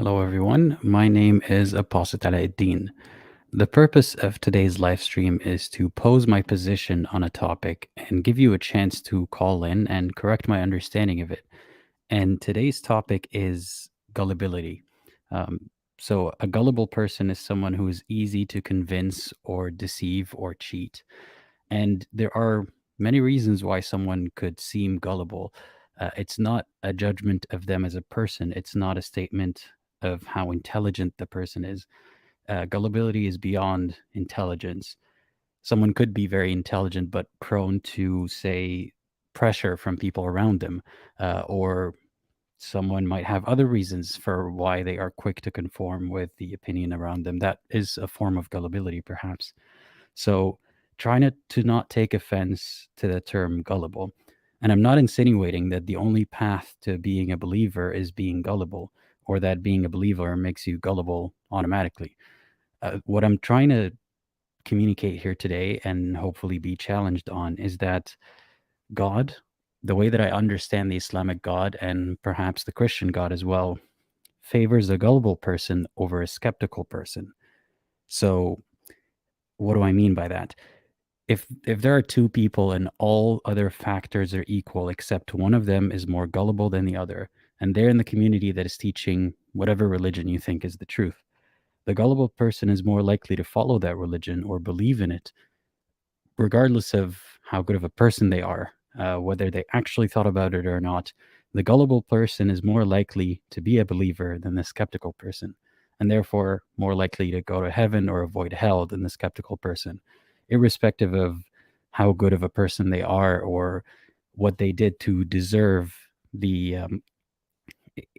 Hello, everyone. My name is Apostate Aladdin. The purpose of today's live stream is to pose my position on a topic and give you a chance to call in and correct my understanding of it. And today's topic is gullibility. Um, so, a gullible person is someone who is easy to convince or deceive or cheat. And there are many reasons why someone could seem gullible. It's not a judgment of them as a person, it's not a statement of how intelligent the person is. Gullibility is beyond intelligence. Someone could be very intelligent, but prone to, say, pressure from people around them, or someone might have other reasons for why they are quick to conform with the opinion around them. That is a form of gullibility, perhaps. So try to not take offense to the term gullible. And I'm not insinuating that the only path to being a believer is being gullible, or that being a believer makes you gullible automatically. What I'm trying to communicate here today and hopefully be challenged on is that God, the way that I understand the Islamic God and perhaps the Christian God as well, favors a gullible person over a skeptical person. So, what do I mean by that? If there are two people and all other factors are equal except one of them is more gullible than the other, and they're in the community that is teaching whatever religion you think is the truth, the gullible person is more likely to follow that religion or believe in it, regardless of how good of a person they are, whether they actually thought about it or not. The gullible person is more likely to be a believer than the skeptical person, and therefore more likely to go to heaven or avoid hell than the skeptical person, irrespective of how good of a person they are or what they did to deserve the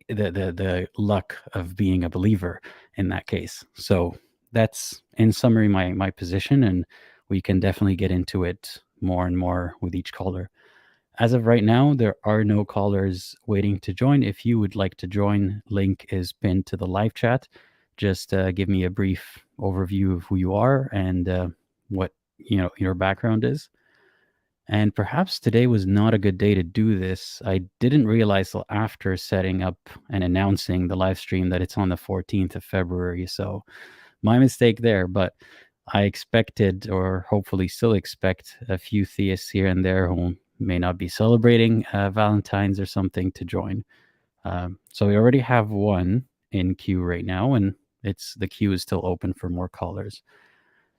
the luck of being a believer in that case. So that's in summary my position, and we can definitely get into it more and more with each caller. As of right now, there are no callers waiting to join. If you would like to join, link is pinned to the live chat. Just give me a brief overview of who you are and what your background is. And perhaps today was not a good day to do this. I didn't realize till after setting up and announcing the live stream that it's on the 14th of February. So my mistake there, but I expected, or hopefully still expect, a few theists here and there who may not be celebrating Valentine's or something to join. So we already have one in queue right now, and the queue is still open for more callers.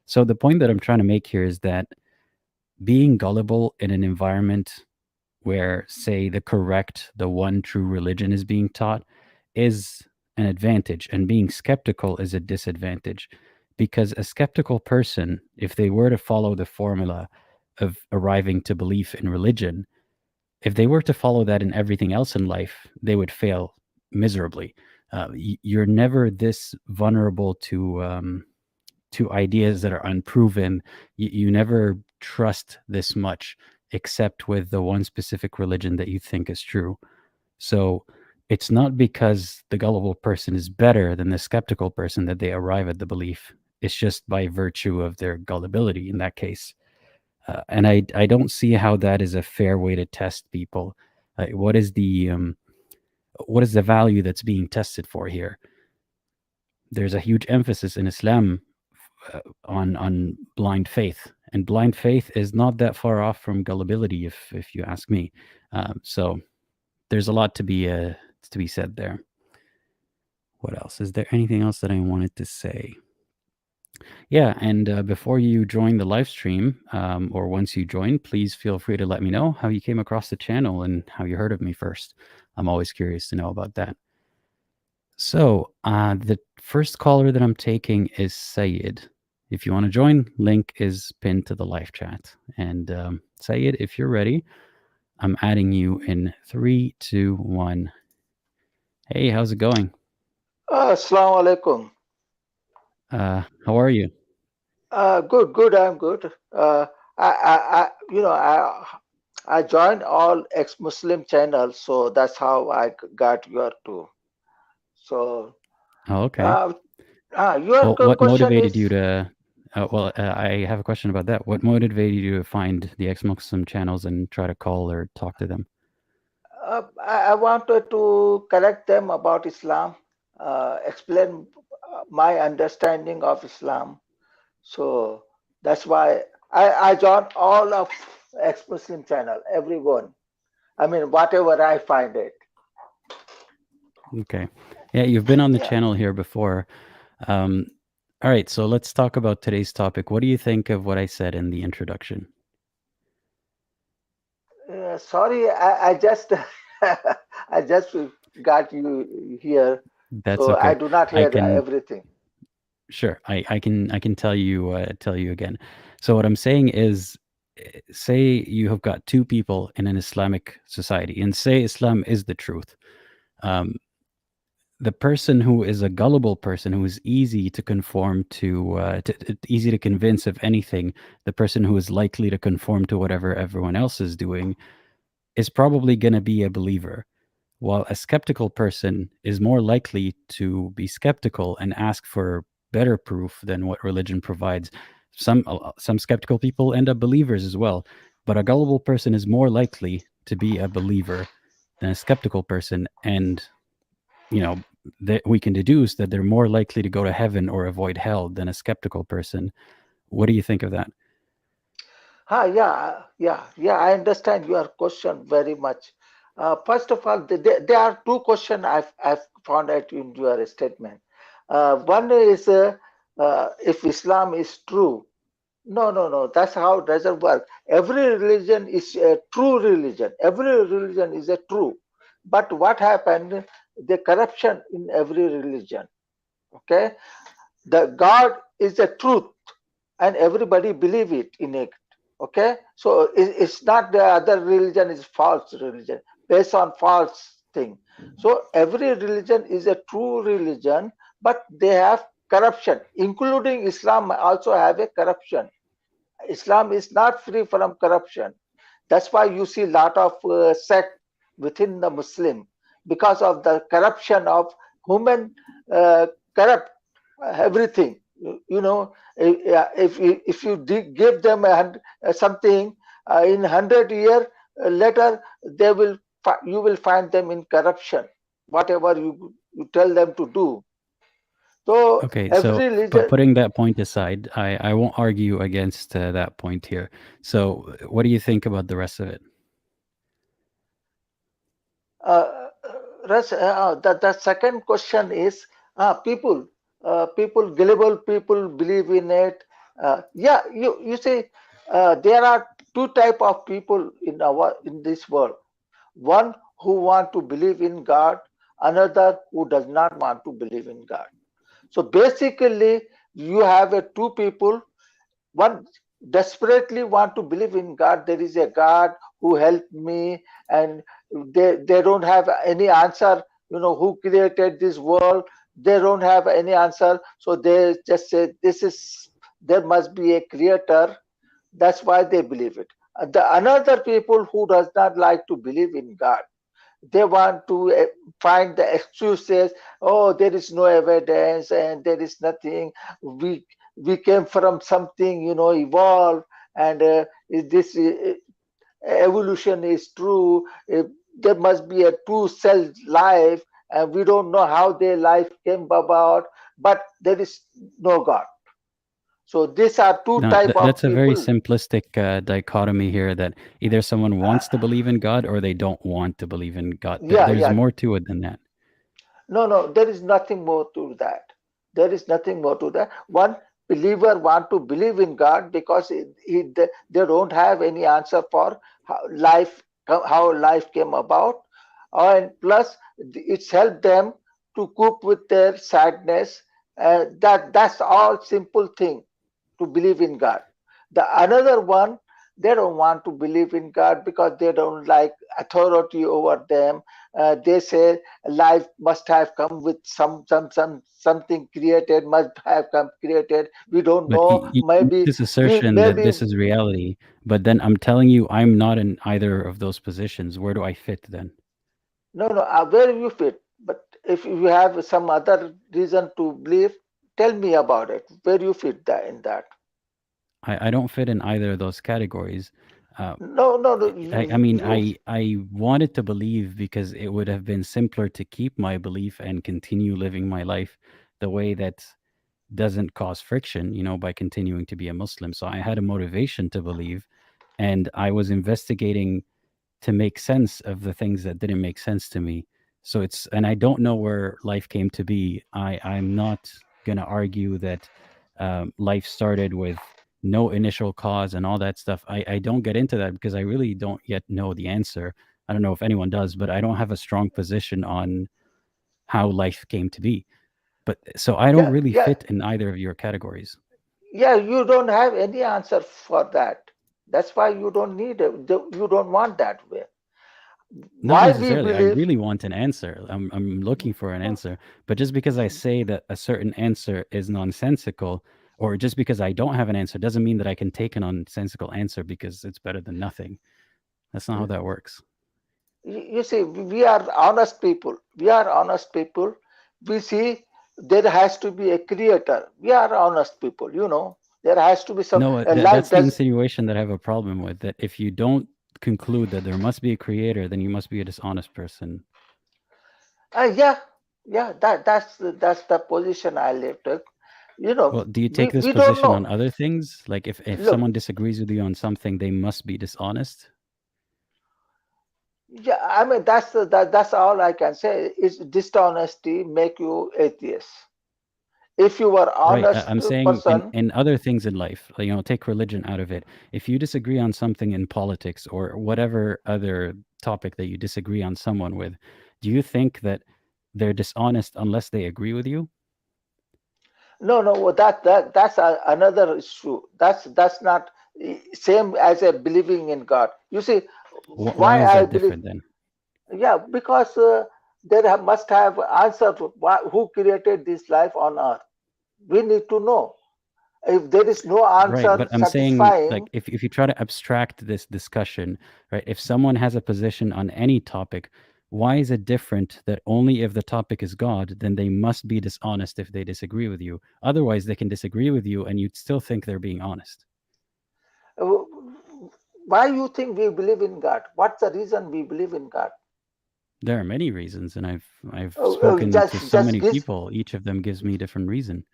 So the point that I'm trying to make here is that being gullible in an environment where, say, the one true religion is being taught is an advantage, and being skeptical is a disadvantage. Because a skeptical person, if they were to follow the formula of arriving to belief in religion, if they were to follow that in everything else in life, they would fail miserably. You're never this vulnerable to ideas that are unproven. You never trust this much except with the one specific religion that you think is true. So it's not because the gullible person is better than the skeptical person that they arrive at the belief. It's just by virtue of their gullibility in that case. And I don't see how that is a fair way to test people. What is the value that's being tested for here? There's a huge emphasis in Islam on blind faith, and blind faith is not that far off from gullibility, if you ask me. So there's a lot to be said there. What else? Is there anything else that I wanted to say? Yeah, and before you join the live stream, or once you join, please feel free to let me know how you came across the channel and how you heard of me first. I'm always curious to know about that. So the first caller that I'm taking is Syed. If you want to join, link is pinned to the live chat. And Syed, if you're ready, I'm adding you in 3, 2, 1. Hey, how's it going? Assalamu alaikum. How are you? Good. I'm good. I joined all ex-Muslim channels, so that's how I got your too. So, Oh, okay. uh, your Well, what question motivated is, you to? I have a question about that. What motivated you to find the ex-Muslim channels and try to call or talk to them? I wanted to correct them about Islam. explain my understanding of Islam. So that's why I join all of ex-Muslim channel, everyone. I mean, whatever I find it. Okay. Yeah, you've been on the Yeah. channel here before. Um, all right, so let's talk about today's topic. What do you think of what I said in the introduction? Sorry, I just I just got you here, That's so I okay. do not I hear can everything. Sure. I can tell you again. So what I'm saying is, say you have got two people in an Islamic society, and say Islam is the truth. Um, the person who is a gullible person, who is easy to conform to easy to convince of anything, the person who is likely to conform to whatever everyone else is doing, is probably going to be a believer, while a skeptical person is more likely to be skeptical and ask for better proof than what religion provides. Some skeptical people end up believers as well, but a gullible person is more likely to be a believer than a skeptical person, and you know that we can deduce that they're more likely to go to heaven or avoid hell than a skeptical person. What do you think of that? Yeah. I understand your question very much. First of all, there are two questions I've found out in your statement. One is if Islam is true. No. That's how it doesn't work. Every religion is a true religion. Every religion is a true. But what happened? The corruption in every religion. Okay, the God is the truth, and everybody believe it in it. Okay, so it's not the other religion is false religion based on false thing. So every religion is a true religion, but they have corruption, including Islam also have a corruption. Islam is not free from corruption. That's why you see a lot of sect within the Muslim because of the corruption of human uh, corrupt everything. If you give them something in 100 year later, you will find them in corruption. Whatever you tell them to do. So Okay, so every religion. putting that point aside, I won't argue against that point here. So, what do you think about the rest of it? Uh, the second question is people gullible people believe in it. Yeah, you see, there are two type of people in this world. One who want to believe in God, another who does not want to believe in God. So basically, you have a two people. One desperately want to believe in God. There is a God who helped me, and they don't have any answer. Who created this world? They don't have any answer, so they just say there must be a creator. That's why they believe it. The another people who does not like to believe in God, they want to find the excuses. Oh, there is no evidence and there is nothing. We came from something, evolved, and this evolution is true. There must be a true self life, and we don't know how their life came about, but there is no God. So these are two No, type of that's a very people. simplistic dichotomy here, that either someone wants to believe in God or they don't want to believe in God. There's Yeah. more to it than that. No, there is nothing more to that. There is nothing more to that. One believer want to believe in God because they don't have any answer for how life came about, and plus it's helped them to cope with their sadness. That's all simple thing to believe in God. The another one, they don't want to believe in God because they don't like authority over them. They say life must have come with something created, must have come created. We don't But know. you make this assertion that Maybe this is reality, but then I'm telling you, I'm not in either of those positions. Where do I fit then? no. Where you fit? But if you have some other reason to believe, tell me about it. Where you fit that in that? I don't fit in either of those categories. Uh, No, no, no. I mean, I wanted to believe because it would have been simpler to keep my belief and continue living my life the way that doesn't cause friction, by continuing to be a Muslim. So I had a motivation to believe, and I was investigating to make sense of the things that didn't make sense to me. So and I don't know where life came to be. I'm not gonna argue that life started with no initial cause and all that stuff. I don't get into that because I really don't yet know the answer. I don't know if anyone does, but I don't have a strong position on how life came to be. But so I don't yeah, really yeah, fit in either of your categories. yeah. You don't have any answer for that. That's why you don't need it. You don't want that way. Not Why we necessarily. I believe? really want an answer. I'm looking for an answer. But just because I say that a certain answer is nonsensical, or just because I don't have an answer, doesn't mean that I can take a nonsensical answer because it's better than nothing. That's not how that works. You see, we are honest people. We are honest people. We see there has to be a creator. We are honest people. There has to be some No, a life. that's the Does insinuation that I have a problem with. That if you don't conclude that there must be a creator, then you must be a dishonest person. yeah, yeah. That's the position I took. Well, do you We take this we don't position on know. other things? Like if Look, someone disagrees with you on something, they must be dishonest? yeah. I mean, that's all I can say. Is dishonesty make you atheist? If you were Right. honest I'm saying person, in other things in life, like, take religion out of it. If you disagree on something in politics or whatever other topic that you disagree on someone with, do you think that they're dishonest unless they agree with you? no, no, well, that's another issue. That's not same as a believing in God. You see, Why why is I that believe? different then? Yeah, because must have answer to who created this life on earth. We need to know. If there is no Right, answer but I'm saying, like, satisfying, if you try to abstract this discussion, right? If someone has a position on any topic, why is it different that only if the topic is God, then they must be dishonest if they disagree with you? Otherwise, they can disagree with you and you'd still think they're being honest. uh, why you think we believe in God? What's the reason we believe in God? There are many reasons, and I've spoken to so Just many people. Each of them gives me a different reason.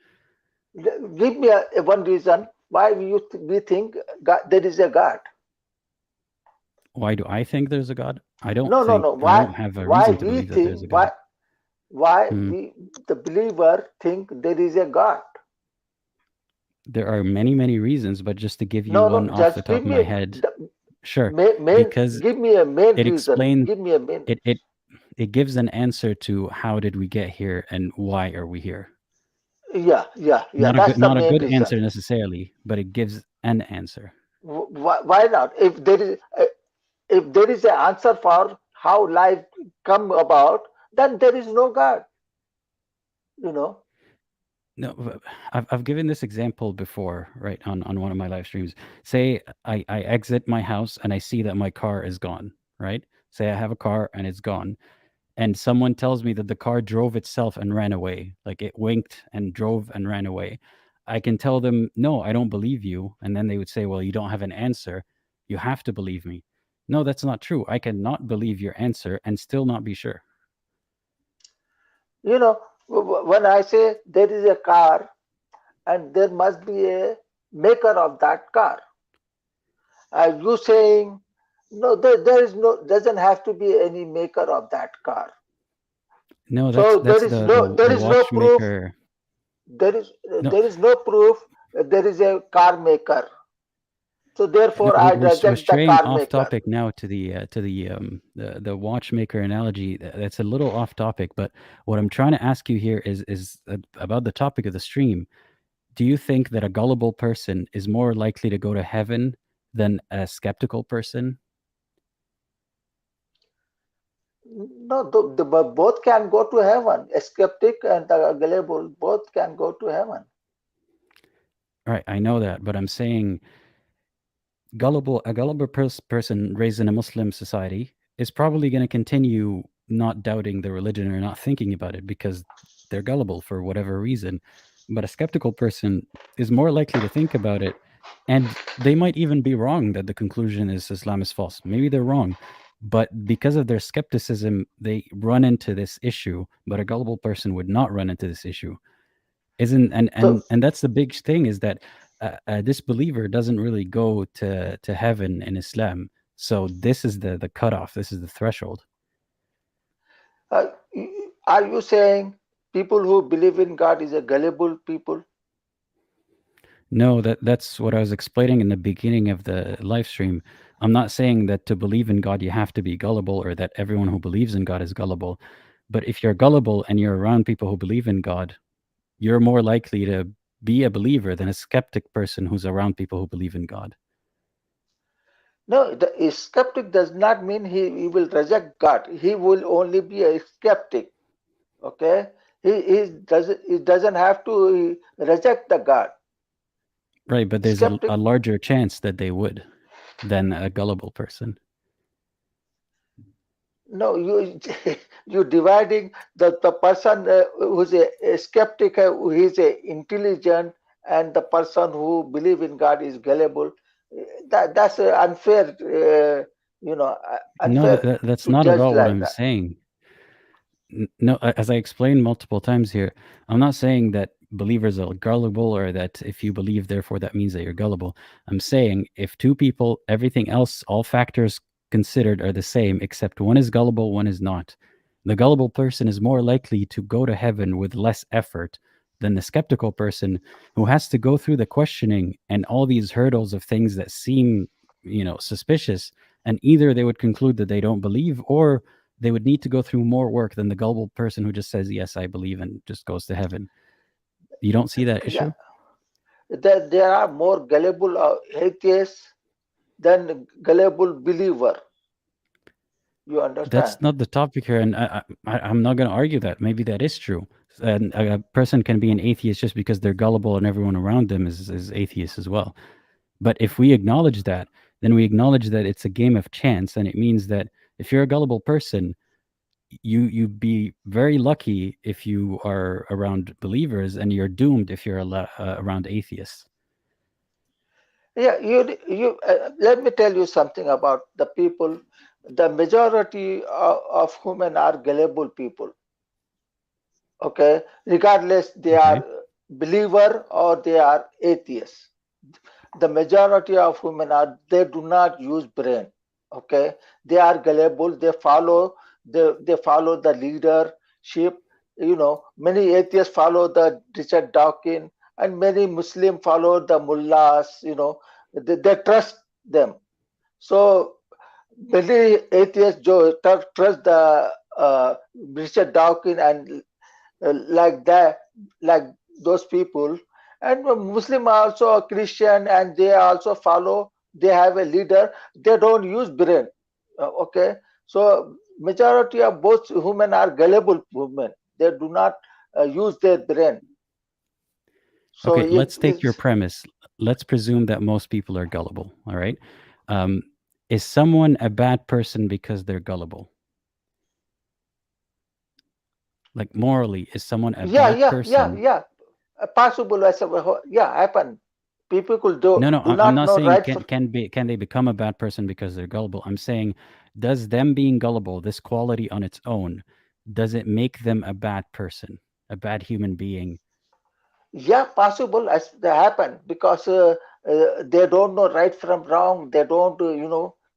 give me one reason why we think God, there is a God. Why do I think there's a God? No, no, no. I Why don't have a why reason to we believe that there's think a God. why Hmm. we the believer think there is a God? There are many, many reasons, but just to give you No, one no. off the Just top give of me my head, the sure, main. because Give me a main it reason. explains Give me a main. it gives an answer to how did we get here and why are we here. Yeah, yeah, yeah. That's the Not a main good reason. answer necessarily, but it gives an answer. Why not? If there is an answer for how life come about, then there is no God. You know. No, I've given this example before, right, on one of my live streams. Say I exit my house and I see that my car is gone, right? Say I have a car and it's gone, and someone tells me that the car drove itself and ran away, like it winked and drove and ran away. I can tell them, no, I don't believe you. And then they would say, well, you don't have an answer. You have to believe me. No, that's not true. I cannot believe your answer and still not be sure. You know. When I say there is a car and there must be a maker of that car, you saying no, there is no doesn't have to be any maker of that car. No, So that's there the is no proof. watchmaker. There is No, there is no proof that there is a car maker. So no, therefore, I we're reject the straying car off maker. topic now to the watchmaker analogy. That's a little off topic, but what I'm trying to ask you here is about the topic of the stream. Do you think that a gullible person is more likely to go to heaven than a skeptical person? No, both can go to heaven. A skeptic and the gullible both can go to heaven. Right, I know that, but I'm saying a gullible person raised in a Muslim society is probably going to continue not doubting the religion or not thinking about it because they're gullible for whatever reason. But a skeptical person is more likely to think about it And they might even be wrong that the conclusion is Islam is false. Maybe they're wrong. But because of their skepticism, they run into this issue. But a gullible person would not run into this issue. Isn't So and that's the big thing, is that a disbeliever doesn't really go to heaven in Islam. So this is the cutoff. This is the threshold. uh, are you saying people who believe in God is a gullible people? No, that's what I was explaining in the beginning of the live stream. I'm not saying that to believe in God you have to be gullible, or that everyone who believes in God is gullible. But if you're gullible and you're around people who believe in God, you're more likely to be a believer than a skeptic person who's around people who believe in God. No, a skeptic does not mean he will reject God. He will only be a skeptic. Okay, he doesn't have to reject the God. Right, but there's Skeptic. a larger chance that they would than a gullible person. No, you you dividing the person who's a skeptic, who is a intelligent, and the person who believe in God is gullible. That's unfair. No, Unfair that's to not at judge all what like I'm that. saying. No, as I explained multiple times here, I'm not saying that believers are gullible, or that if you believe, therefore that means that you're gullible. I'm saying if two people, everything else, all factors considered, are the same, except one is gullible, one is not. The gullible person is more likely to go to heaven with less effort than the skeptical person, who has to go through the questioning and all these hurdles of things that seem, suspicious. And either they would conclude that they don't believe, or they would need to go through more work than the gullible person who just says, yes, I believe, and just goes to heaven. You don't see that Yeah, issue? there are more gullible atheists than gullible believer. You understand? That's not the topic here, and I'm not going to argue that. Maybe that is true. And a person can be an atheist just because they're gullible and everyone around them is atheist as well. But if we acknowledge that, then we acknowledge that it's a game of chance, and it means that if you're a gullible person, you'd be very lucky if you are around believers, and you're doomed if you're around atheists. Yeah, let me tell you something about the people. The majority of human are gullible people. Okay, regardless they Okay. are believer or they are atheists. The majority of women are, they do not use brain. Okay, they are gullible. They follow the leadership. Many atheists follow the Richard Dawkins, and many Muslim follow the mullahs. They trust them. So many atheists trust the Richard Dawkins, and like that, like those people. And Muslim are also a Christian, and they also follow, they have a leader, they don't use brain. Okay, so majority of both women are gullible women, they do not use their brain. So Okay, it let's take your is. premise. Let's presume that most people are gullible. All right. Um, is someone a bad person because they're gullible? Like, morally, is someone a Yeah, bad yeah, yeah, person? yeah. Possible as a, yeah, happen. People No, no, do I'm not not know saying right from. can they become a bad person because they're gullible. I'm saying, does them being gullible, this quality on its own, does it make them a bad person, a bad human being? Yeah, possible as they happen, because they don't know right from wrong. They don't,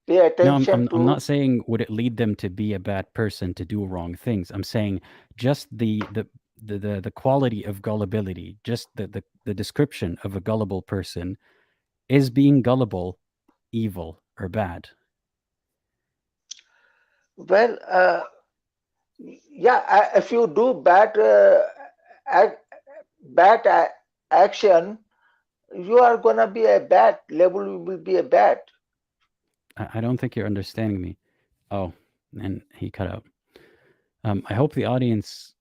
pay No, I'm, attention I'm I'm not to. saying would it lead them to be a bad person, to do wrong things. I'm saying just the quality of gullibility, just the description of a gullible person. Is being gullible evil or bad? Well, yeah, if you do ac- bad action, you are gonna be a bad level. You will be a bad. I don't think you're understanding me. Oh, and he cut out. I hope the audience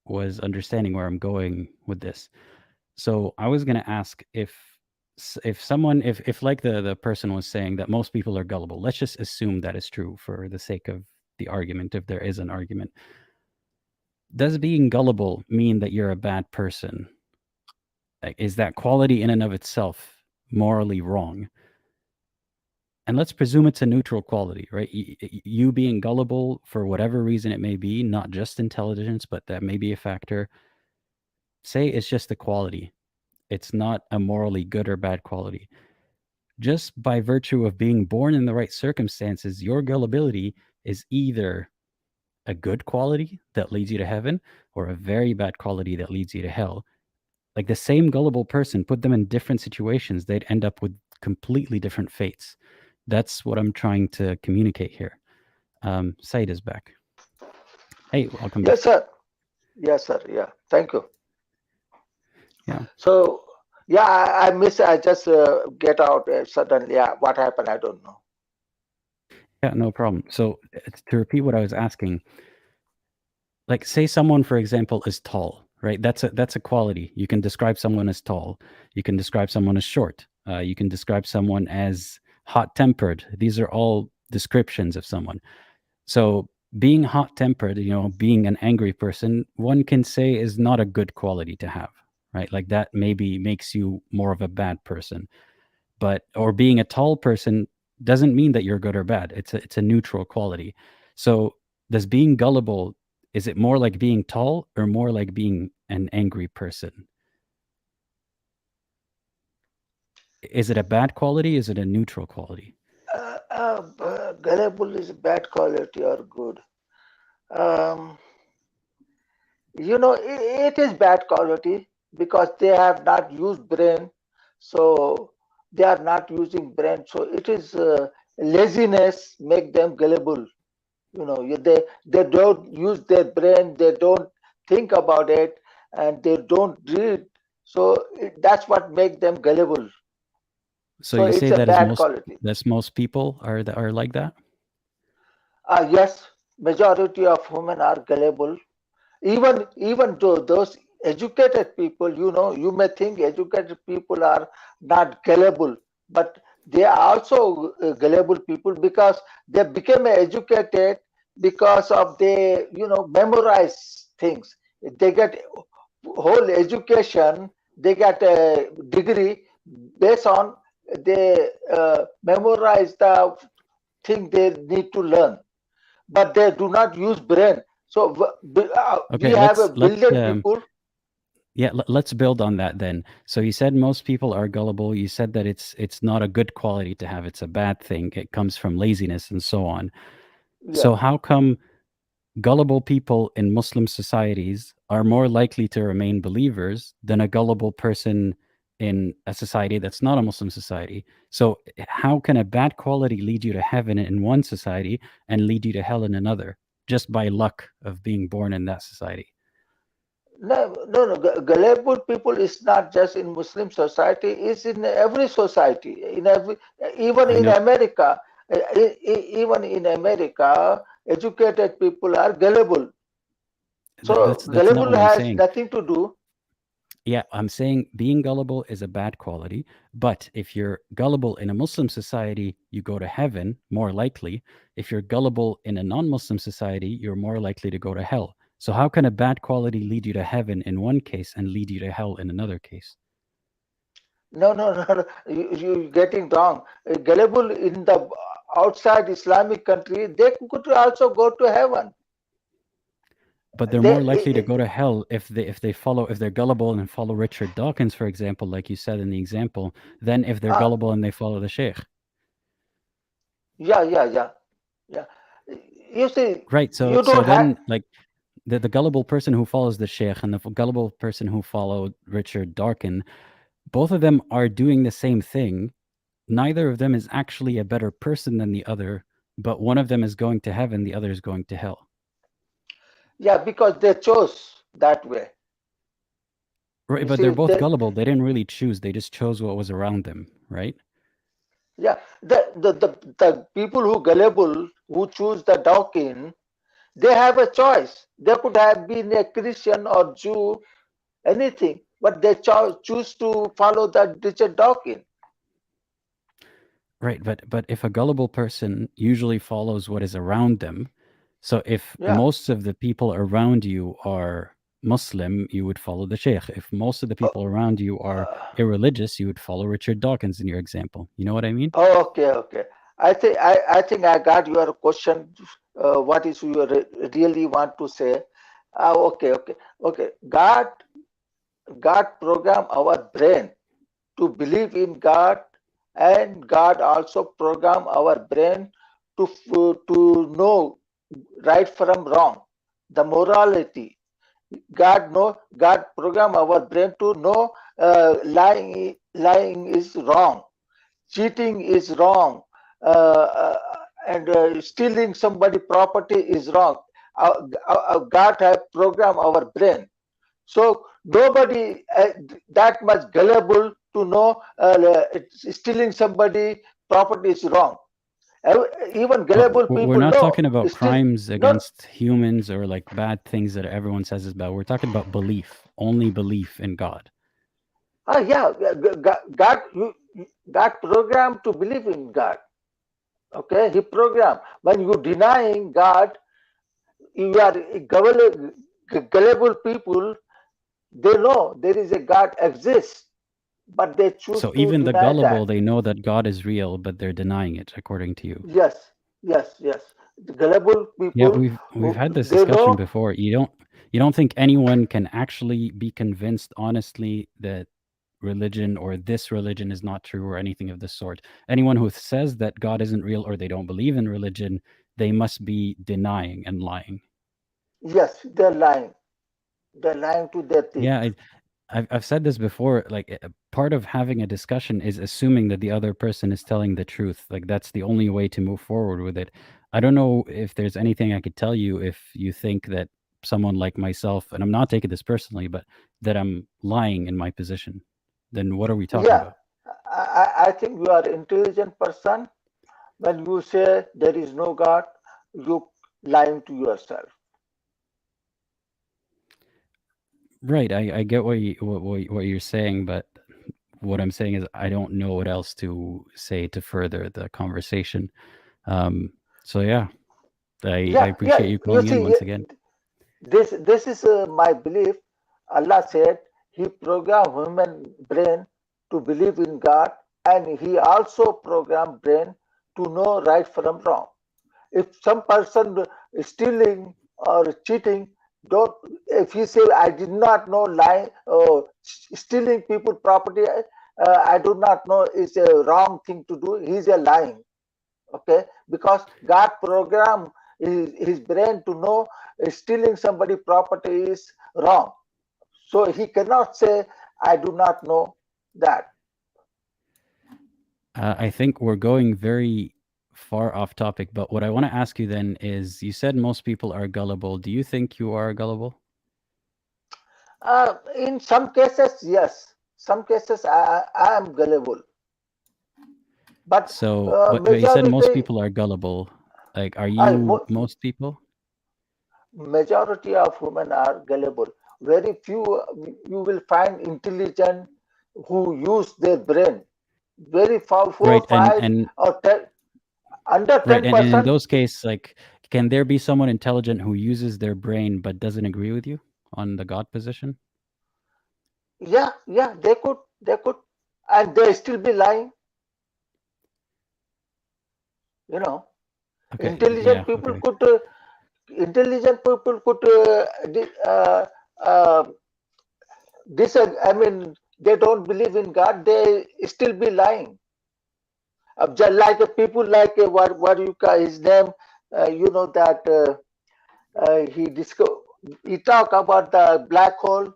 was understanding where I'm going with this. So I was going to ask if someone, if like the person was saying that most people are gullible. Let's just assume that is true for the sake of the argument, if there is an argument. Does being gullible mean that you're a bad person? Like, is that quality in and of itself morally wrong. And let's presume it's a neutral quality, right? You being gullible for whatever reason it may be, not just intelligence, but that may be a factor. Say it's just a quality. It's not a morally good or bad quality. Just by virtue of being born in the right circumstances, your gullibility is either a good quality that leads you to heaven or a very bad quality that leads you to hell. Like the same gullible person, put them in different situations, they'd end up with completely different fates. That's what I'm trying to communicate here. Syed is back. Hey, welcome back. Yes, sir. Yes, sir. Yeah. Thank you. Yeah. So, yeah, I miss. I just get out suddenly. Yeah, what happened? I don't know. Yeah, no problem. So to repeat what I was asking, like say someone, for example, is tall, right? That's a quality. You can describe someone as tall. You can describe someone as short. You can describe someone as hot-tempered. These are all descriptions of someone. So being hot-tempered, being an angry person, one can say is not a good quality to have, right? Like that maybe makes you more of a bad person. Or being a tall person doesn't mean that you're good or bad. It's a neutral quality. So does being gullible, is it more like being tall or more like being an angry person? Is it a bad quality? Is it a neutral quality? Gullible is bad quality or good? Um, it is bad quality because they have not used brain, so they are not using brain. So it is laziness make them gullible. They don't use their brain. They don't think about it, and they don't read. So that's what makes them gullible. So So you it's say a that is bad quality. most people are like that? Yes, majority of women are gullible. Even though those educated people, you may think educated people are not gullible, but they are also gullible people because they became educated because of they memorize things. They get whole education, they get a degree based on they memorize the thing they need to learn, but they do not use brain. So we Okay, have a let's billion people. yeah, let's build on that then. So you said most people are gullible. You said that it's not a good quality to have. It's a bad thing. It comes from laziness and so on. Yeah. So how come gullible people in Muslim societies are more likely to remain believers than a gullible person in a society that's not a Muslim society? So how can a bad quality lead you to heaven in one society and lead you to hell in another, just by luck of being born in that society? No, no, no. Gullible people is not just in Muslim society; it's in every society. In every, even I in know America, even in America, educated people are gullible. So that's not gullible what I'm has saying. nothing to do. Yeah, I'm saying being gullible is a bad quality, but if you're gullible in a Muslim society, you go to heaven more likely. If you're gullible in a non-Muslim society, you're more likely to go to hell. So how can a bad quality lead you to heaven in one case and lead you to hell in another case? No, no, no, no. You're getting wrong. Gullible in the outside Islamic country, they could also go to heaven. But they're more likely to They, go to hell if they're gullible and follow Richard Dawkins, for example, like you said in the example, than if they're uh, gullible and they follow the sheikh. yeah, yeah, yeah, yeah. You see, Right. So you don't have. then like the gullible person who follows the sheikh and the gullible person who followed Richard Dawkins, both of them are doing the same thing. Neither of them is actually a better person than the other, but one of them is going to heaven, the other is going to hell. Yeah, because they chose that way. Right, You but they're see, both gullible. They didn't really choose. They just chose what was around them, right? yeah, the people who gullible who choose the doctrine, they have a choice. They could have been a Christian or Jew, anything, but they choose to follow the Richard Dawkins. Right, but if a gullible person usually follows what is around them, so if Yeah, most of the people around you are Muslim, you would follow the sheikh. If most of the people around you are irreligious, you would follow Richard Dawkins in your example. You know what I mean? Oh, okay, okay. I think I got your question. What is you really want to say? Okay, okay, okay. God program our brain to believe in God, and God also program our brain to know right from wrong, the morality. God program our brain to know lying is wrong, cheating is wrong, and stealing somebody property is wrong. God have programmed our brain, so nobody that much gullible to know stealing somebody property is wrong. Even gullible We're people not know. talking about Still, crimes no. against humans or like bad things that everyone says is bad. We're talking about belief, only belief in God. Yeah, God programmed to believe in God. Okay, He programmed. When you denying God, you are gullible people. They know there is a God exists, but they choose So to even the deny gullible, that. they know that God is real, but they're denying it, according to you. Yes, yes, yes. The gullible Yeah, people we've had this they discussion know. before. You don't think anyone can actually be convinced honestly that religion or this religion is not true or anything of this sort. Anyone who says that God isn't real or they don't believe in religion, they must be denying and lying. Yes, they're lying. They're lying to their teeth. Yeah, I've said this before. Like part of having a discussion is assuming that the other person is telling the truth. Like that's the only way to move forward with it. I don't know if there's anything I could tell you if you think that someone like myself, and I'm not taking this personally, but that I'm lying in my position. Then what are we talking Yeah, about? I think you are intelligent person. When you say there is no God, you lying to yourself. Right, I get what you're saying, but what I'm saying is I don't know what else to say to further the conversation. Um, so yeah, I Yeah, appreciate yeah. you You calling in see, once again. this is my belief. Allah said He programmed human brain to believe in God, and He also programmed brain to know right from wrong. If some person is stealing or cheating, don't. If he say I did not know lying or stealing people property, I do not know is a wrong thing to do. He's a lying. Okay, because God programmed his brain to know stealing somebody property is wrong. So he cannot say I do not know that. I think we're going very far off topic, but what I want to ask you then is you said most people are gullible. Do you think you are gullible? In some cases, yes. Some cases I am gullible, but So, but you said most majority people are gullible. Like, are uh, you mo- most people? majority of women are gullible. Very few you will find intelligent who use their brain. Very far, Right, 4, 5, and or 10, under right, and in 10%. those cases, like, can there be someone intelligent who uses their brain but doesn't agree with you on the God position? Yeah, yeah, they could, and they still be lying. You know, Okay, intelligent yeah, people okay. could, intelligent people could, uh, I mean, they don't believe in God. They still be lying. Just like people like what you call his name. You know that he he talk about the black hole.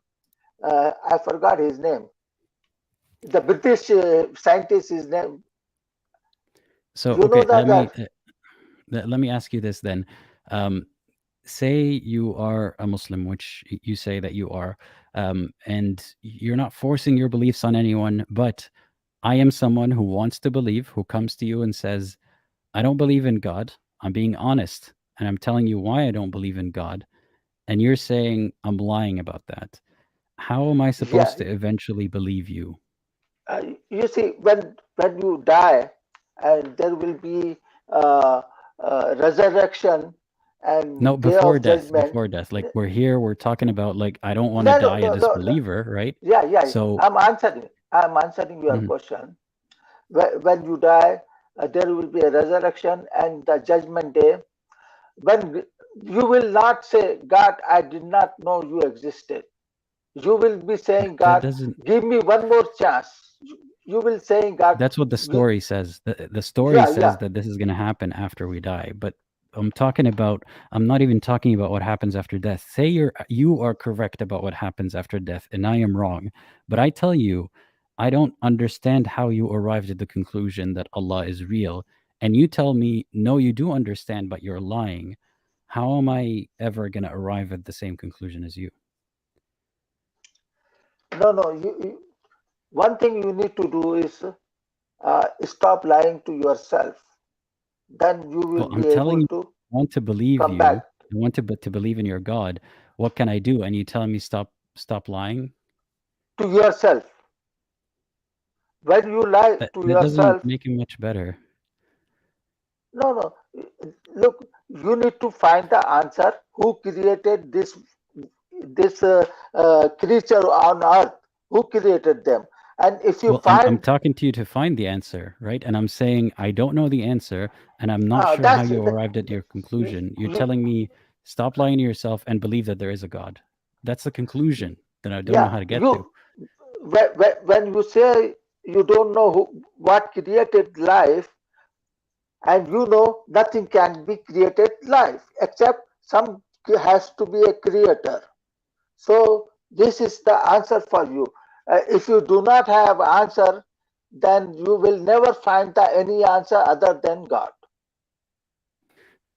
I forgot his name. The British scientist, his name. So, You know okay, that, let me ask you this then. Um, say you are a Muslim, which you say that you are, and you're not forcing your beliefs on anyone, but I am someone who wants to believe, who comes to you and says, I don't believe in God. I'm being honest, and I'm telling you why I don't believe in God. And you're saying I'm lying about that. How am I yeah. supposed to eventually believe you? You see, when you die, and there will be uh, resurrection. and No, day before of death, judgment. before death. Like we're here, we're talking about like I don't want to No, no, die a no, no, no. disbeliever, right? Yeah, yeah. So I'm answering your mhm. question. When you die, there will be a resurrection and the judgment day. When you will not say, God, I did not know you existed. You will be saying, That God, doesn't. give me one more chance. You will saying, God, That's what the you, story says. The story yeah, says yeah. that this is going to happen after we die. But I'm talking about. I'm not even talking about what happens after death. Say you are correct about what happens after death, and I am wrong. But I tell you, I don't understand how you arrived at the conclusion that Allah is real, and you tell me no, you do understand, but you're lying. How am I ever going to arrive at the same conclusion as you? No, no. One thing you need to do is stop lying to yourself. Then you will Well, I'm be telling able you, to I want to believe come back you. I want to believe in your God. What can I do? And you telling me stop lying? to yourself. When you lie to That doesn't yourself, make it much better. no, no. Look, you need to find the answer. Who created this creature on earth? Who created them? And if you Well, I'm find talking to you to find the answer, right? And I'm saying I don't know the answer, and I'm not sure how that's you arrived at your conclusion. You're you, telling me stop lying to yourself and believe that there is a God. That's the conclusion that I don't know yeah, how to get to. you when you say you don't know what created life, and you know nothing can be created life except some has to be a creator. So this is the answer for you. If you do not have answer, then you will never find any answer other than God.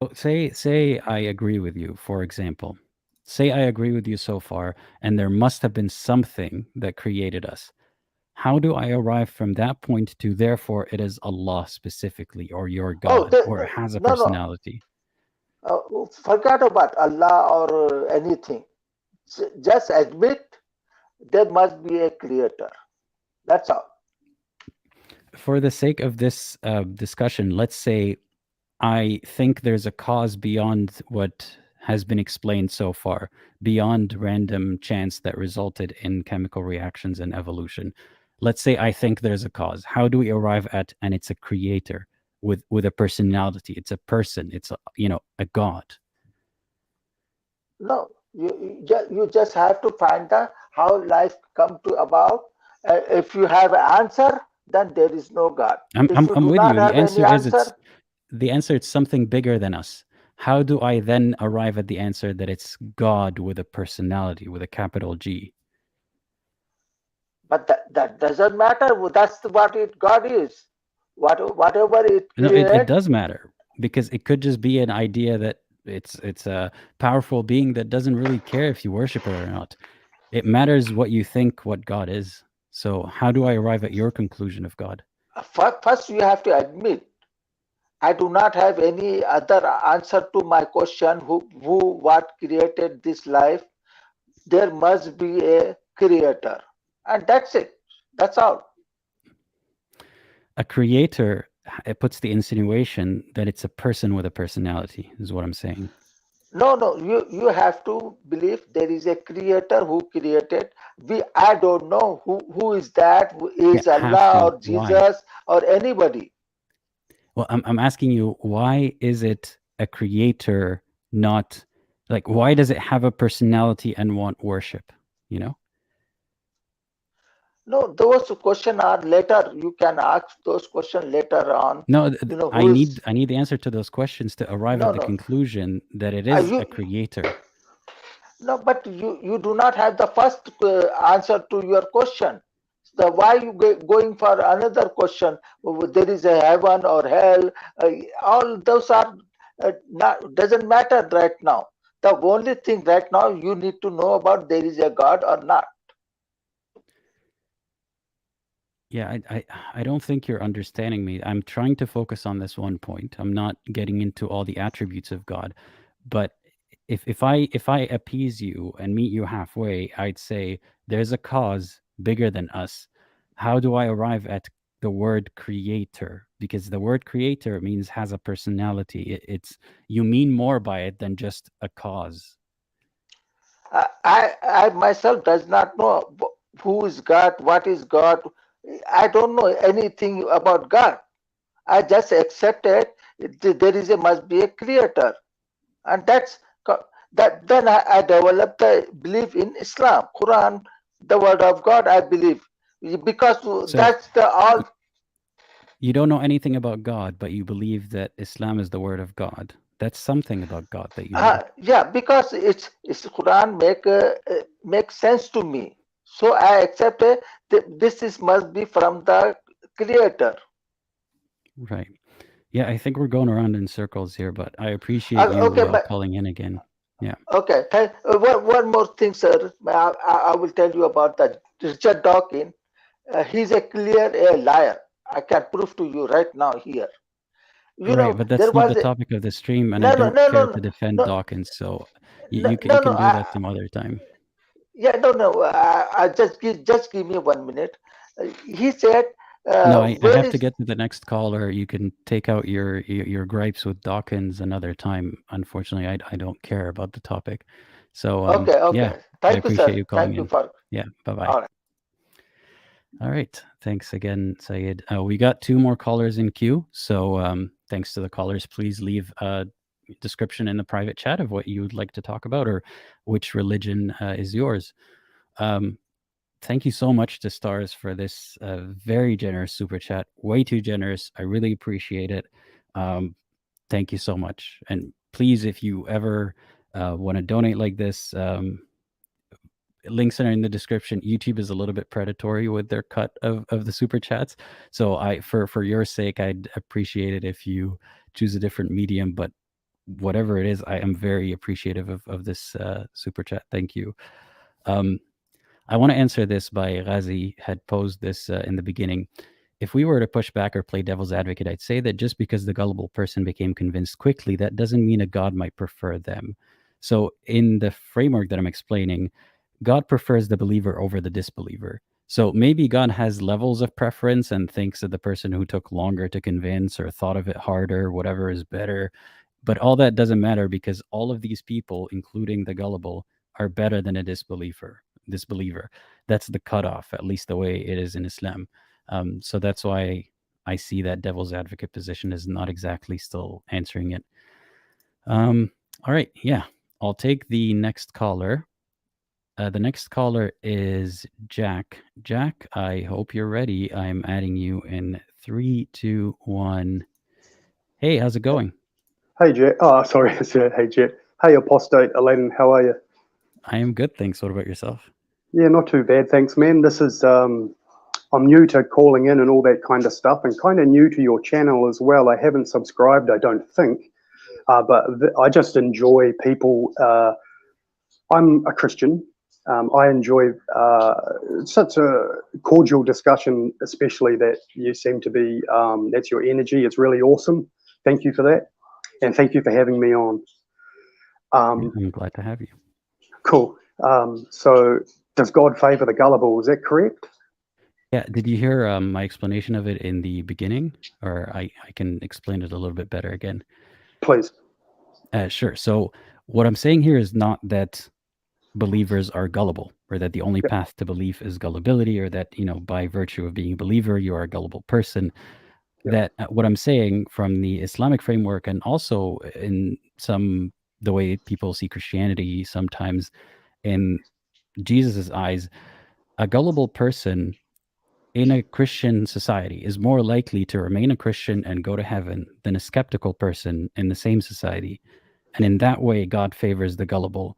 Well, say I agree with you, for example. Say I agree with you so far, and there must have been something that created us. How do I arrive from that point to therefore it is Allah specifically, or your Oh, God, or it has a no, no. personality? Forget about Allah or anything. Just admit there must be a creator. That's all. For the sake of this discussion, let's say I think there's a cause beyond what has been explained so far, beyond random chance that resulted in chemical reactions and evolution. Let's say I think there's a cause. How do we arrive at, and it's a creator with a personality? It's a person. It's a god. No, you just have to find the how life come to about. If you have an answer, then there is no God. I'm If I'm you I'm do with not you. The have any answer is answer, it's something bigger than us. How do I then arrive at the answer that it's God with a personality, with a capital G? but that doesn't matter. That's what God is. Whatever it No, it create, does matter because it could just be an idea that it's a powerful being that doesn't really care if you worship it or not. It matters what you think what God is. So how do I arrive at your conclusion of God? first you have to admit I do not have any other answer to my question. What created this life? There must be a creator, and that's it. That's all. A creator, it puts the insinuation that it's a person with a personality, is what I'm saying. No, no, you have to believe there is a creator who created. I don't know who is that, who Yeah, is have Allah to. or Why? Jesus or anybody. Well, I'm asking you, why is it a creator not like why does it have a personality and want worship? You know? No, those questions are later. You can ask those questions later on. No, Who is I need the answer to those questions to arrive no, at the no. conclusion that it is a You creator. no, but you do not have the first answer to your question. The why you going for another question? There is a heaven or hell. All those are not doesn't matter right now. The only thing right now you need to know about there is a God or not. Yeah, I don't think you're understanding me. I'm trying to focus on this one point. I'm not getting into all the attributes of God. But if I appease you and meet you halfway, I'd say there's a cause bigger than us. How do I arrive at the word creator? because the word creator means has a personality. It's you mean more by it than just a cause. I myself does not know who is God, what is God. I don't know anything about God. I just accepted there is a must be a creator, and that. Then I developed the belief in Islam, Quran, the word of God. I believe because So that's the all. you don't know anything about God, but you believe that Islam is the word of God. That's something about God that you know. Yeah, because it's Quran make sense to me. So I accept this is must be from the creator. Right. Yeah, I think we're going around in circles here, but I appreciate you Okay, but calling in again. Yeah. okay. One more thing, sir. I will tell you about that Richard Dawkins. He's a clear liar. I can prove to you right now here. Right, but There that's not was the topic of the stream, and I no, no, don't no, care no, to defend no, Dawkins, so no, you no, no. can do that some other time. Yeah, no. I just give me 1 minute. He said, No, I "Where have to is get to the next caller. You can take out your gripes with Dawkins another time. Unfortunately, I don't care about the topic. So okay, yeah, okay. I Thank you, appreciate sir. you calling Thank you in. for Yeah, bye bye. all right. All right, thanks again, Syed. We got two more callers in queue, so thanks to the callers. Please leave a description in the private chat of what you would like to talk about or which religion is yours. Um, thank you so much to Stars for this very generous super chat. Way too generous. I really appreciate it. Thank you so much. And please, if you ever want to donate like this, links are in the description. YouTube is a little bit predatory with their cut of the super chats. So for your sake, I'd appreciate it if you choose a different medium. But whatever it is, I am very appreciative of this super chat. Thank you. I want to answer this by Ghazi had posed this in the beginning. If we were to push back or play devil's advocate, I'd say that just because the gullible person became convinced quickly, that doesn't mean a God might prefer them. So, in the framework that I'm explaining, God prefers the believer over the disbeliever. So maybe God has levels of preference and thinks that the person who took longer to convince or thought of it harder, whatever is better. But all that doesn't matter because all of these people, including the gullible, are better than a disbeliever. That's the cutoff, at least the way it is in Islam. So that's why I see that devil's advocate position is not exactly still answering it. All right, yeah, I'll take the next caller. The next caller is Jack. Jack, I hope you're ready. I'm adding you in 3, 2, 1. Hey, how's it going? Hey, Jet. Oh, sorry. Hey, Jet. Hey, Apostate, Aladdin. How are you? I am good, thanks. What about yourself? Yeah, not too bad, thanks, man. This is I'm new to calling in and all that kind of stuff, and kind of new to your channel as well. I haven't subscribed, I don't think, but I just enjoy people. I'm a Christian. I enjoy such a cordial discussion, especially that you seem to be. That's your energy. It's really awesome. Thank you for that, and thank you for having me on. I'm glad to have you. Cool. So does God favor the gullible? Is that correct? Yeah, did you hear my explanation of it in the beginning? Or I can explain it a little bit better again. Please. Sure. So what I'm saying here is not that believers are gullible or that the only path to belief is gullibility or that, by virtue of being a believer, you are a gullible person. That what I'm saying from the Islamic framework and also in the way people see Christianity sometimes in Jesus's eyes, a gullible person in a Christian society is more likely to remain a Christian and go to heaven than a skeptical person in the same society. And in that way, God favors the gullible.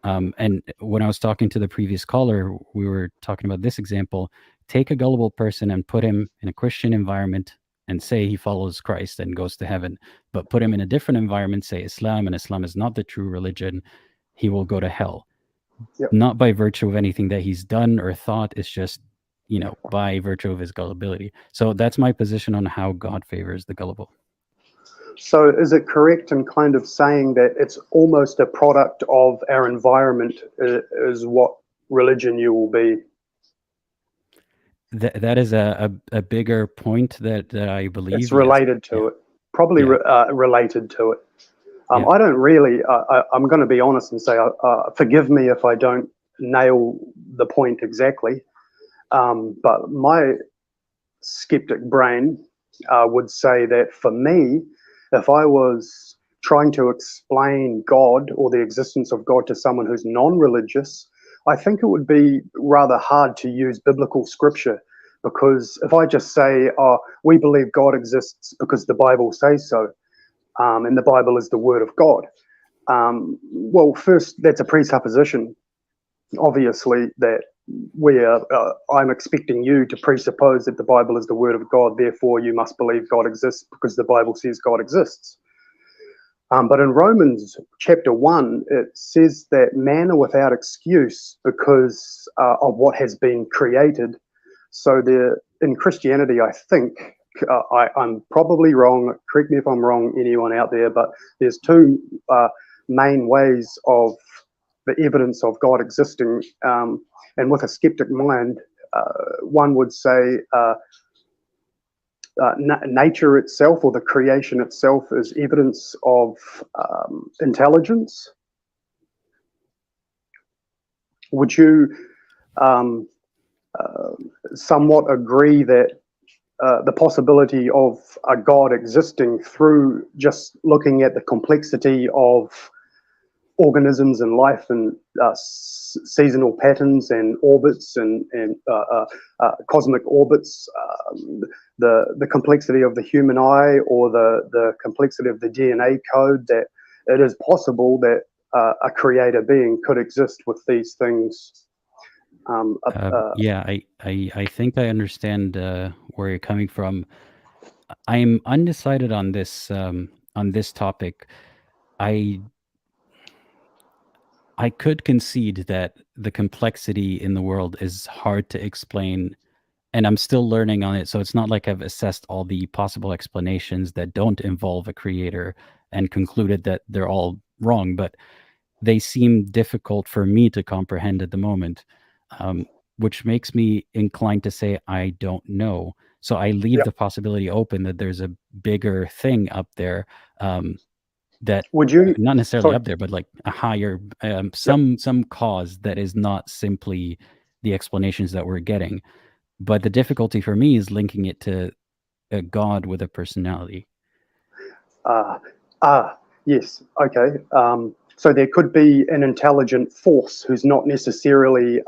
And when I was talking to the previous caller, we were talking about this example. Take a gullible person and put him in a Christian environment and say he follows Christ and goes to heaven. But put him in a different environment, say Islam, and Islam is not the true religion, he will go to hell. Yep. Not by virtue of anything that he's done or thought, it's just, by virtue of his gullibility. So that's my position on how God favors the gullible. So is it correct in kind of saying that it's almost a product of our environment is what religion you will be? that is a bigger point that I believe. It's Yes. related to it, probably related to it. I don't really, I'm going to be honest and say, forgive me if I don't nail the point exactly, but my skeptic brain would say that for me, if I was trying to explain God or the existence of God to someone who's non-religious, I think it would be rather hard to use biblical scripture, because if I just say, oh, we believe God exists because the Bible says so, and the Bible is the word of God, well, first, that's a presupposition, obviously, that I'm expecting you to presuppose that the Bible is the word of God, therefore you must believe God exists because the Bible says God exists. But in Romans chapter 1, it says that man are without excuse because of what has been created. So in Christianity, I think, I'm probably wrong, correct me if I'm wrong, anyone out there, but there's two main ways of the evidence of God existing. And with a skeptic mind, one would say nature itself, or the creation itself, is evidence of intelligence. Would you somewhat agree that the possibility of a God existing through just looking at the complexity of organisms and life and seasonal patterns and orbits and cosmic orbits, the complexity of the human eye, or the complexity of the DNA code, that it is possible that a creator being could exist with these things? Yeah, I think I understand where you're coming from. I'm undecided on this topic. I could concede that the complexity in the world is hard to explain, and I'm still learning on it. So it's not like I've assessed all the possible explanations that don't involve a creator and concluded that they're all wrong, but they seem difficult for me to comprehend at the moment, which makes me inclined to say I don't know. So I leave the possibility open that there's a bigger thing up there, that would you not necessarily sorry. up there, but like a higher, some cause that is not simply the explanations that we're getting. But the difficulty for me is linking it to a God with a personality. Yes, okay. So there could be an intelligent force who's not necessarily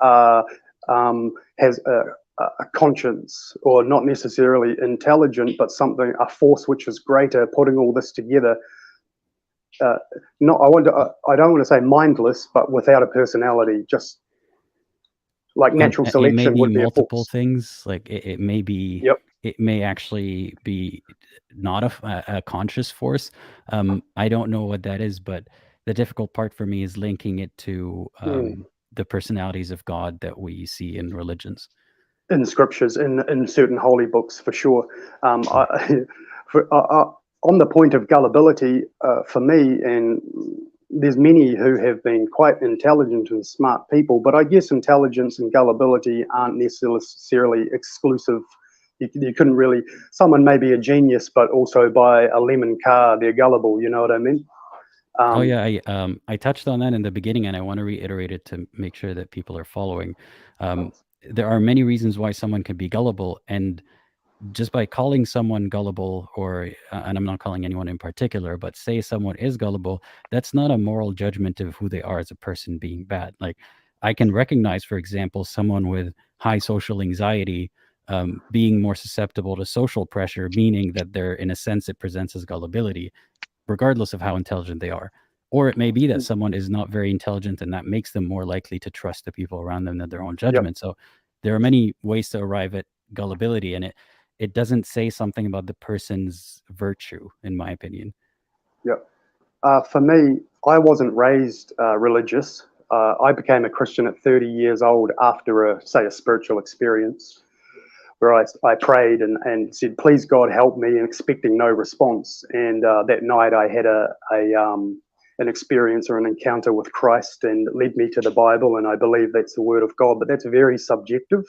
has a conscience, or not necessarily intelligent, but a force which is greater, putting all this together. I don't want to say mindless, but without a personality, just like natural selection it may be would be multiple a force. things. Like it may be. Yep. It may actually be not a conscious force. I don't know what that is, but the difficult part for me is linking it to the personalities of God that we see in religions. In scriptures, in certain holy books, for sure. On the point of gullibility, for me, and there's many who have been quite intelligent and smart people, but I guess intelligence and gullibility aren't necessarily exclusive. You couldn't really, someone may be a genius, but also buy a lemon car, they're gullible, you know what I mean? Oh yeah, I touched on that in the beginning, and I want to reiterate it to make sure that people are following. There are many reasons why someone can be gullible, and just by calling someone gullible, or and I'm not calling anyone in particular, but say someone is gullible, that's not a moral judgment of who they are as a person being bad. Like I can recognize, for example, someone with high social anxiety being more susceptible to social pressure, meaning that they're, in a sense, it presents as gullibility, regardless of how intelligent they are. Or it may be that someone is not very intelligent, and that makes them more likely to trust the people around them than their own judgment. So there are many ways to arrive at gullibility, and it doesn't say something about the person's virtue, in my opinion. For me, I wasn't raised religious. I became a Christian at 30 years old after a spiritual experience where I prayed and said, please God help me, and expecting no response. And that night I had an experience or an encounter with Christ, and it led me to the Bible, and I believe that's the word of God, but that's very subjective.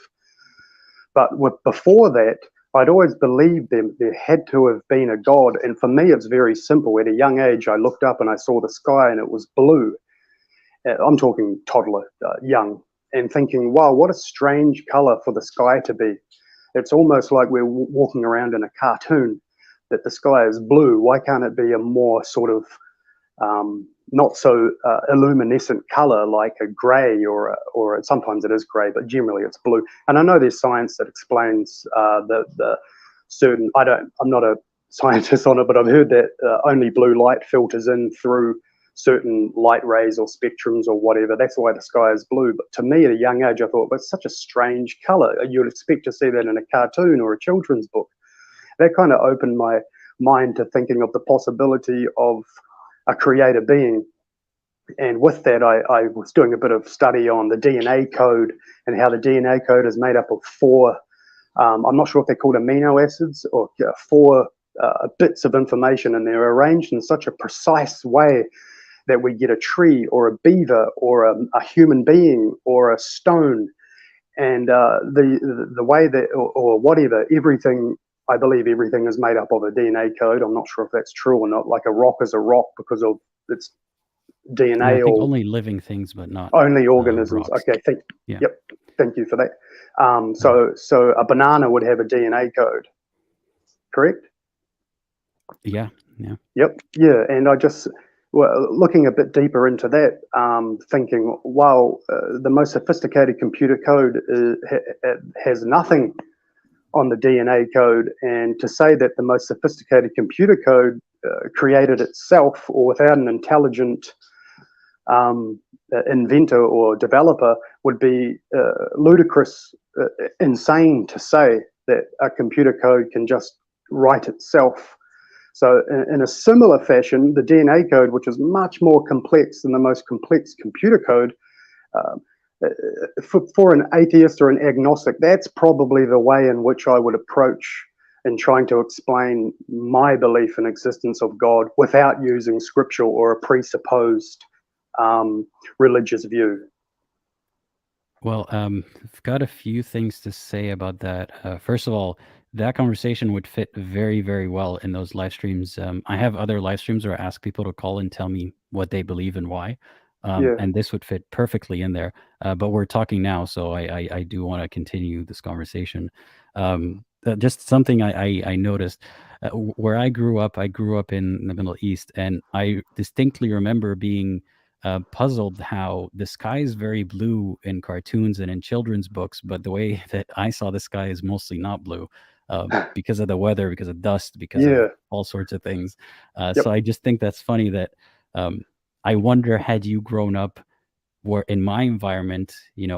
before that, I'd always believed there had to have been a God. And for me, it's very simple. At a young age, I looked up and I saw the sky and it was blue. I'm talking toddler, young, and thinking, wow, what a strange color for the sky to be. It's almost like we're walking around in a cartoon, that the sky is blue. Why can't it be a more sort of not so illuminescent color, like a gray or sometimes it is gray, but generally it's blue. And I know there's science that explains the certain, I'm not a scientist on it, but I've heard that only blue light filters in through certain light rays or spectrums or whatever. That's why the sky is blue. But to me at a young age, I thought, but it's such a strange color. You'd expect to see that in a cartoon or a children's book. That kind of opened my mind to thinking of the possibility of a creator being. And with that, I was doing a bit of study on the DNA code and how the DNA code is made up of 4, I'm not sure if they're called amino acids, or 4 bits of information, and they're arranged in such a precise way that we get a tree or a beaver or a human being or a stone. And the way that, or whatever, everything, I believe everything is made up of a DNA code. I'm not sure if that's true or not. Like a rock is a rock because of its DNA. Yeah, I think or only living things, but not only organisms. rocks. Okay, Yeah. Yep, thank you for that. So a banana would have a DNA code, correct? Yeah. Yep, yeah. And I just, looking a bit deeper into that, thinking, wow, the most sophisticated computer code has nothing on the DNA code, and to say that the most sophisticated computer code created itself or without an intelligent inventor or developer would be ludicrous, insane to say that a computer code can just write itself. So in a similar fashion, the DNA code, which is much more complex than the most complex computer code, for an atheist or an agnostic, that's probably the way in which I would approach in trying to explain my belief in existence of God without using scriptural or a presupposed religious view. Well, I've got a few things to say about that. First of all, that conversation would fit very, very well in those live streams. I have other live streams where I ask people to call and tell me what they believe and why. And this would fit perfectly in there. But we're talking now, so I do want to continue this conversation. Just something I noticed. Where I grew up in the Middle East, and I distinctly remember being puzzled how the sky is very blue in cartoons and in children's books, but the way that I saw the sky is mostly not blue. Because of the weather, because of dust, because of all sorts of things. So I just think that's funny that I wonder, had you grown up where in my environment,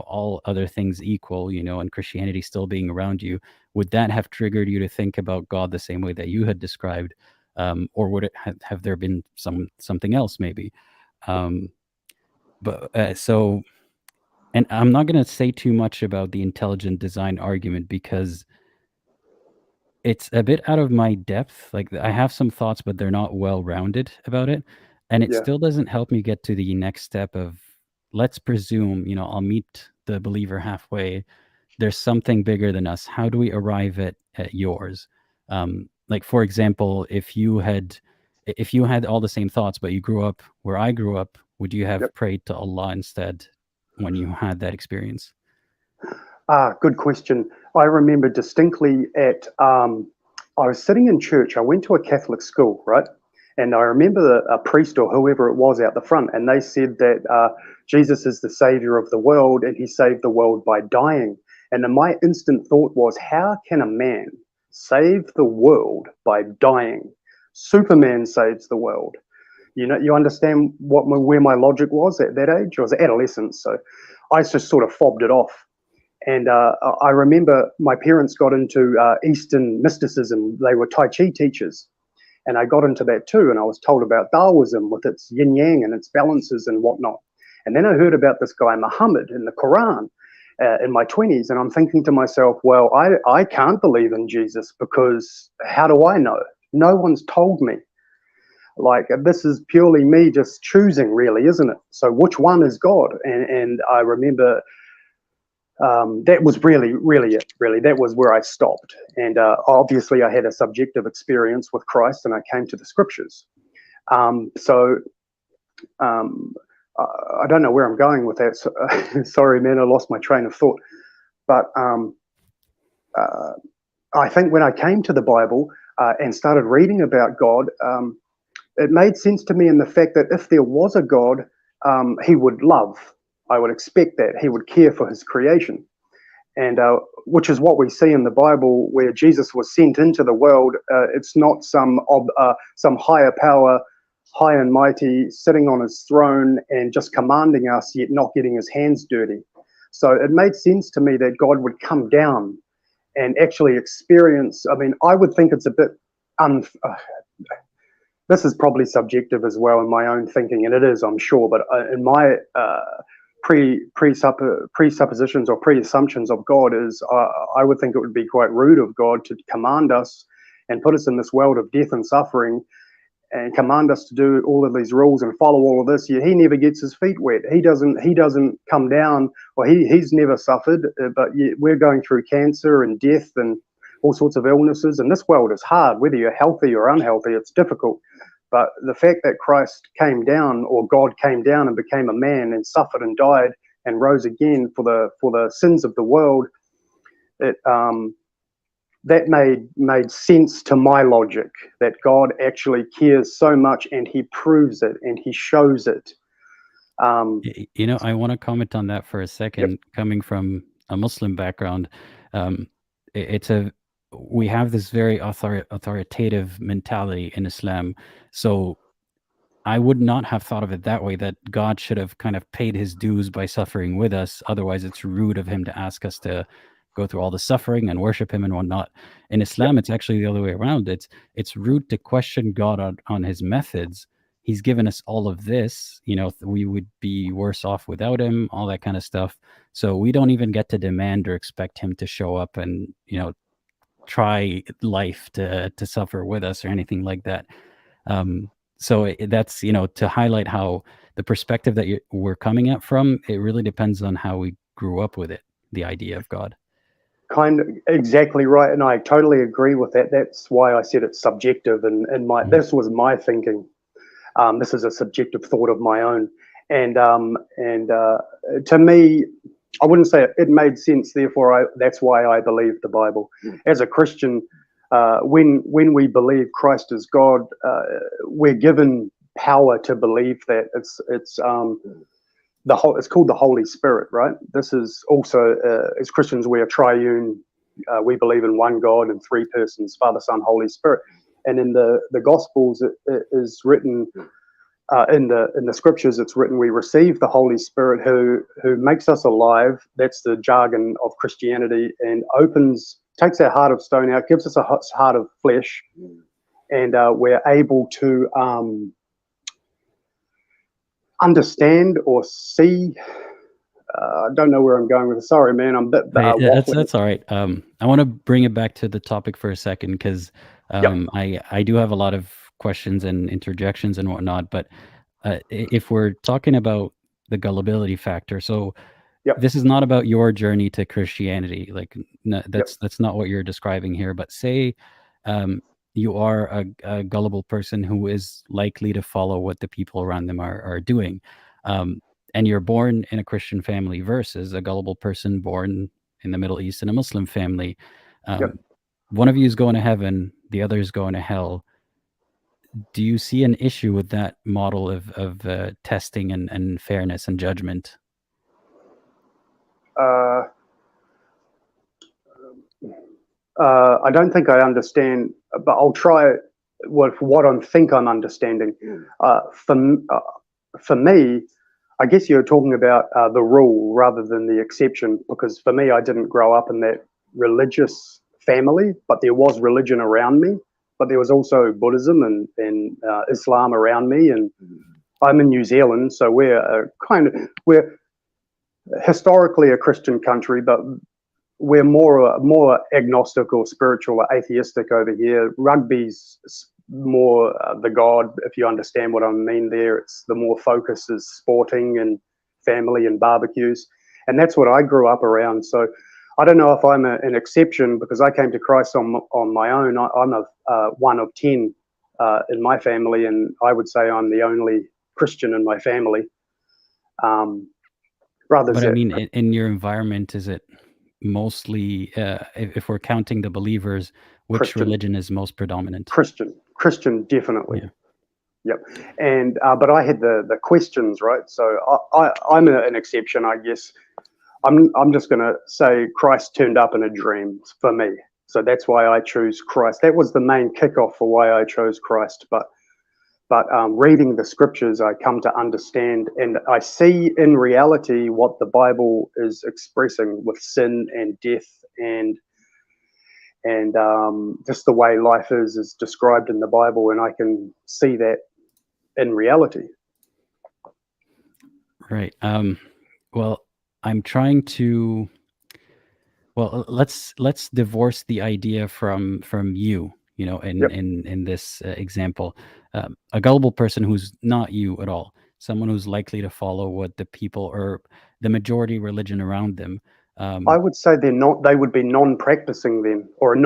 all other things equal, and Christianity still being around you, would that have triggered you to think about God the same way that you had described? Or would it have there been something else maybe? And I'm not going to say too much about the intelligent design argument because it's a bit out of my depth. Like, I have some thoughts, but they're not well-rounded about it. And it still doesn't help me get to the next step of, let's presume, I'll meet the believer halfway. There's something bigger than us. How do we arrive at yours? Like, for example, if you had all the same thoughts, but you grew up where I grew up, would you have prayed to Allah instead when you had that experience? Good question. I remember distinctly I was sitting in church. I went to a Catholic school, right? And I remember a priest or whoever it was out the front, and they said that Jesus is the savior of the world, and he saved the world by dying. And then my instant thought was, how can a man save the world by dying? Superman saves the world. You understand where my logic was at that age? I was adolescent, so I just sort of fobbed it off. And I remember my parents got into Eastern mysticism. They were Tai Chi teachers. And I got into that too. And I was told about Taoism with its yin yang and its balances and whatnot. And then I heard about this guy, Muhammad, in the Quran in my 20s. And I'm thinking to myself, well, I can't believe in Jesus because how do I know? No one's told me. Like, this is purely me just choosing, really, isn't it? So which one is God? And I remember that was really it. Really, that was where I stopped. And obviously, I had a subjective experience with Christ, and I came to the scriptures. I don't know where I'm going with that. So, sorry, man, I lost my train of thought. But I think when I came to the Bible and started reading about God, it made sense to me in the fact that if there was a God, he would love. I would expect that he would care for his creation, and which is what we see in the Bible, where Jesus was sent into the world. It's not some higher power, high and mighty, sitting on his throne and just commanding us, yet not getting his hands dirty. So it made sense to me that God would come down and actually experience. I mean, I would think it's a bit this is probably subjective as well in my own thinking, and it is, I'm sure, but in my presuppositions or pre-assumptions of God is, I would think it would be quite rude of God to command us and put us in this world of death and suffering and command us to do all of these rules and follow all of this, yet he never gets his feet wet. He doesn't come down, or he's never suffered, but yet we're going through cancer and death and all sorts of illnesses, and this world is hard, whether you're healthy or unhealthy, it's difficult. But the fact that Christ came down, or God came down and became a man and suffered and died and rose again for the sins of the world, that made sense to my logic, that God actually cares so much, and he proves it and he shows it. You know, I want to comment on that for a second. Yep. Coming from a Muslim background, we have this very authoritative mentality in Islam. So I would not have thought of it that way, that God should have kind of paid his dues by suffering with us. Otherwise, it's rude of him to ask us to go through all the suffering and worship him and whatnot. In Islam, It's actually the other way around. It's rude to question God on his methods. He's given us all of this, you know, we would be worse off without him, all that kind of stuff. So we don't even get to demand or expect him to show up and, you know, try life to suffer with us or anything like that. So that's, you know, to highlight how the perspective that we're coming at from, it really depends on how we grew up with it, the idea of God. Kind of exactly right, and I totally agree with that. That's why I said it's subjective, and this was my thinking. This is a subjective thought of my own, and to me, I wouldn't say it made sense. Therefore, that's why I believe the Bible. As a Christian, when we believe Christ is God, we're given power to believe that. It's called the Holy Spirit, right? This is also, as Christians, we are triune. We believe in one God and three persons: Father, Son, Holy Spirit. And in the Gospels, it is written. In the scriptures, it's written, we receive the Holy Spirit who makes us alive. That's the jargon of Christianity, and takes our heart of stone out, gives us a heart of flesh, and we're able to understand or see. I don't know where I'm going with it. Sorry, man, I'm a bit waffling. That's all right. I want to bring it back to the topic for a second, because I do have a lot of questions and interjections and whatnot, but if we're talking about the gullibility factor, so this is not about your journey to Christianity, like that's not what you're describing here, but say you are a gullible person who is likely to follow what the people around them are doing, and you're born in a Christian family versus a gullible person born in the Middle East in a Muslim family. One of you is going to heaven, the other is going to hell. Do you see an issue with that model of testing and fairness and judgment? I don't think I understand, but I'll try what I think I'm understanding. For me, I guess you're talking about the rule rather than the exception, because for me, I didn't grow up in that religious family, but there was religion around me. But there was also Buddhism and Islam around me, and I'm in New Zealand, so we're historically a Christian country, but we're more agnostic or spiritual or atheistic over here. Rugby's more the God, if you understand what I mean there. It's the more focus is sporting and family and barbecues, And that's what I grew up around. So I don't know if I'm an exception because I came to Christ on my own. I'm a one of 10 in my family, and I would say I'm the only Christian in my family. But I mean, in your environment, is it mostly, if we're counting the believers, which Christian. religion is most predominant? Christian, definitely. Yeah. Yep. And but I had the questions, right? So I'm an exception, I guess. I'm just going to say Christ turned up in a dream for me. So that's why I choose Christ. That was the main kickoff for why I chose Christ. But reading the scriptures, I come to understand, and I see in reality what the Bible is expressing with sin and death and just the way life is described in the Bible, and I can see that in reality. Right. Well, I'm trying to. Well, let's divorce the idea from you. In this example, a gullible person who's not you at all, someone who's likely to follow what the people or the majority religion around them. I would say they're not. They would be non-practicing then, or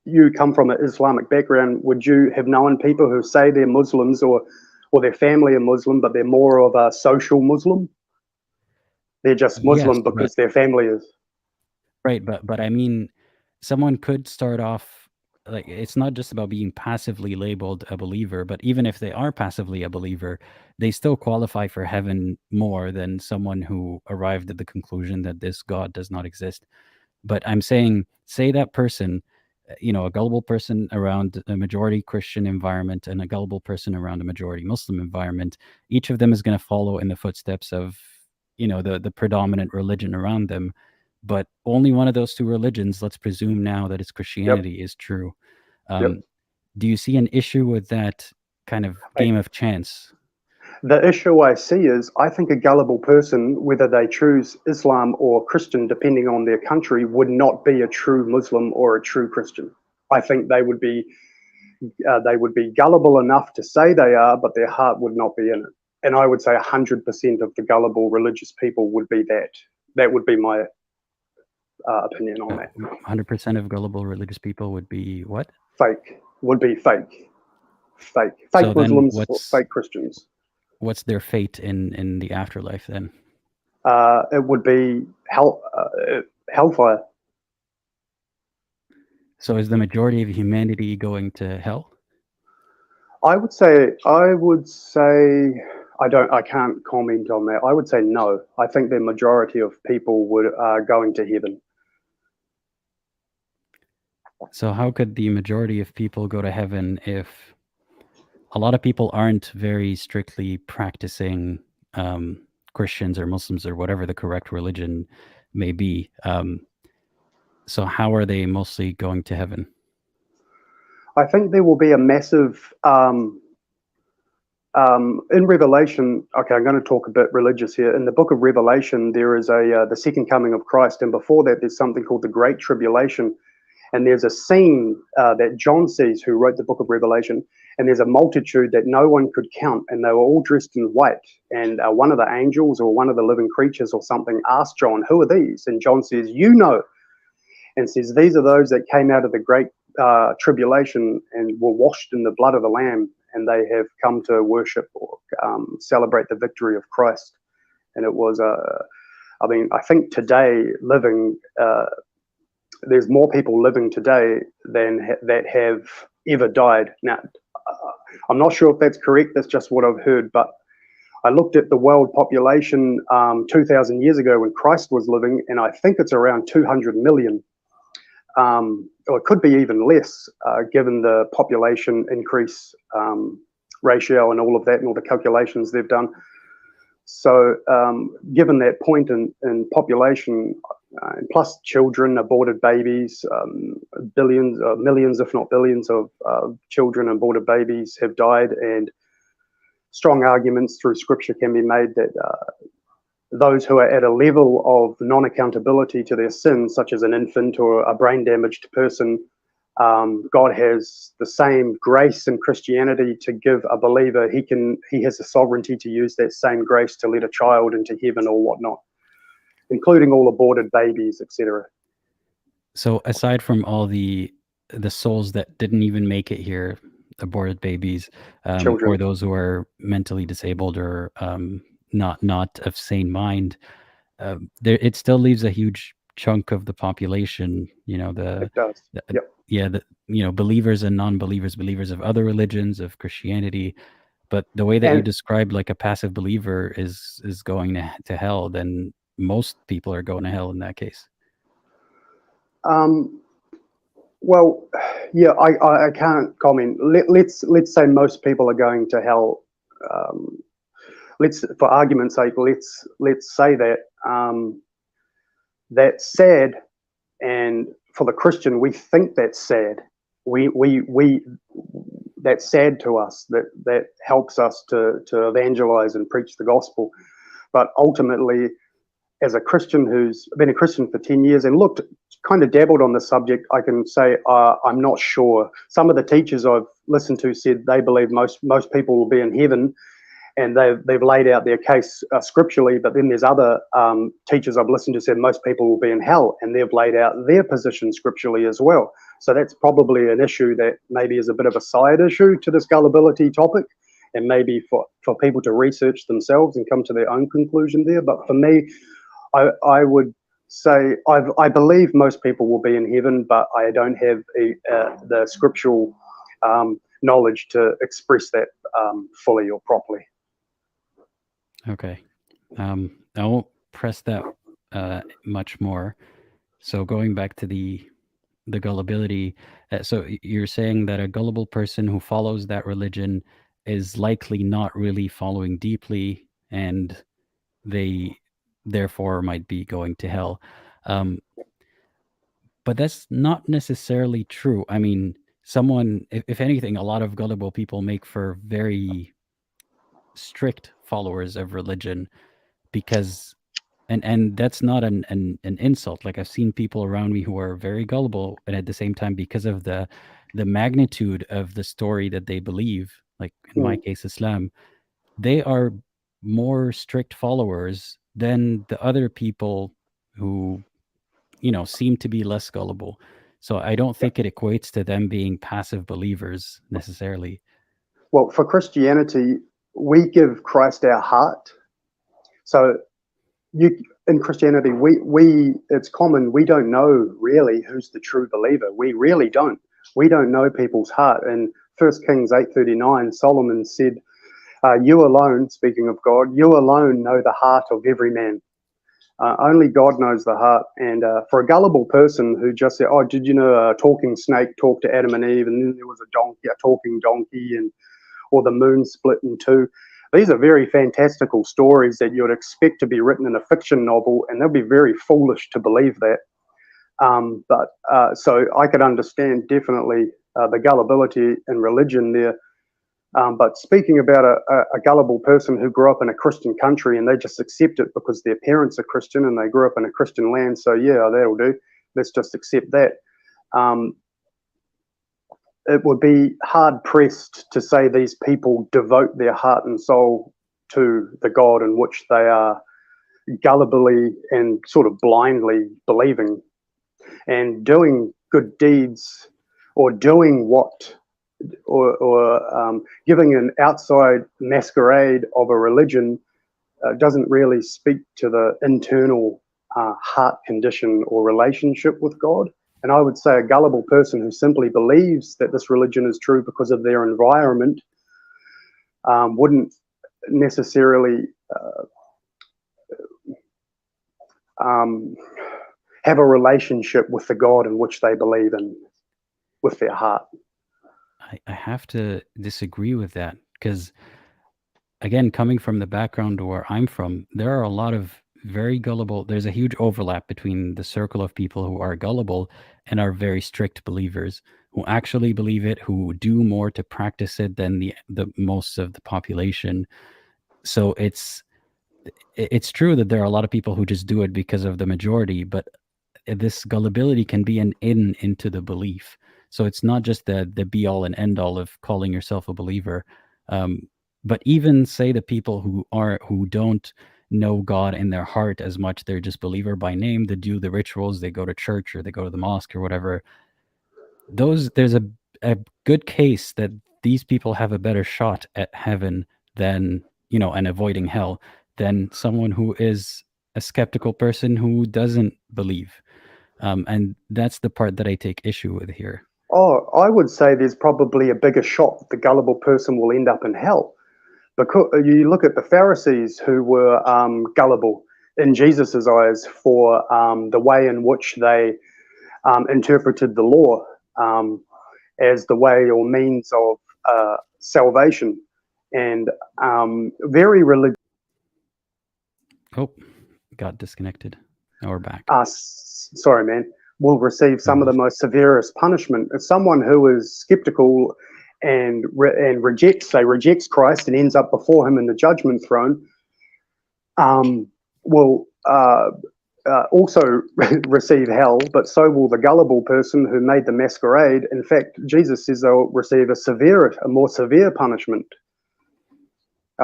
you come from an Islamic background. Would you have known people who say they're Muslims or their family are Muslim, but they're more of a social Muslim? They're just Muslim because their family is. Right, but I mean, someone could start off, like, it's not just about being passively labeled a believer, but even if they are passively a believer, they still qualify for heaven more than someone who arrived at the conclusion that this God does not exist. But I'm saying, say that person, a gullible person around a majority Christian environment and a gullible person around a majority Muslim environment, each of them is going to follow in the footsteps of, the predominant religion around them. But only one of those two religions, let's presume now that it's Christianity, is true. Do you see an issue with that kind of game of chance? The issue I see is I think a gullible person, whether they choose Islam or Christian, depending on their country, would not be a true Muslim or a true Christian. I think they would be gullible enough to say they are, but their heart would not be in it. And I would say 100% of the gullible religious people would be that. That would be my opinion on that. 100% of gullible religious people would be what? Fake. Would be fake. Fake so Muslims or fake Christians. What's their fate in the afterlife then? It would be hellfire. So is the majority of humanity going to hell? I would say I can't comment on that. I would say no. I think the majority of people are going to heaven. So how could the majority of people go to heaven if a lot of people aren't very strictly practicing Christians or Muslims or whatever the correct religion may be? So how are they mostly going to heaven? I think there will be a massive in Revelation. Okay, I'm going to talk a bit religious here. In the book of Revelation, there is the second coming of Christ, and before that, there's something called the Great Tribulation. And there's a scene that John sees, who wrote the book of Revelation, and there's a multitude that no one could count, and they were all dressed in white. And one of the angels or one of the living creatures or something asked John, "Who are these?" And John says, "You know," and says, "These are those that came out of the great tribulation and were washed in the blood of the Lamb, and they have come to worship or celebrate the victory of Christ." And it was, I think today living, there's more people living today than that have ever died. Now, I'm not sure if that's correct. That's just what I've heard. But I looked at the world population 2,000 years ago when Christ was living, and I think it's around 200 million. Or it could be even less, given the population increase ratio and all of that and all the calculations they've done. So given that point in population, plus children, aborted babies, billions, millions, if not billions of children, aborted babies have died, and strong arguments through scripture can be made that those who are at a level of non-accountability to their sins, such as an infant or a brain-damaged person, God has the same grace in Christianity to give a believer. He has the sovereignty to use that same grace to let a child into heaven or whatnot. including all aborted babies, etc. So aside from all the souls that didn't even make it here, aborted babies, or Children. those who are mentally disabled or not of sane mind, there it still leaves a huge chunk of the population. It does. The believers and non-believers, believers of other religions, of Christianity. But the way that you described, like a passive believer is going to hell, then most people are going to hell in that case. Well, yeah, I can't comment. Let's say most people are going to hell. For argument's sake, let's say that that's sad, and for the Christian, we think that's sad. We that's sad to us. That helps us to evangelize and preach the gospel. But ultimately, as a Christian who's been a Christian for 10 years and kind of dabbled on the subject, I can say I'm not sure. Some of the teachers I've listened to said they believe most people will be in heaven, and they've laid out their case scripturally. But then there's other teachers I've listened to said most people will be in hell, and they've laid out their position scripturally as well. So that's probably an issue that maybe is a bit of a side issue to this gullibility topic, and maybe for people to research themselves and come to their own conclusion there. But for me, I would say I believe most people will be in heaven, but I don't have the scriptural knowledge to express that fully or properly. Okay. I won't press that much more. So going back to the gullibility, so you're saying that a gullible person who follows that religion is likely not really following deeply, and they therefore might be going to hell. But that's not necessarily true. I mean, if anything, a lot of gullible people make for very strict followers of religion, because and that's not an insult. Like, I've seen people around me who are very gullible, and at the same time, because of the magnitude of the story that they believe, like in my case, Islam, they are more strict followers than the other people who seem to be less gullible. So I don't think it equates to them being passive believers necessarily. Well, for Christianity, we give Christ our heart. So in Christianity, it's common, we don't know really who's the true believer. We really don't. We don't know people's heart. In 1 Kings 8:39, Solomon said, you alone, speaking of God, you alone know the heart of every man. Only God knows the heart. And for a gullible person who just said, oh, did you know a talking snake talked to Adam and Eve, and then there was a talking donkey, or the moon split in two. These are very fantastical stories that you would expect to be written in a fiction novel, and they'll be very foolish to believe that. So I could understand definitely the gullibility in religion there. But speaking about a gullible person who grew up in a Christian country and they just accept it because their parents are Christian and they grew up in a Christian land, so yeah, that'll do. Let's just accept that. It would be hard-pressed to say these people devote their heart and soul to the God in which they are gullibly and sort of blindly believing, and doing good deeds or doing what or giving an outside masquerade of a religion doesn't really speak to the internal heart condition or relationship with God. And I would say a gullible person who simply believes that this religion is true because of their environment wouldn't necessarily have a relationship with the God in which they believe in with their heart. I have to disagree with that, because, again, coming from the background where I'm from, there are a lot of very gullible. There's a huge overlap between the circle of people who are gullible and are very strict believers, who actually believe it, who do more to practice it than the most of the population. So it's true that there are a lot of people who just do it because of the majority, but this gullibility can be an into the belief. So it's not just the be all and end all of calling yourself a believer. But even say the people who don't know God in their heart as much. They're just believer by name. They do the rituals. They go to church or they go to the mosque or whatever. There's a good case that these people have a better shot at heaven than, and avoiding hell, than someone who is a skeptical person who doesn't believe. And that's the part that I take issue with here. Oh, I would say there's probably a bigger shot that the gullible person will end up in hell. Because you look at the Pharisees who were gullible in Jesus's eyes for the way in which they interpreted the law as the way or means of salvation, and very religious. Oh, got disconnected. Now we're back. Sorry, man. Will receive some of the most severest punishment. It's someone who is skeptical and rejects Christ and ends up before him in the judgment throne, will also receive hell, but so will the gullible person who made the masquerade. In fact, Jesus says they'll receive a more severe punishment.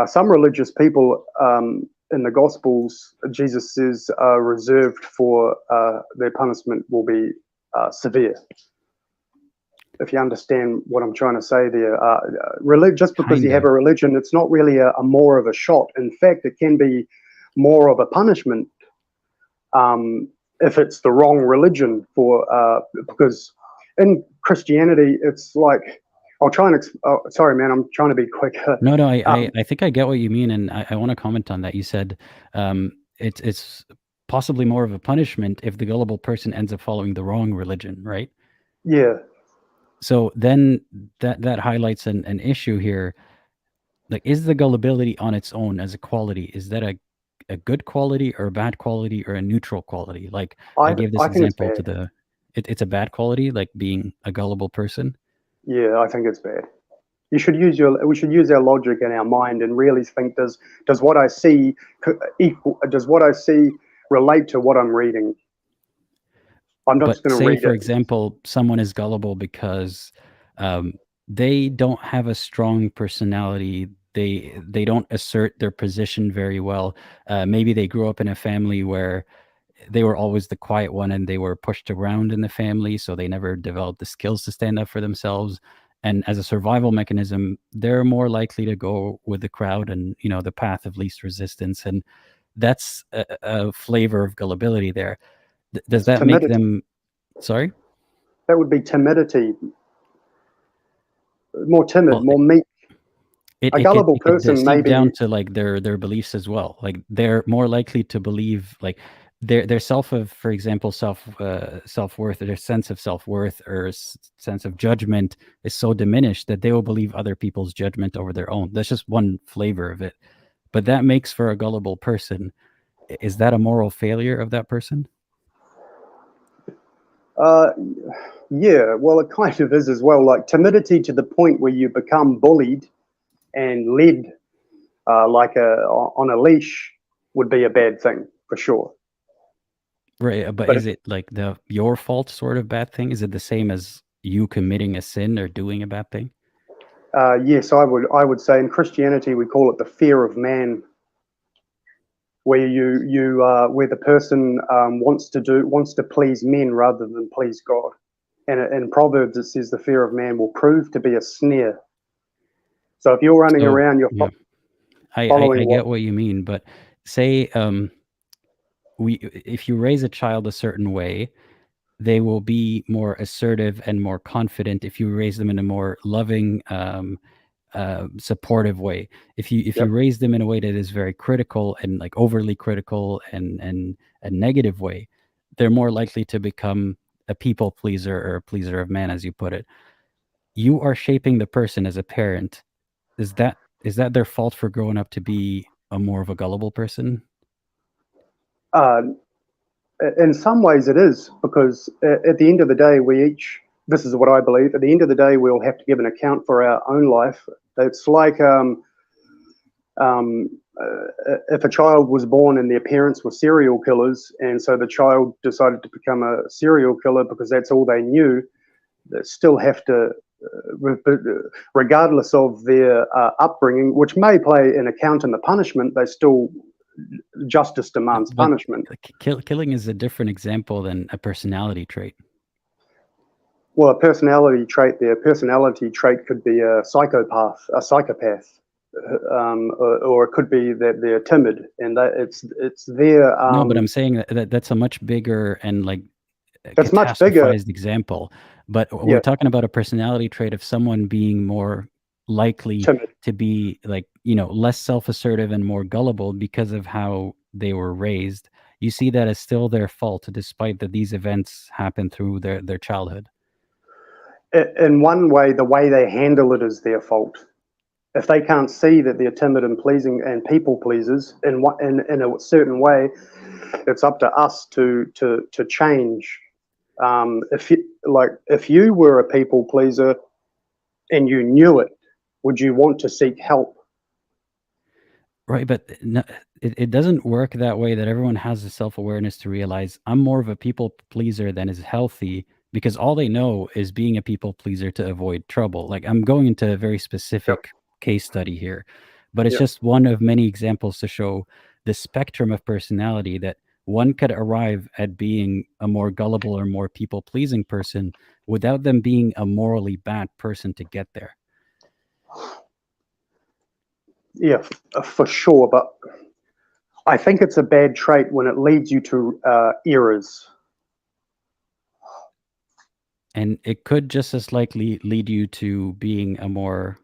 Some religious people in the Gospels, Jesus says, are reserved for their punishment will be severe. If you understand what I'm trying to say there, just because you have a religion, it's not really a more of a shot. In fact, it can be more of a punishment if it's the wrong religion. Because in Christianity, it's like, I'll try and sorry, man, I'm trying to be quick. No, I think I get what you mean, and I want to comment on that. You said it's possibly more of a punishment if the gullible person ends up following the wrong religion, right? Yeah. So then that highlights an issue here. Like, is the gullibility on its own as a quality, is that a good quality or a bad quality or a neneutral quality? Like, I gave this example to it's a bad quality, like being a gullible person. Yeah, I think it's bad. We should use our logic and our mind and really think, does what I see relate to what I'm reading? I'm not just going to read it. For example, someone is gullible because they don't have a strong personality. They don't assert their position very well. Maybe they grew up in a family where they were always the quiet one and they were pushed around in the family, so they never developed the skills to stand up for themselves. And as a survival mechanism, they're more likely to go with the crowd and, the path of least resistance. And that's a flavor of gullibility there. Does that make them... Sorry? That would be timidity. More timid, more meek. A gullible person maybe down to like their beliefs as well. Like, they're more likely to believe, like, their for example, self-worth, or their sense of self-worth or sense of judgment is so diminished that they will believe other people's judgment over their own. That's just one flavor of it. But that makes for a gullible person. Is that a moral failure of that person? Yeah, well, it kind of is as well. Like, timidity to the point where you become bullied and led on a leash would be a bad thing for sure. Right, but is it like your fault sort of bad thing? Is it the same as you committing a sin or doing a bad thing? Yes, I would say in Christianity we call it the fear of man, where where the person wants to please men rather than please God. And in Proverbs it says the fear of man will prove to be a snare. So if you're running around, you're following. I get what you mean, but say if you raise a child a certain way, they will be more assertive and more confident if you raise them in a more loving, supportive way. If you raise them in a way that is very critical and like overly critical and a negative way, they're more likely to become a people pleaser or a pleaser of man, as you put it. You are shaping the person as a parent. Is that their fault for growing up to be more of a gullible person? In some ways it is, because at the end of the day, this is what I believe, at the end of the day, we'll have to give an account for our own life. It's like if a child was born and their parents were serial killers, and so the child decided to become a serial killer because that's all they knew, they still have to, regardless of their upbringing, which may play an account in the punishment, they still justice demands But punishment. killing is a different example than a personality trait. Well, a personality trait could be a psychopath, or it could be that they're timid, and that it's their. No, but I'm saying that's a much bigger and like That's much bigger. catastrophized example. But we're talking about a personality trait of someone being more likely timid. to be like, less self-assertive and more gullible because of how they were raised. You see that as still their fault, despite that these events happen through their childhood. In one way, the way they handle it is their fault. If they can't see that they're timid and pleasing and people pleasers in a certain way, it's up to us to change. If you were a people pleaser and you knew it, would you want to seek help? Right, but it doesn't work that way, that everyone has the self-awareness to realize I'm more of a people pleaser than is healthy, because all they know is being a people pleaser to avoid trouble. Like, I'm going into a very specific case study here, but it's just one of many examples to show the spectrum of personality, that one could arrive at being a more gullible or more people-pleasing person without them being a morally bad person to get there. Yeah, for sure. But I think it's a bad trait when it leads you to errors. And it could just as likely lead you to being a more,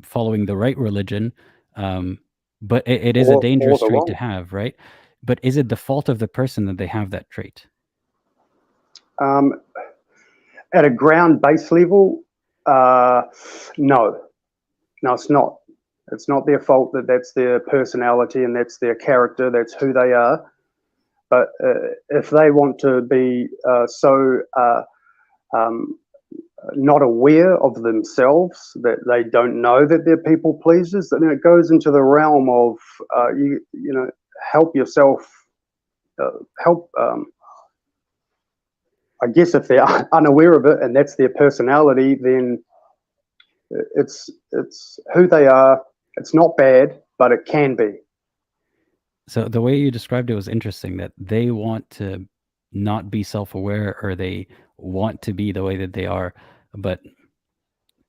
following the right religion. But it is a dangerous trait to have, right? But is it the fault of the person that they have that trait? At a ground base level, no, it's not. It's not their fault that's their personality and that's their character, that's who they are. But if they want to be not aware of themselves, that they don't know that they're people pleasers, then it goes into the realm of help yourself. I guess if they're unaware of it and that's their personality, then it's who they are. It's not bad, but it can be. So the way you described it was interesting, that they want to not be self-aware, or they want to be the way that they are. But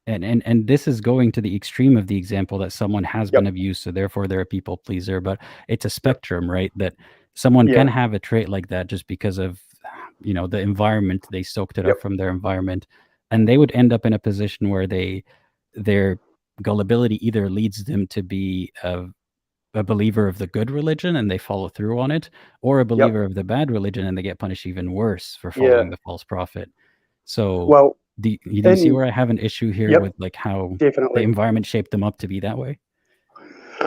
and this is going to the extreme of the example that someone has been abused, so therefore they're a people pleaser. But it's a spectrum, right? That someone can have a trait like that just because of the environment. They soaked it up from their environment, and they would end up in a position where their gullibility either leads them to be a believer of the good religion and they follow through on it, or a believer of the bad religion and they get punished even worse for following the false prophet. So do you see where I have an issue here with like how the environment shaped them up to be that way?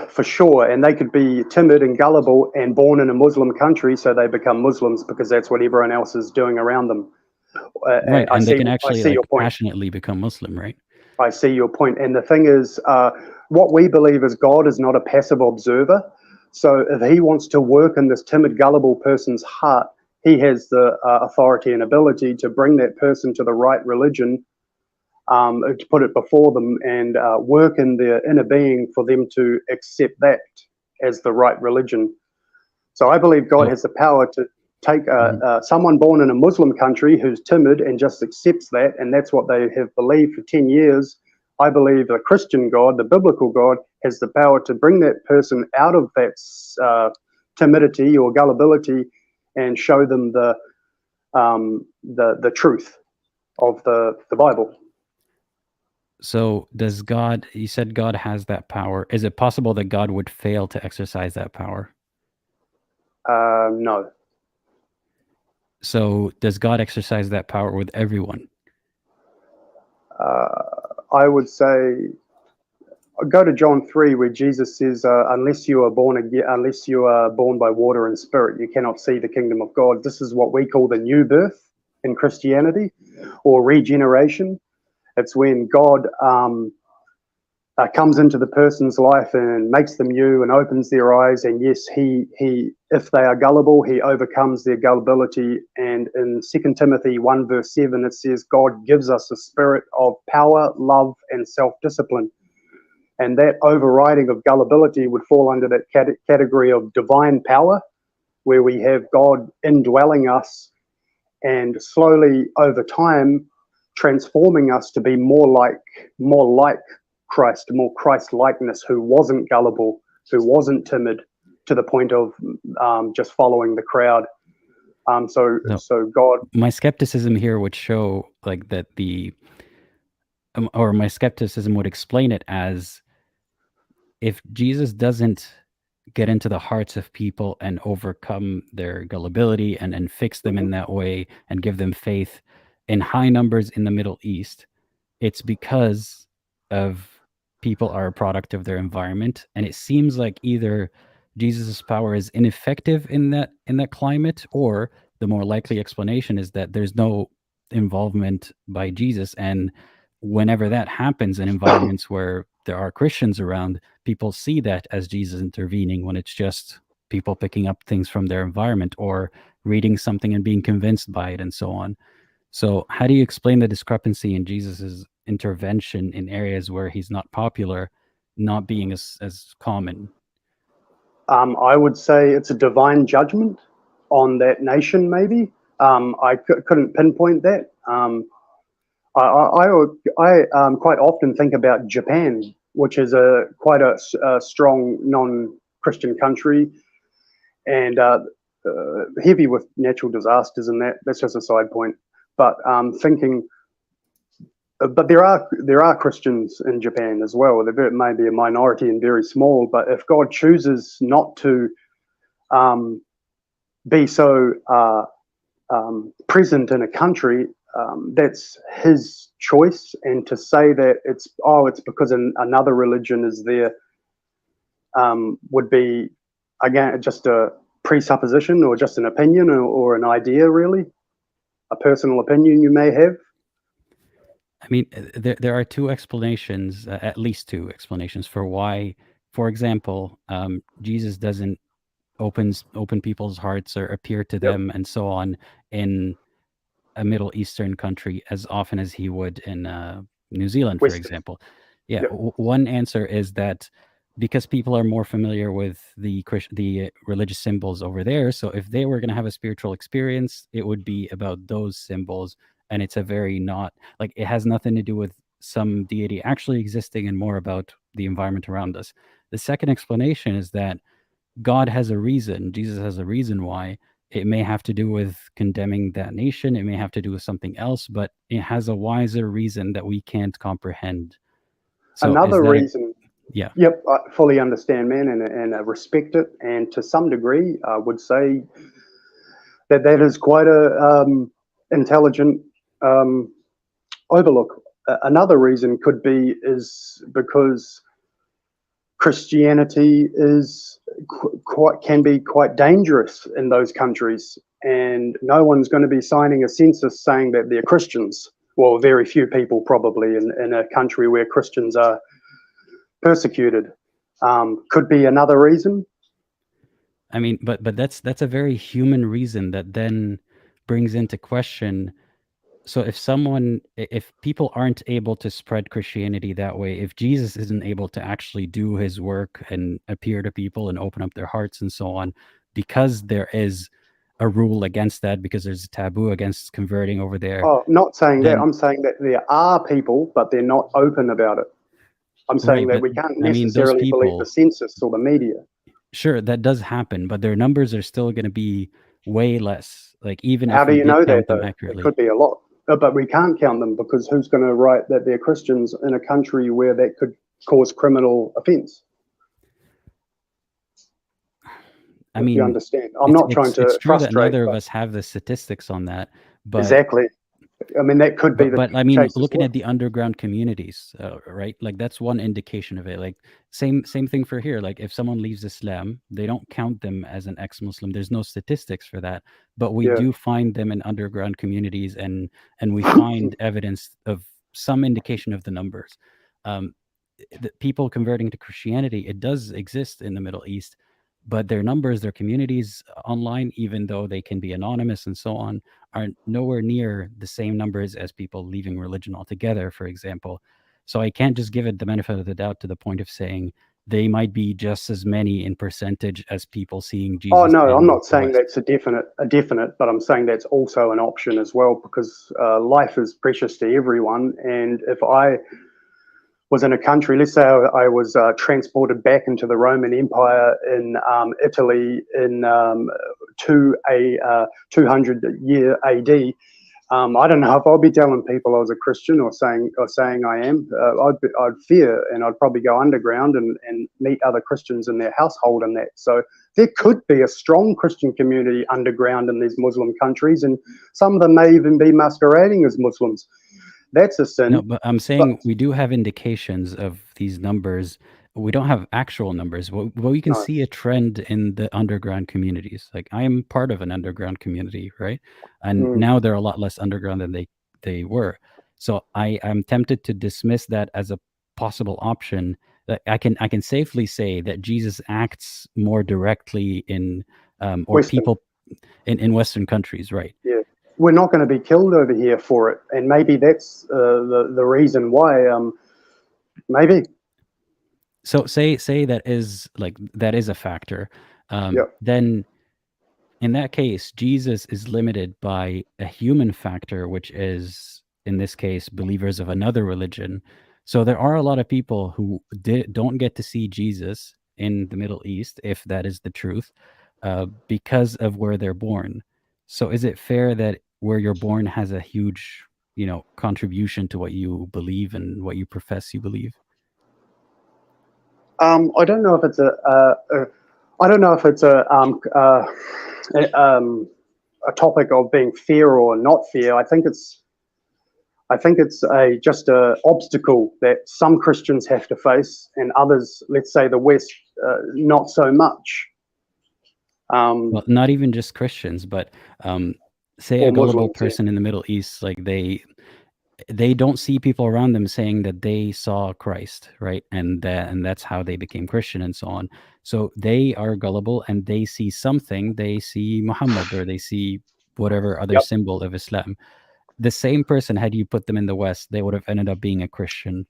For sure. And they could be timid and gullible and born in a Muslim country, so they become Muslims because that's what everyone else is doing around them. Right, and they can actually passionately become Muslim, right? I see your point. And the thing is, what we believe is God is not a passive observer. So if he wants to work in this timid, gullible person's heart, he has the authority and ability to bring that person to the right religion, to put it before them and work in their inner being for them to accept that as the right religion. So I believe God has the power to take someone born in a Muslim country who's timid and just accepts that, and that's what they have believed for 10 years. I believe the Christian God, the biblical God, has the power to bring that person out of that timidity or gullibility and show them the truth of the Bible. So does God, you said God has that power. Is it possible that God would fail to exercise that power? No. So does God exercise that power with everyone? I would say, go to John 3, where Jesus says, unless you are born again, unless you are born by water and spirit, you cannot see the kingdom of God. This is what we call the new birth in Christianity, or regeneration. It's when God comes into the person's life and makes them new and opens their eyes. And yes, he if they are gullible, he overcomes their gullibility. And in 2 Timothy 1 verse 7, it says, God gives us a spirit of power, love, and self-discipline. And that overriding of gullibility would fall under that category of divine power, where we have God indwelling us and slowly over time transforming us to be more like Christ, more Christ-likeness, who wasn't gullible, who wasn't timid to the point of just following the crowd. So God... My skepticism here would show like that or my skepticism would explain it as, if Jesus doesn't get into the hearts of people and overcome their gullibility and fix them in that way and give them faith in high numbers in the Middle East, it's because of people are a product of their environment. And it seems like either Jesus's power is ineffective in that climate, or the more likely explanation is that there's no involvement by Jesus. And whenever that happens in environments where there are Christians around, people see that as Jesus intervening, when it's just people picking up things from their environment or reading something and being convinced by it and so on. So how do you explain the discrepancy in Jesus's intervention in areas where he's not popular not being as common? I would say it's a divine judgment on that nation, maybe. I couldn't pinpoint that. I quite often think about Japan, which is quite a strong non-Christian country, and heavy with natural disasters, and that's just a side point. But but there are Christians in Japan as well. There may be a minority and very small, but if God chooses not to be so present in a country, that's his choice. And to say that it's because another religion is there would be, again, just a presupposition or just an opinion or an idea, really, a personal opinion you may have. I mean, there are two explanations, at least two explanations for why, for example, Jesus doesn't open people's hearts or appear to them and so on in a Middle Eastern country as often as he would in New Zealand, for example. Yeah, one answer is that because people are more familiar with the religious symbols over there, so if they were going to have a spiritual experience, it would be about those symbols, and it's a very it has nothing to do with some deity actually existing and more about the environment around us. The second explanation is that God has a reason, Jesus has a reason why. It may have to do with condemning that nation. It may have to do with something else, but it has a wiser reason that we can't comprehend. So another reason. Yeah. Yep, I fully understand, man, and I respect it. And to some degree, I would say that is quite a intelligent overlook. Another reason is because Christianity can be quite dangerous in those countries, and no one's going to be signing a census saying that they're Christians. Well, very few people probably in a country where Christians are persecuted. Could be another reason. I mean, but that's a very human reason that then brings into question. So if people aren't able to spread Christianity that way, if Jesus isn't able to actually do his work and appear to people and open up their hearts and so on, because there is a rule against that, because there's a taboo against converting over there. Oh, not saying that. I'm saying that there are people, but they're not open about it. I'm saying that we can't necessarily believe the census or the media. Sure, that does happen, but their numbers are still going to be way less. Like, even how if do you know that? Them accurately. It could be a lot. But we can't count them, because who's going to write that they're Christians in a country where that could cause criminal offense? I mean, you understand. I'm not trying to it's true frustrate. That neither of us have the statistics on that. But exactly. I mean, that could be but I mean, looking at the underground communities, right? Like, that's one indication of it. Like, same thing for here. Like, if someone leaves Islam, they don't count them as an ex-Muslim. There's no statistics for that, but we do find them in underground communities, and we find evidence of some indication of the numbers. The people converting to Christianity, it does exist in the Middle East, but their numbers, their communities online, even though they can be anonymous and so on, are nowhere near the same numbers as people leaving religion altogether, for example. So I can't just give it the benefit of the doubt to the point of saying they might be just as many in percentage as people seeing Jesus. Oh no, I'm not the saying West. that's a definite, but I'm saying that's also an option as well, because life is precious to everyone. And if I was in a country, let's say I was transported back into the Roman Empire in Italy in to a 200 year AD. I don't know if I'd be telling people I was a Christian or saying I am. I'd fear, and I'd probably go underground and meet other Christians in their household and that. So there could be a strong Christian community underground in these Muslim countries, and some of them may even be masquerading as Muslims. That's a sin. No, but I'm saying we do have indications of these numbers. We don't have actual numbers, but we can No. see a trend in the underground communities. Like I am part of an underground community, right? And now they're a lot less underground than they were. So I'm tempted to dismiss that as a possible option. That I can safely say that Jesus acts more directly in or Western. people in Western countries, right? Yeah. We're not going to be killed over here for it, and maybe that's the reason why. Maybe. So say that is a factor. Then in that case, Jesus is limited by a human factor, which is in this case believers of another religion. So there are a lot of people who don't get to see Jesus in the Middle East, if that is the truth, because of where they're born. So is it fair that where you're born has a huge, contribution to what you believe and what you profess you believe? I don't know if it's a topic of being fair or not fair. I think it's just a obstacle that some Christians have to face, and others, let's say the West, not so much. Well, not even just Christians, but say a gullible Muslims, person in the Middle East, like they don't see people around them saying that they saw Christ, right? And that's how they became Christian and so on. So they are gullible and they see something. They see Muhammad or they see whatever other symbol of Islam. The same person, had you put them in the West, they would have ended up being a Christian.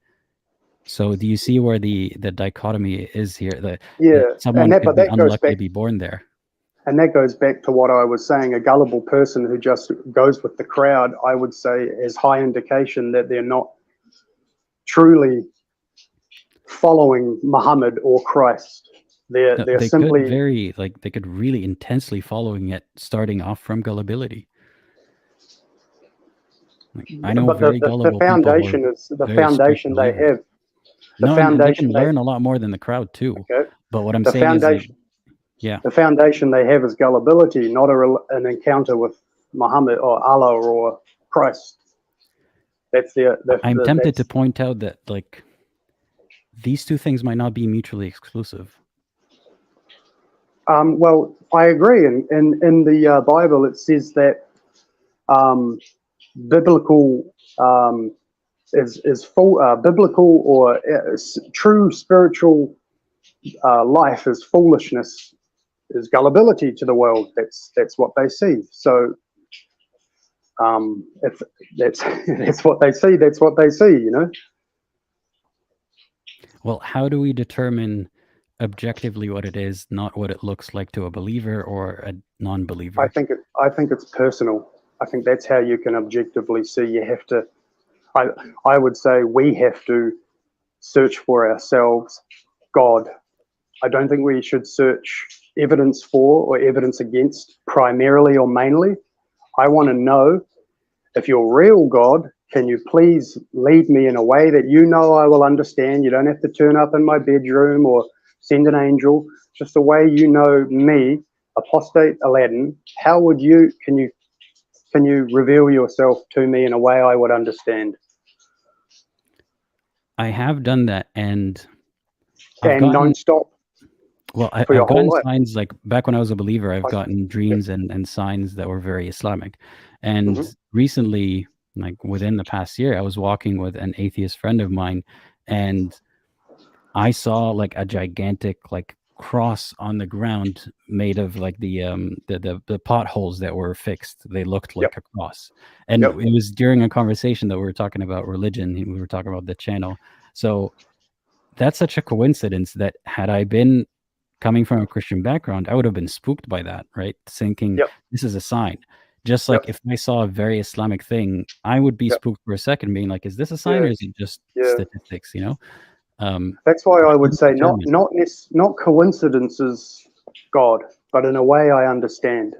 So do you see where the dichotomy is here? That someone could be unlucky to be born there. And that goes back to what I was saying. A gullible person who just goes with the crowd, I would say, is high indication that they're not truly following Muhammad or Christ. They're simply they could really intensely following it, starting off from gullibility. I know very gullible people. The foundation they have. They can learn a lot more than the crowd too. Okay. But what I'm saying is, the foundation they have is gullibility, not an encounter with Muhammad or Allah or Christ. I'm tempted to point out that these two things might not be mutually exclusive. Well, I agree. In the Bible, it says that biblical is full. Biblical or true spiritual life is foolishness. Is gullibility to the world. That's what they see. So, if that's what they see, that's what they see. Well, how do we determine objectively what it is, not what it looks like to a believer or a non-believer? I think it's personal. I think that's how you can objectively see. You have to. I would say we have to search for ourselves God. I don't think we should search evidence for or evidence against primarily or mainly. I want to know, if you're real God, can you please lead me in a way that I will understand? You don't have to turn up in my bedroom or send an angel, just the way me, Apostate Aladdin. How would can you reveal yourself to me in a way I would understand? I have done that, and non-stop. Well, I've gotten signs, like back when I was a believer, I've gotten dreams and signs that were very Islamic. And recently, like within the past year, I was walking with an atheist friend of mine, and I saw like a gigantic cross on the ground made of like the potholes that were fixed. They looked like a cross. And Yep. it was during a conversation that we were talking about religion. We were talking about the channel. So that's such a coincidence that had I been coming from a Christian background, I would have been spooked by that, right? Thinking Yep. this is a sign. Just like if I saw a very Islamic thing, I would be spooked for a second, being like, is this a sign or is it just statistics, you know? That's why I would say determined. not coincidences, God, but in a way I understand.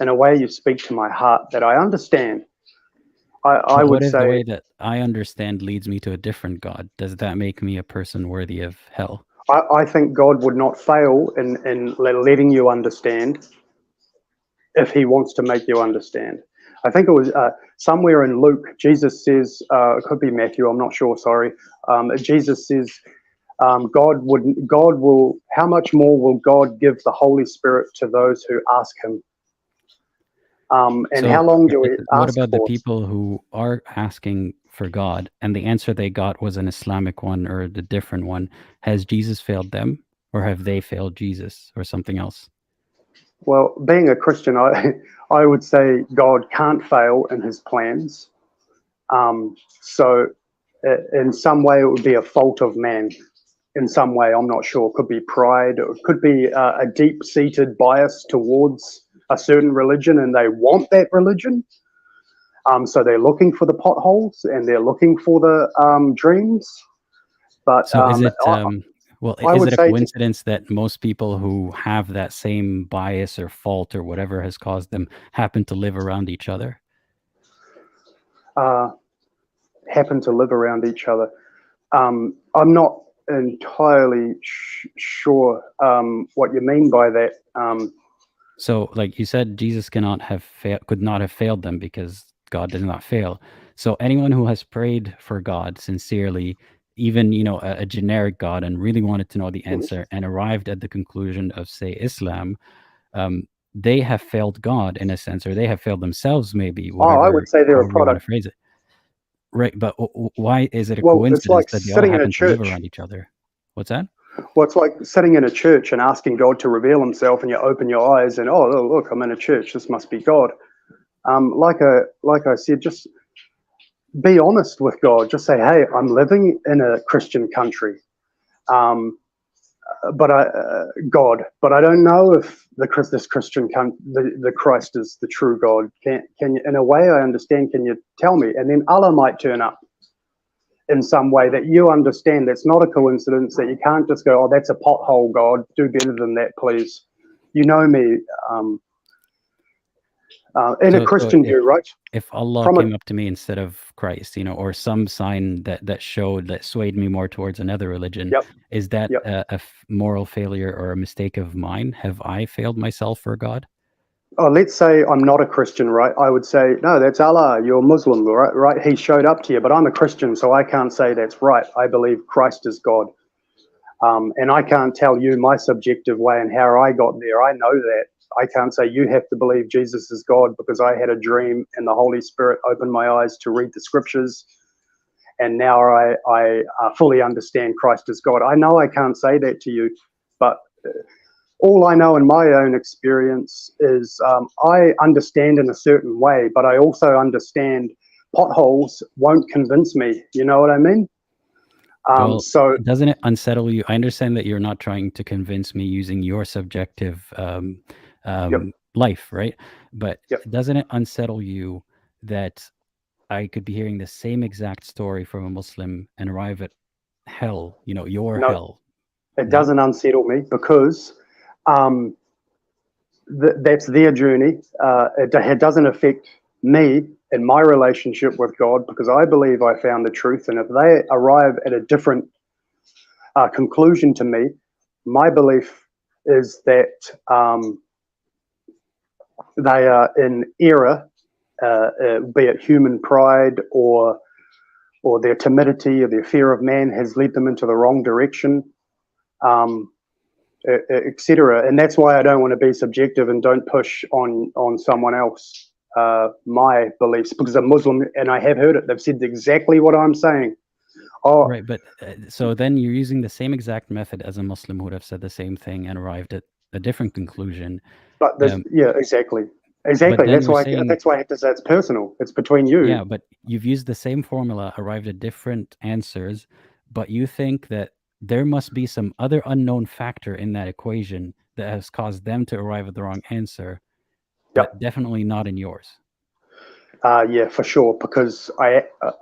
In a way you speak to my heart that I understand. I But would what if the say way that I understand leads me to a different God? Does that make me a person worthy of hell? I think God would not fail in letting you understand if he wants to make you understand. I think it was somewhere in Luke, Jesus says, it could be Matthew, I'm not sure, sorry. Jesus says, God will, how much more will God give the Holy Spirit to those who ask him? And So, how long do we what ask about the for? people who are asking for God and the answer they got was an Islamic one or the different one? Has Jesus failed them, or have they failed Jesus, or something else? Well, being a Christian, I would say God can't fail in his plans. So in some way it would be a fault of man. In some way, I'm not sure. It could be pride, or it could be a deep-seated bias towards a certain religion and they want that religion. So they're looking for the potholes and they're looking for the dreams. But So is it well, I is would it a say coincidence that most people who have that same bias or fault or whatever has caused them happen to live around each other? happen to live around each other. I'm not entirely sure what you mean by that. So, like you said, Jesus could not have failed them because God does not fail. So anyone who has prayed for God sincerely, even a generic God, and really wanted to know the answer and arrived at the conclusion of, say, Islam, they have failed God in a sense, or they have failed themselves, maybe. I would say they're a However you want to product. phrase it. Right, but why is it a Well, it's coincidence like that they all sitting in a happen to live church. around each other? What's that? Well, it's like sitting in a church and asking God to reveal himself, and you open your eyes and, oh, look, I'm in a church. This must be God. Like I said, just be honest with God. Just say, hey, I'm living in a Christian country. But I don't know if this Christian the Christ is the true God. Can you, in a way I understand, can you tell me? And then Allah might turn up in some way that you understand. That's not a coincidence, that you can't just go, oh, that's a pothole, God, do better than that, please. You know me. In a Christian view, right? If Allah came up to me instead of Christ, or some sign that swayed me more towards another religion, is that a moral failure or a mistake of mine? Have I failed myself for God? Oh, let's say I'm not a Christian, right? I would say, no, that's Allah, you're a Muslim, right? He showed up to you, but I'm a Christian, so I can't say that's right. I believe Christ is God. And I can't tell you my subjective way and how I got there. I know that. I can't say you have to believe Jesus is God because I had a dream and the Holy Spirit opened my eyes to read the scriptures. And now I fully understand Christ is God. I know I can't say that to you, but all I know in my own experience is I understand in a certain way, but I also understand potholes won't convince me. You know what I mean? Well, so doesn't it unsettle you? I understand that you're not trying to convince me using your subjective life, right? But doesn't it unsettle you that I could be hearing the same exact story from a Muslim and arrive at hell, your hell? It doesn't unsettle me because that's their journey. It doesn't affect me in my relationship with God because I believe I found the truth. And if they arrive at a different conclusion to me, my belief is that they are in error, be it human pride or their timidity or their fear of man has led them into the wrong direction. Etc. And that's why I don't want to be subjective and don't push on someone else my beliefs, because a Muslim, and I have heard it, they've said exactly what I'm saying. Oh, Right, but so then you're using the same exact method as a Muslim who would have said the same thing and arrived at a different conclusion. but there's, Um, yeah, exactly. but then That's you're why saying, that's why I have to say it's personal. It's between you. yeah, but you've used the same formula, arrived at different answers, but you think that there must be some other unknown factor in that equation that has caused them to arrive at the wrong answer, Yep. but definitely not in yours. Yeah, for sure. Because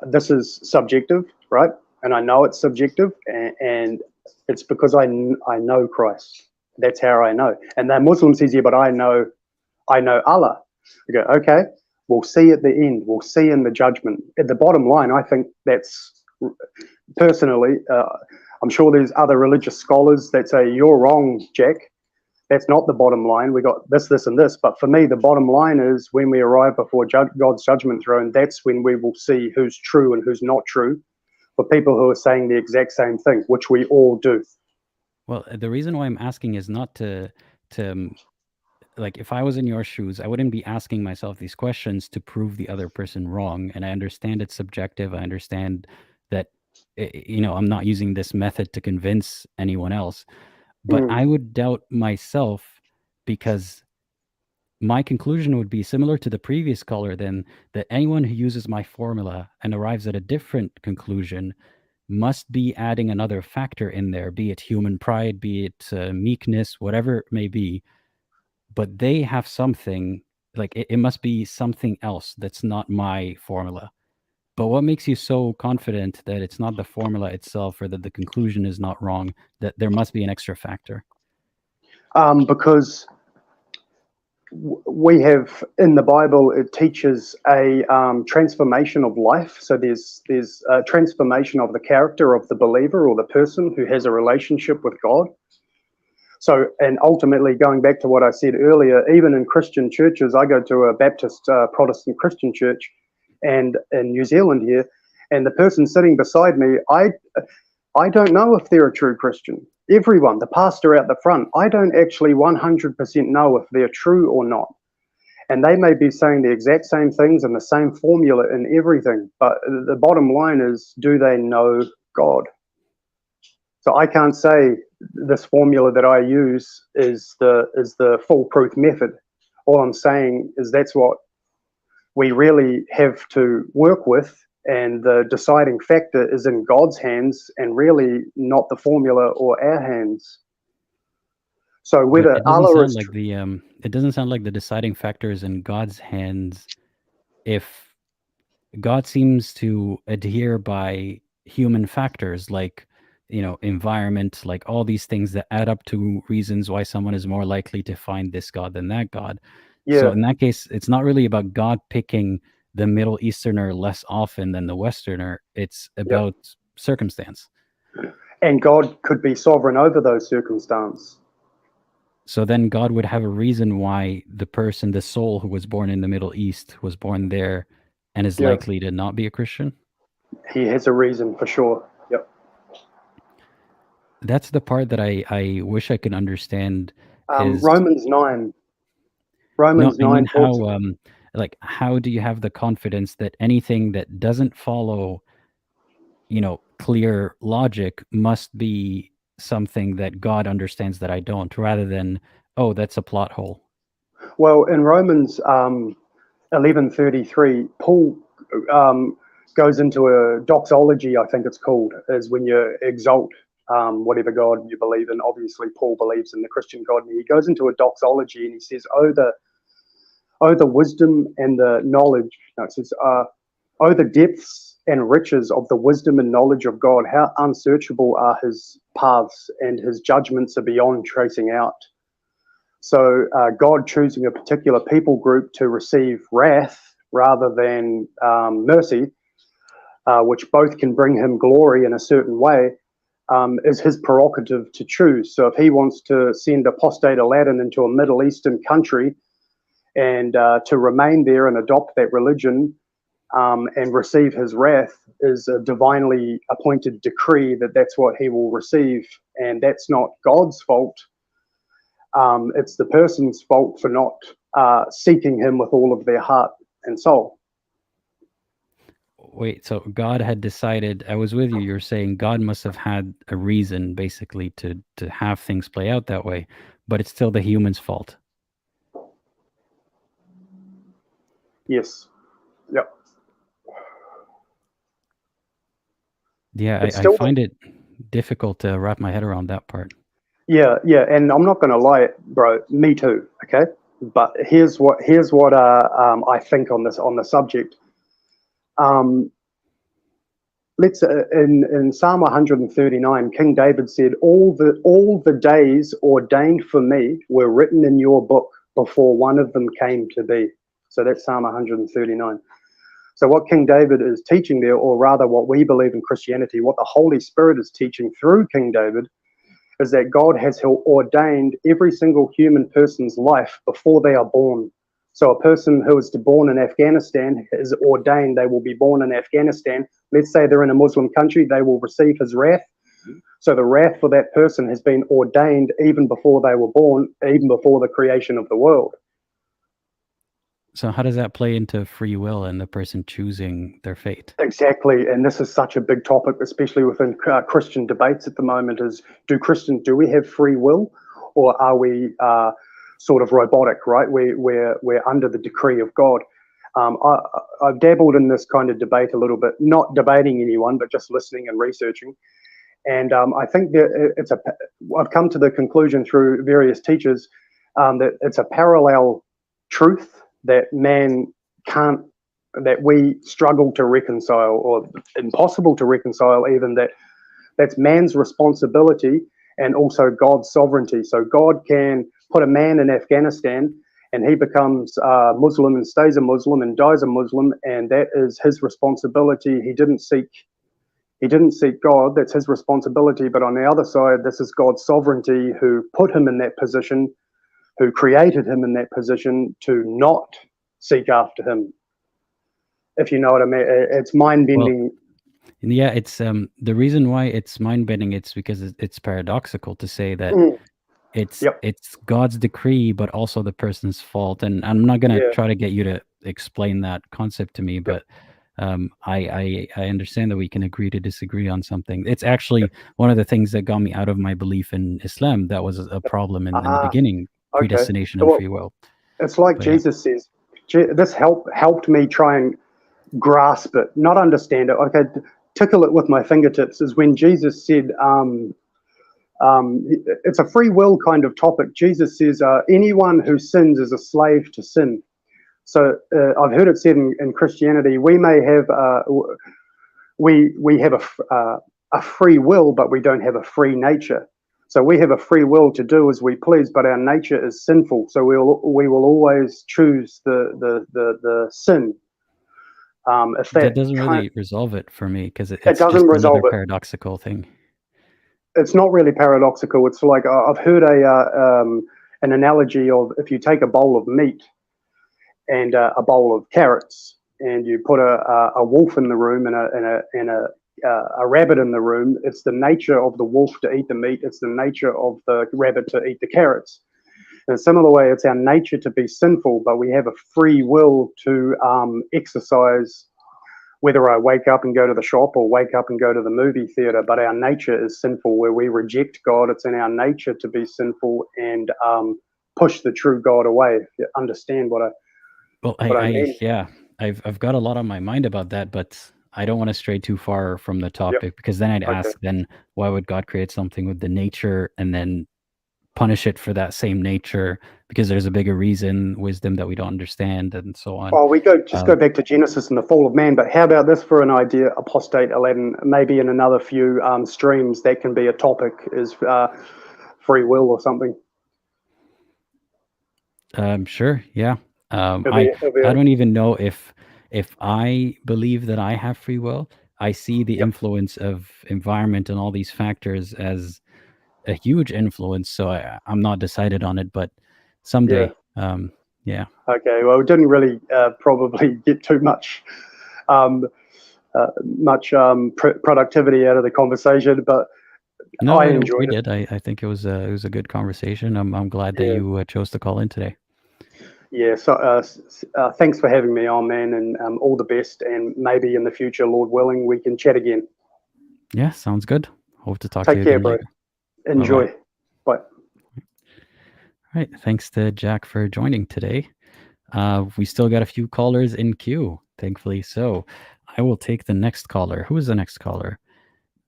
this is subjective, right? And I know it's subjective, and it's because I know Christ. That's how I know. And the Muslim says, yeah, but I know Allah. I go, okay. We'll see at the end. We'll see in the judgment. At the bottom line, I think that's personally. I'm sure there's other religious scholars that say you're wrong, Jack. That's not the bottom line. We got this, this, and this. But for me, the bottom line is when we arrive before God's judgment throne, that's when we will see who's true and who's not true for people who are saying the exact same thing, which we all do. Well, the reason why I'm asking is not to like, if I was in your shoes, I wouldn't be asking myself these questions to prove the other person wrong. And I understand it's subjective. I understand that, I'm not using this method to convince anyone else. But I would doubt myself, because my conclusion would be similar to the previous caller, then, that anyone who uses my formula and arrives at a different conclusion must be adding another factor in there, be it human pride, be it meekness, whatever it may be. But they have something, like it must be something else that's not my formula. But what makes you so confident that it's not the formula itself, or that the conclusion is not wrong, that there must be an extra factor? Because we have in the Bible, it teaches a transformation of life. So there's a transformation of the character of the believer or the person who has a relationship with God. So, and ultimately, going back to what I said earlier, even in Christian churches, I go to a Baptist Protestant Christian church, and in New Zealand here, and the person sitting beside me, I don't know if they're a true Christian. Everyone, the pastor out the front, I don't actually 100% know if they're true or not. And they may be saying the exact same things and the same formula in everything, but the bottom line is, do they know God? So I can't say this formula that I use is the foolproof method. All I'm saying is that's what we really have to work with, and the deciding factor is in God's hands and really not the formula or our hands. So whether Allah is it doesn't sound like the deciding factor is in God's hands, if God seems to adhere by human factors like, environment, like all these things that add up to reasons why someone is more likely to find this God than that God. yeah. So in that case, it's not really about God picking the Middle Easterner less often than the Westerner. It's about circumstance. And God could be sovereign over those circumstances. So then God would have a reason why the person, the soul who was born in the Middle East, was born there and is likely to not be a Christian? He has a reason for sure. Yep. That's the part that I wish I could understand. Romans 9. Romans No, I 9 mean, talks. how do you have the confidence that anything that doesn't follow, clear logic must be something that God understands that I don't, rather than, oh, that's a plot hole? Well, in Romans 11:33, Paul goes into a doxology, I think it's called, is when you exalt whatever God you believe in. Obviously, Paul believes in the Christian God, and he goes into a doxology and he says, "Oh, the wisdom and the knowledge." No, it says, "Oh, the depths and riches of the wisdom and knowledge of God! How unsearchable are His paths, and His judgments are beyond tracing out." So God choosing a particular people group to receive wrath rather than mercy, which both can bring him glory in a certain way, is his prerogative to choose. So if he wants to send apostate Aladdin into a Middle Eastern country and to remain there and adopt that religion and receive his wrath, is a divinely appointed decree that that's what he will receive. And that's not God's fault. It's the person's fault for not seeking him with all of their heart and soul. wait, so God had decided, I was with you, you're saying God must have had a reason basically to have things play out that way, but it's still the human's fault. Yes. Yep. Yeah, It's I still find it difficult to wrap my head around that part. Yeah, and I'm not going to lie, bro. Me too. Okay, but here's what I think on the subject. Let's in Psalm 139, King David said, all the days ordained for me were written in your book before one of them came to be. So that's Psalm 139. So what King David is teaching there, or rather what we believe in Christianity, what the Holy Spirit is teaching through King David, is that God has ordained every single human person's life before they are born. So a person who is born in Afghanistan is ordained they will be born in Afghanistan. Let's say they're in a Muslim country, they will receive his wrath. So the wrath for that person has been ordained even before they were born, even before the creation of the world. So how does that play into free will and the person choosing their fate? Exactly, and this is such a big topic, especially within Christian debates at the moment, is do we have free will, or are we sort of robotic, right? We're under the decree of God. I've dabbled in this kind of debate a little bit, not debating anyone, but just listening and researching. And I think that I've come to the conclusion through various teachers that it's a parallel truth that we struggle to reconcile, or impossible to reconcile even, that's man's responsibility and also God's sovereignty. So God can put a man in Afghanistan and he becomes Muslim and stays a Muslim and dies a Muslim, and that is his responsibility. He didn't seek God, that's his responsibility. But on the other side, this is God's sovereignty, who put him in that position, who created him in that position to not seek after him. If you know what I mean, it's mind-bending. Well, yeah, it's the reason why it's mind-bending. It's because it's paradoxical to say that it's God's decree, but also the person's fault. And I'm not gonna try to get you to explain that concept to me, but I understand that we can agree to disagree on something. It's actually one of the things that got me out of my belief in Islam. That was a problem in the beginning. Predestination and free will. It's like Jesus says. This helped me try and grasp it, not understand it. Okay, tickle it with my fingertips. Is when Jesus said, it's a free will kind of topic. Jesus says, anyone who sins is a slave to sin. So I've heard it said in Christianity, we may have we have a free will, but we don't have a free nature. So we have a free will to do as we please, but our nature is sinful. So we will always choose the sin. If that doesn't really resolve it for me, because it doesn't just resolve another it. Paradoxical thing. It's not really paradoxical. It's like I've heard an analogy of, if you take a bowl of meat and a bowl of carrots, and you put a wolf in the room and a rabbit in the room, it's the nature of the wolf to eat the meat. It's the nature of the rabbit to eat the carrots. In a similar way, it's our nature to be sinful, but we have a free will to exercise, whether I wake up and go to the shop or wake up and go to the movie theater. But our nature is sinful, where we reject God. It's in our nature to be sinful and push the true God away. If you understand what I mean? Yeah, I've got a lot on my mind about that, but I don't want to stray too far from the topic, because then I'd ask, then why would God create something with the nature and then punish it for that same nature, because there's a bigger reason, wisdom that we don't understand, and so on. Well, we go back to Genesis and the fall of man, but how about this for an idea, Apostate, Aladdin? Maybe in another few streams that can be a topic, is free will or something. Sure, yeah. I don't even know if I believe that I have free will. I see the influence of environment and all these factors as a huge influence, so I'm not decided on it, but someday. Yeah. Okay, well, we didn't really probably get too much productivity out of the conversation, but no, I enjoyed we it. did. I think it was a good conversation. I'm glad that you chose to call in today. Yeah, so thanks for having me on, man, and all the best. And maybe in the future, Lord willing, we can chat again. Yeah, sounds good. Hope to talk to Take you care, again bro. later. Enjoy. Bye-bye. Bye. All right. Thanks to Jack for joining today. We still got a few callers in queue, thankfully. So I will take the next caller. Who is the next caller?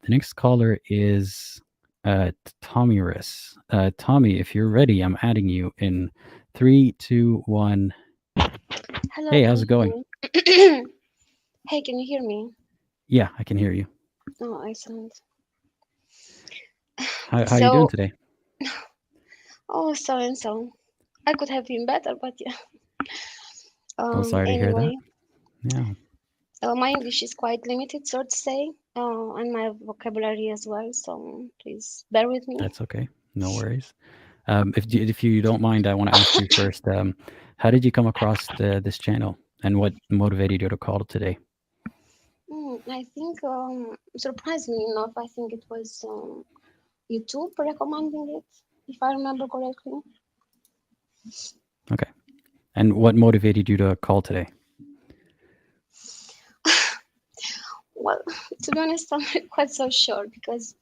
The next caller is Tomynis. Tommy, if you're ready, I'm adding you in 3, 2, 1. Hello. Hey, how's it going? Hey, can you hear me? Yeah, I can hear you. Oh, excellent. How you doing today? Oh, so and so. I could have been better, but yeah. Well, sorry to hear that. Anyway, Yeah. my English is quite limited, so to say, and my vocabulary as well. So please bear with me. That's okay. No worries. If you don't mind, I want to ask you first, how did you come across this channel, and what motivated you to call today? I think, surprisingly enough, I think it was YouTube recommending it, if I remember correctly. Okay. And what motivated you to call today? Well, to be honest, I'm not quite so sure because,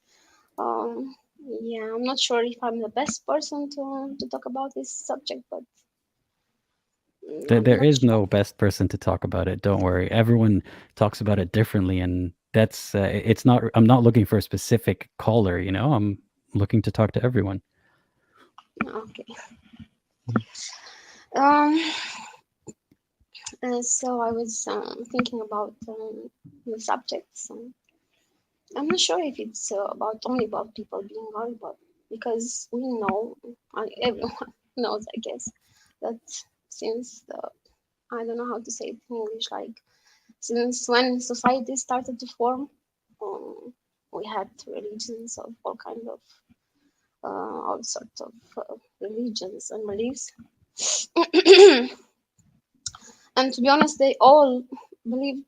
yeah, I'm not sure if I'm the best person to talk about this subject, but There is no best person to talk about it. Don't worry. Everyone talks about it differently, and that's it's not. I'm not looking for a specific caller. You know, I'm looking to talk to everyone. Okay. So I was thinking about the subjects. I'm not sure if it's only about people being gullible, because we know, everyone knows, I guess, that since I don't know how to say it in English, like since when society started to form, we had religions of all sorts of religions and beliefs. And to be honest, they all believed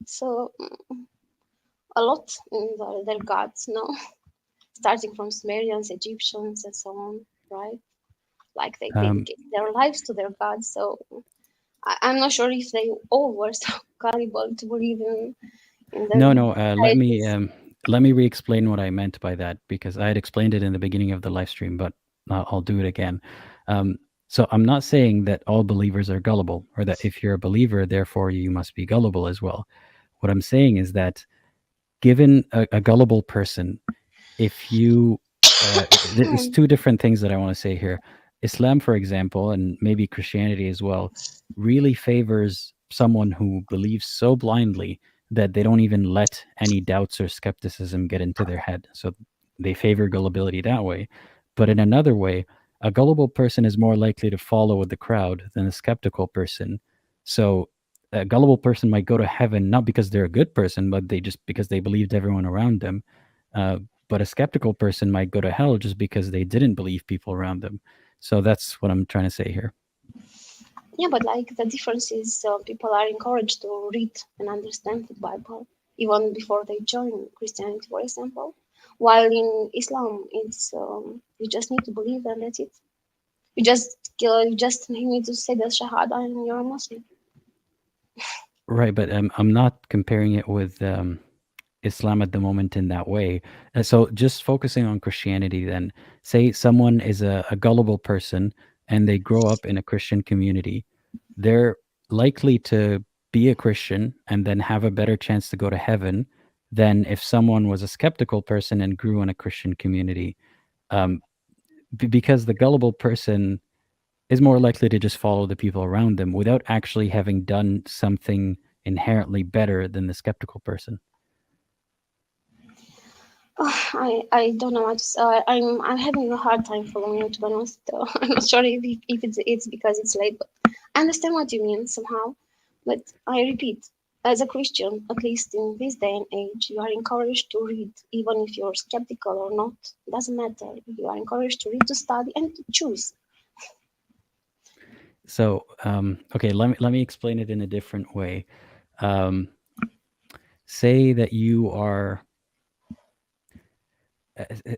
a lot in their gods, starting from Sumerians, Egyptians, and so on, right? Like they dedicate their lives to their gods. So I'm not sure if they all were so gullible to believe in their No. Let me re-explain what I meant by that, because I had explained it in the beginning of the live stream, but I'll do it again. So I'm not saying that all believers are gullible, or that if you're a believer, therefore you must be gullible as well. What I'm saying is that given a gullible person, if you there's two different things that I want to say here. Islam, for example, and maybe Christianity as well, really favors someone who believes so blindly that they don't even let any doubts or skepticism get into their head. So they favor gullibility that way. But in another way, a gullible person is more likely to follow with the crowd than a skeptical person. So a gullible person might go to heaven not because they're a good person, but because they believed everyone around them. But a skeptical person might go to hell just because they didn't believe people around them. So that's what I'm trying to say here. Yeah, but like the difference is people are encouraged to read and understand the Bible even before they join Christianity, for example. While in Islam, it's you just need to believe and that's it. You just need to say the Shahada and you're a Muslim. Right, but I'm not comparing it with Islam at the moment in that way. So just focusing on Christianity then, say someone is a gullible person and they grow up in a Christian community, they're likely to be a Christian and then have a better chance to go to heaven than if someone was a skeptical person and grew in a Christian community. Because the gullible person is more likely to just follow the people around them without actually having done something inherently better than the skeptical person. I don't know what to say. I'm having a hard time following you, to be honest. I'm not sure if it's because it's late, but I understand what you mean somehow. But I repeat, as a Christian, at least in this day and age, you are encouraged to read, even if you're skeptical or not. It doesn't matter. You are encouraged to read, to study, and to choose. So, okay, let me explain it in a different way. Say that you are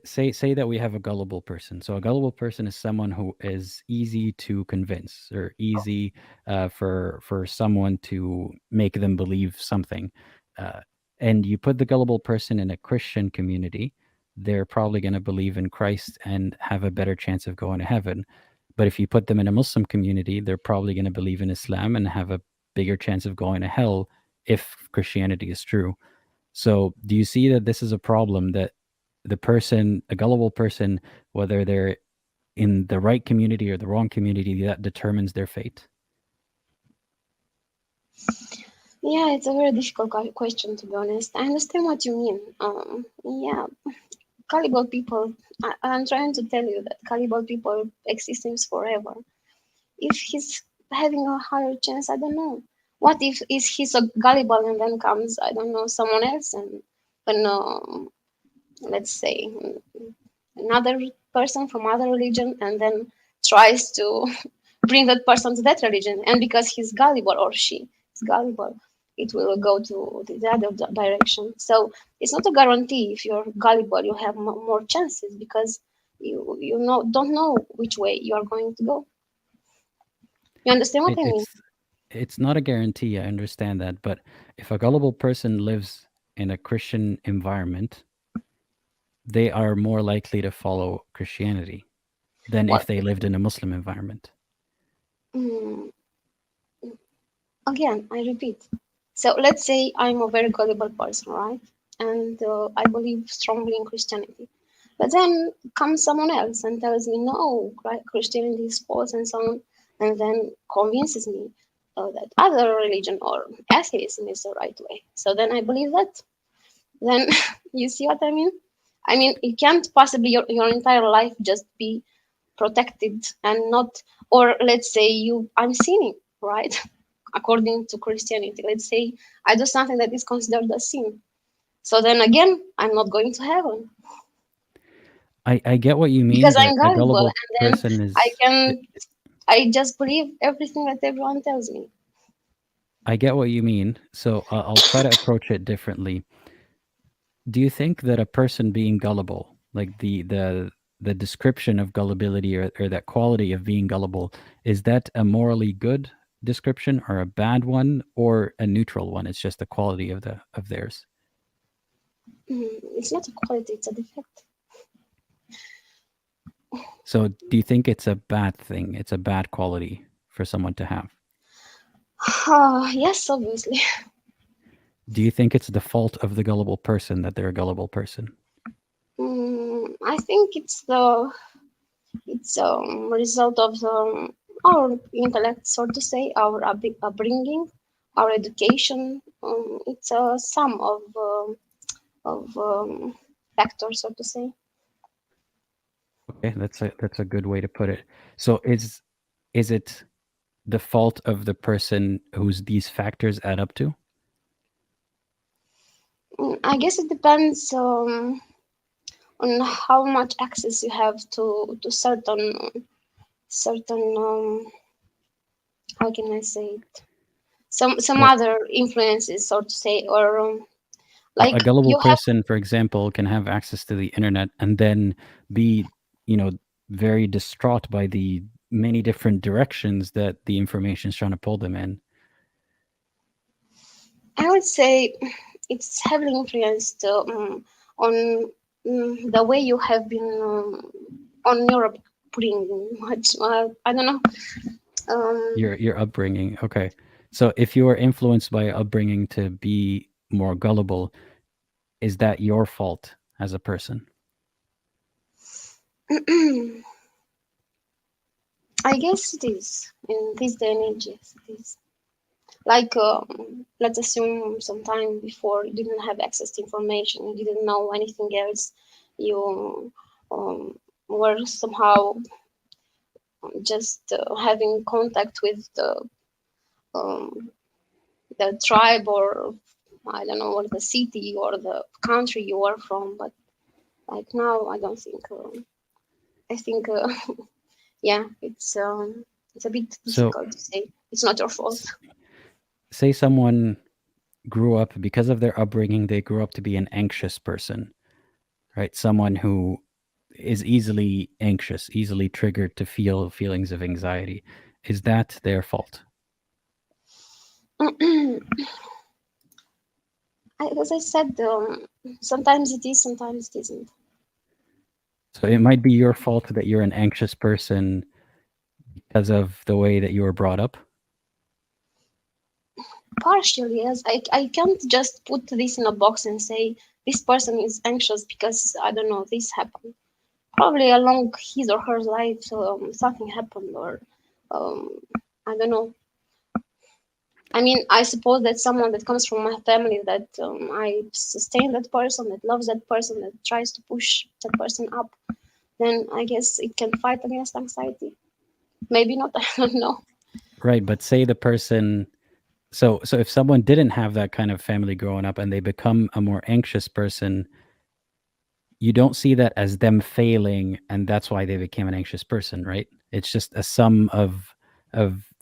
say that we have a gullible person. So a gullible person is someone who is easy to convince, or easy for someone to make them believe something. And you put the gullible person in a Christian community, they're probably going to believe in Christ and have a better chance of going to heaven. But if you put them in a Muslim community, they're probably going to believe in Islam and have a bigger chance of going to hell if Christianity is true. So do you see that this is a problem, that the person, a gullible person, whether they're in the right community or the wrong community, that determines their fate? Yeah, it's a very difficult question, to be honest. I understand what you mean. Yeah, gullible people, I'm trying to tell you that gullible people exist forever. If he's having a higher chance, I don't know. What if is he's so gullible and then comes, I don't know, someone else and let's say another person from other religion and then tries to bring that person to that religion, and because he's gullible or she is gullible, it will go to the other direction. So it's not a guarantee. If you're gullible, you have more chances, because you don't know which way you are going to go. You understand what I mean? It's not a guarantee, I understand that, but if a gullible person lives in a Christian environment, they are more likely to follow Christianity than if they lived in a Muslim environment. Again, I repeat. So let's say I'm a very gullible person, right? And I believe strongly in Christianity. But then comes someone else and tells me, no, Christianity is false and so on, and then convinces me that other religion or atheism is the right way. So then I believe that. Then you see what I mean? I mean, it can't possibly your entire life just be protected and not, or let's say I'm sinning, right? According to Christianity, let's say I do something that is considered a sin. So then again, I'm not going to heaven. I get what you mean. Because that I'm gullible, and person then I just believe everything that everyone tells me. I get what you mean. So I'll try to approach it differently. Do you think that a person being gullible, like the description of gullibility, or that quality of being gullible, is that a morally good description or a bad one or a neutral one? It's just the quality of theirs. It's not a quality, it's a defect. So do you think it's a bad thing? It's a bad quality for someone to have? Yes, obviously. Do you think it's the fault of the gullible person that they're a gullible person? I think it's a result of our intellect, so to say, our upbringing, our education. It's a sum of factors, so to say. Okay, that's a good way to put it. So is it the fault of the person whose these factors add up to? I guess it depends on how much access you have to certain how can I say it? Some other influences, so to say, or like a gullible person, for example, can have access to the internet and then be, very distraught by the many different directions that the information is trying to pull them in. I would say it's heavily influenced on the way you have been on your upbringing. I don't know. Your upbringing. Okay. So if you are influenced by upbringing to be more gullible, is that your fault as a person? I guess it is. In this day and age, yes, it is. Like, let's assume some time before you didn't have access to information, you didn't know anything else, you were somehow just having contact with the tribe, or I don't know, or the city or the country you are from. But like now, I don't think. I think, yeah, it's a bit difficult to say. It's not your fault. Say someone grew up, because of their upbringing, they grew up to be an anxious person. right? Someone who is easily anxious, easily triggered to feel feelings of anxiety. Is that their fault? As I said, sometimes it is, sometimes it isn't. So it might be your fault that you're an anxious person because of the way that you were brought up. Partially, yes. I can't just put this in a box and say this person is anxious because, I don't know, this happened. Probably along his or her life, something happened, or I don't know. I mean, I suppose that someone that comes from my family, that I sustain that person, that loves that person, that tries to push that person up, then I guess it can fight against anxiety. Maybe not, I don't know. Right, but say the person, so if someone didn't have that kind of family growing up and they become a more anxious person, you don't see that as them failing and that's why they became an anxious person, right? It's just a sum of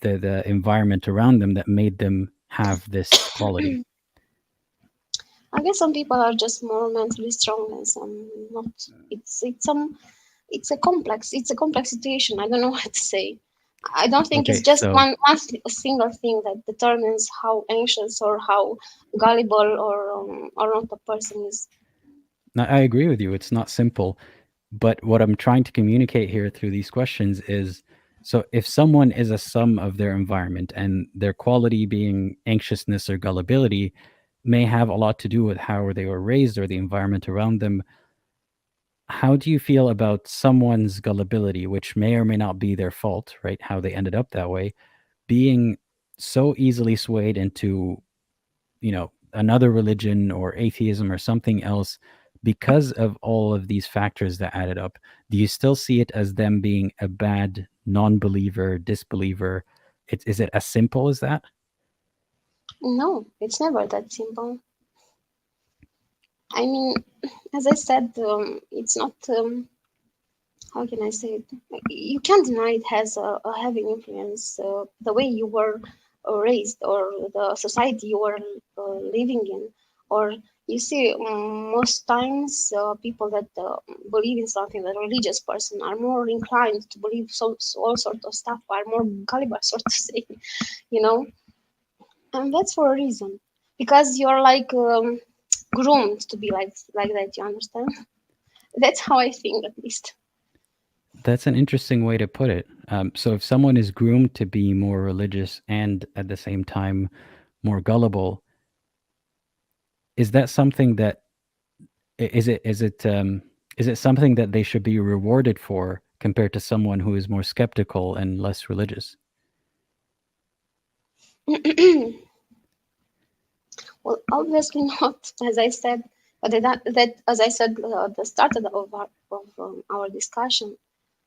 the environment around them that made them have this quality. I guess some people are just more mentally strong and some not. It's a complex situation. I don't know what to say. I don't think it's Okay, just so one single thing that determines how anxious or how gullible or not a person is. I agree with you. It's not simple. But what I'm trying to communicate here through these questions is, so if someone is a sum of their environment and their quality being anxiousness or gullibility may have a lot to do with how they were raised or the environment around them, how do you feel about someone's gullibility, which may or may not be their fault, right? How they ended up that way, being so easily swayed into, another religion or atheism or something else because of all of these factors that added up? Do you still see it as them being a bad non-believer, disbeliever? Is it as simple as that? No, it's never that simple. I mean, as I said, it's not. How can I say it? You can't deny it has a heavy influence. The way you were raised, or the society you were living in, or you see, most times people that believe in something, the religious person, are more inclined to believe all sorts of stuff, are more gullible, sort of say, you know, and that's for a reason, because you're like groomed to be like that. You understand? That's how I think, at least. That's an interesting way to put it. So if someone is groomed to be more religious and at the same time more gullible, is that something that is it something that they should be rewarded for compared to someone who is more skeptical and less religious? Well, obviously not, as I said, but that as I said at the start of our discussion,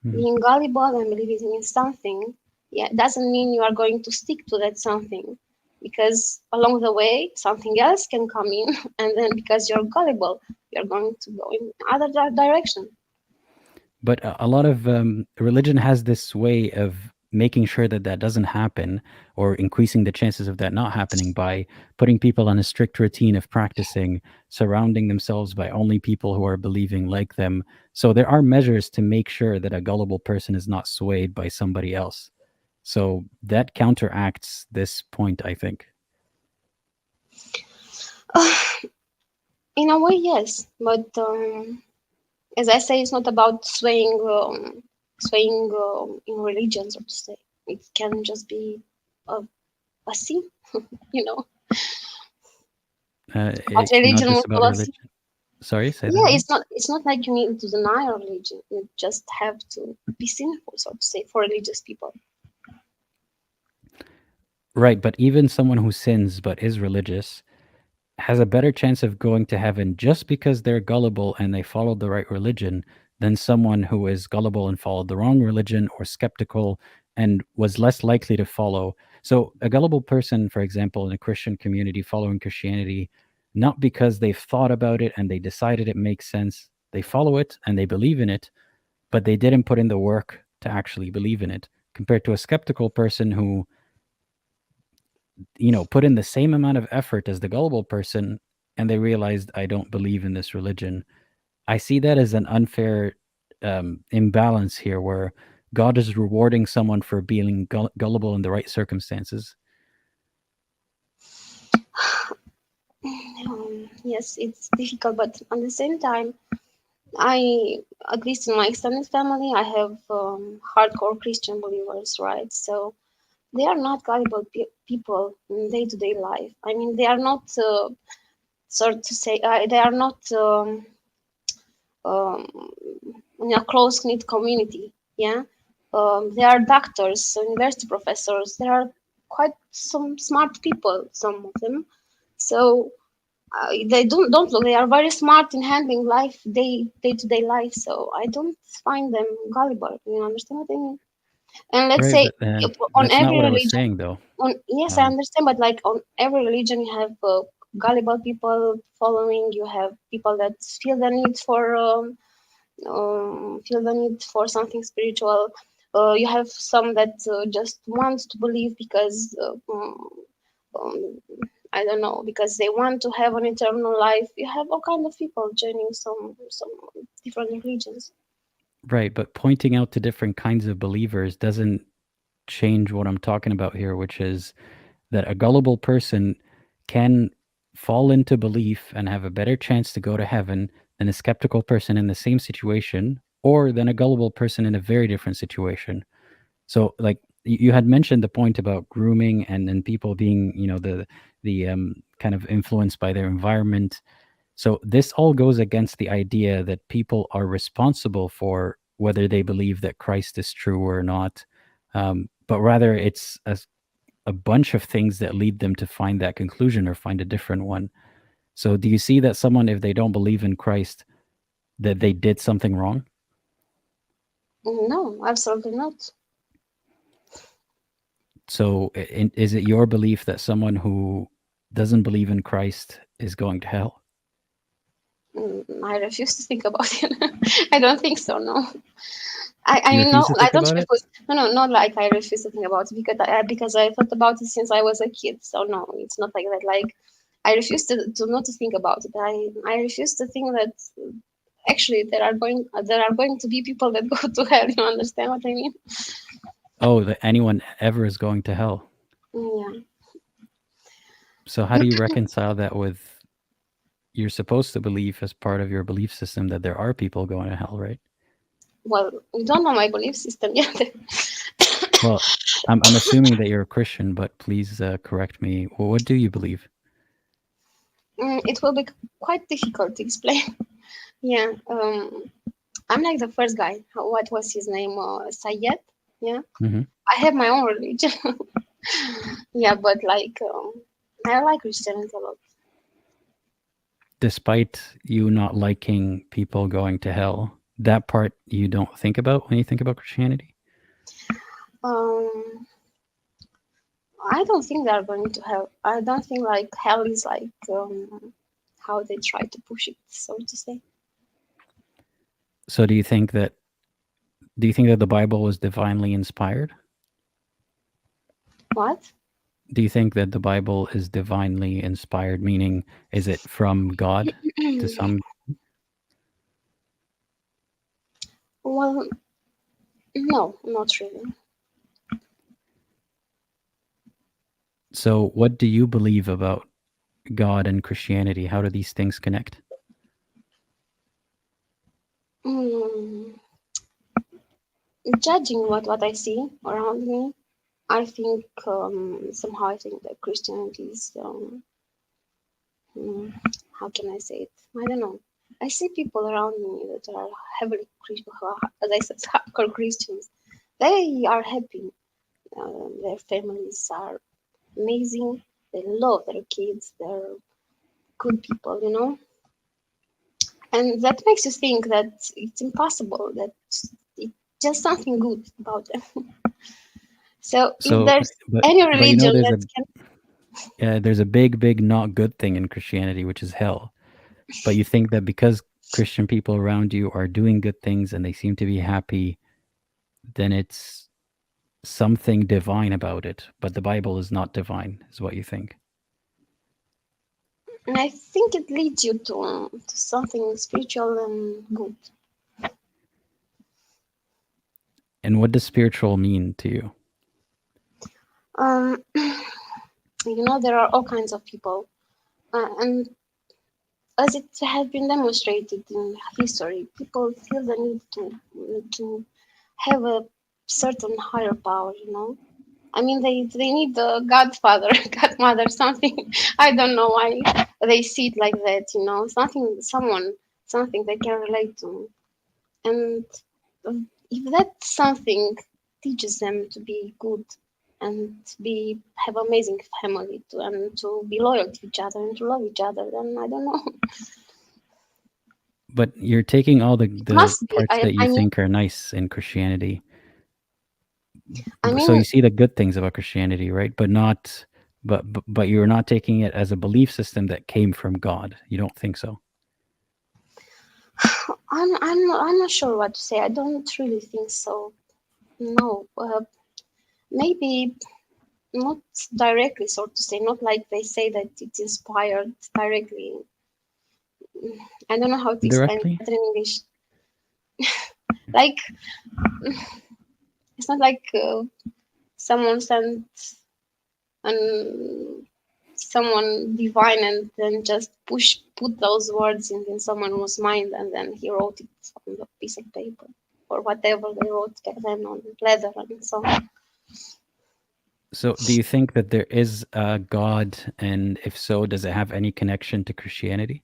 being gullible and believing in something, yeah, doesn't mean you are going to stick to that something, because along the way something else can come in, and then because you're gullible, you're going to go in other direction. But a lot of religion has this way of making sure that that doesn't happen, or increasing the chances of that not happening by putting people on a strict routine of practicing, surrounding themselves by only people who are believing like them. So there are measures to make sure that a gullible person is not swayed by somebody else. So that counteracts this point, I think. In a way, yes, but as I say, it's not about swaying in religion, so to say. It can just be a sin, you know. But Not religion just will about follow sin. religion. Sorry, say that Yeah, again. it's not like you need to deny religion. You just have to be sinful, so to say, for religious people. Right, but even someone who sins but is religious has a better chance of going to heaven just because they're gullible and they followed the right religion than someone who is gullible and followed the wrong religion, or skeptical and was less likely to follow. So, a gullible person, for example, in a Christian community following Christianity, not because they've thought about it and they decided it makes sense, they follow it and they believe in it, but they didn't put in the work to actually believe in it, compared to a skeptical person who put in the same amount of effort as the gullible person and they realized, I don't believe in this religion. I see that as an unfair imbalance here, where God is rewarding someone for being gullible in the right circumstances. Yes, it's difficult, but at the same time, at least in my extended family, I have hardcore Christian believers, right? So they are not gullible people in day-to-day life. I mean, they are not, sort to say, they are not um, in a close-knit community. Yeah, they are doctors, university professors. There are quite some smart people, some of them. So they don't look. They are very smart in handling life, day-to-day life. So I don't find them gullible. You understand what I mean? And let's Right, say but on that's not every what I was religion, saying, though. yes, I Um, understand, but like on every religion, you have gullible people following. You have people that feel the need for something spiritual. You have some that just want to believe because um, I don't know, because they want to have an eternal life. You have all kind of people joining some different religions. right, but pointing out to different kinds of believers doesn't change what I'm talking about here, which is that a gullible person can fall into belief and have a better chance to go to heaven than a skeptical person in the same situation, or than a gullible person in a very different situation. So, like you had mentioned the point about grooming and people being, the kind of influenced by their environment. So this all goes against the idea that people are responsible for whether they believe that Christ is true or not, but rather it's a bunch of things that lead them to find that conclusion or find a different one. So do you see that someone, if they don't believe in Christ, that they did something wrong? No, absolutely not. So is it your belief that someone who doesn't believe in Christ is going to hell? I refuse to think about it. I don't think so. No. You I know refuse to I think don't about it? refuse. No, not like I refuse to think about it because I thought about it since I was a kid. So no, it's not like that. Like I refuse to not to think about it. I refuse to think that actually there are going to be people that go to hell. You understand what I mean? Oh, that anyone ever is going to hell. Yeah. So how do you reconcile that with, you're supposed to believe as part of your belief system that there are people going to hell, right? Well, we don't know my belief system yet. Well, I'm assuming that you're a Christian, but please correct me. Well, what do you believe? It will be quite difficult to explain. Yeah. I'm like the first guy. What was his name? Syed. Yeah. Hmm. I have my own religion. Yeah, but like I like Christianity a lot. Despite you not liking people going to hell, that part you don't think about when you think about Christianity? Um, I don't think they are going to hell. I don't think like hell is like how they try to push it, so to say. So do you think that the Bible was divinely inspired? What? Do you think that the Bible is divinely inspired, meaning is it from God to some? Well, no, not really. So what do you believe about God and Christianity? How do these things connect? Mm, Judging what I see around me, I think somehow I think that Christianity is mm, how can I say it? I don't know. I see people around me that are heavily Christian, as I said, hardcore Christians. They are happy. Their families are amazing. They love their kids. They're good people, you know. And that makes you think that it's impossible, that it's just something good about them. So if So, there's but any but you know, religion that can, there's a big not good thing in Christianity, which is hell. But you think that because Christian people around you are doing good things and they seem to be happy, then it's something divine about it. But the Bible is not divine, is what you think. And I think it leads you to something spiritual and good. And what does spiritual mean to you? There are all kinds of people, and as it has been demonstrated in history, people feel the need to have a certain higher power. I mean, they need the godfather, godmother, something. I don't know why they see it like that. Something they can relate to, and if that something teaches them to be good and have amazing family and to be loyal to each other and to love each other, then I don't know. But you're taking all the Must be. parts that you I mean, think are nice in Christianity. I So you mean, see the good things about Christianity, right? But you're not taking it as a belief system that came from God. You don't think so? I'm not sure what to say. I don't really think so. No, maybe not directly, so to say. Not like they say that it's inspired directly. I don't know how to explain Directly? that in English. Like, it's not like someone sent and someone divine and then just put those words in someone's mind and then he wrote it on the piece of paper or whatever they wrote back then on leather and so on. So do you think that there is a God, and if so, does it have any connection to Christianity?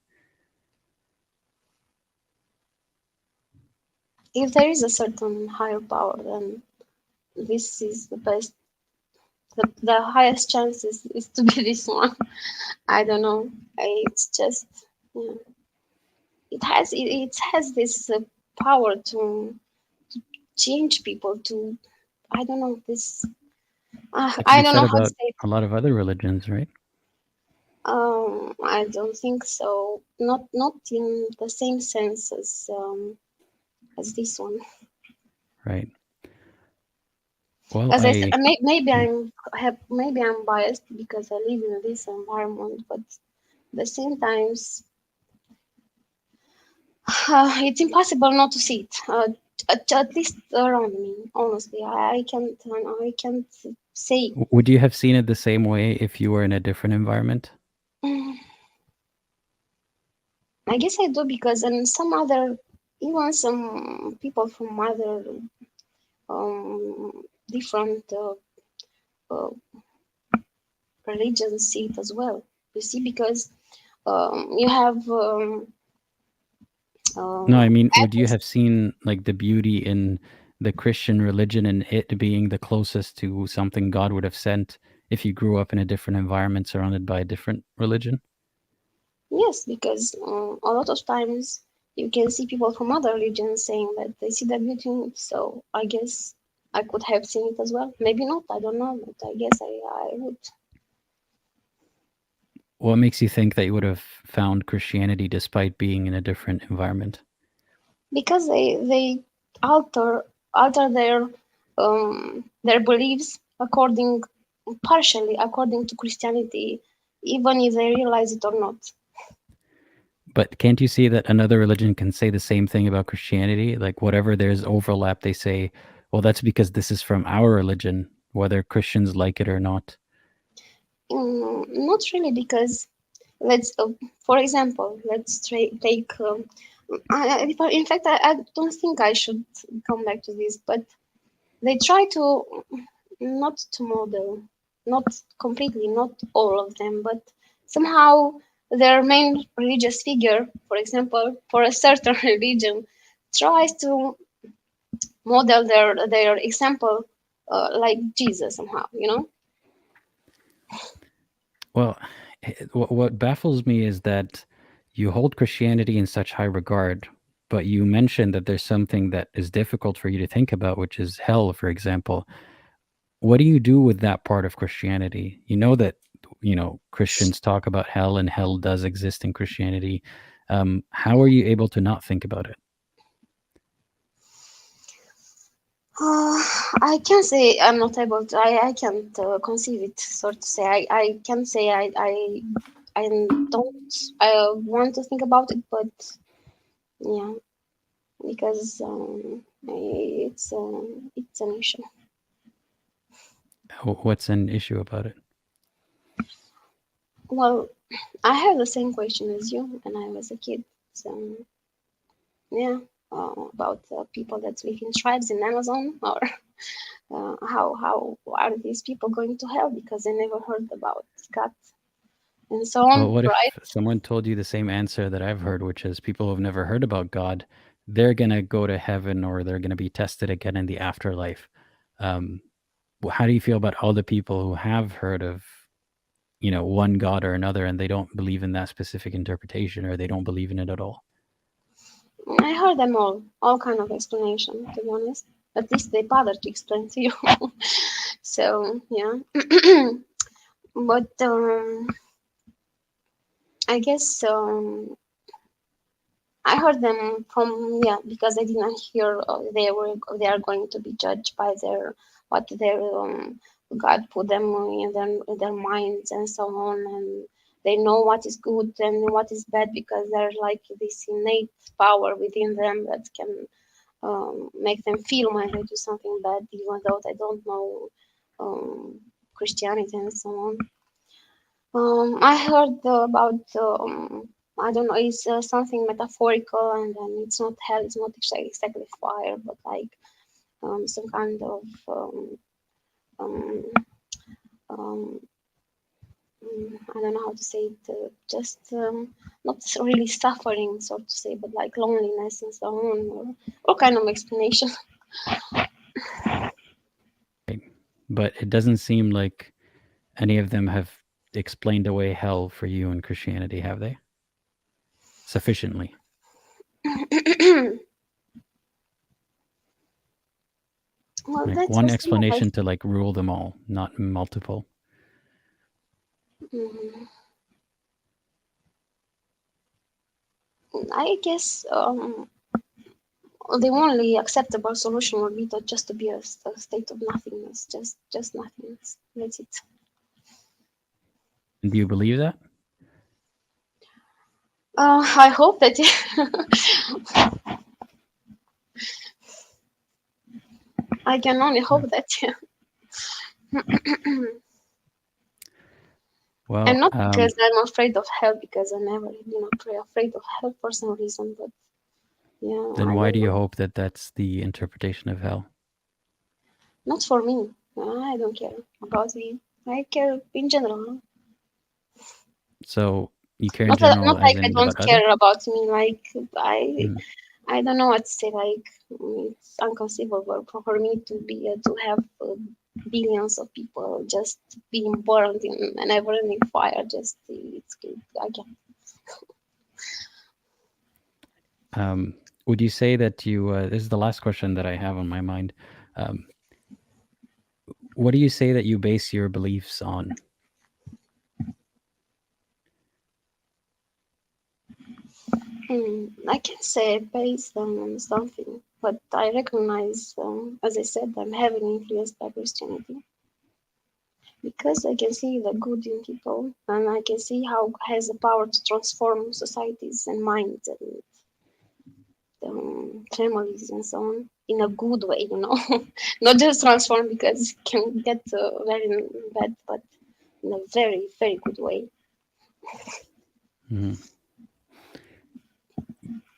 If there is a certain higher power, then this is the best. The highest chance is to be this one. I don't know. It's just, yeah. It has this power to change people. To I don't know this. That can I be don't said know how to about say it. a lot of other religions, right? I don't think so. Not in the same sense as this one. Right. Well, As I said, Hmm. maybe I'm biased because I live in this environment, but at the same times, it's impossible not to see it. At least around me, honestly, I can't say. Would you have seen it the same way if you were in a different environment? I guess I do because in even some people from other um, different uh, religions see it as well. You see, because you have No, I mean, would you atheists. have seen like the beauty in the Christian religion and it being the closest to something God would have sent if you grew up in a different environment surrounded by a different religion? Yes, because a lot of times you can see people from other religions saying that they see that beauty in it. So I guess I could have seen it as well. Maybe not, I don't know, but I guess I would. What makes you think that you would have found Christianity despite being in a different environment? Because they alter alter their beliefs partially according to Christianity, even if they realize it or not. But can't you see that another religion can say the same thing about Christianity? Like whatever there's overlap, they say, well, that's because this is from our religion, whether Christians like it or not. Not really, because for example, take. In fact, I don't think I should come back to this, but they try to not to model, not completely, not all of them, but somehow their main religious figure, for example, for a certain religion, tries to model their example like Jesus somehow. Well, what baffles me is that you hold Christianity in such high regard, but you mentioned that there's something that is difficult for you to think about, which is hell, for example. What do you do with that part of Christianity? You know that, Christians talk about hell and hell does exist in Christianity. How are you able to not think about it? I can say I'm not able to. I can't conceive it, so to say. I can say I I want to think about it, but yeah, because it's an issue. What's an issue about it? Well, I have the same question as you when I was a kid. So yeah, about people that live in tribes in Amazon, or how are these people going to hell because they never heard about God and so on, Well, what if right? someone told you the same answer that I've heard, which is people who've never heard about God, they're going to go to heaven or they're going to be tested again in the afterlife. How do you feel about all the people who have heard of, one God or another, and they don't believe in that specific interpretation, or they don't believe in it at all? I heard them all kind of explanation, to be honest. At least they bother to explain to you. So yeah, but I guess I heard them from because I didn't hear they are going to be judged by what their God put them in their minds and so on, and they know what is good and what is bad because there's like this innate power within them that can make them feel when they do something bad, even though they don't know Christianity and so on. I heard about I don't know, it's something metaphorical, and then it's not hell, it's not exactly fire, but like some kind of um, um, I don't know how to say it, just not really suffering, so to say, but like loneliness and so on, or all kind of explanation. But it doesn't seem like any of them have explained away hell for you in Christianity, have they? Sufficiently. Well, Like that's one just explanation to like rule them all, not multiple. I guess the only acceptable solution would be just to be a state of nothingness, just nothingness. That's it. And do you believe that? I hope that I can only hope that. Well, and not because I'm afraid of hell, because I never been afraid of hell for some reason. But yeah. Then why do you hope that that's the interpretation of hell? Not for me. I don't care about me. I care in general. So you care in general, not like as I in don't about care others? about me. Like I don't know what to say. Like it's inconceivable for me to be to have billions of people just being burned in a never-ending fire. Just it's I can't. Would you say that you? This is the last question that I have on my mind. What do you say that you base your beliefs on? I can say based on something, but I recognize, as I said, I'm heavily influenced by Christianity because I can see the good in people, and I can see how it has the power to transform societies and minds and families and so on in a good way, not just transform because it can get very bad, but in a very, very good way. Mm-hmm.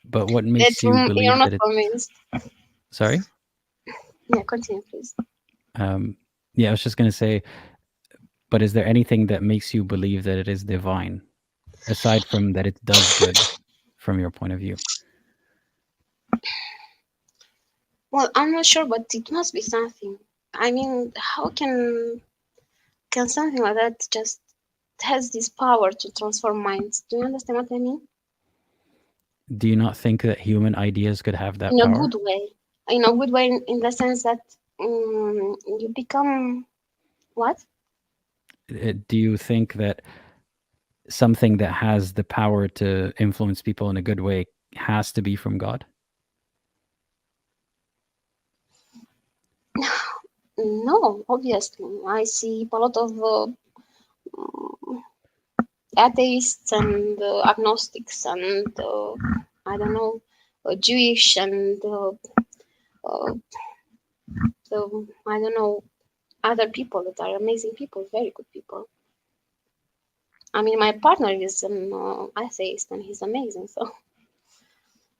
But what makes you believe you're not that convinced? Sorry? Yeah, continue, please. Yeah, I was just going to say, but is there anything that makes you believe that it is divine, aside from that it does good, from your point of view? Well, I'm not sure, but it must be something. I mean, how can something like that just has this power to transform minds? Do you understand what I mean? Do you not think that human ideas could have that In a power? good way. In a good way, in the sense that you become what? Do you think that something that has the power to influence people in a good way has to be from God? No, obviously. I see a lot of atheists and agnostics and I don't know, Jewish and I don't know, other people that are amazing people, very good people. I mean, my partner is an atheist and he's amazing. So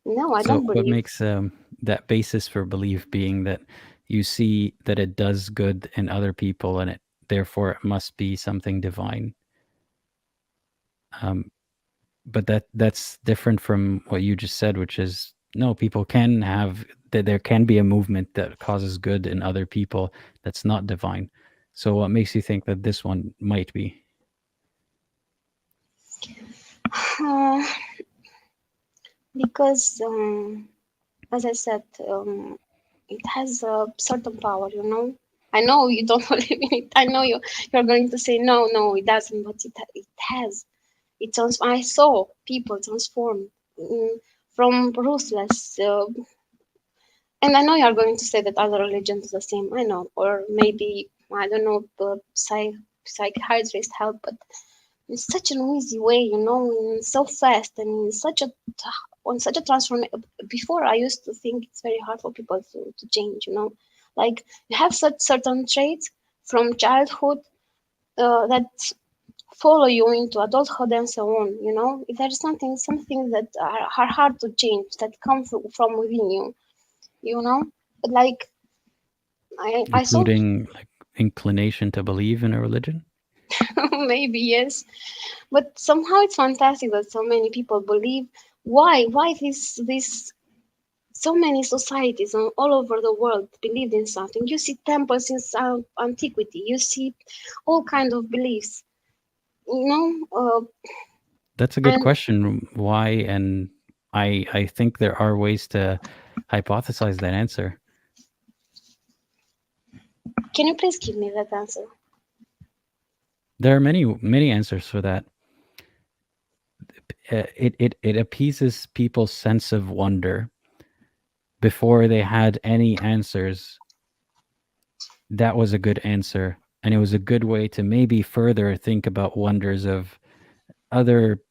no, I So don't what believe. makes that basis for belief being that you see that it does good in other people and it therefore it must be something divine? But that's different from what you just said, which is no, people can have that there can be a movement that causes good in other people that's not divine. So what makes you think that this one might be? Because as I said, it has a certain power, you know. I know you don't believe in it. I know you're going to say no, it doesn't, but it has. I saw people transform from ruthless, and I know you're going to say that other religions are the same. I know, or maybe I don't know, the psychiatrist help, but in such an easy way, you know, so fast and in such a on such a transformation. Before I used to think it's very hard for people to change, you know, like you have such certain traits from childhood that follow you into adulthood and so on, you know. There's something that are hard to change that come from within you, you know. Like I saw Including like inclination to believe in a religion? maybe yes, but somehow it's fantastic that so many people believe. Why this so many societies all over the world believed in something. You see temples in antiquity, you see all kind of beliefs, you know. That's a good And question. Why? And I think there are ways to hypothesize that answer. can you please give me that answer? There are many answers for that. It appeases people's sense of wonder before they had any answers. That was a good answer, and it was a good way to maybe further think about wonders of other,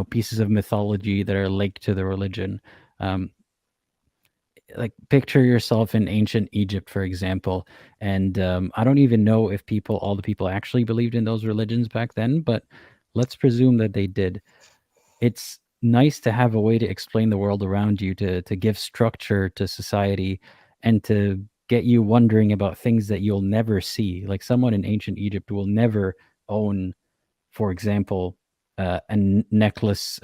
pieces of mythology that are linked to the religion. Um, like picture yourself in ancient Egypt, for example, and I don't even know if all the people actually believed in those religions back then, but let's presume that they did. It's nice to have a way to explain the world around you, to give structure to society, and to get you wondering about things that you'll never see. Like someone in ancient Egypt will never own, for example, a necklace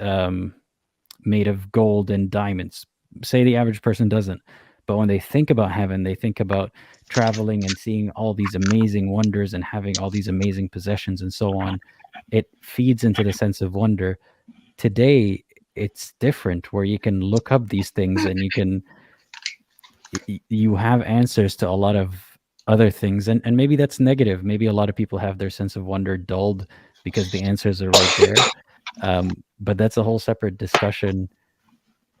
made of gold and diamonds. Say the average person doesn't. But when they think about heaven, they think about traveling and seeing all these amazing wonders and having all these amazing possessions and so on. It feeds into the sense of wonder. Today, it's different, where you can look up these things and you have answers to a lot of other things, and maybe that's negative. Maybe a lot of people have their sense of wonder dulled because the answers are right there. But that's a whole separate discussion.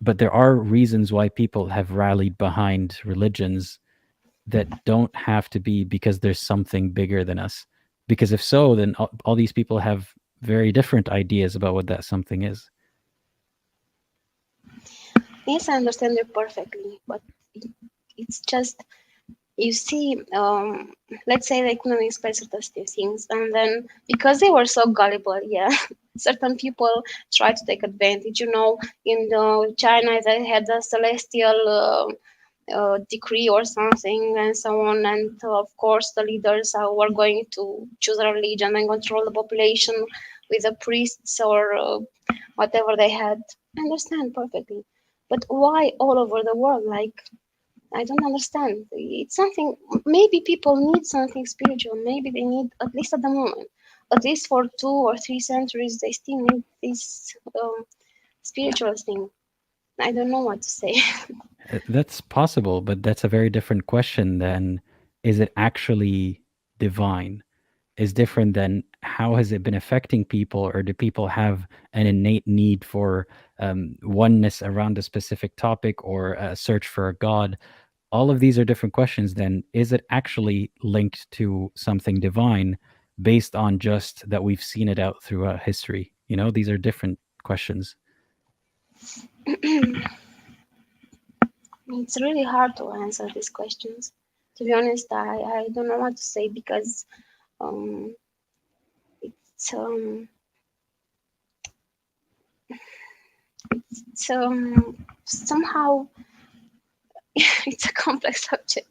But there are reasons why people have rallied behind religions that don't have to be because there's something bigger than us. Because if so, then all these people have very different ideas about what that something is. Yes, I understand you perfectly, but it's just, you see, let's say they couldn't explain certain things, and then because they were so gullible, yeah, certain people try to take advantage. You know, in China, they had a celestial decree or something, and so on, and of course, the leaders were going to choose a religion and control the population with the priests or whatever they had. I understand perfectly, but why all over the world? Like, I don't understand. It's something, maybe people need something spiritual. Maybe they need, at least at the moment, at least for 2 or 3 centuries, they still need this spiritual thing. I don't know what to say. That's possible, but that's a very different question than is it actually divine? Is different than how has it been affecting people, or do people have an innate need for oneness around a specific topic or a search for a god? All of these are different questions. Then is it actually linked to something divine based on just that we've seen it out throughout history? You know, these are different questions. It's really hard to answer these questions. To be honest, I don't know what to say because it's somehow it's a complex subject.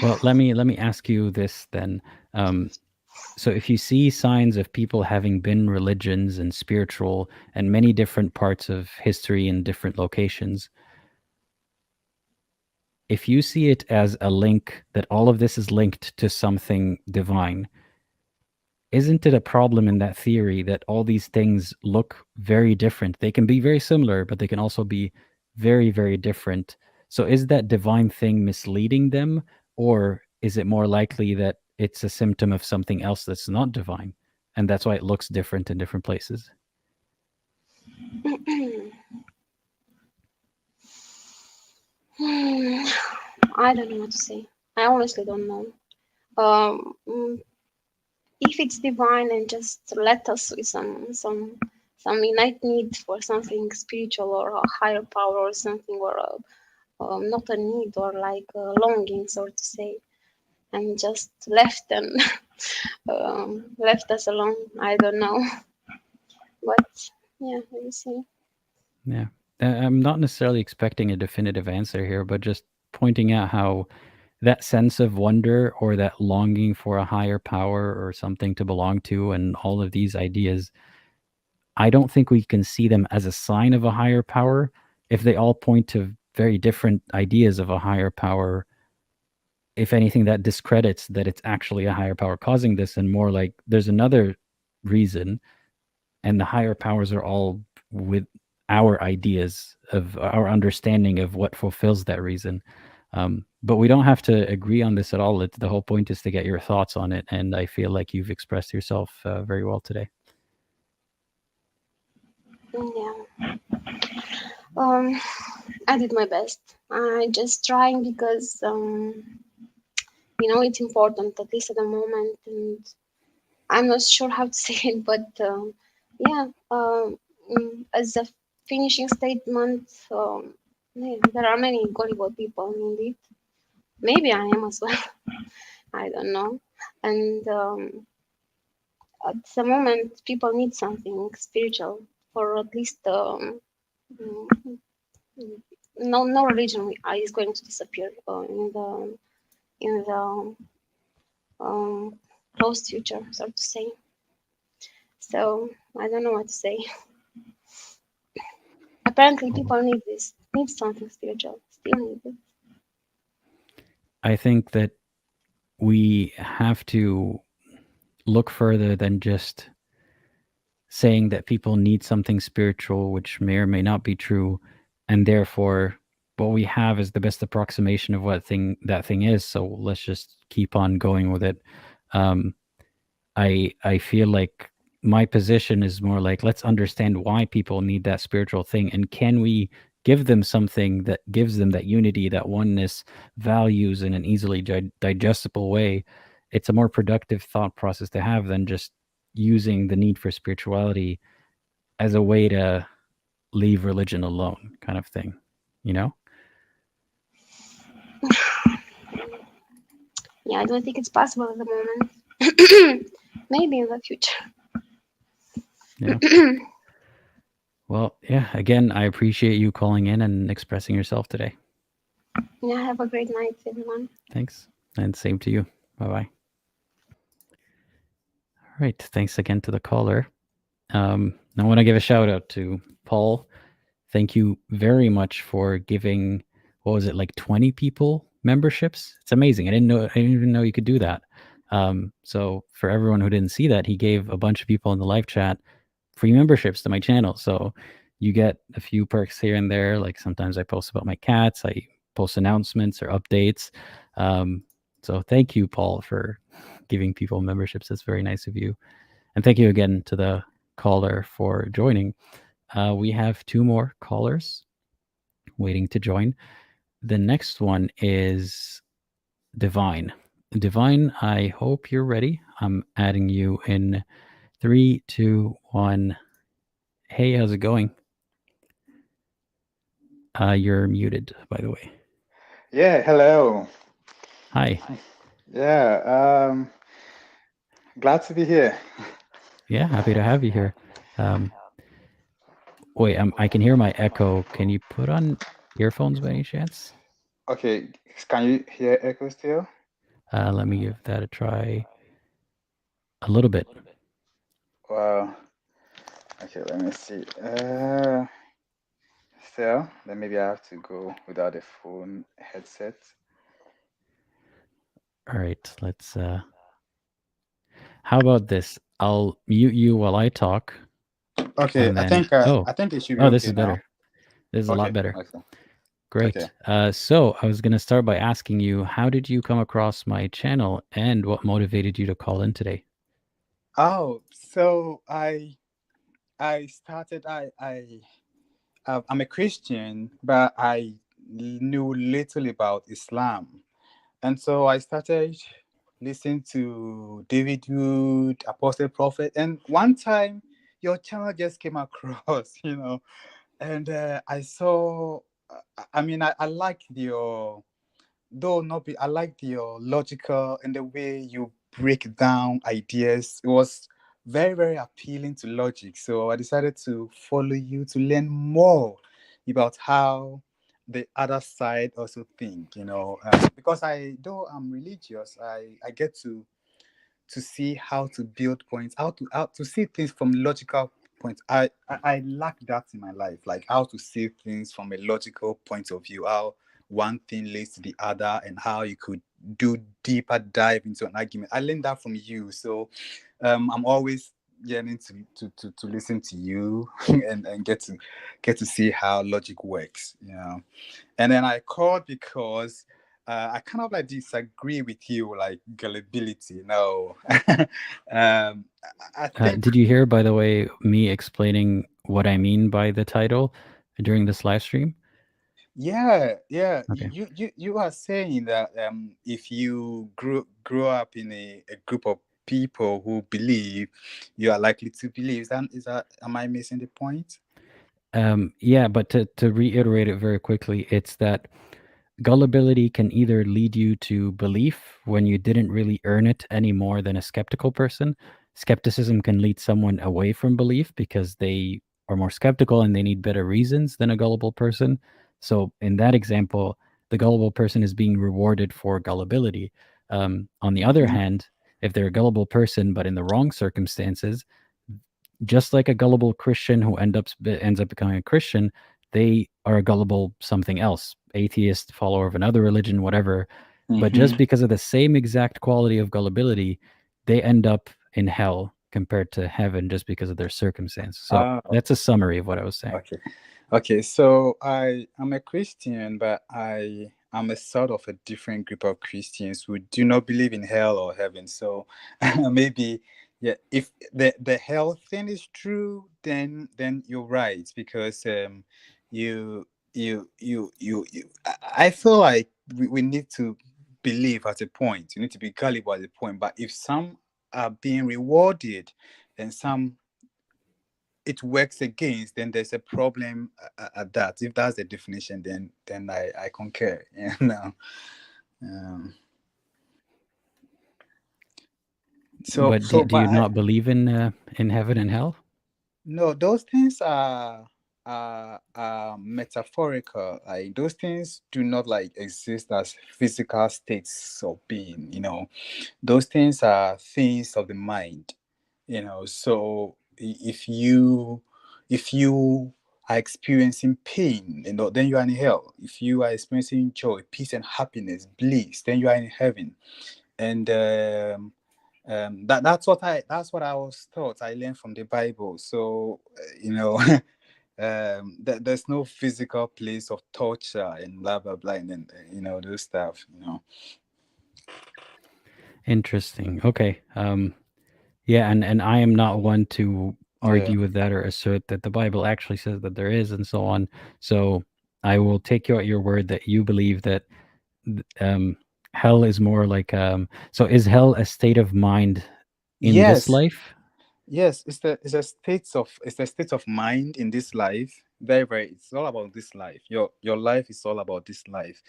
Well, let me ask you this then. So if you see signs of people having been religions and spiritual and many different parts of history in different locations, if you see it as a link, that all of this is linked to something divine, isn't it a problem in that theory that all these things look very different? They can be very similar, but they can also be very, very different. So is that divine thing misleading them, or is it more likely that it's a symptom of something else that's not divine, and that's why it looks different in different places? I don't know what to say. I honestly don't know. If it's divine and just let us with some innate need for something spiritual or a higher power or something, or not a need or like a longing, so to say, and just left and left us alone. I don't know, but yeah, let me see. Yeah. I'm not necessarily expecting a definitive answer here, but just pointing out how that sense of wonder or that longing for a higher power or something to belong to and all of these ideas, I don't think we can see them as a sign of a higher power. If they all point to very different ideas of a higher power, if anything, that discredits that it's actually a higher power causing this, and more like there's another reason, and the higher powers are all with our ideas of our understanding of what fulfills that reason. But we don't have to agree on this at all. The whole point is to get your thoughts on it, and I feel like you've expressed yourself very well today. Yeah. I did my best. I just trying because it's important, at least at the moment, and I'm not sure how to say it, but yeah. As a finishing statement, yeah, there are many gullible people indeed. Maybe I am as well. I don't know. And at the moment, people need something spiritual, for at least mm, no religion is going to disappear in the close future, so to say. So I don't know what to say. Apparently, people need something spiritual, still need it. I think that we have to look further than just saying that people need something spiritual, which may or may not be true, and therefore what we have is the best approximation of what that thing is. So let's just keep on going with it. I feel like my position is more like, let's understand why people need that spiritual thing, and can we give them something that gives them that unity, that oneness, values in an easily digestible way. It's a more productive thought process to have than just using the need for spirituality as a way to leave religion alone, kind of thing, you know? Yeah, I don't think it's possible at the moment. Maybe in the future. Yeah. Well, yeah, again, I appreciate you calling in and expressing yourself today. Yeah, have a great night, everyone. Thanks. And same to you. Bye-bye. All right. Thanks again to the caller. I want to give a shout out to Paul. Thank you very much for giving, what was it, like 20 people memberships? It's amazing. I didn't even know you could do that. So for everyone who didn't see that, he gave a bunch of people in the live chat free memberships to my channel. So you get a few perks here and there. Like sometimes I post about my cats, I post announcements or updates. So thank you, Paul, for giving people memberships. That's very nice of you. And thank you again to the caller for joining. We have 2 more callers waiting to join. The next one is Divine. Divine, I hope you're ready. I'm adding you in 3, 2, 1. Hey, how's it going? You're muted, by the way. Yeah, hello. Hi. Yeah, glad to be here. Yeah, happy to have you here. Wait, I can hear my echo. Can you put on earphones by any chance? Okay, can you hear echo still? Let me give that a try. A little bit. Well, okay, let me see. Still, then maybe I have to go without a phone headset. All right, let's. How about this? I'll mute you while I talk. Okay, and then, I think it should be oh, okay this is now. better. This is a lot Okay, better. okay. Great. Okay. So I was going to start by asking you, how did you come across my channel and what motivated you to call in today? Oh, so started. I'm a Christian, but I knew little about Islam, and so I started listening to David Wood, Apostate Prophet, and one time your channel just came across, and I saw. I mean, I liked your, though not be. I liked your logical and the way you break down ideas. It was very, very appealing to logic. So I decided to follow you to learn more about how the other side also think. Because though I'm religious, I get to see how to build points, how to see things from logical points. I lack that in my life, like how to see things from a logical point of view, how one thing leads to the other, and how you could do deeper dive into an argument. I learned that from you, so I'm always yearning to listen to you and get to see how logic works. And then I called because I kind of like disagree with you, like gullibility. No, I think. Did you hear, by the way, me explaining what I mean by the title during this live stream? Yeah. Okay. You are saying that if you grow up in a group of people who believe, you are likely to believe. Am I missing the point? Yeah, but to reiterate it very quickly, it's that gullibility can either lead you to belief when you didn't really earn it any more than a skeptical person. Skepticism can lead someone away from belief because they are more skeptical and they need better reasons than a gullible person. So in that example, the gullible person is being rewarded for gullibility. On the other hand, if they're a gullible person but in the wrong circumstances, just like a gullible Christian who ends up becoming a Christian, they are a gullible something else, atheist, follower of another religion, whatever. But just because of the same exact quality of gullibility, they end up in hell compared to heaven just because of their circumstance. So that's a summary of what I was saying. Okay. So I'm a Christian, but I'm a sort of a different group of Christians who do not believe in hell or heaven. So maybe, yeah, if the hell thing is true, then you're right, because you I feel like we need to believe at a point. You need to be gullible at a point. But if some are being rewarded and some it works against, then there's a problem at that. If that's the definition, then I concur. But do you not believe in heaven and hell? No, those things are metaphorical. Like those things do not like exist as physical states of being. Those things are things of the mind. So if you are experiencing pain, then you are in hell. If you are experiencing joy, peace, and happiness, bliss, then you are in heaven. And that's what I was taught. I learned from the Bible. So there's no physical place of torture and blah blah blah, and those stuff. Interesting. Okay. Yeah, and I am not one to argue with that or assert that the Bible actually says that there is and so on. So I will take you at your word that you believe that hell is more like so is hell a state of mind in this life? Yes, it's a state of mind in this life. Very, very. It's all about this life. Your life is all about this life,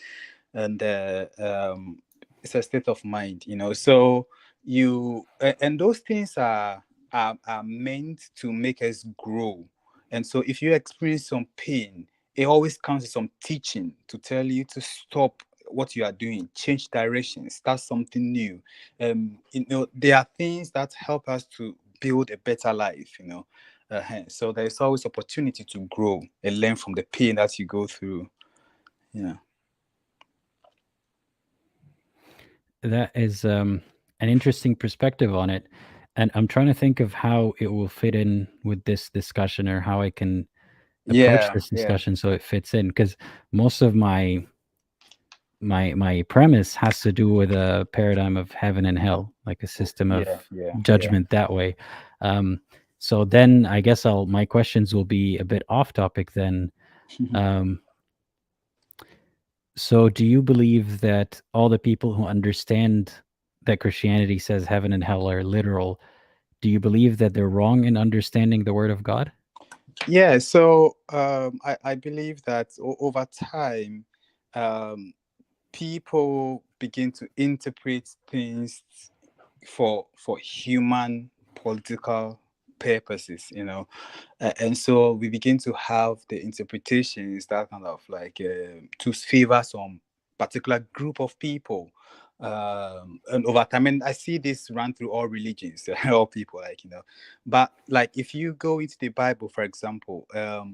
and it's a state of mind. So and those things are meant to make us grow. And so if you experience some pain, it always comes with some teaching to tell you to stop what you are doing, change direction, start something new. There are things that help us to build a better life. So there is always opportunity to grow and learn from the pain that you go through. Yeah. That is an interesting perspective on it, and I'm trying to think of how it will fit in with this discussion, or how I can approach Yeah. this Yeah. discussion so it fits in, because most of my premise has to do with a paradigm of heaven and hell, like a system of Yeah. judgment that way. So then I guess my questions will be a bit off topic then. So do you believe that all the people who understand that Christianity says heaven and hell are literal, do you believe that they're wrong in understanding the word of God? Yeah. So I believe that over time, people begin to interpret things for human political purposes, and so we begin to have the interpretations that kind of like to favor some particular group of people. And over time, and I see this run through all religions, all people, but like if you go into the Bible, for example,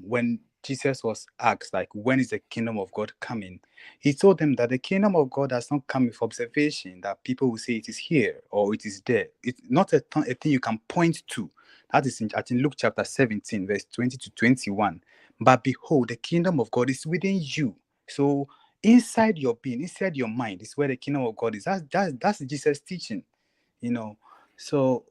when Jesus was asked, like, when is the kingdom of God coming? He told them that the kingdom of God has not come with observation, that people will say it is here or it is there. It's not a thing you can point to. That is in, I think, Luke chapter 17, verse 20 to 21. But behold, the kingdom of God is within you. So inside your being, inside your mind is where the kingdom of God is. That's Jesus' teaching, So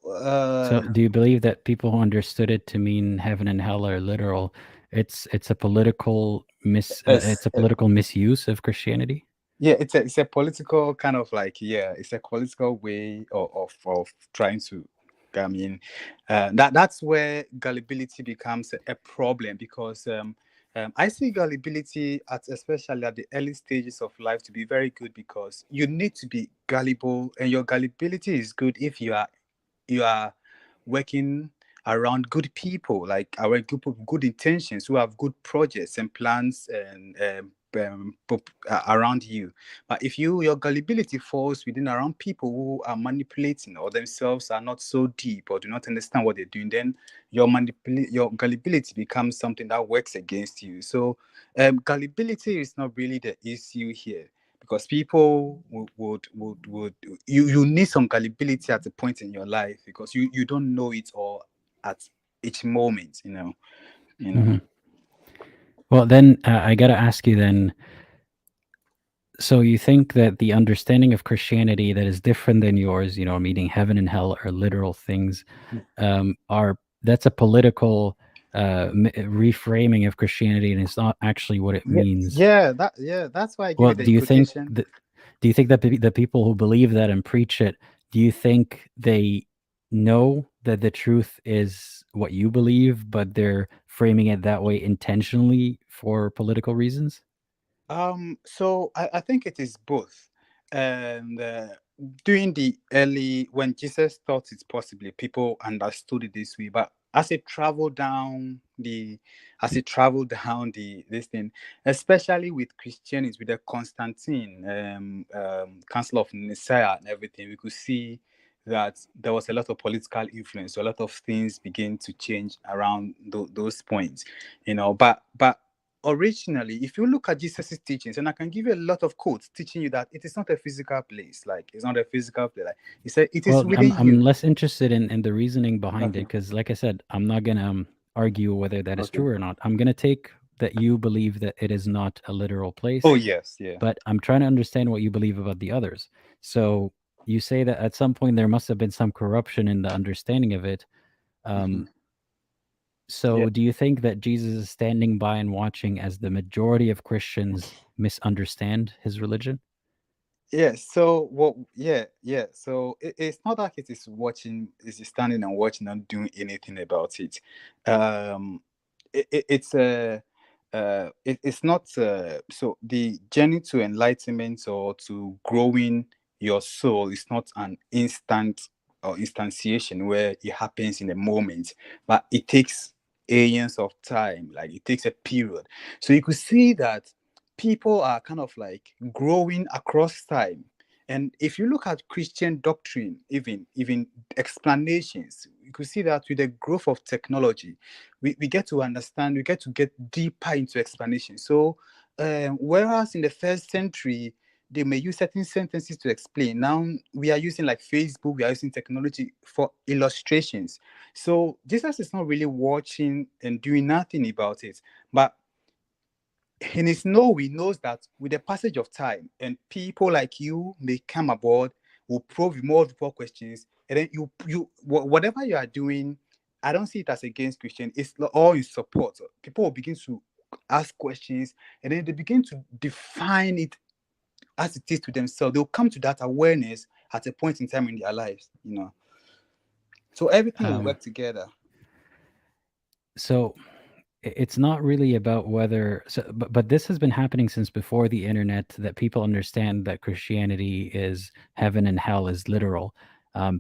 So do you believe that people who understood it to mean heaven and hell are literal, it's a political it's a political misuse of Christianity? yeah, it's a political kind of like, it's a political way of trying to, I mean, that's where gullibility becomes a problem, because I see gullibility especially at the early stages of life to be very good, because you need to be gullible, and your gullibility is good if you are working around good people, like our group of good intentions, who have good projects and plans and around you. But if your gullibility falls within around people who are manipulating, or themselves are not so deep, or do not understand what they're doing, then your gullibility becomes something that works against you. So gullibility is not really the issue here, because people would you need some gullibility at a point in your life, because you don't know it all at each moment. Mhm. Well, then I got to ask you then, so you think that the understanding of Christianity that is different than yours, meaning heaven and hell are literal things, that's a political reframing of Christianity, and it's not actually what it means. That's why I give Well, it the do you think quotation. that the people who believe that and preach it, do you think they know that the truth is what you believe, but they're framing it that way intentionally for political reasons? So I think it is both. And during the early, when Jesus thought it possibly, people understood it this way. But as it traveled down this thing, especially with Christianity, with the Constantine Council of Nicaea and everything, we could see that there was a lot of political influence. So a lot of things began to change around those points, but originally, if you look at Jesus' teachings, and I can give you a lot of quotes teaching you that it is not a physical place, like it's not a physical place. Like he said, it is within I'm you. less interested in the reasoning behind it, Okay. because, like I said, I'm not gonna argue whether that is Okay. true or not. I'm gonna take that you believe that it is not a literal place. Oh yes, yeah. But I'm trying to understand what you believe about the others. So you say that at some point there must have been some corruption in the understanding of it. So Yeah. do you think that Jesus is standing by and watching as the majority of Christians misunderstand his religion? Yeah, so what? Yeah. So it's not like it is watching, is standing and watching, not doing anything about it. Um, it's it's not so the journey to enlightenment or to growing your soul is not an instant or instantiation where it happens in a moment, but it takes aeons of time. Like it takes a period. So you could see that people are kind of like growing across time. And if you look at Christian doctrine, even explanations, you could see that with the growth of technology, we get to understand, we get to get deeper into explanation. So whereas in the first century they may use certain sentences to explain, now we are using like Facebook, we are using technology for illustrations. So Jesus is not really watching and doing nothing about it, but in his knowing knows that with the passage of time and people like you may come aboard, will probe you multiple questions, and then whatever you are doing, I don't see it as against Christian. It's all in support. People will begin to ask questions, and then they begin to define it as it is to themselves. They'll come to that awareness at a point in time in their lives, So everything will work together. So it's not really about whether, but this has been happening since before the internet, that people understand that Christianity is heaven and hell is literal.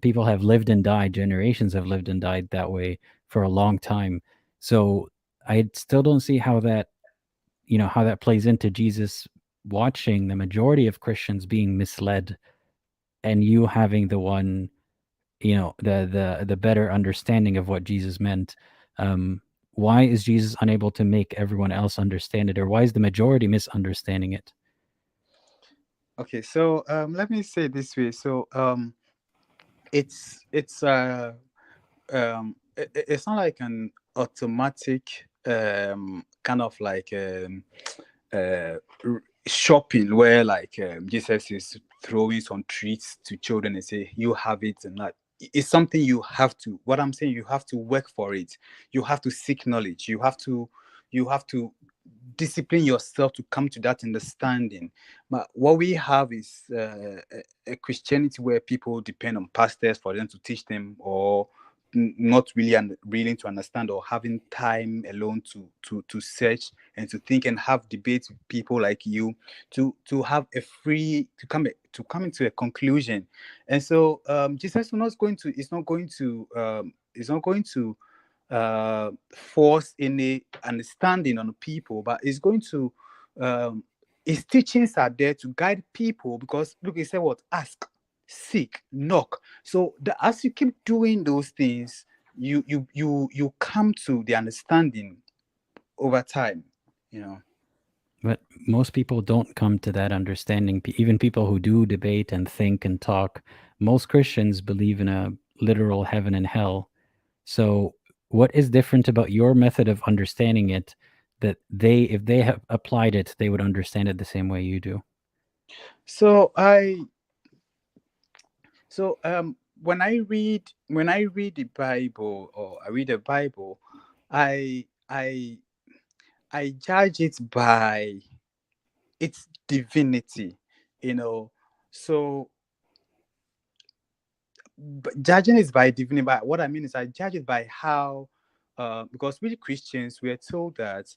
People have lived and died, generations have lived and died that way for a long time. So I still don't see how that, how that plays into Jesus watching the majority of Christians being misled, and you having the one, the better understanding of what Jesus meant. Why is Jesus unable to make everyone else understand it, or why is the majority misunderstanding it? Okay, so let me say it this way. So it's it's not like an automatic kind of like shopping where like Jesus is throwing some treats to children and say you have it, and that it's something you have to, what I'm saying, you have to work for it. You have to seek knowledge. You have to discipline yourself to come to that understanding. But what we have is a Christianity where people depend on pastors for them to teach them, or not really willing to understand, or having time alone to search and to think and have debates with people like you, to have a free to come into a conclusion. And so Jesus is not going to force any understanding on people, but it's going to his teachings are there to guide people, because look, he said what? Ask, seek, knock. So as you keep doing those things, you come to the understanding over time, But most people don't come to that understanding. Even people who do debate and think and talk, most Christians believe in a literal heaven and hell. So what is different about your method of understanding it, that if they have applied it, they would understand it the same way you do? So when I read the Bible, or I read the Bible, I I I judge it by its divinity, So judging is by divinity. But what I mean is, I judge it by how, because we Christians, we are told that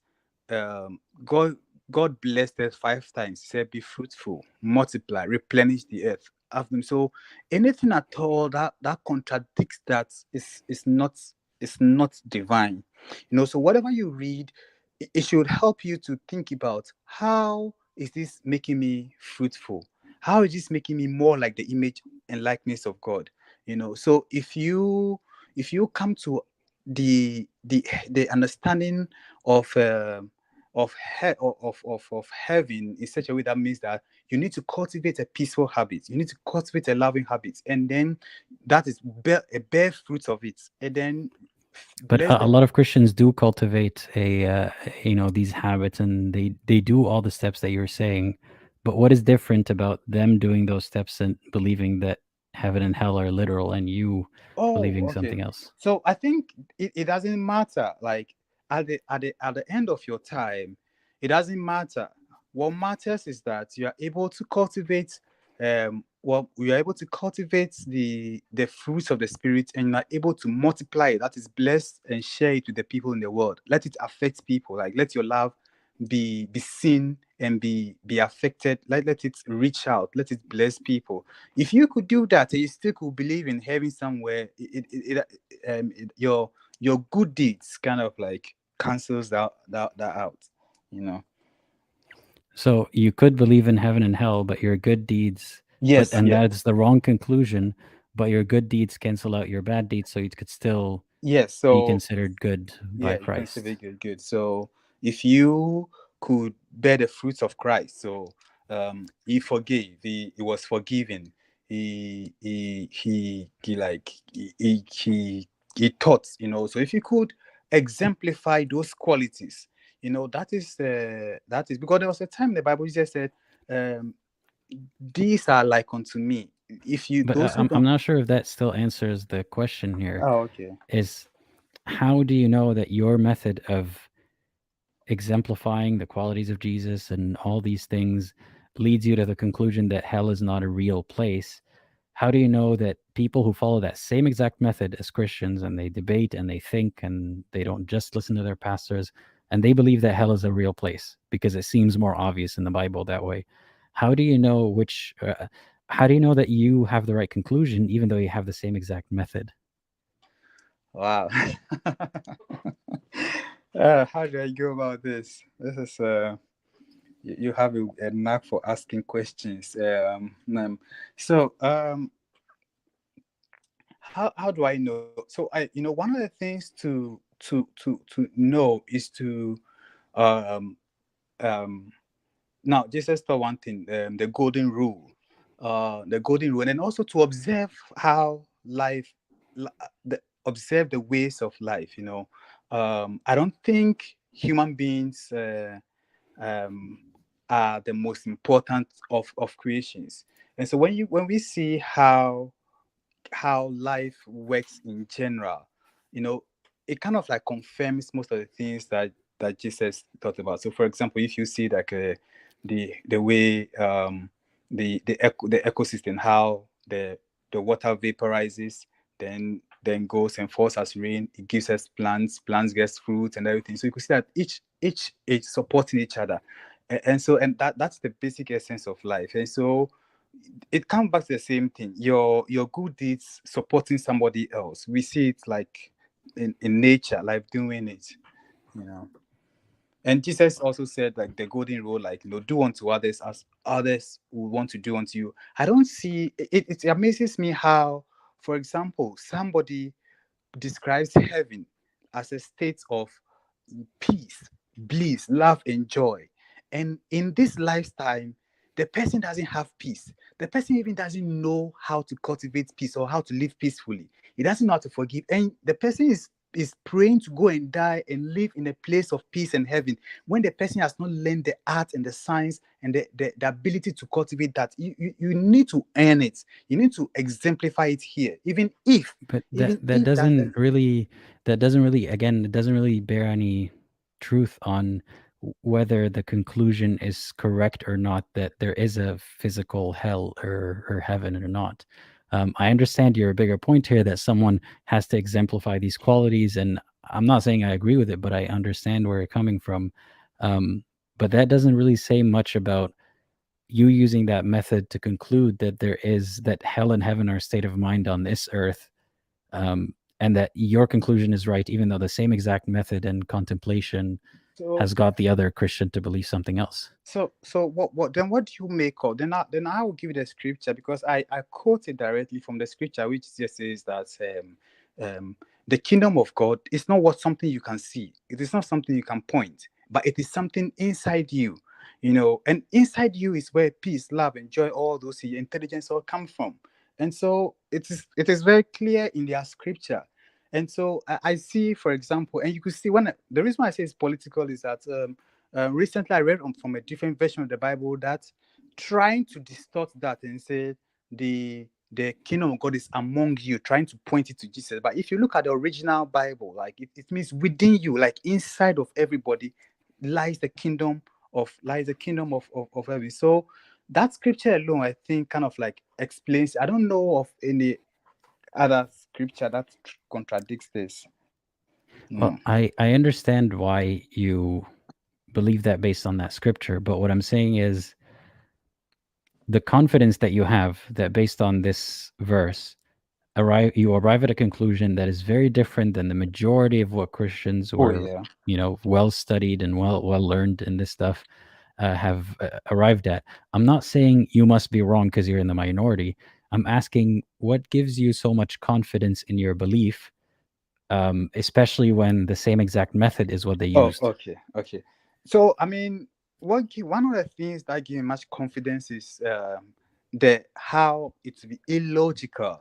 God blessed us 5 times. He said, "Be fruitful, multiply, replenish the earth." Of them. So anything at all that contradicts that is not divine. So whatever you read, it should help you to think about, how is this making me fruitful? How is this making me more like the image and likeness of God? So if you come to the understanding of of heaven in such a way, that means that you need to cultivate a peaceful habit, you need to cultivate a loving habit, and then that is bear fruits of it, and then But bless a them. lot of Christians do cultivate these habits, and they do all the steps that you're saying. But what is different about them doing those steps and believing that heaven and hell are literal, and you Oh, believing okay. something else? So I think it doesn't matter. Like at the end of your time, it doesn't matter. What matters is that you are able to cultivate well, we are able to cultivate the fruits of the spirit, and are able to multiply it, that is blessed, and share it with the people in the world. Let it affect people. Like, let your love be seen and be affected. Let it reach out. Let it bless people. If you could do that, and you still could believe in heaven somewhere, your good deeds kind of like cancels that out. You know. So you could believe in heaven and hell, but your good deeds, Yes. and Yeah. that's the wrong conclusion. But your good deeds cancel out your bad deeds, so you could still Yes. be So considered good by yeah, you can Christ. say very good. So if you could bear the fruits of Christ, so he forgave, he was forgiven, he like he taught, you know. So if you could exemplify those qualities, you know, that is because there was a time the Bible just said, these are like unto me. If you But those who I'm don't. not sure if that still answers the question here. Oh, okay. Is how do you know that your method of exemplifying the qualities of Jesus and all these things leads you to the conclusion that hell is not a real place? How do you know that people who follow that same exact method as Christians, and they debate and they think and they don't just listen to their pastors, and they believe that hell is a real place because it seems more obvious in the Bible that way? How do you know which? How do you know that you have the right conclusion even though you have the same exact method? Wow. How do I go about this? This is you have a knack for asking questions. How do I know? So one of the things to know is to um um now Jesus taught one thing, the golden rule, and then also to observe how life, observe the ways of life. I don't think human beings um, are the most important of creations. And so when we see how life works in general, it kind of like confirms most of the things that Jesus talked about. So, for example, if you see like the way the ecosystem, how the water vaporizes, then goes and falls as rain, it gives us plants gets fruit and everything. So you can see that each is supporting each other, and that's the basic essence of life. And so it comes back to the same thing. Your good deeds supporting somebody else. We see it like in nature, life doing it, you know. And Jesus also said, like, the golden rule, like, do unto others as others will want to do unto you. I don't see it. It amazes me how, for example, somebody describes heaven as a state of peace, bliss, love, and joy. And in this lifetime, the person doesn't have peace. The person even doesn't know how to cultivate peace or how to live peacefully. He doesn't know how to forgive. And the person is praying to go and die and live in a place of peace and heaven, when the person has not learned the art and the science and the ability to cultivate that. You need to earn it. You need to exemplify it here, even if But even that if doesn't really again, it doesn't really bear any truth on whether the conclusion is correct or not, that there is a physical hell or heaven or not. I understand your bigger point here that someone has to exemplify these qualities, and I'm not saying I agree with it, but I understand where you're coming from. But that doesn't really say much about you using that method to conclude that hell and heaven are a state of mind on this earth, and that your conclusion is right, even though the same exact method and contemplation so has got the other Christian to believe something else. So what do you make of? Then I will give you the scripture, because I quote it directly from the scripture, which just says that the kingdom of God is not something you can see. It is not something you can point, but it is something inside you. And inside you is where peace, love, and joy, all those intelligence all come from. And so it is very clear in their scripture. And so I see, for example, and you could see, the reason why I say it's political is that recently I read from a different version of the Bible that trying to distort that and say the kingdom of God is among you, trying to point it to Jesus. But if you look at the original Bible, like it means within you, like inside of everybody lies the kingdom of heaven. So that scripture alone, I think, kind of like explains. I don't know of any other scripture that contradicts this. Well, I understand why you believe that based on that scripture, but what I'm saying is the confidence that you have that based on this verse, you arrive at a conclusion that is very different than the majority of what Christians who Oh are, yeah. well studied and well learned in this stuff have arrived at. I'm not saying you must be wrong because you're in the minority. I'm asking what gives you so much confidence in your belief, especially when the same exact method is what they Oh, used. okay. So I mean, one of the things that give me much confidence is the how it will be illogical.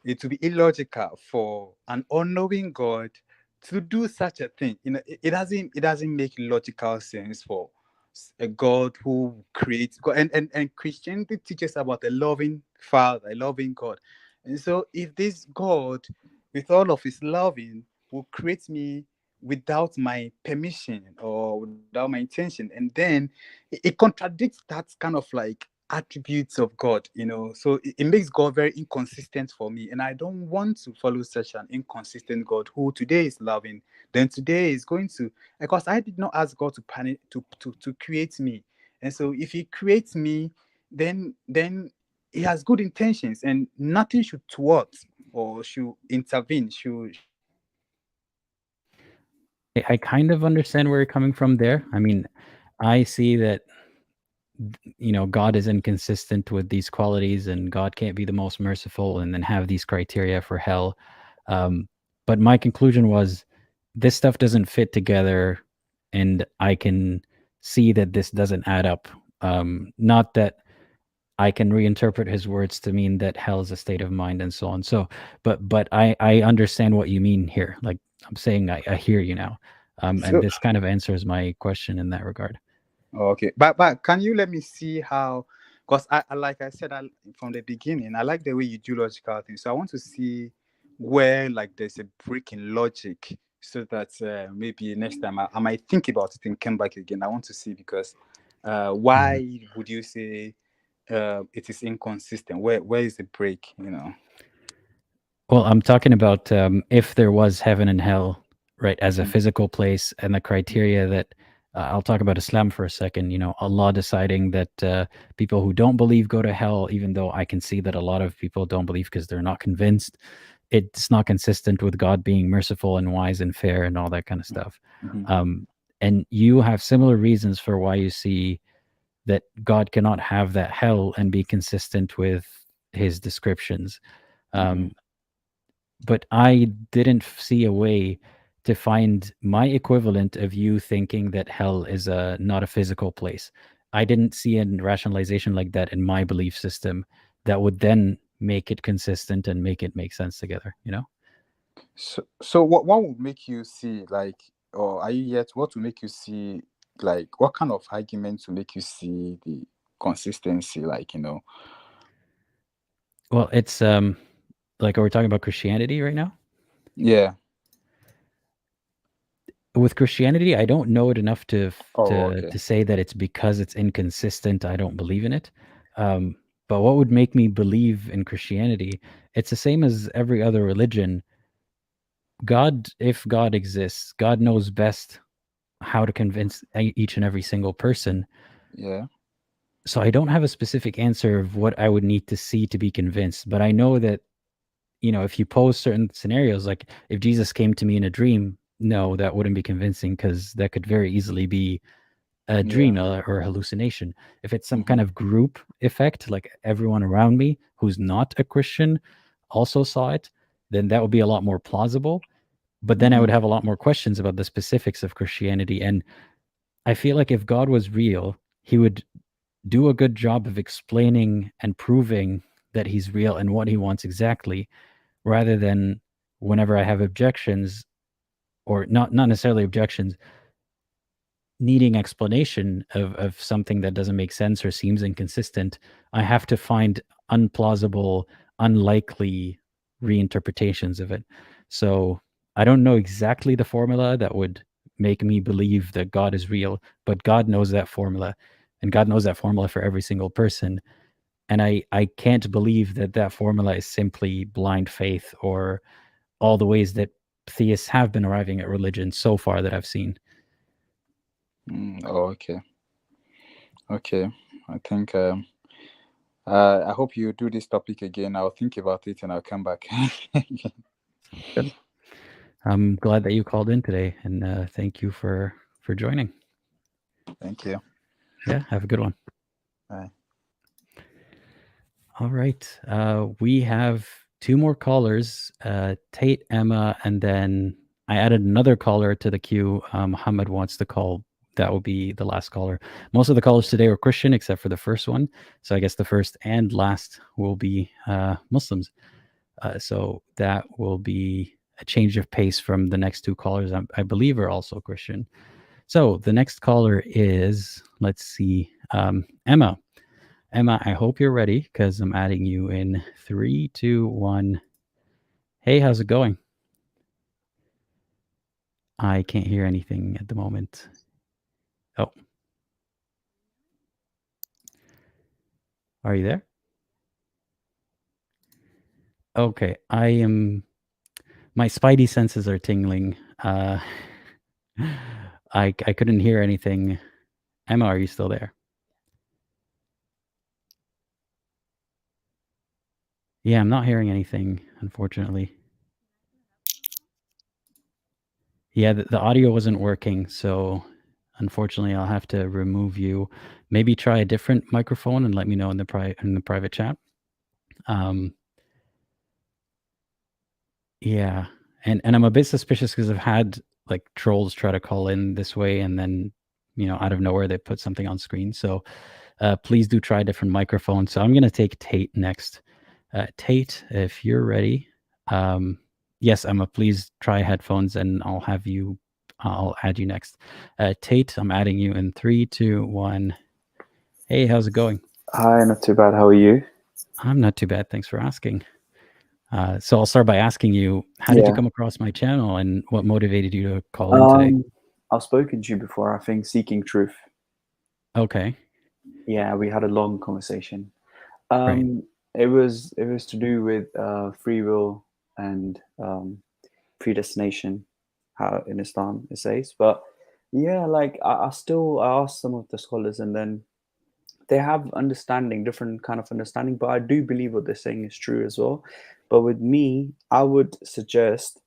It will be illogical for an unknowing God to do such a thing. It doesn't make logical sense for a God who creates God. And Christianity teaches about a loving Father, a loving God. And so if this God, with all of his loving, will create me without my permission or without my intention, and then it contradicts that kind of like attributes of God. So it makes God very inconsistent for me, and I don't want to follow such an inconsistent God who today is loving, then today is going to, because I did not ask God to punish to create me. And so if he creates me, then he has good intentions, and nothing should thwart or should intervene, should I kind of understand where you're coming from there. I mean, I see that God is inconsistent with these qualities, and God can't be the most merciful and then have these criteria for hell. But my conclusion was this stuff doesn't fit together, and I can see that this doesn't add up. Not that I can reinterpret his words to mean that hell is a state of mind and so on. So, but I understand what you mean here. Like I'm saying, I hear you now, and so this kind of answers my question in that regard. okay. But can you let me see how? Because I like I said from the beginning, I like the way you do logical things. So I want to see where like there's a break in logic, so that maybe next time I might think about it and come back again. I want to see, because why would you say it is inconsistent? Where is the break? Well, I'm talking about if there was heaven and hell, right, as a physical place, and the criteria that I'll talk about Islam for a second. Allah deciding that people who don't believe go to hell, even though I can see that a lot of people don't believe because they're not convinced. It's not consistent with God being merciful and wise and fair and all that kind of stuff. And you have similar reasons for why you see that God cannot have that hell and be consistent with his descriptions. But I didn't see a way to find my equivalent of you thinking that hell is not a physical place. I didn't see a rationalization like that in my belief system that would then make it consistent and make it make sense together, So what would make you see, like, or are you yet? What will make you see, like, what kind of arguments will make you see the consistency, like? Well, it's like, are we talking about Christianity right now? Yeah. With Christianity, I don't know it enough to Okay. say that it's because it's inconsistent I don't believe in it. But what would make me believe in Christianity? It's the same as every other religion. God, if God exists, God knows best how to convince each and every single person. Yeah. So I don't have a specific answer of what I would need to see to be convinced, but I know that if you pose certain scenarios, like if Jesus came to me in a dream, no, that wouldn't be convincing, because that could very easily be a dream or a hallucination. If it's some kind of group effect, like everyone around me who's not a Christian also saw it, then that would be a lot more plausible. But then I would have a lot more questions about the specifics of Christianity. And I feel like if God was real, he would do a good job of explaining and proving that he's real and what he wants exactly, rather than whenever I have objections, or not necessarily objections, needing explanation of something that doesn't make sense or seems inconsistent, I have to find unplausible, unlikely reinterpretations of it. So I don't know exactly the formula that would make me believe that God is real, but God knows that formula. and God knows that formula for every single person. And I can't believe that that formula is simply blind faith or all the ways that theists have been arriving at religion so far that I've seen. Oh, okay. Okay. I think I hope you do this topic again. I'll think about it and I'll come back. Good. I'm glad that you called in today, and thank you for joining. Thank you. Yeah, have a good one. Bye. All right. We have 2 more callers, Tate, Emma, and then I added another caller to the queue. Muhammad wants to call. That will be the last caller. Most of the callers today were Christian, except for the first one. So I guess the first and last will be Muslims. So that will be a change of pace from the next 2 callers, I believe are also Christian. So the next caller is, let's see, Emma. Emma, I hope you're ready because I'm adding you in 3, 2, 1. Hey, how's it going? I can't hear anything at the moment. Oh. Are you there? Okay, my spidey senses are tingling. I couldn't hear anything. Emma, are you still there? Yeah, I'm not hearing anything, unfortunately. Yeah, the audio wasn't working, so unfortunately I'll have to remove you. Maybe try a different microphone and let me know in the private chat. Yeah, and I'm a bit suspicious because I've had like trolls try to call in this way, and then out of nowhere they put something on screen. So please do try a different microphone. So I'm gonna take Tate next. Tate, if you're ready. Yes, Emma, please try headphones, and I'll add you next. Tate, I'm adding you in 3, 2, 1. Hey, how's it going? Hi, not too bad. How are you? I'm not too bad. Thanks for asking. So I'll start by asking you, how did you Yeah. come across my channel, and what motivated you to call in today? I've spoken to you before, I think, Seeking Truth. Okay. Yeah, we had a long conversation. Right. It was to do with free will and predestination, how in Islam it says. But yeah, like I asked some of the scholars, and then they have different kind of understanding. But I do believe what they're saying is true as well. But with me, I would suggest,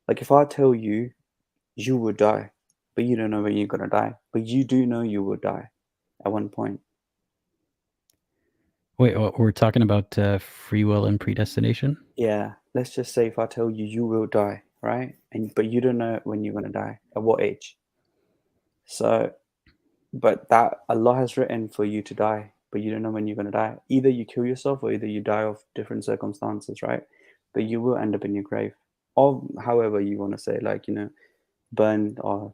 like, if I tell you you will die, but you don't know when you're gonna die, but you do know you will die at one point. Wait, we're talking about free will and predestination? Yeah, let's just say if I tell you you will die, right? But you don't know when you're gonna die, at what age. So, but that Allah has written for you to die, but you don't know when you're gonna die. Either you kill yourself or either you die of different circumstances, right? But you will end up in your grave, or however you want to say, like, burned or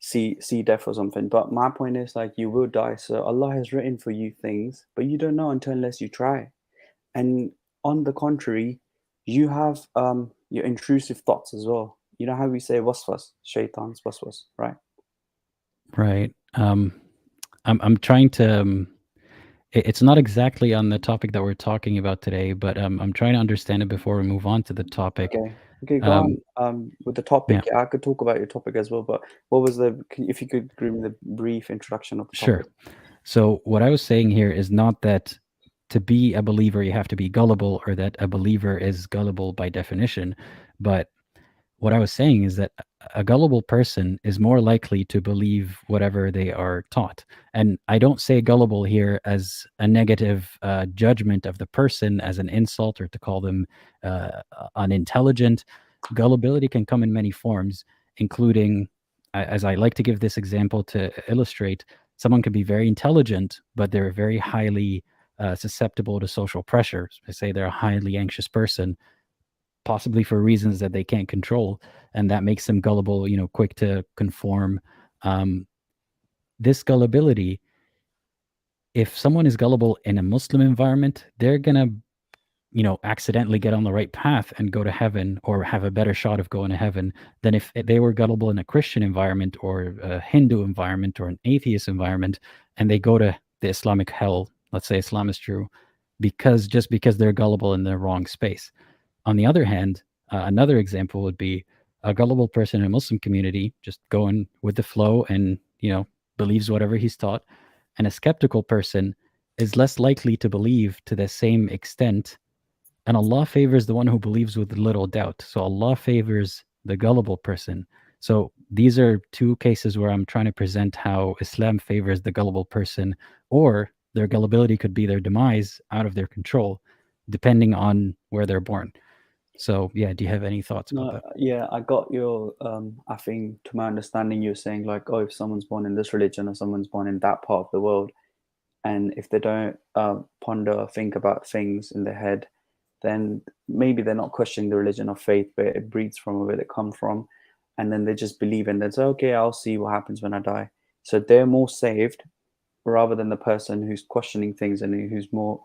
see death or something. But my point is, like, you will die. So Allah has written for you things, but you don't know unless you try. And on the contrary, you have your intrusive thoughts as well. You know how we say waswas, shaitan's waswas, right? Right. I'm trying to. It's not exactly on the topic that we're talking about today, but I'm trying to understand it before we move on to the topic. Okay, go on with the topic. Yeah, I could talk about your topic as well, but what was if you could give me the brief introduction of the topic. Sure. So what I was saying here is not that to be a believer you have to be gullible, or that a believer is gullible by definition, but what I was saying is that a gullible person is more likely to believe whatever they are taught. And I don't say gullible here as a negative judgment of the person, as an insult, or to call them unintelligent. Gullibility can come in many forms, including, as I like to give this example to illustrate, someone can be very intelligent, but they're very highly susceptible to social pressure. I say they're a highly anxious person, possibly for reasons that they can't control, and that makes them gullible, quick to conform. This gullibility, if someone is gullible in a Muslim environment, they're gonna accidentally get on the right path and go to heaven, or have a better shot of going to heaven than if they were gullible in a Christian environment or a Hindu environment or an atheist environment, and they go to the Islamic hell. Let's say Islam is true, because they're gullible in the wrong space. On the other hand, another example would be a gullible person in a Muslim community just going with the flow and believes whatever he's taught, and a skeptical person is less likely to believe to the same extent. And Allah favors the one who believes with little doubt. So Allah favors the gullible person. So these are two cases where I'm trying to present how Islam favors the gullible person, or their gullibility could be their demise out of their control, depending on where they're born. So yeah, do you have any thoughts about that? Yeah, I got your, I think to my understanding, you're saying like, oh, if someone's born in this religion or someone's born in that part of the world, and if they don't ponder or think about things in their head, then maybe they're not questioning the religion of faith, but it breeds from where they come from. And then they just believe and they say, okay, I'll see what happens when I die. So they're more saved rather than the person who's questioning things and who's more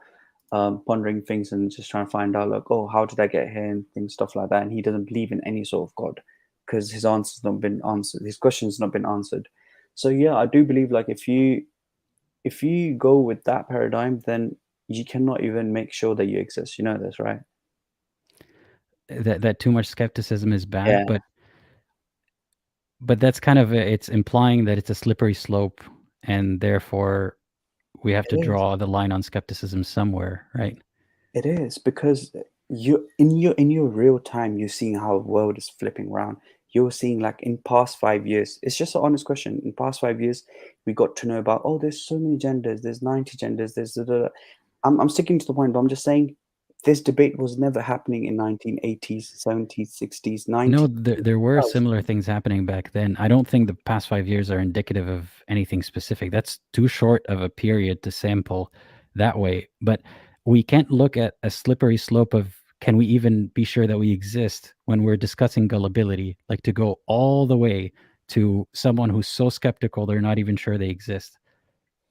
pondering things and just trying to find out like, oh, how did I get here, and things, stuff like that. And he doesn't believe in any sort of God because his answer's not been answered, his question's not been answered. So yeah, I do believe like if you go with that paradigm, then you cannot even make sure that you exist. You know this, right? That too much skepticism is bad, Yeah. but that's kind of it's implying that it's a slippery slope, and therefore we have to draw the line on skepticism somewhere, right? It is, because you in your real time, you're seeing how the world is flipping around. You're seeing like in past 5 years, it's just an honest question. In past 5 years, we got to know about, oh, there's so many genders, there's 90 genders, there's I'm sticking to the point, but I'm just saying this debate was never happening in 1980s, 70s, 60s, 90s. No, there were similar things happening back then. I don't think the past 5 years are indicative of anything specific. That's too short of a period to sample that way. But we can't look at a slippery slope of, can we even be sure that we exist when we're discussing gullibility, like to go all the way to someone who's so skeptical they're not even sure they exist.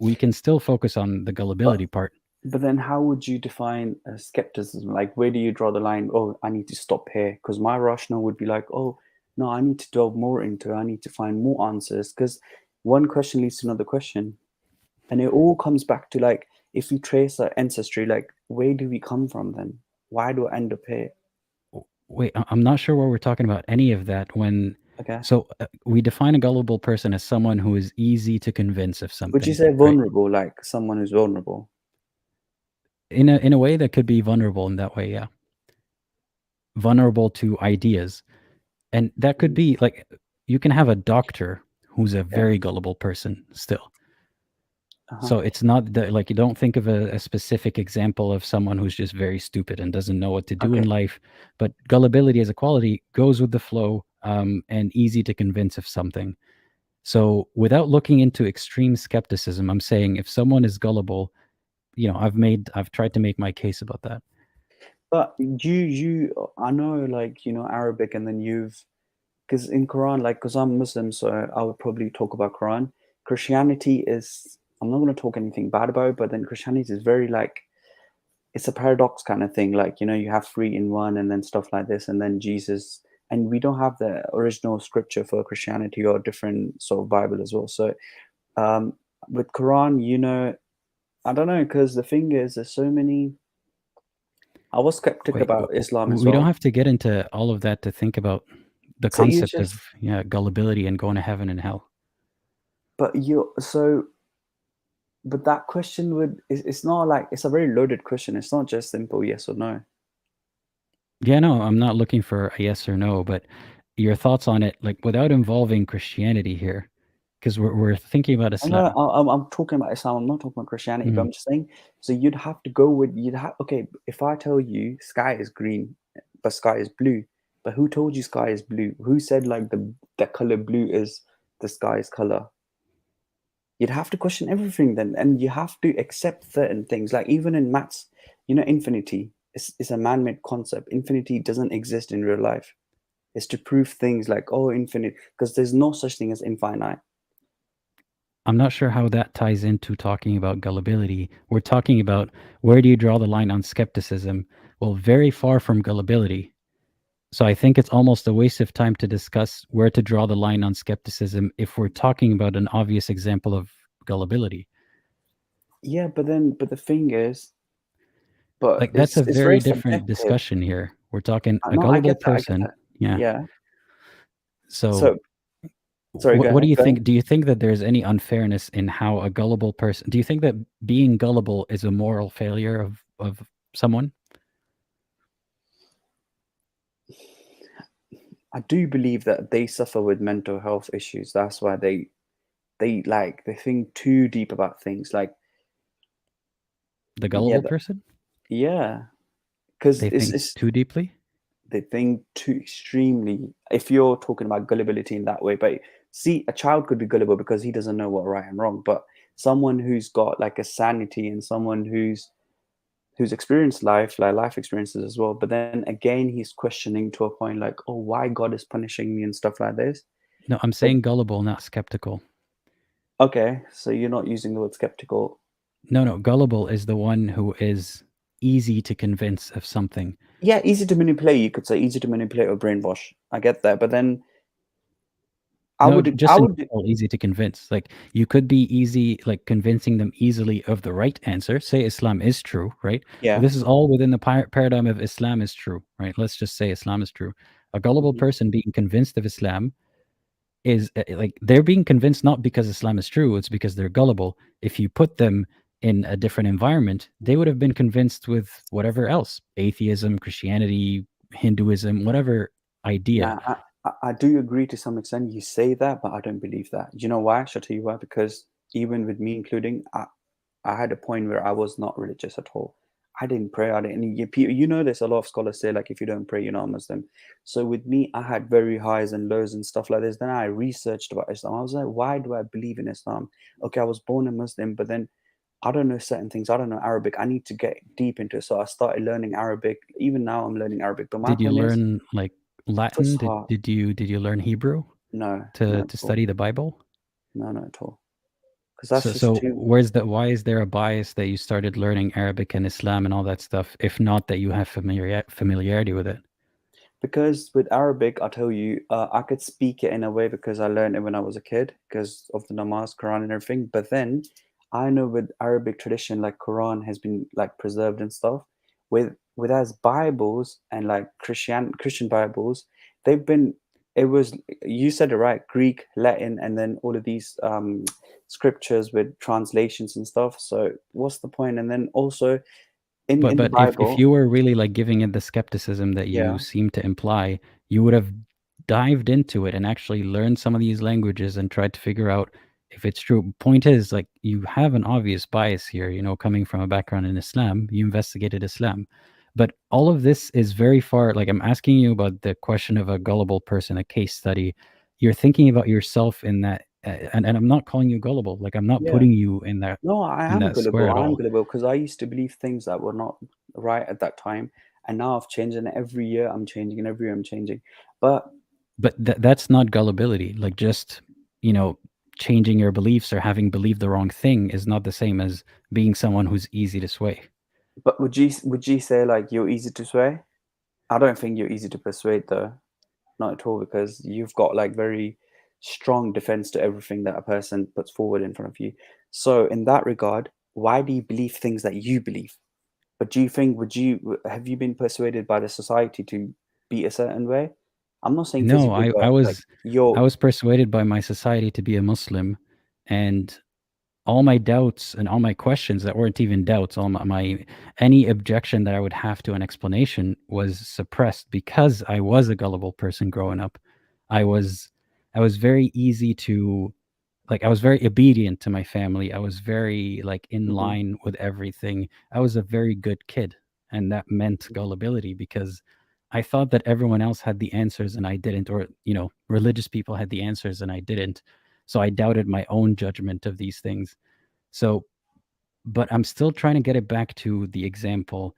We can still focus on the gullibility part. But then how would you define skepticism? Like, where do you draw the line? Oh, I need to stop here. Because my rationale would be like, oh, no, I need to delve more into it. I need to find more answers. Because one question leads to another question. And it all comes back to like, if we trace our ancestry, like, where do we come from then? Why do I end up here? Wait, I'm not sure why we're talking about any of that when... Okay. So we define a gullible person as someone who is easy to convince of something. Would you say vulnerable, right? Like someone who's vulnerable? In a way that could be vulnerable in that way, yeah. Vulnerable to ideas. And that could be like, you can have a doctor who's a very gullible person still. So it's not that, like, you don't think of a specific example of someone who's just very stupid and doesn't know what to do in life, but gullibility as a quality goes with the flow, and easy to convince of something. So without looking into extreme skepticism, I'm saying if someone is gullible, I've tried to make my case about that. But I know, like, Arabic, and then because in Quran, like, because I'm Muslim, so I would probably talk about Quran. Christianity is, I'm not going to talk anything bad about it, but then Christianity is very like, it's a paradox kind of thing. Like, you have 3 in 1 and then stuff like this, and then Jesus, and we don't have the original scripture for Christianity or different sort of Bible as well. So with Quran, I don't know, because the thing is, there's so many. I was skeptic about Islam as well. We don't have to get into all of that to think about the concept of gullibility and going to heaven and hell. But but that question it's not like, it's a very loaded question. It's not just simple yes or no. Yeah, no, I'm not looking for a yes or no, but your thoughts on it, like, without involving Christianity here, because we're thinking about Islam. No, I'm talking about Islam. I'm not talking about Christianity, but I'm just saying, so you'd have to go with, okay, if I tell you sky is green, but sky is blue, but who told you sky is blue? Who said like the color blue is the sky's color? You'd have to question everything then, and you have to accept certain things. Like even in maths, infinity is a man-made concept. Infinity doesn't exist in real life. It's to prove things like, oh, infinite, because there's no such thing as infinite. I'm not sure how that ties into talking about gullibility. We're talking about where do you draw the line on skepticism? Well, very far from gullibility. So I think it's almost a waste of time to discuss where to draw the line on skepticism if we're talking about an obvious example of gullibility. Yeah, but the thing is, but Like that's a it's very very different subjective. discussion here. We're talking a No, I gullible get that. I get person. that. Yeah. Yeah. So So sorry, go what do ahead. you Go think? ahead. Do you think that there's any unfairness in how a gullible person? Do you think that being gullible is a moral failure of someone? I do believe that they suffer with mental health issues. That's why they think too deep about things. Like The yeah, gullible person? yeah, because They think it's too deeply? they think too extremely. If you're talking about gullibility in that way, but see, a child could be gullible because he doesn't know what right and wrong. But someone who's got like a sanity and someone who's experienced life, like life experiences as well. But then again, he's questioning to a point like, oh, why God is punishing me and stuff like this. No, I'm saying gullible, not skeptical. Okay, so you're not using the word skeptical. No, gullible is the one who is easy to convince of something. Yeah, easy to manipulate. You could say easy to manipulate or brainwash. I get that, but then I No, would, just in general, easy to convince. Like you could be easy, like convincing them easily of the right answer. Say Islam is true, right? yeah, This is all within the paradigm of Islam is true, right? Let's just say Islam is true. A gullible mhm. person being convinced of Islam is like they're being convinced not because Islam is true, it's because they're gullible. If you put them in a different environment, they would have been convinced with whatever else, atheism, Christianity, Hinduism, whatever idea. Nah, I do agree to some extent. You say that, but I don't believe that. Do you know why? Shall I tell you why? Because even with me including, I had a point where I was not religious at all. I didn't pray. I didn't. You know, there's a lot of scholars say like if you don't pray, you're not a Muslim. So with me, I had very highs and lows and stuff like this. Then I researched about Islam. I was like, why do I believe in Islam? Okay, I was born a Muslim, but then I don't know certain things. I don't know Arabic. I need to get deep into it. So I started learning Arabic. Even now, I'm learning Arabic. But my Did you point is, learn like Latin? Fusha, Did you learn Hebrew no, to not at all. study the Bible? No, not at all. Because that's So just so too. why is there a bias that you started learning Arabic and Islam and all that stuff, if not that you have familiarity with it? Because with Arabic, I'll tell you, I could speak it in a way because I learned it when I was a kid because of the namaz, Quran, and everything. But then I know with Arabic tradition, like Quran has been like preserved and stuff. With as Bibles and like Christian Bibles, they've been. It was you said it right, Greek, Latin, and then all of these scriptures with translations and stuff. So what's the point? And then also in the But if Bible, you were really like giving it the skepticism that you yeah. seem to imply, you would have dived into it and actually learned some of these languages and tried to figure out if it's true. Point is, like, you have an obvious bias here, you know, coming from a background in Islam, you investigated Islam. But all of this is very far, like I'm asking you about the question of a gullible person, a case study. You're thinking about yourself in that, and I'm not calling you gullible. Like I'm not Yeah. putting you in that No, I am square gullible. at I'm all. gullible because I used to believe things that were not right at that time, and now I've changed. And every year I'm changing, and every year I'm changing. But But that's not gullibility. Like just, you know, changing your beliefs or having believed the wrong thing is not the same as being someone who's easy to sway. would you say like you're easy to sway? I don't think you're easy to persuade though, not at all, because you've got like very strong defense to everything that a person puts forward in front of you. So in that regard, why do you believe things that you believe? But do you think have you been persuaded by the society to be a certain way? I'm not saying No, physically, I, but I like was I you're was persuaded by my society to be a Muslim, and all my doubts and all my questions that weren't even doubts, all my any objection that I would have to an explanation was suppressed because I was a gullible person growing up. I was I was very easy to, like, I was very obedient to my family. I was very like in Mhm. line with everything. I was a very good kid, and that meant gullibility because I thought that everyone else had the answers and I didn't, or you know, religious people had the answers and I didn't. So I doubted my own judgment of these things. So, but I'm still trying to get it back to the example.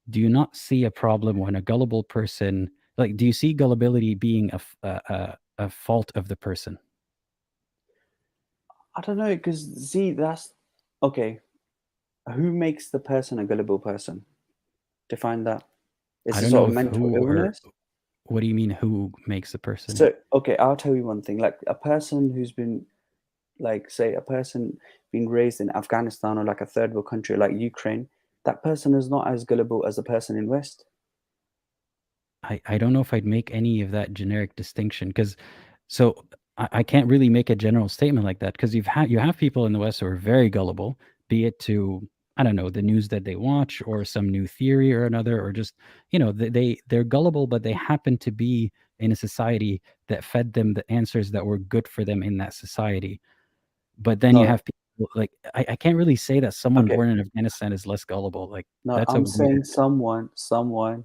Do you not see a problem when a gullible person, like, do you see gullibility being a fault of the person? I don't know, because see, that's okay. Who makes the person a gullible person? Define that. Is I it don't sort know of if mental who or illness? what do you mean who makes a person? So, okay, I'll tell you one thing. Like a person who's been, like, say, a person being raised in Afghanistan or like a third world country like Ukraine, that person is not as gullible as a person in West. I don't know if I'd make any of that generic distinction because so I can't really make a general statement like that because you have people in the West who are very gullible, be it to I don't know the news that they watch or some new theory or another or just they're gullible but they happen to be in a society that fed them the answers that were good for them in that society. But then you No, have people like I can't really say that someone okay. born in Afghanistan is less gullible. Like No, that's a I'm weird. saying someone,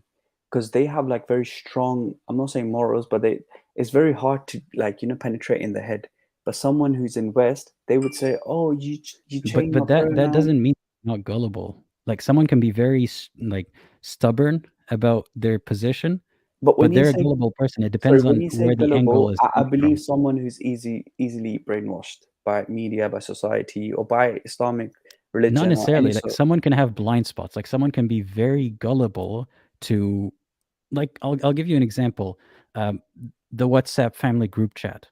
because they have like very strong, I'm not saying morals, but it's very hard to like, penetrate in the head. But someone who's in West, they would say, "Oh, you But changed my that pronoun." doesn't mean they're not gullible. Like someone can be very like stubborn about their position, But when but you they're a say, gullible person. It sorry, depends when on you say where the angle gullible, is I coming from. believe someone who's easily brainwashed by media, by society, or by Islamic Not religion or any necessarily. Like sort. someone can have blind spots. Like someone can be very gullible to like I'll give you an example. Um, the WhatsApp family group chat.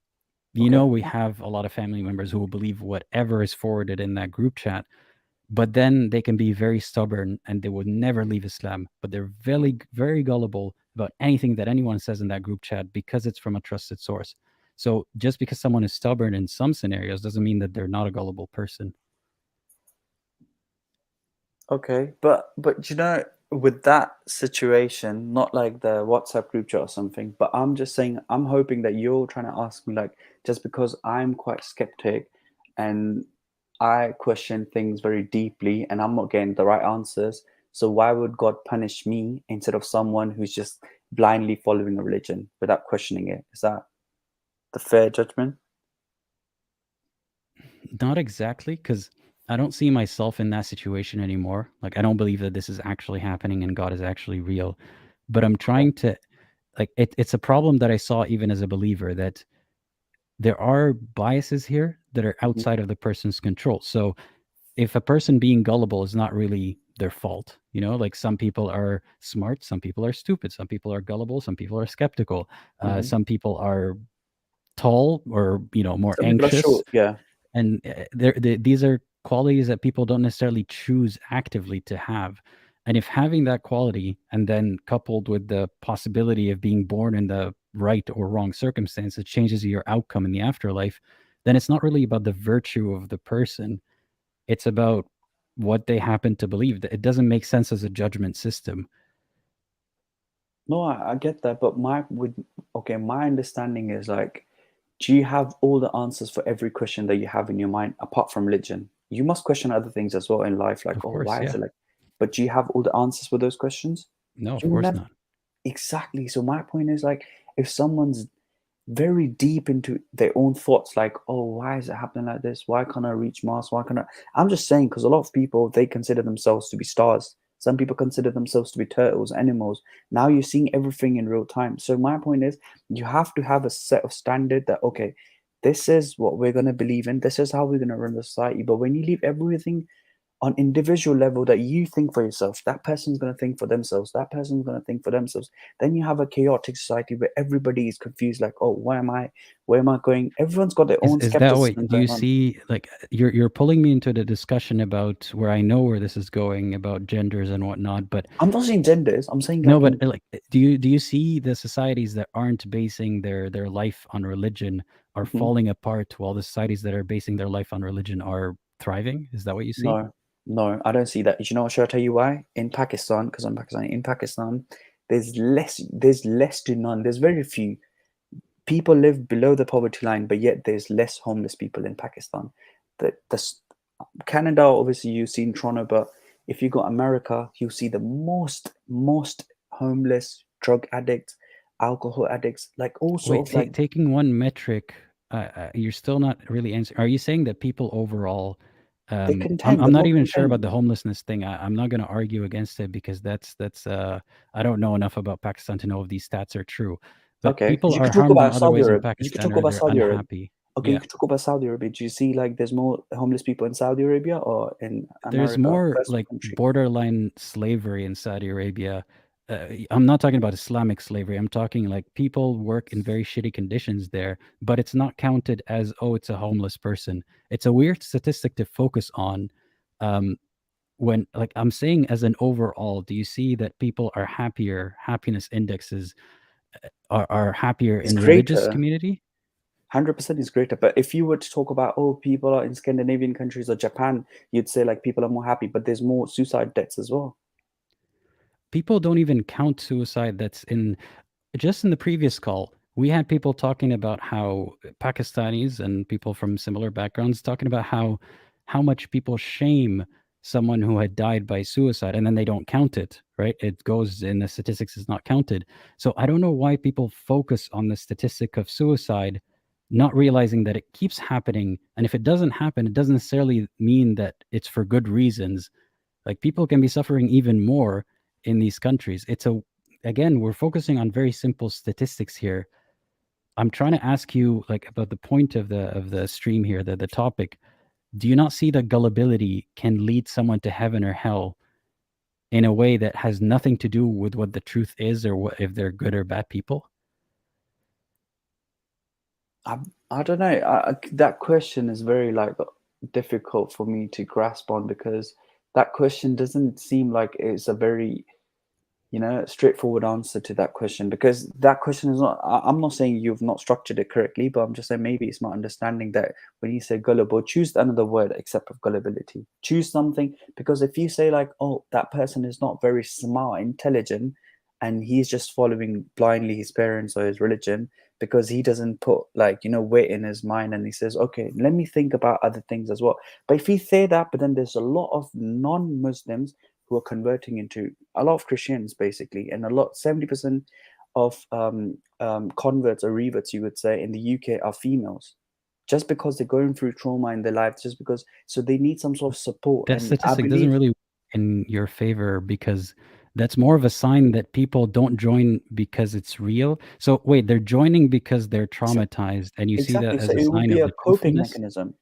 Okay. We have a lot of family members who will believe whatever is forwarded in that group chat. But then they can be very stubborn and they would never leave Islam. But they're very, very gullible about anything that anyone says in that group chat because it's from a trusted source. So just because someone is stubborn in some scenarios doesn't mean that they're not a gullible person. Okay, but with that situation, not like the WhatsApp group chat or something, but I'm just saying, I'm hoping that you're trying to ask me, like, just because I'm quite skeptic and I question things very deeply and I'm not getting the right answers, so why would God punish me instead of someone who's just blindly following a religion without questioning it? Is that the fair judgment? Not exactly, because I don't see myself in that situation anymore. Like, I don't believe that this is actually happening and God is actually real. But I'm trying to, like, it's a problem that I saw even as a believer that there are biases here that are outside of the person's control. So if a person being gullible is not really their fault, like some people are smart, some people are stupid, some people are gullible, some people are skeptical, some people are tall or more Some people are anxious, short, yeah. and these are qualities that people don't necessarily choose actively to have. And if having that quality and then coupled with the possibility of being born in the right or wrong circumstance, it changes your outcome in the afterlife, then it's not really about the virtue of the person. It's about what they happen to believe. It doesn't make sense as a judgment system. No, I get that, but my understanding is like, do you have all the answers for every question that you have in your mind apart from religion? You must question other things as well in life, like, Of oh, course, why is yeah. it like? But do you have all the answers for those questions? No, of You course never. not. Exactly. So my point is like, if someone's very deep into their own thoughts, like, oh, why is it happening like this? Why can't I reach Mars? Why can't I? I'm just saying, because a lot of people, they consider themselves to be stars. Some people consider themselves to be turtles, animals. Now you're seeing everything in real time. So my point is, you have to have a set of standard that, okay, this is what we're going to believe in. This is how we're going to run the society. But when you leave everything on individual level that you think for yourself, that person's going to think for themselves, that person's going to think for themselves, then you have a chaotic society where everybody is confused, like, oh, where am I going? Everyone's got their own Is that way? skepticism Do you going on. see, like, you're pulling me into the discussion about where I know where this is going about genders and whatnot, but I'm not saying genders, I'm saying no, like but in, like, do you see the societies that aren't basing their life on religion are Mhm. falling apart while the societies that are basing their life on religion are thriving? Is that what you see? No, I don't see that. You know what? Should I tell you why? In Pakistan, because I'm Pakistani, in Pakistan, there's less to none. There's very few people live below the poverty line, but yet there's less homeless people in Pakistan. The Canada, obviously, you see in Toronto, but if you go America, you see the most homeless, drug addicts, alcohol addicts, like all Wait, sort of like taking one metric, you're still not really answering. Are you saying that people overall? they're content. I'm They're not more even sure content. about the homelessness thing. I'm not going to argue against it because that's I don't know enough about Pakistan to know if these stats are true. But Okay, people you are could talk harmed in about other Saudi ways in Arabia. You could Pakistan, talk or about they're Saudi Arabia. unhappy. Okay, Yeah. you could talk about Saudi Arabia. Do you see like there's more homeless people in Saudi Arabia or in There's America, more first like country? borderline slavery in Saudi Arabia. I'm not talking about Islamic slavery. I'm talking like people work in very shitty conditions there, but it's not counted as, oh, it's a homeless person. It's a weird statistic to focus on. When, like, I'm saying as an overall, do you see that people are happier? Happiness indexes are happier It's in religious greater. community? 100% is greater. But if you were to talk about, oh, people are in Scandinavian countries or Japan, you'd say like people are more happy, but there's more suicide deaths as well. People don't even count suicide. That's in just in the previous call, we had people talking about how Pakistanis and people from similar backgrounds talking about how much people shame someone who had died by suicide, and then they don't count it, right? It goes in the statistics, is not counted. So I don't know why people focus on the statistic of suicide, not realizing that it keeps happening. And if it doesn't happen, it doesn't necessarily mean that it's for good reasons. Like, people can be suffering even more in these countries. Again, we're focusing on very simple statistics here. I'm trying to ask you, like, about the point of the stream here, the topic. Do you not see that gullibility can lead someone to heaven or hell in a way that has nothing to do with what the truth is, or what, if they're good or bad people? I don't know. That question is very like difficult for me to grasp on, because that question doesn't seem like it's a very, straightforward answer to that question, because that question is not, I'm not saying you've not structured it correctly, but I'm just saying maybe it's my understanding that when you say gullible, choose another word except of gullibility. Choose something, because if you say like, oh, that person is not very smart, intelligent, and he's just following blindly his parents or his religion because he doesn't put like, weight in his mind, and he says, okay, let me think about other things as well. But if you say that, but then there's a lot of non-Muslims who are converting into a lot of Christians basically, and 70% of converts or reverts, you would say, in the UK are females, just because they're going through trauma in their life, just because, so they need some sort of support. That And I statistic doesn't believe, really work in your favor, because that's more of a sign that people don't join because it's real. So wait, they're joining because they're traumatized, and you see that exactly, so as a it would sign be of a the coping truthfulness? mechanism.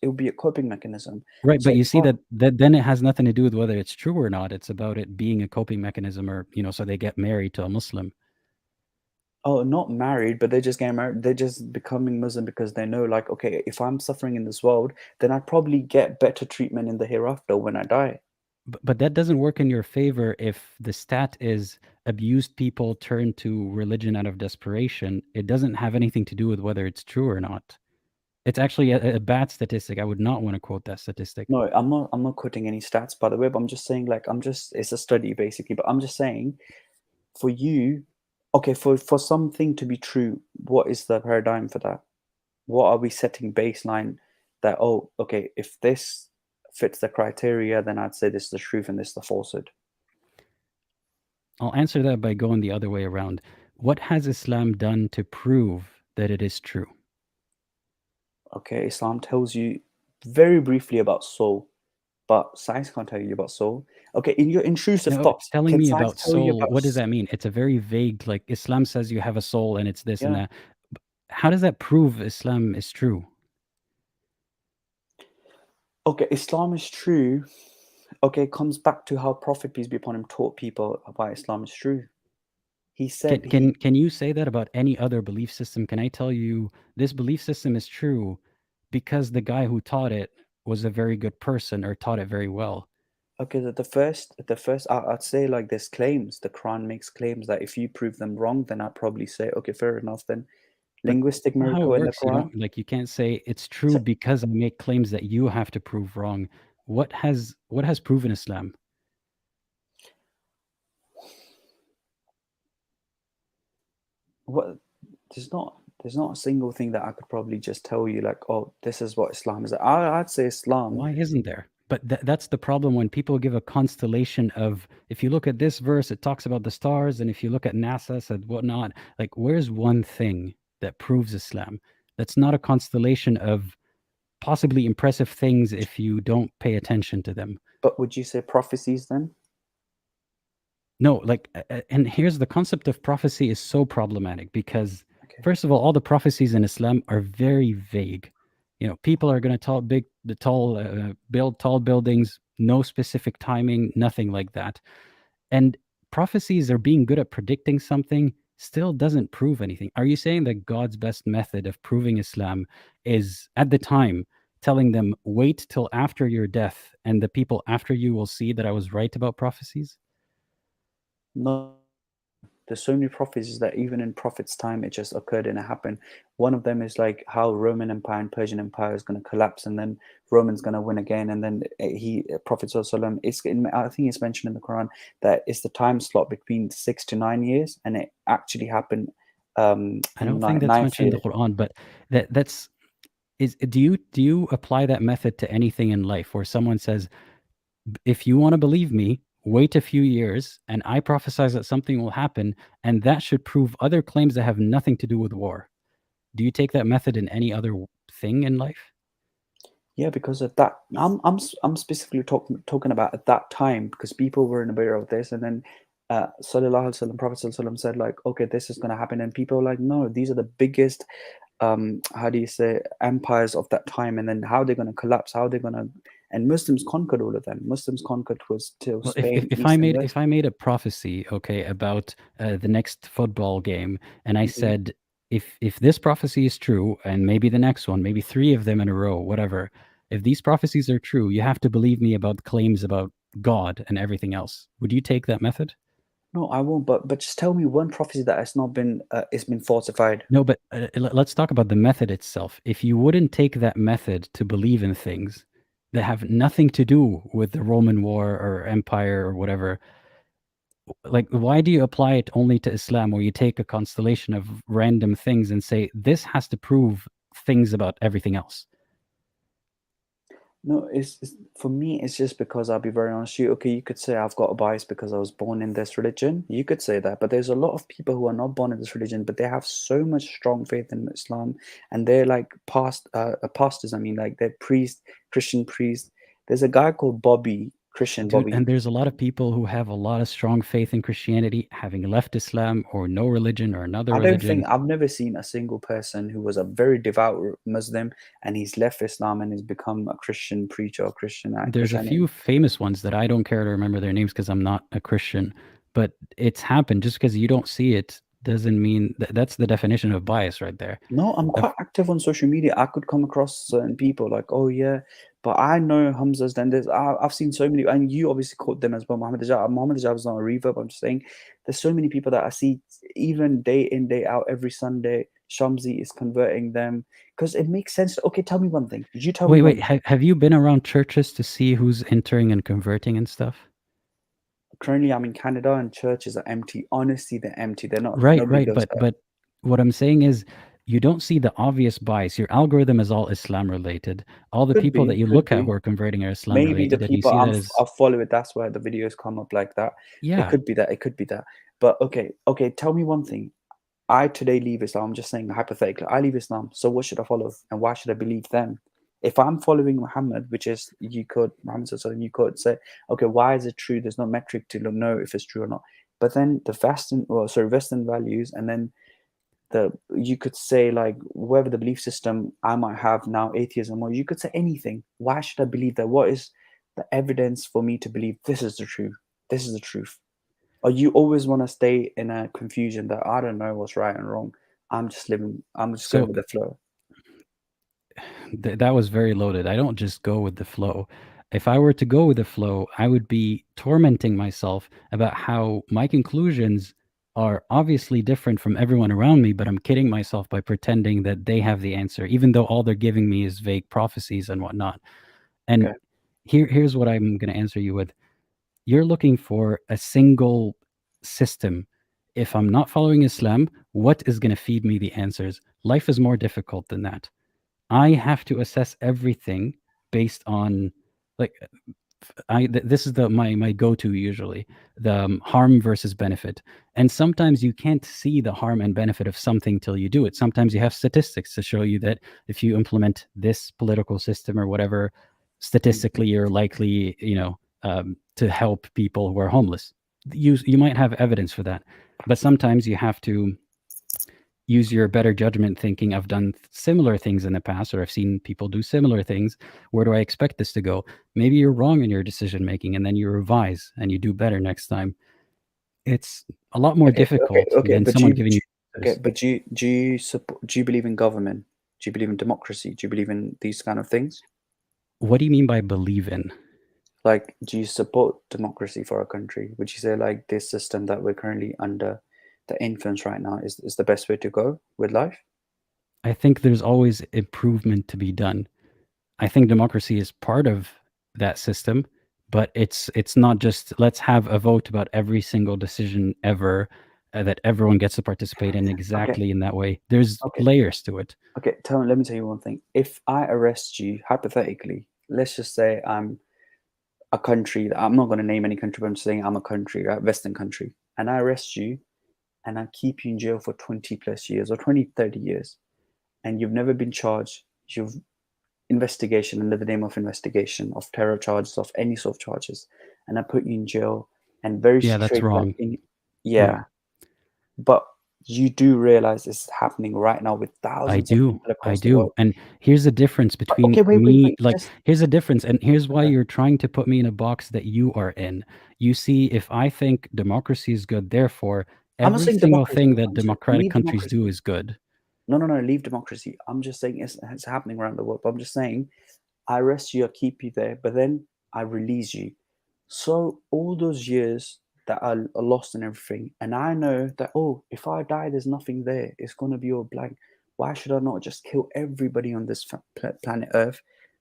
It would be a coping mechanism. Right, So but you if see that then it has nothing to do with whether it's true or not. It's about it being a coping mechanism, or, so they get married to a Muslim. oh, not married, but they're just getting married, they're just becoming Muslim because they know, like, okay, if I'm suffering in this world, then I probably get better treatment in the hereafter when I die. But that doesn't work in your favor if the stat is abused people turn to religion out of desperation. It doesn't have anything to do with whether it's true or not. It's actually a bad statistic. I would not want to quote that statistic. No, I'm not quoting any stats, by the way, but I'm just saying, like, it's a study basically, but I'm just saying, for you, okay, for something to be true, what is the paradigm for that? What are we setting baseline that, oh, okay, if this fits the criteria, then I'd say this is the truth and this is the falsehood? I'll answer that by going the other way around. What has Islam done to prove that it is true? Okay, Islam tells you very briefly about soul, but science can't tell you about soul. Okay, in your intrusive No, thoughts, telling can me science about tell you soul, about what does that mean? It's a very vague, like, Islam says you have a soul and it's this and yeah. that. How does that prove Islam is true? Okay, Islam is true. Okay, it comes back to how Prophet, peace be upon him, taught people why Islam is true. He said Can you say that about any other belief system? Can I tell you this belief system is true because the guy who taught it was a very good person or taught it very well? okay, the first I'd say, like, there's claims. The Quran makes claims that if you prove them wrong, then I'd probably say, okay, fair enough. Then But linguistic that's not how it miracle in the works. You Quran. don't, like, you can't say it's true So, because I make claims that you have to prove wrong. What has proven Islam? what there's not a single thing that I could probably just tell you, like, oh, this is what Islam is. I'd say Islam. Why isn't there? But that's the problem when people give a constellation of, if you look at this verse, it talks about the stars, and if you look at NASA, said whatnot, like, where's one thing that proves Islam? That's not a constellation of possibly impressive things if you don't pay attention to them. But would you say prophecies then? No, like, and here's the concept of prophecy is so problematic because Okay. First of all the prophecies in Islam are very vague. People are going to build tall buildings, no specific timing, nothing like that. And prophecies, or being good at predicting something, still doesn't prove anything. Are you saying that God's best method of proving Islam is, at the time, telling them, wait till after your death and the people after you will see that I was right about prophecies? No, there's so many prophecies that even in Prophet's time it just occurred and it happened. One of them is like how Roman Empire and Persian Empire is going to collapse, and then Roman's going to win again, and then Prophet Sallallahu Alaihi Wasallam, I think it's mentioned in the Quran that it's the time slot between 6 to 9 years, and it actually happened. I don't think that's mentioned in the Quran, but do you apply that method to anything in life, where someone says, if you want to believe me, wait a few years and I prophesy that something will happen, and that should prove other claims that have nothing to do with war? Do you take that method in any other thing in life? Yeah, because of that, I'm specifically talking about at that time, because people were in aware of this, and then Sallallahu Alaihi Wasallam, Prophet Sallallahu Alaihi Wasallam said like, okay, this is going to happen, and people were like, no, these are the biggest how do you say, empires of that time, and then how they're going to collapse, how they're going to, and Muslims conquered all of them. Muslims conquered was till Well, Spain. if I made a prophecy, okay, about the next football game, and I said, if this prophecy is true, and maybe the next one, maybe 3 of them in a row, whatever, if these prophecies are true, you have to believe me about claims about God and everything else. Would you take that method? No, I won't. But just tell me one prophecy that has not been it's been falsified. No, but let's talk about the method itself. If you wouldn't take that method to believe in things that have nothing to do with the Roman war or empire or whatever, like, why do you apply it only to Islam, where you take a constellation of random things and say this has to prove things about everything else? No, it's for me, it's just because I'll be very honest with you. Okay, you could say I've got a bias because I was born in this religion. You could say that, but there's a lot of people who are not born in this religion, but they have so much strong faith in Islam, and they're like pastors. I mean, like they're priests, Christian priests. There's a guy called Bobby, Christian Dude, Bobby. and there's a lot of people who have a lot of strong faith in Christianity, having left Islam or no religion or another religion. I've never seen a single person who was a very devout Muslim and he's left Islam and has become a Christian preacher or Christian actor. There's a few famous ones that I don't care to remember their names because I'm not a Christian, but it's happened. Just because you don't see it doesn't mean that's the definition of bias right there. No, I'm quite active on social media. I could come across certain people like, oh yeah, but I know Hamza's done this. I've seen so many, and you obviously quote them as well. Muhammad Ajab is not a reverb. I'm just saying there's so many people that I see even day in, day out, every Sunday. Shamsi is converting them because it makes sense. Okay, tell me one thing. Did you tell me? Wait, have you been around churches to see who's entering and converting and stuff? Currently, I'm in Canada and churches are empty. Honestly, they're empty. They're not. Right. But what I'm saying is, you don't see the obvious bias. Your algorithm is all Islam related. All the people that you look at who are converting are Islam related. Maybe the people I'll follow it. That's why the videos come up like that. Yeah, it could be that. It could be that. But okay. Tell me one thing. I today leave Islam. I'm just saying hypothetically. I leave Islam. So what should I follow, and why should I believe them? If I'm following Muhammad, which is you could say, okay, why is it true? There's no metric to know if it's true or not. But then the Western values, and then you could say like whatever the belief system I might have now, atheism, or you could say anything. Why should I believe that? What is the evidence for me to believe this is the truth? This is the truth. Or you always want to stay in a confusion that I don't know what's right and wrong. I'm just going with the flow. That was very loaded. I don't just go with the flow. If I were to go with the flow, I would be tormenting myself about how my conclusions are obviously different from everyone around me, but I'm kidding myself by pretending that they have the answer, even though all they're giving me is vague prophecies and whatnot. And here's what I'm going to answer you with. You're looking for a single system. If I'm not following Islam, what is going to feed me the answers? Life is more difficult than that. I have to assess everything based on, like, this is my go-to usually, the harm versus benefit. And sometimes you can't see the harm and benefit of something till you do it. Sometimes you have statistics to show you that if you implement this political system or whatever, statistically you're likely, to help people who are homeless. You might have evidence for that, but sometimes you have to use your better judgment thinking, I've done similar things in the past, or I've seen people do similar things. Where do I expect this to go? Maybe you're wrong in your decision making, and then you revise and you do better next time. It's a lot more difficult than but someone giving you do you believe in government? Do you believe in democracy? Do you believe in these kind of things? What do you mean by believe in? Like, do you support democracy for our country? Would you say like this system that we're currently under the influence right now is the best way to go with life? I think there's always improvement to be done. I think democracy is part of that system, but it's not just let's have a vote about every single decision ever that everyone gets to participate in exactly in that way. There's layers to it. Okay, let me tell you one thing. If I arrest you, hypothetically, let's just say I'm a country, I'm not going to name any country, but I'm saying I'm a country, right? Western country. And I arrest you and I keep you in jail for 20 plus years or 20, 30 years. And you've never been charged. You've investigation under the name of investigation of terror charges, of any sort of charges. And I put you in jail and very strict. That's wrong. But you do realize this is happening right now with thousands of people across the world. And here's the difference between here's the difference. And here's why you're trying to put me in a box that you are in. You see, if I think democracy is good, therefore every single thing that democratic countries do is good. No, leave democracy. I'm just saying it's happening around the world. But I'm just saying, I arrest you, I keep you there, but then I release you. So all those years that are lost and everything, and I know that, if I die, there's nothing there. It's going to be all blank. Why should I not just kill everybody on this planet Earth?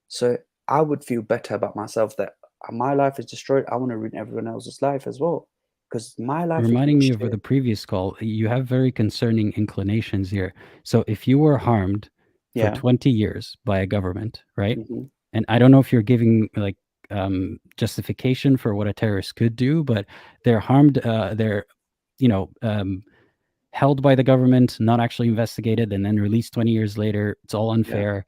So I would feel better about myself that my life is destroyed. I want to ruin everyone else's life as well. Because my life reminding me of the previous call, you have very concerning inclinations here. So if you were harmed for 20 years by a government, right? Mm-hmm. And I don't know if you're giving like justification for what a terrorist could do, but they're harmed, they're held by the government, not actually investigated, and then released 20 years later. It's all unfair.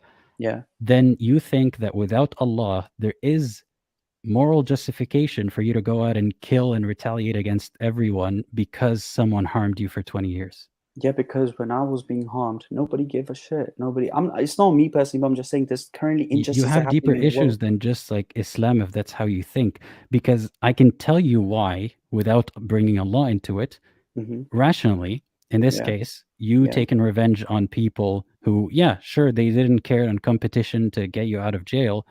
Then you think that without Allah, there is moral justification for you to go out and kill and retaliate against everyone because someone harmed you for 20 years. Yeah, because when I was being harmed, nobody gave a shit. Nobody. It's not me personally, but I'm just saying there's currently injustice. You have deeper issues than just like Islam, if that's how you think. Because I can tell you why, without bringing Allah into it, rationally. In this case, you taking revenge on people who, sure, they didn't care on competition to get you out of jail.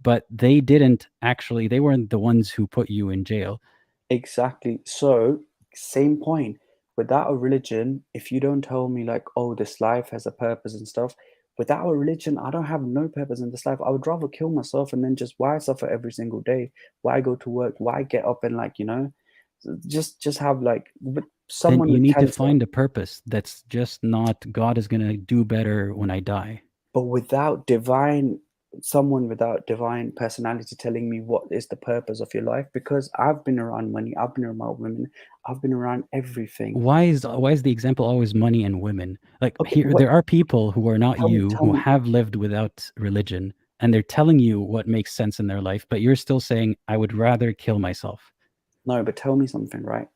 But they weren't the ones who put you in jail. Exactly. So, same point. Without a religion, if you don't tell me like, this life has a purpose and stuff, without a religion, I don't have no purpose in this life. I would rather kill myself and then just why suffer every single day? Why go to work? Why get up and just have like someone. Then you need to find a purpose that's just not God is going to do better when I die. But someone without divine personality telling me what is the purpose of your life, because I've been around money, I've been around women, I've been around everything. Why is the example always money and women? Like there are people who are not who have lived without religion, and they're telling you what makes sense in their life, but you're still saying I would rather kill myself. No, but tell me something, right?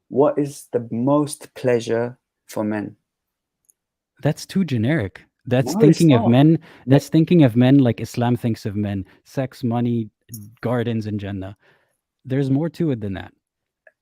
What is the most pleasure for men? That's too generic. That's thinking of men. That's thinking of men like Islam thinks of men: sex, money, gardens, and Jannah. There's more to it than that.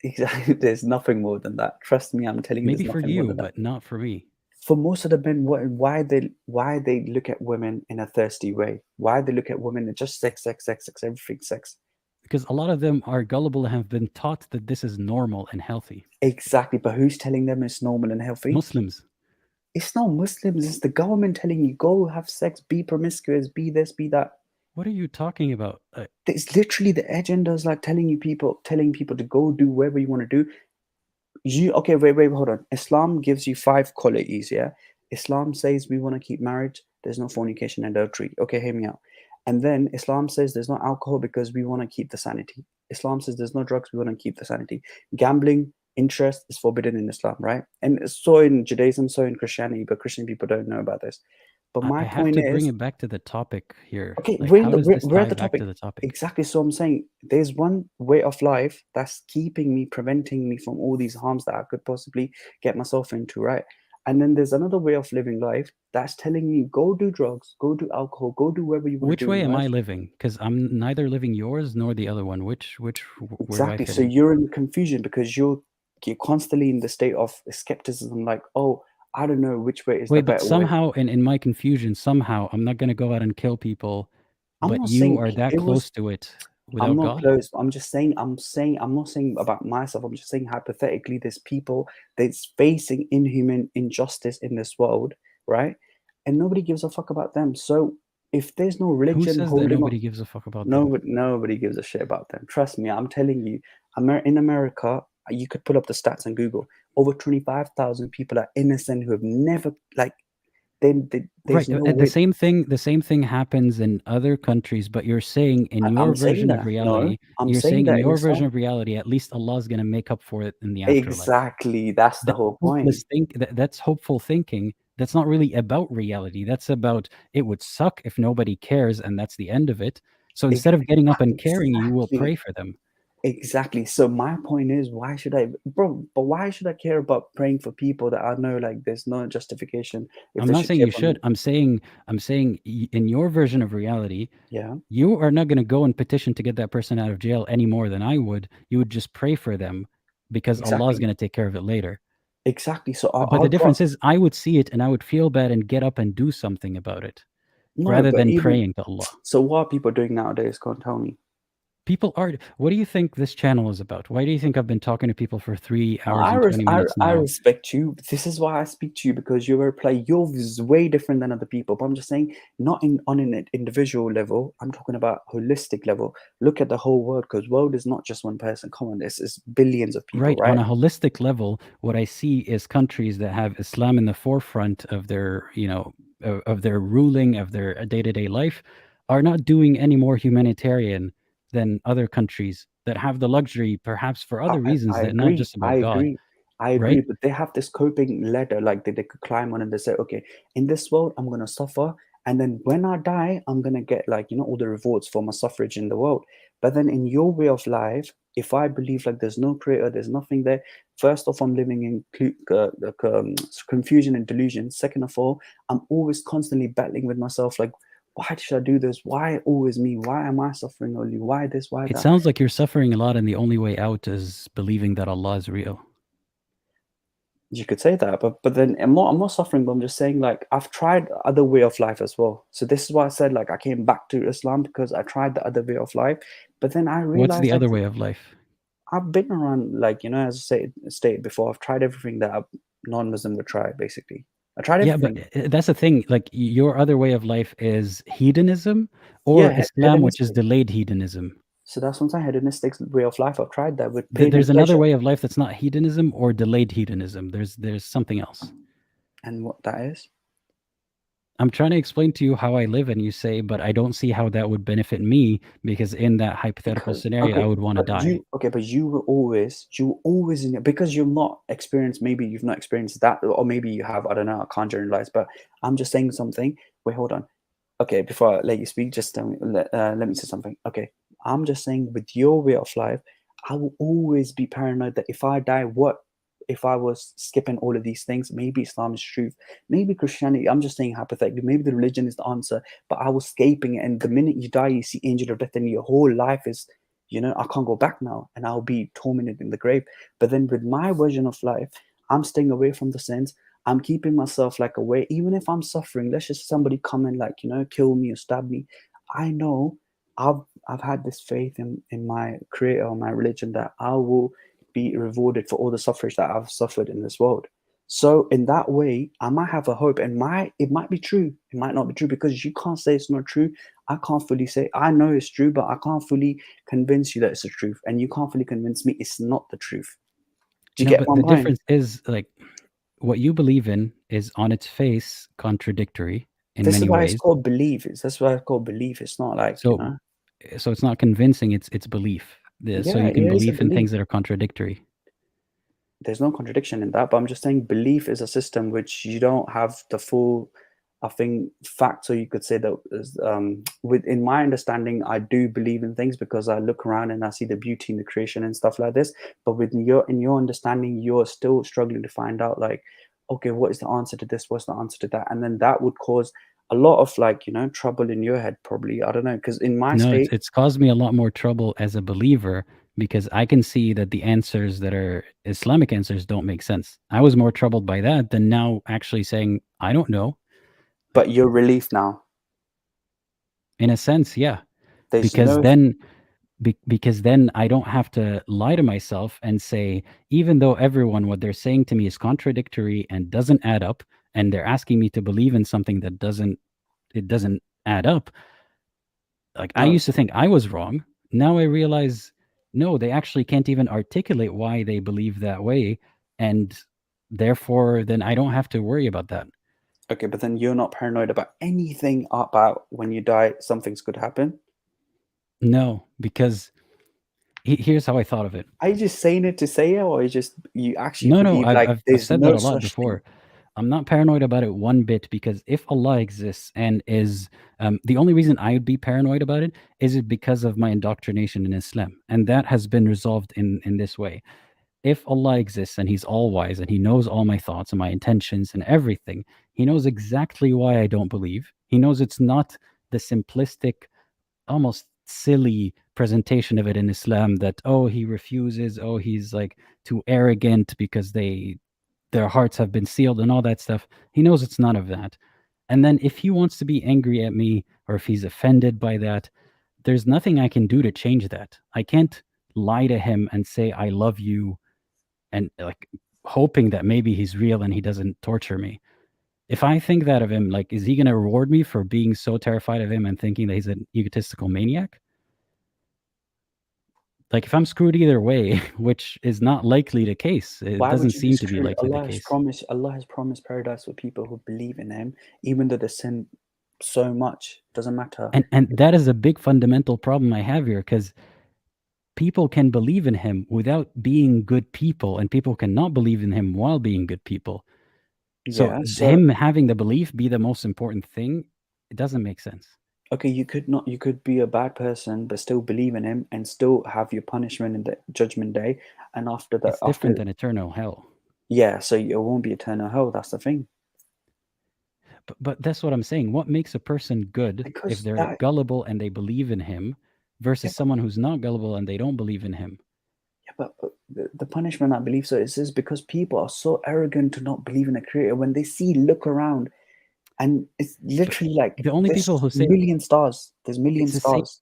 Exactly. There's nothing more than that. Trust me, I'm telling you. Maybe for you, but not for me. For most of the men, why they look at women in a thirsty way? Why they look at women and just sex, everything sex? Because a lot of them are gullible and have been taught that this is normal and healthy. Exactly. But who's telling them it's normal and healthy? Muslims. It's not Muslims. It's the government telling you, go have sex, be promiscuous, be this, be that. What are you talking about? It's literally the agenda is like telling people to go do whatever you want to do. Wait, hold on. Islam gives you 5 qualities, yeah? Islam says we want to keep marriage. There's no fornication and adultery. Okay, hear me out. And then Islam says there's no alcohol because we want to keep the sanity. Islam says there's no drugs, we want to keep the sanity. Gambling, interest is forbidden in Islam, right? And so in Judaism, so in Christianity, but Christian people don't know about this. But my point is, bring it back to the topic here. Okay, we're at the topic. Exactly. So I'm saying there's one way of life that's preventing me from all these harms that I could possibly get myself into, right? And then there's another way of living life that's telling me, go do drugs, go do alcohol, go do whatever you want Which to do. way in am life. I living? Because I'm neither living yours nor the other one. Where do I Exactly. fit So in? you're in confusion because you're constantly in the state of skepticism, like, oh, I don't know which way is the Wait, but better way. somehow in my confusion, somehow I'm not going to go out and kill people, I'm but not you saying are that it was. close to it I'm without not God? close. I'm not saying about myself. I'm just saying hypothetically, there's people that's facing inhuman injustice in this world, right? And nobody gives a fuck about them. So if there's no Who religion says that holding up, nobody gives a fuck about them? nobody gives a shit about them. Trust me, I'm telling you. In America, you could pull up the stats on Google. Over 25,000 people are innocent who have never there's Right. no The way. same thing happens in other countries, but you're saying in your I'm saying version of that. reality, No, I'm you're saying saying in that in your version Islam. of reality, at least Allah is going to make up for it in the afterlife. Exactly. That's the whole point. That's hopeful thinking. That's not really about reality. That's about it would suck if nobody cares and that's the end of it. So instead of getting up and caring, you will Exactly. pray for them. Exactly. So my point is, why should I care about praying for people that I know like there's no justification? If I'm they not should saying care you for should. me? I'm saying in your version of reality, Yeah. you are not going to go and petition to get that person out of jail any more than I would. You would just pray for them because Allah is Exactly. going to take care of it later. Exactly. So But the difference is I would see it and I would feel bad and get up and do something about it rather than praying to Allah. So what are people doing nowadays? Can't tell me. People are. What do you think this channel is about? Why do you think I've been talking to people for 3 hours and 20 minutes I now? respect you. This is why I speak to you, because your reply, yours is way different than other people. But I'm just saying, not on an individual level. I'm talking about holistic level. Look at the whole world, because world is not just one person. Come on, it's billions of people, Right. right? On a holistic level, what I see is countries that have Islam in the forefront of their, of their ruling, of their day-to-day life, are not doing any more humanitarian than other countries that have the luxury, perhaps for other reasons, I that not agree. just about God. I agree, right? but they have this coping ladder, like they could climb on, and they say, okay, in this world, I'm gonna suffer, and then when I die, I'm gonna get all the rewards for my suffrage in the world. But then in your way of life, if I believe like there's no creator, there's nothing there, first off, I'm living in confusion and delusion. Second of all, I'm always constantly battling with myself, like, why should I do this? Why always me? Why am I suffering only? Why this? Why It that? sounds like you're suffering a lot, and the only way out is believing that Allah is real. You could say that, but then I'm not suffering, but I'm just saying, like, I've tried other way of life as well. So this is why I said, like, I came back to Islam because I tried the other way of life, but then I realized, What's the other way of life? I've been around, like, as I stated before, I've tried everything that a non-Muslim would try. Basically, I tried everything. Yeah, but that's the thing. Like, your other way of life is hedonism, or Islam, which is delayed hedonism. So that's what I'm saying, hedonistic way of life. I've tried that with pain. There's another way of life that's not hedonism or delayed hedonism. There's something else. And what that is? I'm trying to explain to you how I live, and you say, but I don't see how that would benefit me, because in that hypothetical scenario, I would want to die. But you were always in it, because you've not experienced, maybe you've not experienced that, or maybe you have, I don't know, I can't generalize, but I'm just saying something. Wait, hold on. Okay, before I let you speak, just tell me, let me say something. Okay, I'm just saying, with your way of life, I will always be paranoid that if I die, what if I was skipping all of these things? Maybe Islam is truth, maybe Christianity, I'm just saying hypothetically, maybe the religion is the answer, but I was escaping it, and the minute you die, you see angel of death, and your whole life is, I can't go back now, and I'll be tormented in the grave. But then with my version of life, I'm staying away from the sins. I'm keeping myself like away, even if I'm suffering. Let's just somebody come and kill me or stab me. I know I've had this faith in my creator or my religion that I will be rewarded for all the suffrage that I've suffered in this world. So in that way, I might have a hope, and it might be true. It might not be true, because you can't say it's not true. I can't fully say I know it's true, but I can't fully convince you that it's the truth, and you can't fully convince me it's not the truth. Do you get but my the point? difference is, like, what you believe in is on its face contradictory in this many is why ways. It's called belief. That's why it's called belief. It's not like, so it's not convincing. It's belief. So you can believe in things that are contradictory. There's no contradiction in that, but I'm just saying belief is a system which you don't have the full, I think, fact. So you could say that in my understanding, I do believe in things because I look around and I see the beauty in the creation and stuff like this. But in your understanding, you're still struggling to find out, like, okay, what is the answer to this? What's the answer to that? And then that would cause a lot of like, you know, trouble in your head, probably. I don't know, because in my No, state, it's caused me a lot more trouble as a believer because I can see that the answers that are Islamic answers don't make sense. I was more troubled by that than now actually saying, I don't know. but you're relieved now. In a sense, yeah. There's Because no then because then I don't have to lie to myself and say, even though everyone, what they're saying to me is contradictory and doesn't add up, and they're asking me to believe in something that doesn't add up. Like I no. used to think I was wrong. Now I realize, no, they actually can't even articulate why they believe that way. And therefore, then I don't have to worry about that. Okay, but then you're not paranoid about anything about when you die, something's could happen. No, because here's how I thought of it. Are you just saying it to say it, or you just you actually No, believe like I've there's said no that a lot such before. thing? I'm not paranoid about it one bit because if Allah exists and is the only reason I would be paranoid about it is it because of my indoctrination in Islam, and that has been resolved in this way. If Allah exists and He's all wise and He knows all my thoughts and my intentions and everything, He knows exactly why I don't believe. He knows it's not the simplistic, almost silly presentation of it in Islam that, oh, he refuses, oh, he's like too arrogant because their hearts have been sealed and all that stuff. He knows it's none of that. And then if he wants to be angry at me or if he's offended by that, there's nothing I can do to change that. I can't lie to him and say, I love you, and like hoping that maybe he's real and he doesn't torture me. If I think that of him, like, is he going to reward me for being so terrified of him and thinking that he's an egotistical maniac? Like, if I'm screwed either way, which is not likely the case, it Why would doesn't you seem to be screwed? likely the case. Allah has promised paradise for people who believe in Him, even though they sin so much. Doesn't matter. And that is a big fundamental problem I have here, because people can believe in Him without being good people, and people cannot believe in Him while being good people. Yeah. So him having the belief be the most important thing, it doesn't make sense. Okay, you could be a bad person but still believe in Him and still have your punishment in the judgment day, and after that, It's different than eternal hell. yeah, so it won't be eternal hell. That's the thing. But that's what I'm saying. What makes a person good Because if they're that- gullible and they believe in Him versus someone who's not gullible and they don't believe in Him? Yeah, but the punishment, I believe so, is because people are so arrogant to not believe in a creator. When they look around, and it's literally like the only people who say million stars. There's million it's the same- stars.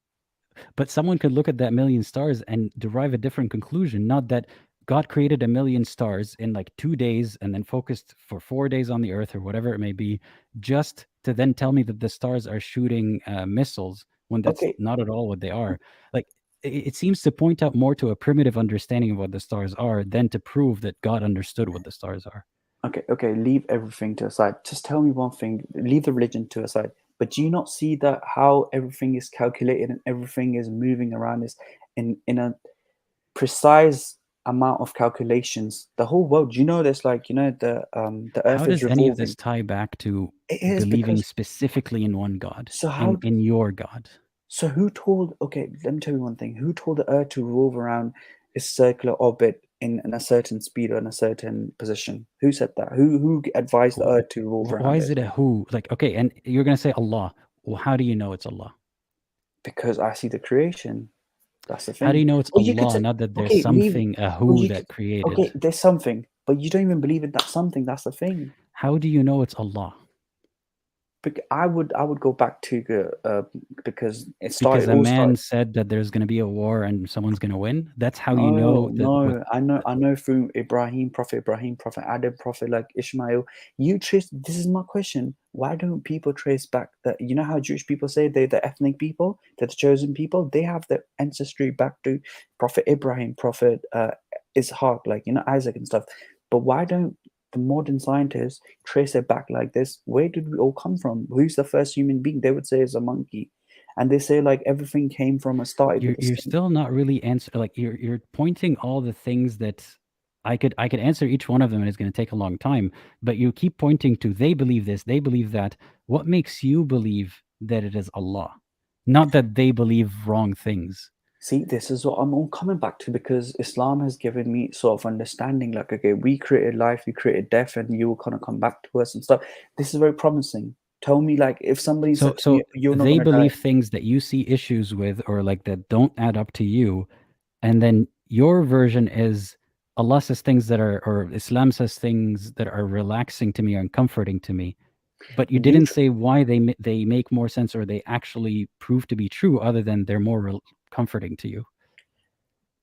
But someone could look at that million stars and derive a different conclusion. Not that God created a million stars in like 2 days and then focused for 4 days on the earth or whatever it may be, just to then tell me that the stars are shooting missiles when that's Okay. not at all what they are. Like, it seems to point out more to a primitive understanding of what the stars are than to prove that God understood what the stars are. Okay, leave everything to aside. Just tell me one thing. Leave the religion to aside. But do you not see that how everything is calculated and everything is moving around is in a precise amount of calculations? The whole world, you know, there's like, you know, the earth How is does any of revolving. this tie back to It is believing because specifically in one God, So how in your God? so who told? Okay, let me tell you one thing. Who told the earth to revolve around a circular orbit in a certain speed or in a certain position? Who said that? Who advised the earth to revolve around? Why is it a who? Like, okay, and you're gonna say Allah. Well, how do you know it's Allah? Because I see the creation. That's the thing. How do you know it's Or you could Allah, say- not that there's okay, leave- something, a or who you that could- created? Okay, there's something, but you don't even believe in that something. That's the thing. How do you know it's Allah? I would go back to because it Because started. a man said that there's going to be a war and someone's going to win. That's how you know that. No, I know through Prophet Adam, Prophet like Ishmael. You trace. This is my question. Why don't people trace back that? You know how Jewish people say they're the ethnic people, they're the chosen people. They have their ancestry back to Prophet Ibrahim, Prophet Ishaq, like, you know, Isaac and stuff. But why don't the modern scientists trace it back like this? Where did we all come from? Who's the first human being? They would say it's a monkey, and they say like everything came from a start. You're still not really answering. Like, you're pointing all the things that I could answer each one of them, and it's going to take a long time. But you keep pointing to they believe this, they believe that. What makes you believe that it is Allah, not that they believe wrong things? See, this is what I'm all coming back to, because Islam has given me sort of understanding, like, okay, we created life, we created death, and you will kind of come back to us and stuff. This is very promising. Tell me, like, if somebody said to me, you're not they going to die. believe things that you see issues with, or like that don't add up to you, and then your version is Allah says things that are, or Islam says things that are relaxing to me and comforting to me. But you didn't say why they make more sense, or they actually prove to be true, other than they're more comforting to you.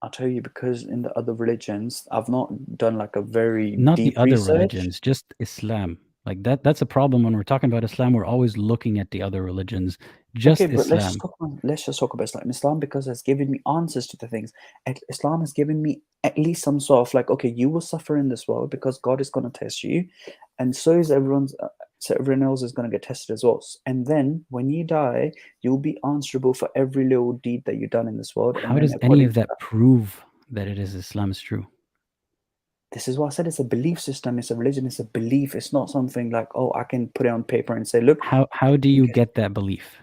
I'll tell you, because in the other religions, I've not done like a very Not deep the other research. religions, just Islam. Like that's a problem when we're talking about Islam. We're always looking at the other religions. Just Okay, but Islam. let's just talk about Islam, because it's given me answers to the things. Islam has given me at least some sort of like, okay, you will suffer in this world because God is going to test you, and so is everyone else is going to get tested as well. And then when you die, you'll be answerable for every little deed that you've done in this world. How does any of that prove that it is Islam is true? This is why I said it's a belief system. It's a religion. It's a belief. It's not something like, oh, I can put it on paper and say, look. How do you get that belief?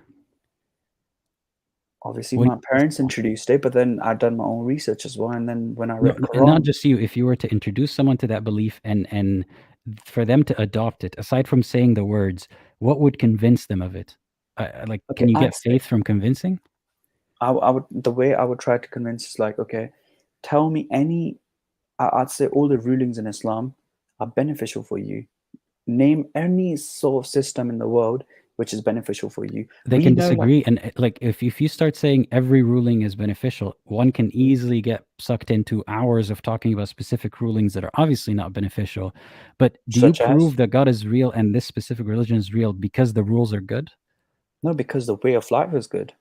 Obviously, my parents introduced it, but then I've done my own research as well. And then when I read Quran, and not just you, if you were to introduce someone to that belief and for them to adopt it, aside from saying the words, what would convince them of it? Like, okay, can you get faith from convincing? I would, the way I would try to convince is like, okay, tell me I'd say all the rulings in Islam are beneficial for you. Name any sort of system in the world which is beneficial for you. They can disagree, and like if you start saying every ruling is beneficial, one can easily get sucked into hours of talking about specific rulings that are obviously not beneficial. But do you prove that God is real and this specific religion is real because the rules are good? No, because the way of life is good.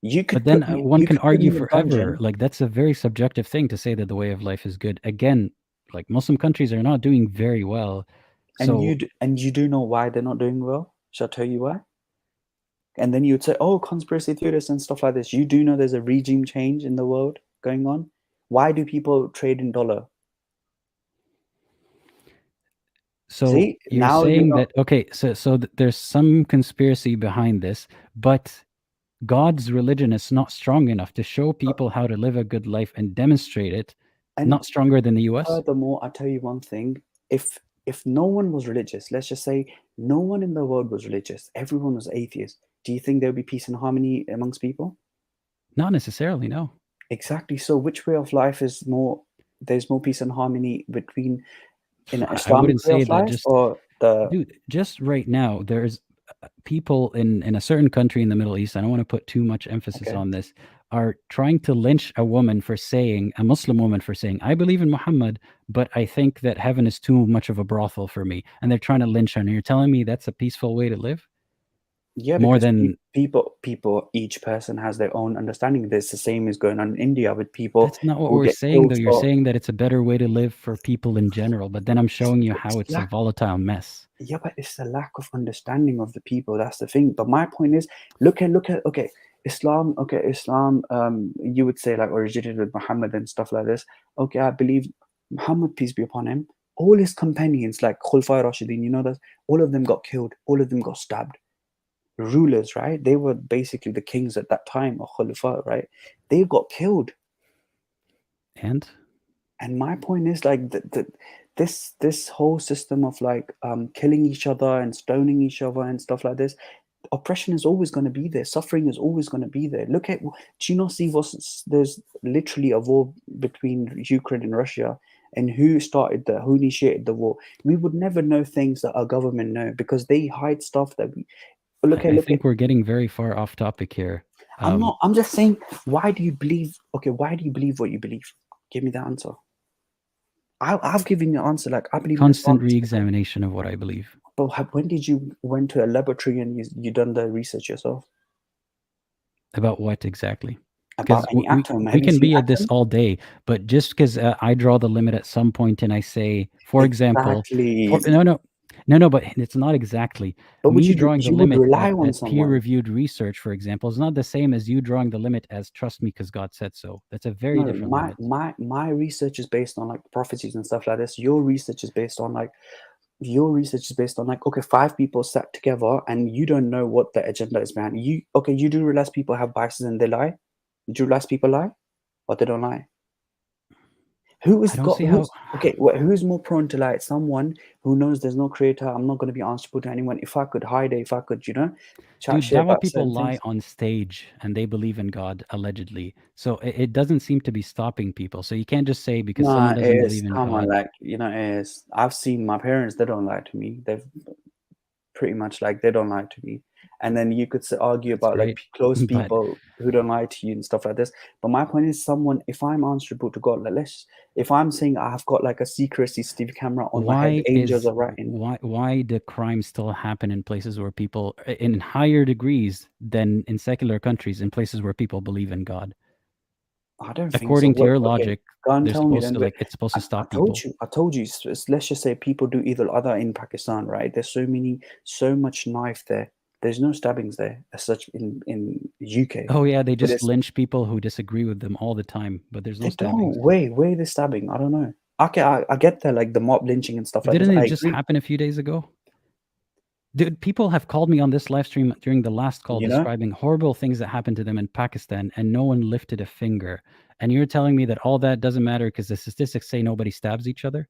You could, but then one can argue forever. Like, that's a very subjective thing to say that the way of life is good. Again, like, Muslim countries are not doing very well. And you do know why they're not doing well? Shall I tell you why? And then you'd say, oh, conspiracy theorists and stuff like this. You do know there's a regime change in the world going on. Why do people trade in dollar? So see, you're saying that, okay, so there's some conspiracy behind this, but God's religion is not strong enough to show people how to live a good life and demonstrate it, and not stronger than the US? Furthermore, I'll tell you one thing. If no one was religious, let's just say no one in the world was religious, everyone was atheist, do you think there would be peace and harmony amongst people? Not necessarily, no. Exactly. So which way of life is more, there's more peace and harmony between in an I wouldn't say that. Just, or the dude, just right now, there's people in a certain country in the Middle East, I don't want to put too much emphasis on this, are trying to lynch a woman for saying, a Muslim woman for saying, I believe in Muhammad, but I think that heaven is too much of a brothel for me. And they're trying to lynch her. And you're telling me that's a peaceful way to live? Yeah, more because than people, each person has their own understanding. This the same is going on in India with people. That's not what we're saying, though. You're saying that it's a better way to live for people in general, but then I'm showing you how it's a volatile mess. Yeah, but it's the lack of understanding of the people. That's the thing. But my point is, look at okay, Islam. Okay, Islam. You would say like originated with Muhammad and stuff like this. Okay, I believe Muhammad, peace be upon him. All his companions, like Khulafai Rashidin, you know that all of them got killed. All of them got stabbed. Rulers, right? They were basically the kings at that time, or Khulafa, right? They got killed. And my point is like this whole system of like killing each other and stoning each other and stuff like this, oppression is always going to be there. Suffering is always going to be there. Look at, do you not see there's literally a war between Ukraine and Russia, and who initiated the war? We would never know things that our government know, because they hide stuff that we I think we're getting very far off topic here. I'm just saying, why do you believe what you believe? Give me the answer. I've given you the answer. Like, I believe constant re-examination of what I believe. But when did you went to a laboratory and you done the research yourself? About what exactly? About any atom. We can be at this all day, but just because I draw the limit at some point and I say, for example, no, but it's not exactly. But me drawing the limit at peer-reviewed research, for example, is not the same as you drawing the limit as trust me because God said so. That's a very different limit. My research is based on like prophecies and stuff like this. Your research is based on like okay, 5 people sat together and you don't know what the agenda is behind. You do realize people have biases and they lie? Do you realize people lie or they don't lie? Who is I don't see how. who's more prone to lie? Someone who knows there's no creator. I'm not going to be answerable to anyone. If I could hide it, if I could, chat Dude, shit Dawa about people certain lie things. on stage and they believe in God, allegedly. So it doesn't seem to be stopping people. So you can't just say because someone No, doesn't it is. believe in Come on, God. like it is. I've seen my parents. They don't lie to me. They've pretty much like they don't lie to me. And then you could argue That's about great. like close But people who don't lie to you and stuff like this. But my point is, someone, if I'm answerable to God, like if I'm saying I've got like a secret CCTV camera on my head, angels are writing. why do crimes still happen in places where people, in higher degrees than in secular countries, in places where people believe in God? I don't think According so. to your logic, go and they're tell me supposed then. to it's supposed to stop people. I told you. Let's just say people do either other in Pakistan, right? There's so much knife there. There's no stabbings there as such in UK. Oh yeah, they But just lynch people who disagree with them all the time, but there's no they stabbings. don't. Where the stabbing? I don't know. Okay, I get that, like the mob lynching and stuff like Didn't this. it just happen a few days ago? Dude, people have called me on this live stream during the last call describing horrible things that happened to them in Pakistan, and no one lifted a finger. And you're telling me that all that doesn't matter because the statistics say nobody stabs each other?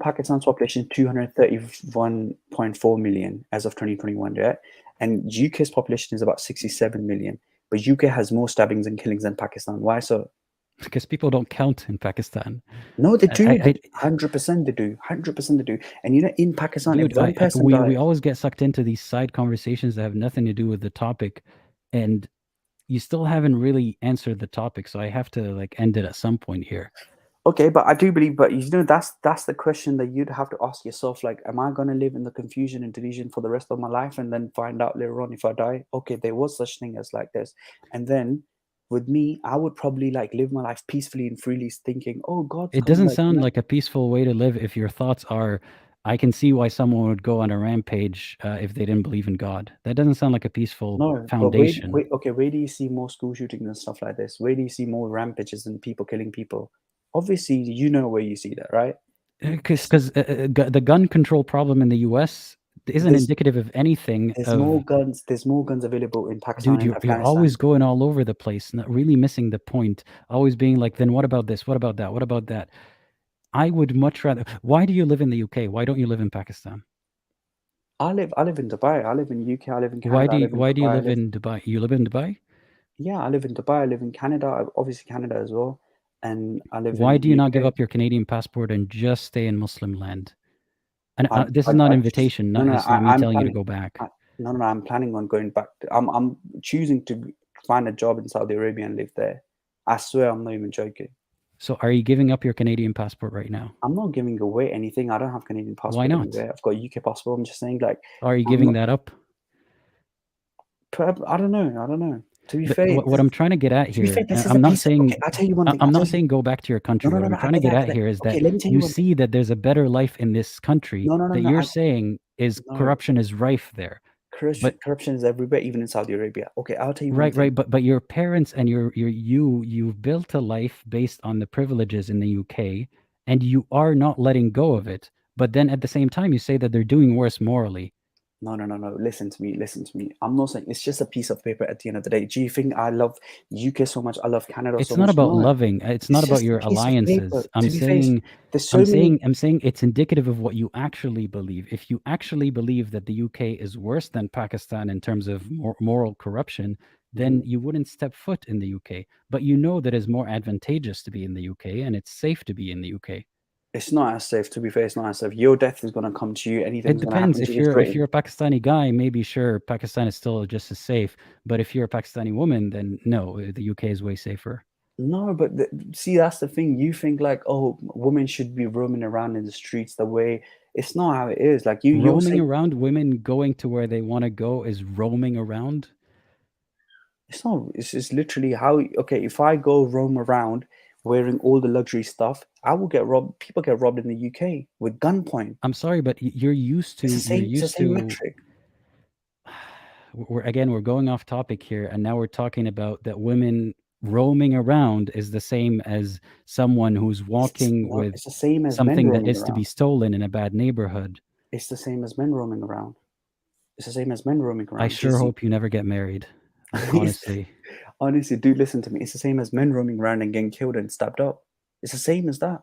Pakistan's population 231.4 million as of 2021, yeah? And UK's population is about 67 million. But UK has more stabbings and killings than Pakistan. Why so? Because people don't count in Pakistan. No, they do. 100% they do. 100% they do. And in Pakistan, dude, if one person we dies, always get sucked into these side conversations that have nothing to do with the topic, and you still haven't really answered the topic. So I have to end it at some point here. Okay, but I do believe, but that's the question that you'd have to ask yourself. Like, am I going to live in the confusion and delusion for the rest of my life, and then find out later on if I die? Okay, there was such thing as like this, and then. With me, I would probably live my life peacefully and freely, thinking, "Oh, God." It doesn't sound like a peaceful way to live if your thoughts are, "I can see why someone would go on a rampage if they didn't believe in God." That doesn't sound like a peaceful foundation. But where do you see more school shootings and stuff like this? Where do you see more rampages and people killing people? Obviously, you know where you see that, right? Because the gun control problem in the U.S. isn't indicative of anything. There's more guns available in Pakistan. Dude, you're always going all over the place, not really missing the point. Always being like, then what about this? What about that? What about that? I would much rather. Why do you live in the UK? Why don't you live in Pakistan? I live in Dubai. I live in UK. I live in Canada. Why do you live in Dubai? You live in Dubai? Yeah, I live in Dubai. I live in Canada. Obviously Canada as well. And I live. Why do you not give up your Canadian passport and just stay in Muslim land? And this is not an invitation. It's not me telling you to go back. No, I'm planning on going back. I'm choosing to find a job in Saudi Arabia and live there. I swear, I'm not even joking. So are you giving up your Canadian passport right now? I'm not giving away anything. I don't have Canadian passport. Why not? Anywhere. I've got a UK passport. I'm just saying, are you giving that up? I don't know. To be fair, what I'm trying to get at here, I'm not saying. I'll tell you one thing. I'm not saying go back to your country. What I'm trying to get at here is that you see that there's a better life in this country. That you're saying is corruption is rife there. Corruption is everywhere, even in Saudi Arabia. Okay, I'll tell you. Right. But your parents and you've built a life based on the privileges in the UK, and you are not letting go of it. But then at the same time, you say that they're doing worse morally. No. Listen to me. I'm not saying it's just a piece of paper at the end of the day. Do you think I love UK so much? I love Canada so much. It's not about loving. It's not about your alliances. I'm saying it's indicative of what you actually believe. If you actually believe that the UK is worse than Pakistan in terms of moral corruption, then you wouldn't step foot in the UK. But you know that it's more advantageous to be in the UK, and it's safe to be in the UK. It's not as safe, to be fair. It's not as safe. Your death is going to come to you. Anything. It depends. If you're a Pakistani guy, maybe sure, Pakistan is still just as safe. But if you're a Pakistani woman, then no, the UK is way safer. No, but see, that's the thing. You think women should be roaming around in the streets the way. It's not how it is. Roaming around, women going to where they want to go is roaming around. It's not. It's literally how. Okay, if I go roam around wearing all the luxury stuff, I will get robbed. People get robbed in the UK with gunpoint. I'm sorry, but you're used to. It's the same metric. We're going off topic here, and now we're talking about that women roaming around is the same as someone who's walking with it's the same as something that is to be stolen in a bad neighborhood. It's the same as men roaming around. It's the same as men roaming around. I sure hope you never get married. Honestly, Honestly, do listen to me. It's the same as men roaming around and getting killed and stabbed up. It's the same as that.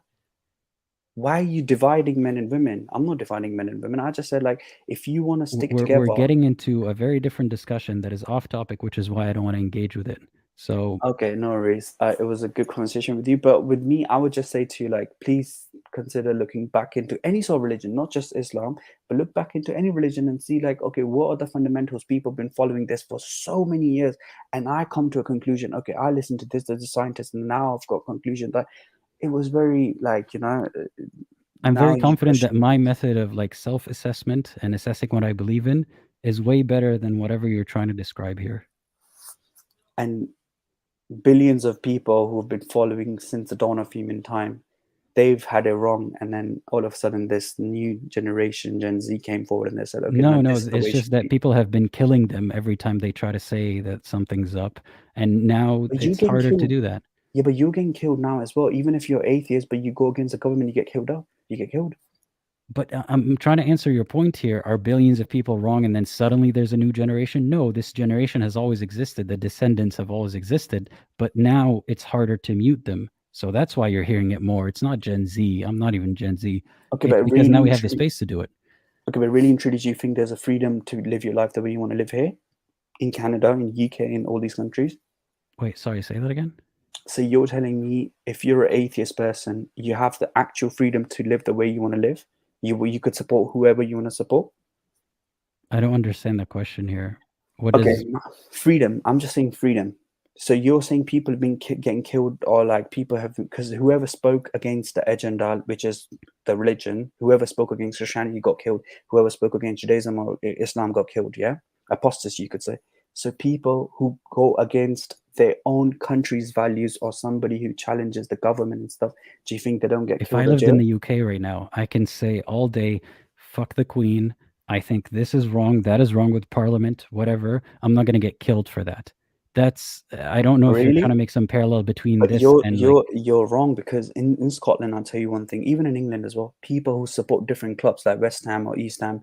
Why are you dividing men and women? I'm not dividing men and women. I just said, like, if you want to stick together. We're getting into a very different discussion that is off topic, which is why I don't want to engage with it. So okay, no worries. It was a good conversation with you, but with me, I would just say to you, like, please consider looking back into any sort of religion, not just Islam, but look back into any religion and see, like, okay, what are the fundamentals? People have been following this for so many years, and I come to a conclusion. Okay, I listened to this as a scientist, and now I've got a conclusion that it was very, like, you know. I'm now very you confident that question- my method of like self-assessment and assessing what I believe in is way better than whatever you're trying to describe here. And billions of people who've been following since the dawn of human time, they've had it wrong, and then all of a sudden this new generation, Gen Z, came forward and they said, okay, No, this is the it's way it just should that be. people have been killing them every time they try to say that something's up, and now But you it's getting harder to killed. do that. Yeah, but you're getting killed now as well. Even if you're atheist, but you go against the government, you get killed up. You get killed. But I'm trying to answer your point here. Are billions of people wrong and then suddenly there's a new generation? No, this generation has always existed. The descendants have always existed, but now it's harder to mute them. So that's why you're hearing it more. It's not Gen Z. I'm not even Gen Z. Okay, It's but because really, now we have the space to do it. Okay, but really and truly, do you think there's a freedom to live your life the way you want to live here, in Canada, in UK, in all these countries? Wait, sorry, say that again? So you're telling me if you're an atheist person, you have the actual freedom to live the way you want to live? You could support whoever you want to support? I don't understand the question here. What Okay, is freedom. I'm just saying freedom. So you're saying people have been getting killed, or like people have, because whoever spoke against the agenda, which is the religion, whoever spoke against Christianity got killed, whoever spoke against Judaism or Islam got killed, yeah? Apostasy, you could say. So people who go against their own country's values, or somebody who challenges the government and stuff, do you think they don't get if killed I or lived in jailed? the UK right now, I can say all day, fuck the Queen. I think this is wrong. That is wrong with Parliament, whatever. I'm not going to get killed for that. That's, I don't know if you're trying to Really? make some parallel between But this you're and like, you're wrong, because in Scotland, I'll tell you one thing, even in England as well, people who support different clubs like West Ham or East Ham,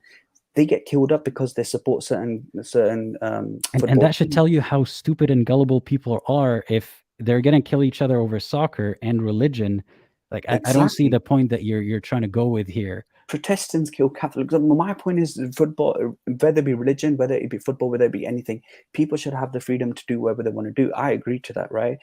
they get killed up because they support certain and football that should teams. tell you how stupid and gullible people are if they're going to kill each other over soccer and religion. Like, I don't see Exactly. the point that you're trying to go with here. Protestants kill Catholics. My point is, football, whether it be religion, whether it be football, whether it be anything, people should have the freedom to do whatever they want to do. I agree to that, right?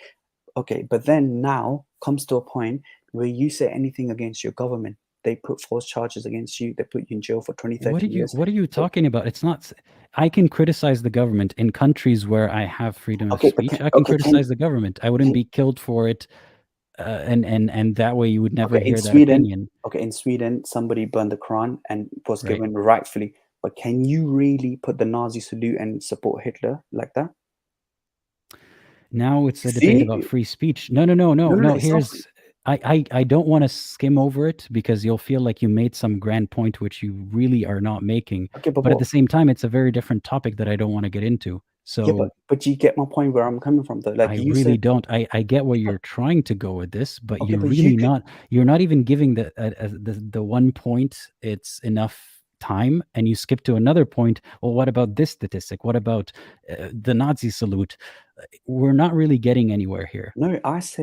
Okay, but then now comes to a point where you say anything against your government, they put false charges against you, they put you in jail for 20, 30 years. What are you talking about? It's not, I can criticize the government in countries where I have freedom of Okay, but speech. I can criticize the government. I wouldn't be killed for it. And that way you would never okay, hear that opinion. Okay, in Sweden, somebody burned the Quran and was Right. given rightfully. But can you really put the Nazi salute and support Hitler like that? Now it's a See? debate about free speech. No. It's not free. I don't want to skim over it because you'll feel like you made some grand point which you really are not making. Okay, But at the same time, it's a very different topic that I don't want to get into. So yeah, but you get my point where I'm coming from, though. Like, I you really said, don't. I get where you're trying to go with this, but okay, you're but really you do. you're not even giving the one point it's enough time, and you skip to another point. Well, what about this statistic? What about the Nazi salute? We're not really getting anywhere here. No,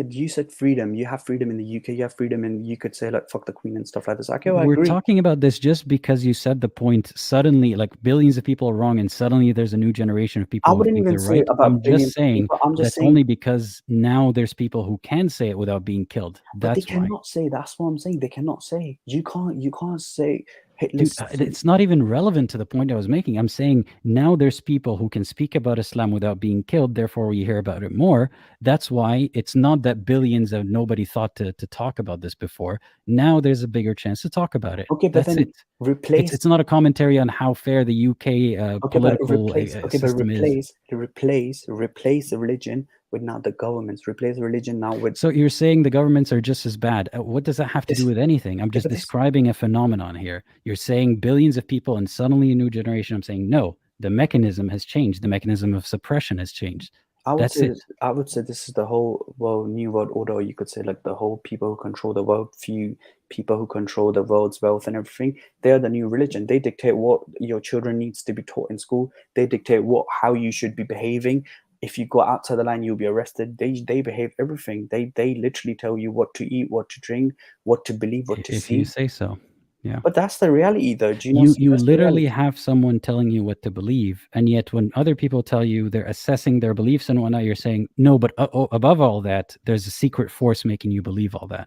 you said freedom. You have freedom in the UK. You have freedom, and you could say, like, fuck the Queen and stuff like this. Okay, well, I We're agree. talking about this just because you said the point. Suddenly, like, billions of people are wrong, and suddenly there's a new generation of people I who wouldn't think even they're say right. about I'm billions just of saying people. I'm just that's saying, only because now there's people who can say it without being killed. but they That's why. cannot say. That's what I'm saying. They cannot say. You can't say Dude, Hitler's. it's not even relevant to the point I was making. I'm saying now there's people who can speak about Islam without being killed. Therefore, we hear about it more. That's why it's not that billions of nobody thought to talk about this before. Now there's a bigger chance to talk about it. Okay, but That's then it. replace. It's not a commentary on how fair the UK Okay, but political replace. Okay, but system is. replace the religion with now the governments. Replace the religion now with. So you're saying the governments are just as bad. What does that have to do with anything? I'm just but describing a phenomenon here. You're saying billions of people and suddenly a new generation. I'm saying no, the mechanism has changed. The mechanism of suppression has changed. I would That's say it. I would say this is the whole new world order, or you could say like the whole people who control the world, few people who control the world's wealth and everything. They're the new religion. They dictate what your children needs to be taught in school. They dictate how you should be behaving. if you go outside the line, you'll be arrested. They behave everything. They literally tell you what to eat, what to drink, what to believe, what to If see. you say so. Yeah. But that's the reality, though. Do you not see You that's the literally reality? have someone telling you what to believe, and yet when other people tell you they're assessing their beliefs and whatnot, you're saying, no, but above all that, there's a secret force making you believe all that.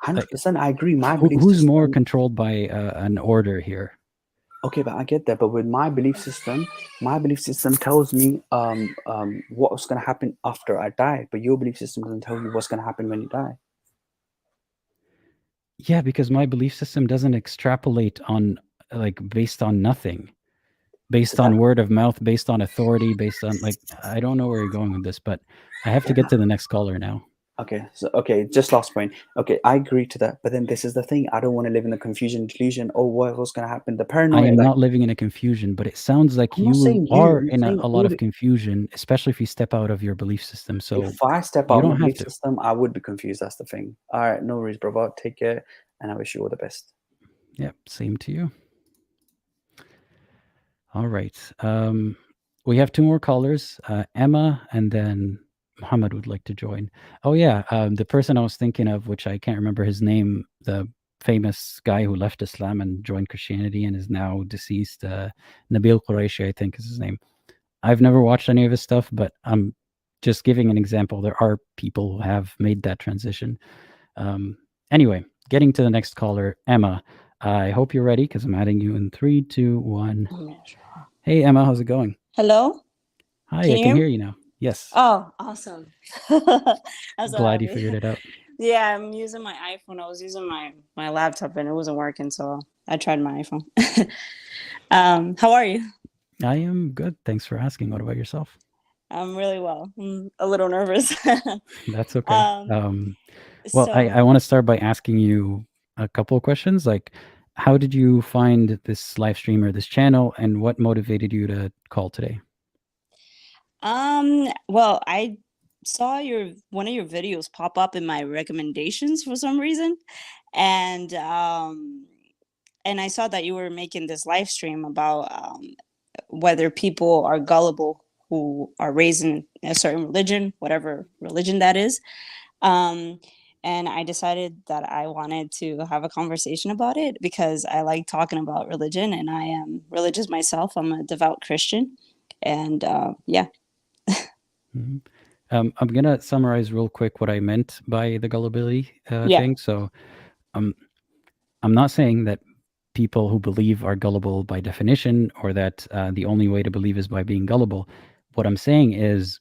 100%, I agree. My belief Who's system, more controlled by an order here? okay, but I get that. But with my belief system tells me what's going to happen after I die. But your belief system doesn't tell you what's going to happen when you die. Yeah, because my belief system doesn't extrapolate on, like, based on nothing, based on word of mouth, based on authority, based on, like, I don't know where you're going with this, but I have to get to the next caller now. Okay, so just last point. Okay, I agree to that, but then this is the thing. I don't want to live in the confusion, delusion. Oh, what's going to happen? The paranoia. I am not living in a confusion, but it sounds like I'm not you saying are I'm in saying a lot all of confusion, especially if you step out of your belief system. So if I step you out of my don't have belief to. system, I would be confused. That's the thing. All right, no worries, brother. Take care, and I wish you all the best. Yep, same to you. All right. We have two more callers, Emma, and then Muhammad would like to join. Oh yeah, the person I was thinking of, which I can't remember his name, the famous guy who left Islam and joined Christianity and is now deceased, Nabil Qureshi, I think is his name. I've never watched any of his stuff, but I'm just giving an example. There are people who have made that transition. Anyway, getting to the next caller, Emma. I hope you're ready because I'm adding you in 3, 2, 1. Hey, Emma, how's it going? Hello? Hi, I can hear you now. Yes. Oh, awesome. I'm so Glad you happy. figured it out. Yeah, I'm using my iPhone. I was using my laptop and it wasn't working, so I tried my iPhone. How are you? I am good. Thanks for asking. What about yourself? I'm really well. I'm a little nervous. That's okay. Well, So I want to start by asking you a couple of questions. Like, how did you find this live stream or this channel, and what motivated you to call today? well, I saw one of your videos pop up in my recommendations for some reason, and I saw that you were making this live stream about whether people are gullible who are raised in a certain religion, whatever religion that is. And I decided that I wanted to have a conversation about it because I like talking about religion and I am religious myself. I'm a devout Christian. And yeah. Mhm. I'm going to summarize real quick what I meant by the gullibility thing. So I'm not saying that people who believe are gullible by definition, or that the only way to believe is by being gullible. What I'm saying is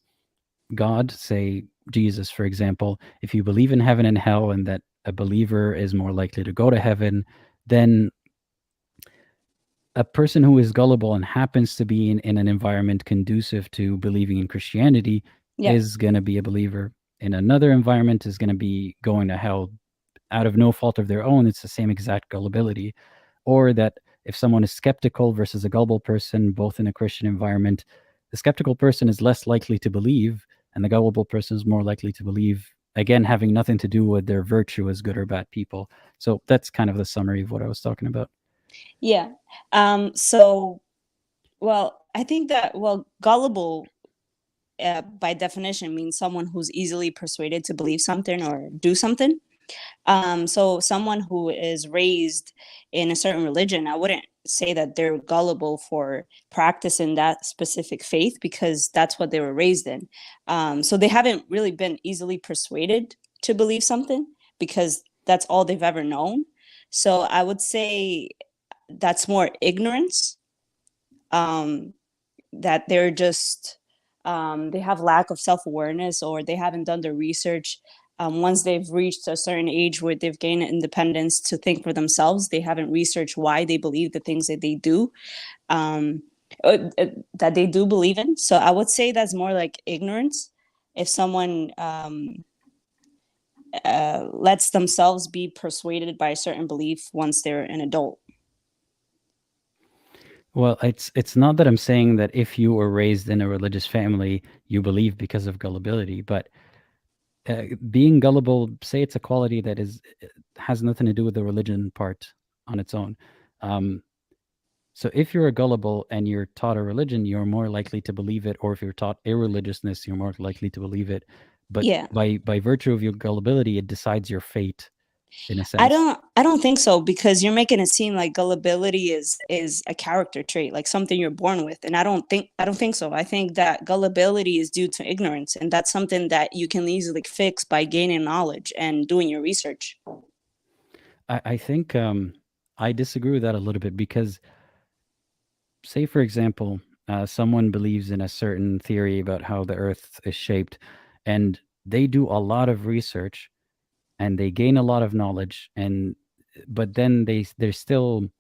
God, say Jesus, for example, if you believe in heaven and hell and that a believer is more likely to go to heaven, then a person who is gullible and happens to be in an environment conducive to believing in Christianity is going to be a believer. In another environment is going to be going to hell out of no fault of their own. It's the same exact gullibility. Or that if someone is skeptical versus a gullible person, both in a Christian environment, the skeptical person is less likely to believe, and the gullible person is more likely to believe, again, having nothing to do with their virtue as good or bad people. So that's kind of the summary of what I was talking about. Yeah. So, well, I think that, gullible by definition means someone who's easily persuaded to believe something or do something. So someone who is raised in a certain religion, I wouldn't say that they're gullible for practicing that specific faith because that's what they were raised in. So they haven't really been easily persuaded to believe something because that's all they've ever known. So I would say that's more ignorance, that they're just they have lack of self-awareness, or they haven't done their research. Once they've reached a certain age where they've gained independence to think for themselves, they haven't researched why they believe the things that they do, that they do believe in. So I would say that's more like ignorance. If someone lets themselves be persuaded by a certain belief once they're an adult. Well, it's not that I'm saying that if you were raised in a religious family, you believe because of gullibility, but being gullible, say it's a quality that has nothing to do with the religion part on its own. So if you're a gullible and you're taught a religion, you're more likely to believe it, or if you're taught irreligiousness, you're more likely to believe it. But Yeah. by virtue of your gullibility, it decides your fate, in a sense. I don't think so, because you're making it seem like gullibility is a character trait, like something you're born with, and I don't think so. I think that gullibility is due to ignorance, and that's something that you can easily fix by gaining knowledge and doing your research. I think I disagree with that a little bit, because say, for example, someone believes in a certain theory about how the earth is shaped, and they do a lot of research and they gain a lot of knowledge, but then they're still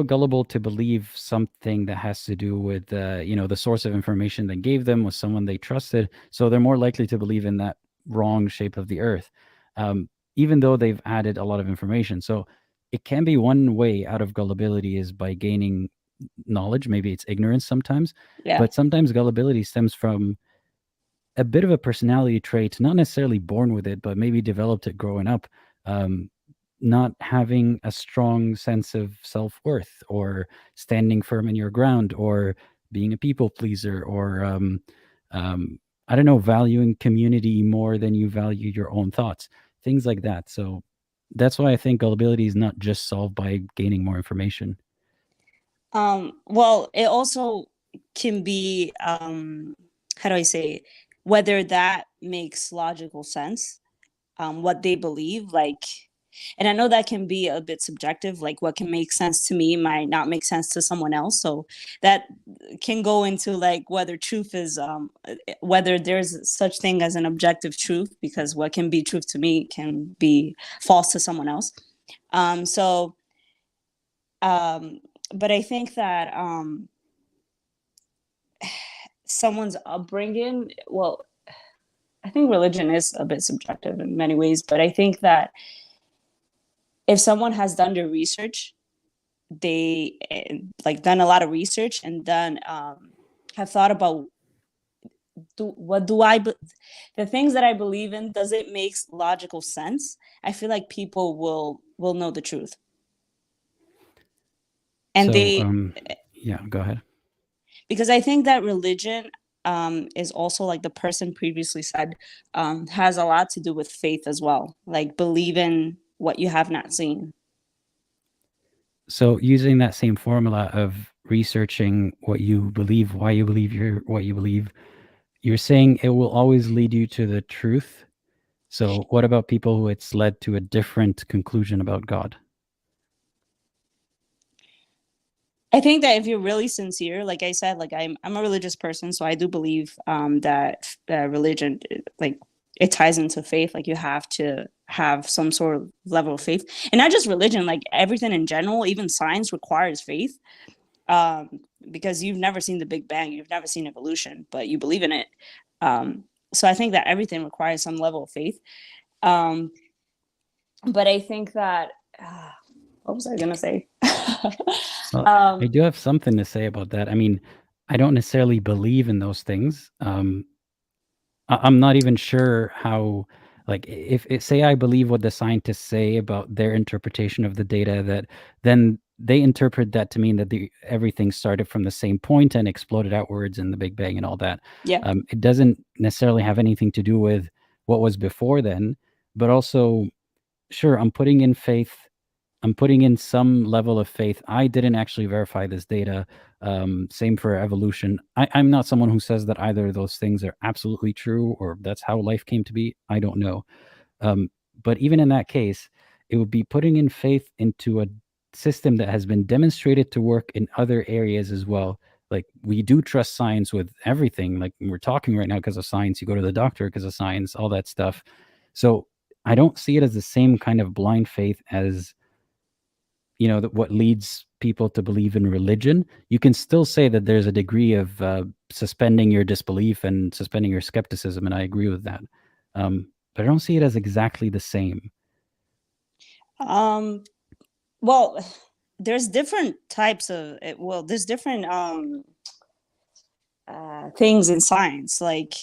gullible to believe something that has to do with the source of information they gave them was someone they trusted, so they're more likely to believe in that wrong shape of the earth, even though they've added a lot of information. So it can be one way out of gullibility is by gaining knowledge. Maybe it's ignorance sometimes, Yeah. but sometimes gullibility stems from a bit of a personality trait, not necessarily born with it, but maybe developed it growing up. Not having a strong sense of self-worth, or standing firm in your ground, or being a people pleaser, or I don't know, valuing community more than you value your own thoughts, things like that. So that's why I think gullibility is not just solved by gaining more information. Well, it also can be, how do I say, whether that makes logical sense, what they believe, like, and I know that can be a bit subjective, like what can make sense to me might not make sense to someone else. So that can go into like whether truth is, whether there's such thing as an objective truth, because what can be truth to me can be false to someone else. But I think that someone's upbringing, well, I think religion is a bit subjective in many ways, but I think that if someone has done their research, they like done a lot of research and then have thought about the things that I believe in, does it make logical sense? I feel like people will know the truth. And so, yeah, go ahead. Because I think that religion is also, like the person previously said, has a lot to do with faith as well, like believe in what you have not seen. So using that same formula of researching what you believe, why you believe what you believe, you're saying it will always lead you to the truth. So what about people who it's led to a different conclusion about God? I think that if you're really sincere, like I said, like I'm a religious person, so I do believe that religion, like it ties into faith. Like you have to have some sort of level of faith, and not just religion, like everything in general, even science requires faith, because you've never seen the Big Bang, you've never seen evolution, but you believe in it. So I think that everything requires some level of faith. But I think that, what was I gonna say? Well, I do have something to say about that. I mean, I don't necessarily believe in those things. I'm not even sure how, like, if say I believe what the scientists say about their interpretation of the data, that then they interpret that to mean that everything started from the same point and exploded outwards in the Big Bang and all that. Yeah. It doesn't necessarily have anything to do with what was before then, but also, sure, I'm putting in faith. I'm putting in some level of faith. I didn't actually verify this data. Same for evolution. I'm not someone who says that either of those things are absolutely true or that's how life came to be. I don't know. But even in that case, it would be putting in faith into a system that has been demonstrated to work in other areas as well. Like, we do trust science with everything. Like, we're talking right now because of science. You go to the doctor because of science, all that stuff. So I don't see it as the same kind of blind faith as, what leads people to believe in religion. You can still say that there's a degree of suspending your disbelief and suspending your skepticism, and I agree with that. But I don't see it as exactly the same. Well, there's different types of, there's different things in science. Like,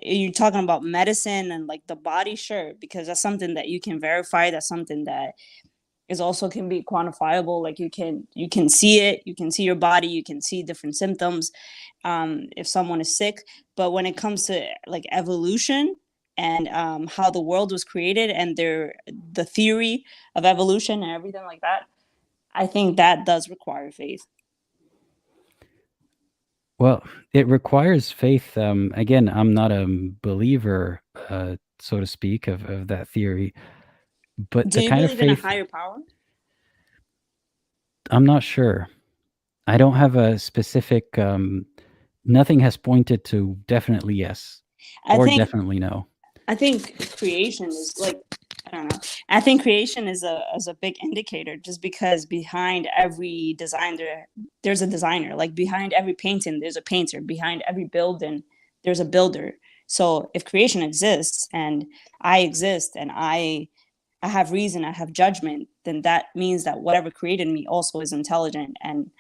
you're talking about medicine and like the body, sure, because that's something that you can verify. That's something that is also can be quantifiable. Like you can see it, you can see your body, you can see different symptoms if someone is sick. But when it comes to like evolution and how the world was created and the theory of evolution and everything like that, I think that does require faith. Well, it requires faith. Again, I'm not a believer, so to speak, of that theory. But Do the you kind of believe in a faith, higher power? I'm not sure. I don't have a specific. Nothing has pointed to definitely yes or definitely no. I think creation is like, I don't know. I think creation is a big indicator, just because behind every designer, there's a designer. Like behind every painting, there's a painter. Behind every building, there's a builder. So if creation exists and I exist and I have reason, I have judgment, then that means that whatever created me also is intelligent and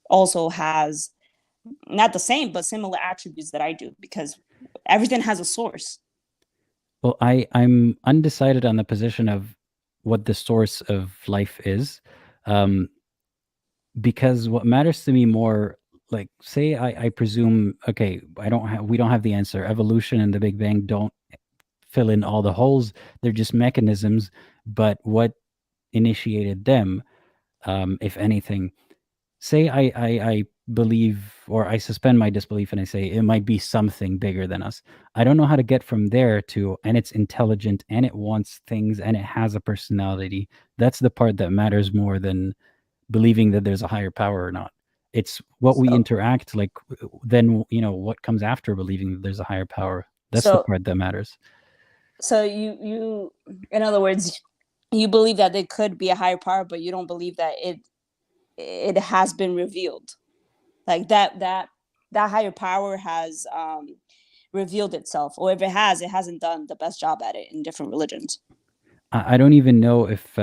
also has not the same, but similar attributes that I do, because everything has a source. Well, I'm undecided on the position of what the source of life is, because what matters to me more, like, say I presume, okay, we don't have the answer. Evolution and the Big Bang don't fill in all the holes. They're just mechanisms, but what initiated them, if anything? Say I believe, or I suspend my disbelief and I say it might be something bigger than us. I don't know how to get from there to, and it's intelligent and it wants things and it has a personality. That's the part that matters more than believing that there's a higher power or not. It's what we interact, like, then, what comes after believing that there's a higher power. That's the part that matters. So you, in other words, you believe that there could be a higher power, but you don't believe that it has been revealed, like that higher power has revealed itself, or if it has, it hasn't done the best job at it in different religions. I don't even know if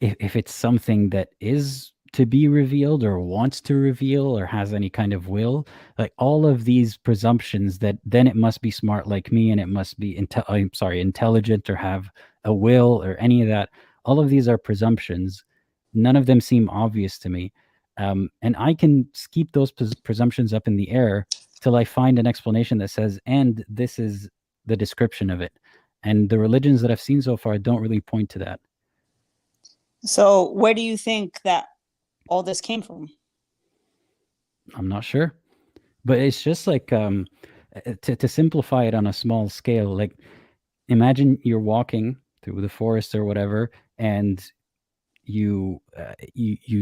it's something that is to be revealed or wants to reveal or has any kind of will. Like all of these presumptions that then it must be smart like me and it must be intelligent or have a will or any of that. All of these are presumptions. None of them seem obvious to me. And I can keep those presumptions up in the air till I find an explanation that says, and this is the description of it. And the religions that I've seen so far don't really point to that. So where do you think that all this came from? I'm not sure. But it's just like, to simplify it on a small scale, like imagine you're walking through the forest or whatever, and you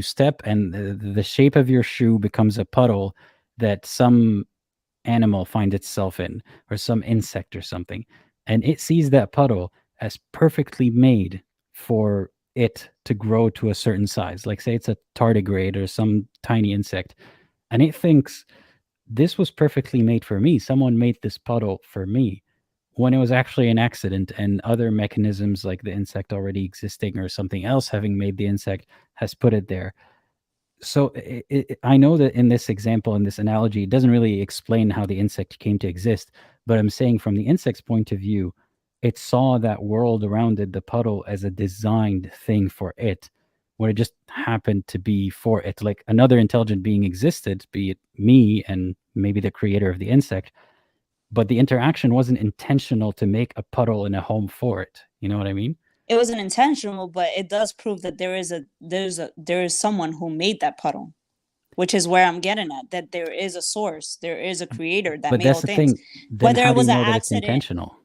step and the shape of your shoe becomes a puddle that some animal finds itself in, or some insect or something, and it sees that puddle as perfectly made for it to grow to a certain size. Like say it's a tardigrade or some tiny insect, and it thinks this was perfectly made for me. Someone made this puddle for me, when it was actually an accident, and other mechanisms like the insect already existing or something else having made the insect has put it there. So I know that in this example, in this analogy, it doesn't really explain how the insect came to exist, but I'm saying from the insect's point of view, it saw that world around it, the puddle, as a designed thing for it, when it just happened to be for it. Like another intelligent being existed, be it me and maybe the creator of the insect, but the interaction wasn't intentional to make a puddle in a home for it. You know what I mean? It wasn't intentional, but it does prove that there is someone who made that puddle, which is where I'm getting at, that there is a source, there is a creator that made all things. Then whether it was an accident, intentional,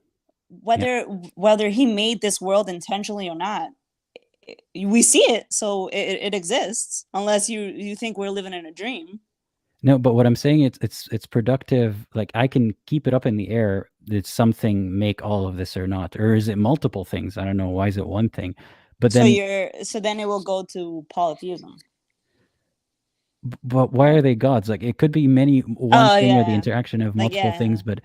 whether he made this world intentionally or not, we see it, so it exists, unless you think we're living in a dream. No, but what I'm saying, it's productive. Like I can keep it up in the air. Did something make all of this or not? Or is it multiple things? I don't know. Why is it one thing? But then so then it will go to polytheism. But why are they gods? Like it could be one thing or the interaction of multiple things, but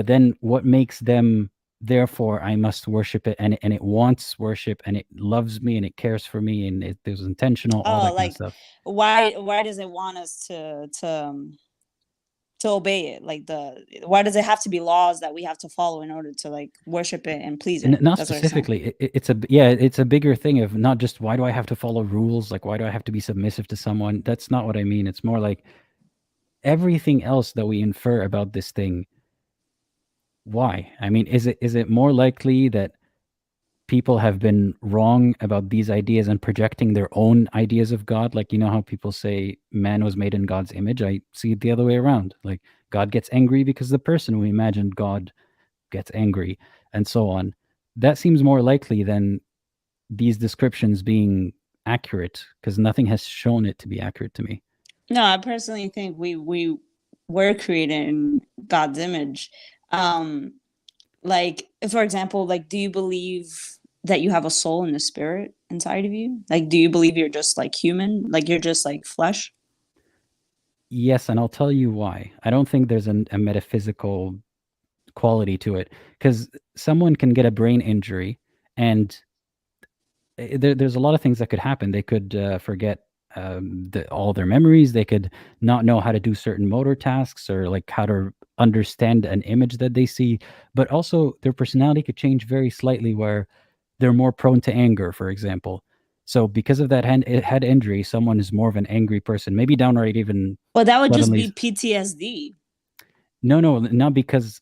then what makes them, therefore I must worship it, and it wants worship, and it loves me, and it cares for me, and it was intentional, all that kind of stuff. Why does it want us to to obey it? Like why does it have to be laws that we have to follow in order to like worship it and please it? Not That's what I'm saying. specifically. It's a bigger thing of not just why do I have to follow rules? Like, why do I have to be submissive to someone? That's not what I mean. It's more like everything else that we infer about this thing. Why? I mean, is it more likely that people have been wrong about these ideas and projecting their own ideas of God? Like, you know how people say man was made in God's image? I see it the other way around. Like, God gets angry because the person who imagined God gets angry, and so on. That seems more likely than these descriptions being accurate, because nothing has shown it to be accurate to me. No, I personally think we were created in God's image. Like, for example, like, do you believe that you have a soul and a spirit inside of you? Like, do you believe you're just like human? Like, you're just like flesh? Yes, and I'll tell you why. I don't think there's a metaphysical quality to it, because someone can get a brain injury and there's a lot of things that could happen. They could forget all their memories. They could not know how to do certain motor tasks or like how to understand an image that they see, but also their personality could change very slightly where they're more prone to anger, for example. So because of that head injury, someone is more of an angry person, maybe downright even. Well, that would just suddenly be PTSD. No, not because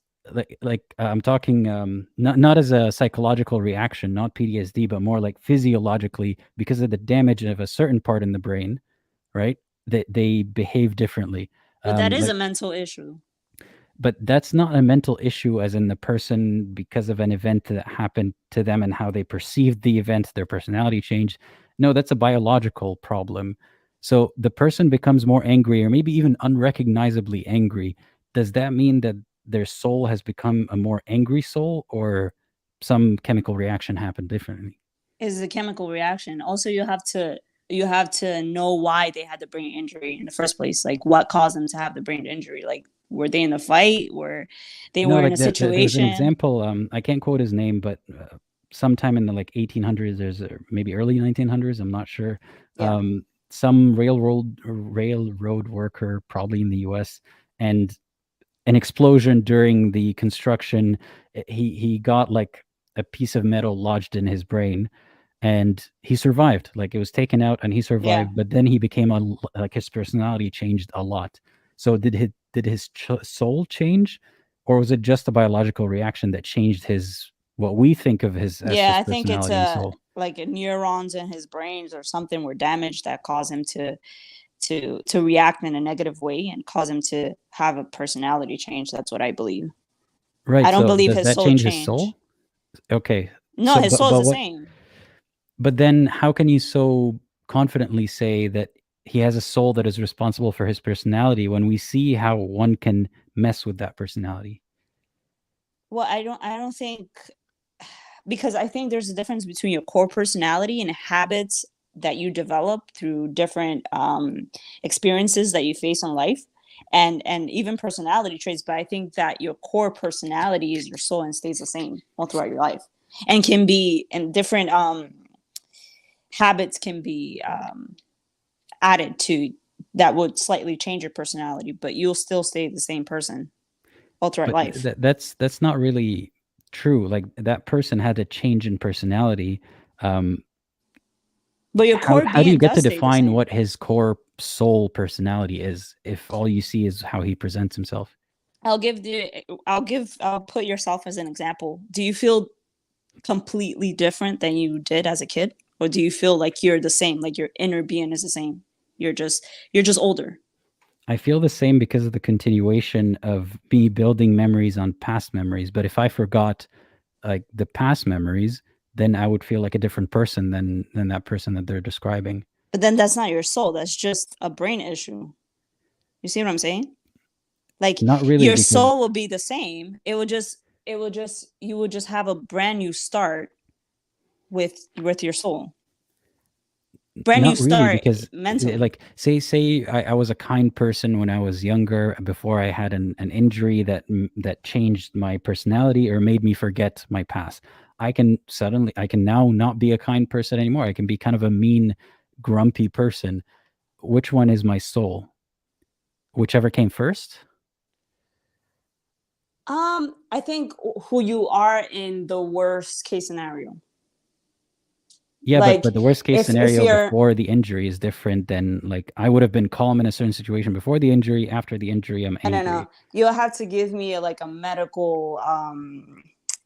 I'm talking not as a psychological reaction, not PTSD, but more like physiologically, because of the damage of a certain part in the brain, right? That they behave differently. But that is a mental issue. But that's not a mental issue as in the person because of an event that happened to them and how they perceived the event, their personality changed. No, that's a biological problem. So the person becomes more angry or maybe even unrecognizably angry. Does that mean that their soul has become a more angry soul, or some chemical reaction happened differently? Is a chemical reaction. Also, you have to know why they had the brain injury in the first place. Like, what caused them to have the brain injury? Like, were they in a fight? Were they were in a situation? There's an example. I can't quote his name, but sometime in the like 1800s, there's maybe early 1900s. I'm not sure. Yeah. Some railroad worker, probably in the U.S., and an explosion during the construction. He got like a piece of metal lodged in his brain, and he survived. Like, it was taken out and he survived, but then he became like his personality changed a lot. So did his soul change, or was it just a biological reaction that changed his, what we think of his as his I think it's personality and soul? like neurons in his brains or something were damaged that caused him to react in a negative way and cause him to have a personality change. That's what I believe. Right. I don't believe does his that soul change changed. his soul? Okay. No, So, his but- soul but is the what- same. But then how can you so confidently say that he has a soul that is responsible for his personality when we see how one can mess with that personality? Well, I don't think, because I think there's a difference between your core personality and habits that you develop through different experiences that you face in life, and even personality traits. But I think that your core personality is your soul and stays the same all throughout your life, and can be, and different habits can be added to that would slightly change your personality, but you'll still stay the same person all throughout But life. that's not really true. Like, that person had a change in personality. But your core How do you being get to does stay the define same. what his core soul personality is if all you see is how he presents himself? I'll put yourself as an example. Do you feel completely different than you did as a kid? Or do you feel like you're the same, like your inner being is the same? You're just older. I feel the same because of the continuation of me building memories on past memories. But if I forgot like the past memories, then I would feel like a different person than that person that they're describing. But then that's not your soul. That's just a brain issue. You see what I'm saying? Like, Not really, your because soul will be the same. You would just have a brand new start with your soul. Brand new not really, start because mentally. like say I was a kind person when I was younger, before I had an injury that changed my personality or made me forget my past. I can now not be a kind person anymore. I can be kind of a mean, grumpy person. Which one is my soul? Whichever came first? I think who you are in the worst case scenario. Yeah, Like, but the worst case if scenario you're, before the injury is different than, like, I would have been calm in a certain situation before the injury. After the injury, I'm I angry. don't know, you'll have to give me like a medical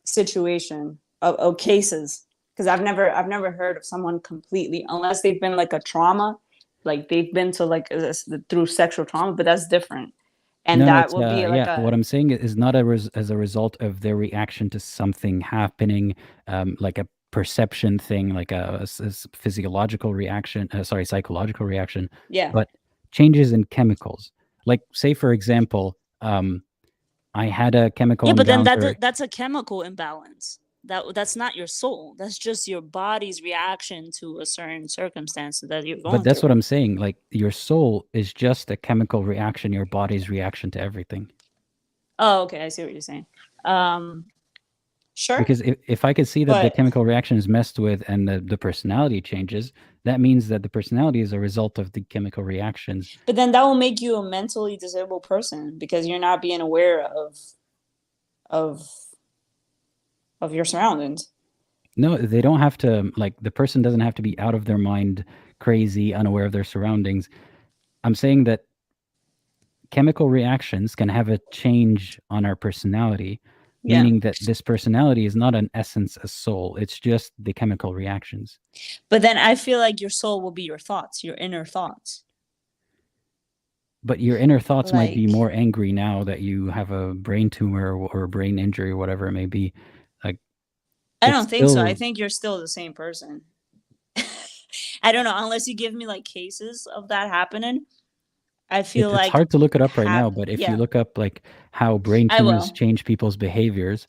situation of cases, because I've never heard of someone completely, unless they've been like a trauma, like they've been to like through sexual trauma, but that's different. And No, that it's would be like yeah. What I'm saying is not as a result of their reaction to something happening, like a perception thing, like a physiological reaction. Sorry, psychological reaction. yeah. But changes in chemicals. Like, say for example, I had a chemical Yeah, but then imbalance. that's a chemical imbalance. That's not your soul. That's just your body's reaction to a certain circumstance that you're going But that's through. what I'm saying. Like, your soul is just a chemical reaction, your body's reaction to everything. Oh, okay, I see what you're saying. Sure. Because if I could see that the But chemical reaction is messed with and the personality changes, that means that the personality is a result of the chemical reactions. but then that will make you a mentally disabled person, because you're not being aware of your surroundings. No, they don't have to, like, the person doesn't have to be out of their mind, crazy, unaware of their surroundings. I'm saying that chemical reactions can have a change on our personality, Yeah. meaning that this personality is not an essence, a soul. It's just the chemical reactions. But then I feel like your soul will be your thoughts, your inner thoughts. But your inner thoughts might be Like- more angry now that you have a brain tumor or a brain injury or whatever it may be. Like, I it's don't think so. I still- think you're still the same person. I don't know, unless you give me like cases of that happening. I feel it's like hard to look it up right now, but if yeah. you look up like how brain I tumors will. change people's behaviors,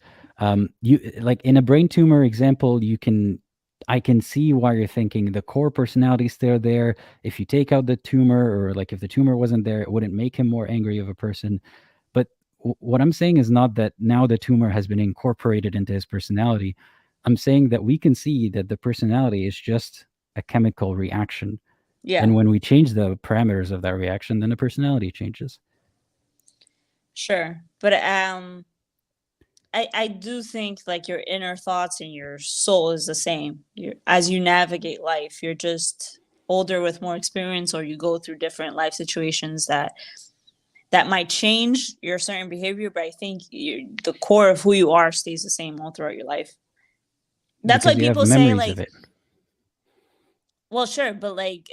you like in a brain tumor example, I can see why you're thinking the core personality is still there. If you take out the tumor, or like if the tumor wasn't there, it wouldn't make him more angry of a person. But what I'm saying is not that now the tumor has been incorporated into his personality. I'm saying that we can see that the personality is just a chemical reaction. Yeah. And when we change the parameters of that reaction, then the personality changes. Sure. But I do think like your inner thoughts and your soul is the same. As you navigate life, you're just older with more experience, or you go through different life situations that might change your certain behavior, but I think the core of who you are stays the same all throughout your life. That's Because why you have people say memories like, of it. well, sure, but like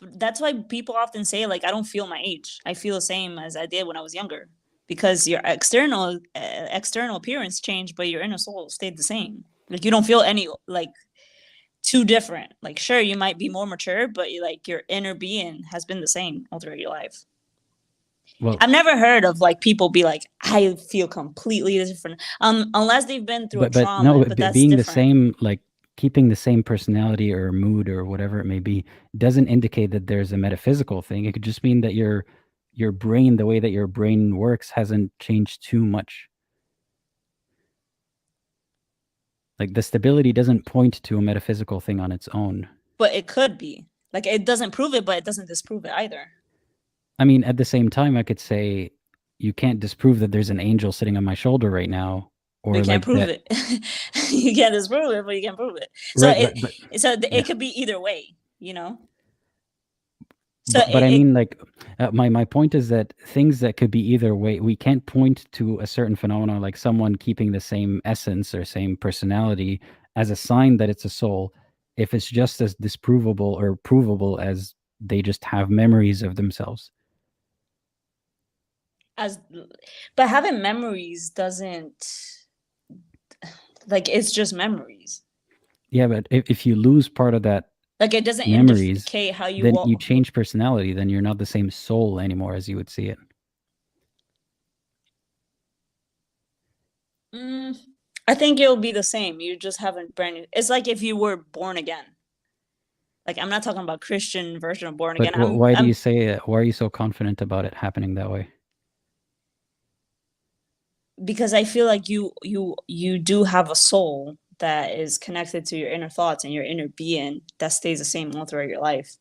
that's why people often say like, I don't feel my age. I feel the same as I did when I was younger, because your external appearance changed, but your inner soul stayed the same. Like, you don't feel any like too different. Like, sure, you might be more mature, but like your inner being has been the same all throughout your life. Well, I've never heard of like people be like, I feel completely different, unless they've been through a trauma. no, But that's being different. the same, like keeping the same personality or mood or whatever it may be, doesn't indicate that there's a metaphysical thing. It could just mean that your brain, the way that your brain works, hasn't changed too much. Like, the stability doesn't point to a metaphysical thing on its own. But it could be. Like, it doesn't prove it, but it doesn't disprove it either. I mean, at the same time, I could say you can't disprove that there's an angel sitting on my shoulder right now, or You can't like prove that. it. You can't disprove it, but you can't prove it. So Right, it could be either way, you know. So but I mean, like, my point is that things that could be either way, we can't point to a certain phenomenon, like someone keeping the same essence or same personality, as a sign that it's a soul, if it's just as disprovable or provable as they just have memories of themselves. But having memories doesn't, like, it's just memories. Yeah, but if you lose part of that, like, it doesn't memories, indicate how you then walk. you change personality, then you're not the same soul anymore as you would see it. I think it'll be the same. You just haven't brand new. It's like if you were born again. Like, I'm not talking about Christian version of born But again. why do you say why are you so confident about it happening that way? Because I feel like you do have a soul that is connected to your inner thoughts and your inner being that stays the same all throughout your life.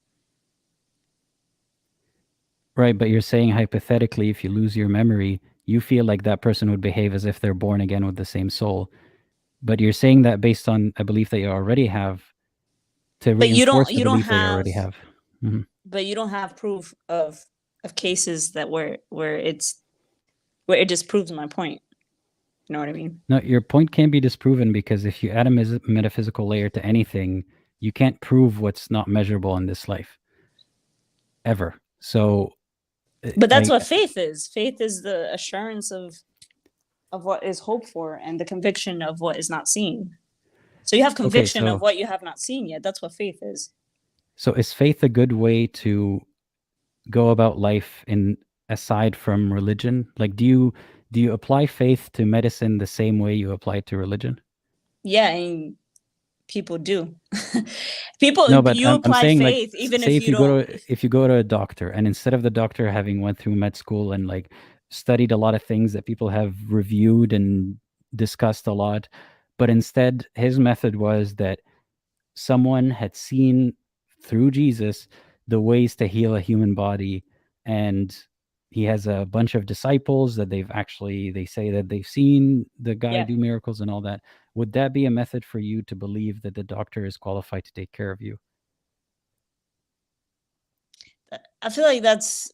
Right, but you're saying hypothetically, if you lose your memory, you feel like that person would behave as if they're born again with the same soul. But you're saying that based on a belief that you already have, to But reinforce the you don't belief that you already have, have. Mhm. but you don't have proof of cases that where it disproves my point. You know what I mean? No, your point can't be disproven, because if you add a metaphysical layer to anything, you can't prove what's not measurable in this life. Ever. So But that's what faith is. Faith is the assurance of what is hoped for and the conviction of what is not seen. So you have conviction of what you have not seen yet. That's what faith is. So is faith a good way to go about life in aside from religion? Like, do you apply faith to medicine the same way you apply it to religion? Yeah, and people do. People, no, but you I'm apply saying, faith like, even say if you don't. If you go to a doctor, and instead of the doctor having went through med school and like studied a lot of things that people have reviewed and discussed a lot, but instead his method was that someone had seen through Jesus the ways to heal a human body, and he has a bunch of disciples that they say that they've seen the guy do miracles and all that. Would that be a method for you to believe that the doctor is qualified to take care of you? I feel like that's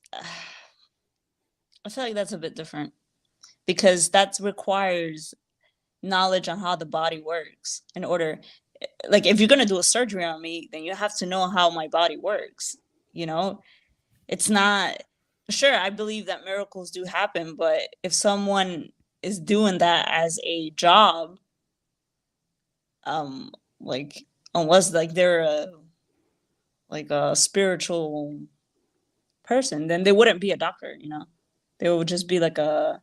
a bit different, because that requires knowledge on how the body works in order. Like, if you're going to do a surgery on me, then you have to know how my body works. You know, it's not, sure, I believe that miracles do happen, but if someone is doing that as a job, like, unless like they're a spiritual person, then they wouldn't be a doctor, you know. They would just be like a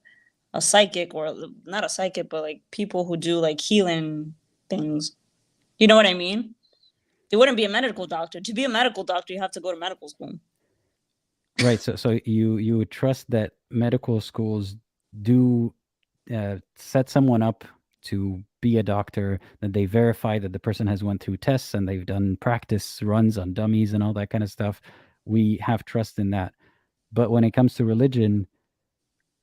psychic, or not a psychic, but like people who do like healing things. You know what I mean? They wouldn't be a medical doctor. To be a medical doctor, you have to go to medical school. Right. So you would trust that medical schools do set someone up to be a doctor, that they verify that the person has went through tests and they've done practice runs on dummies and all that kind of stuff. We have trust in that. But when it comes to religion,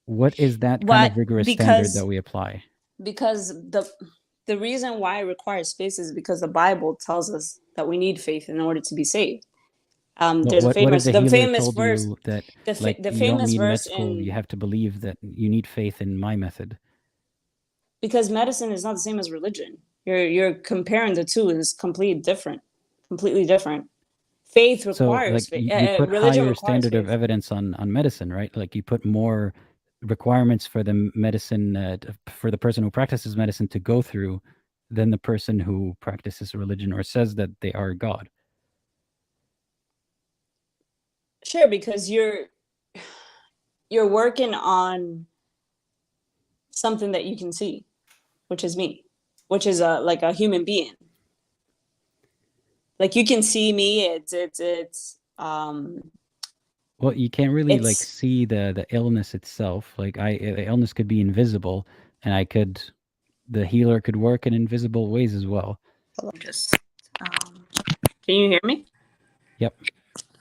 what is that kind of rigorous standard that we apply? Because the reason why it requires faith is because the Bible tells us that we need faith in order to be saved. There's a famous verse that the you famous don't need verse med school, you have to believe that you need faith in my method. Because medicine is not the same as religion. You're comparing the two, is completely different. Faith requires so, like, faith. you put Religion higher standard of evidence on medicine, right? Like, you put more requirements for the medicine for the person who practices medicine to go through than the person who practices religion or says that they are God. Sure, because you're working on something that you can see, which is me, which is like a human being. Like, you can see me. It's well, you can't really like see the illness itself. Like, the illness could be invisible, and the healer could work in invisible ways as well. Just can you hear me? Yep.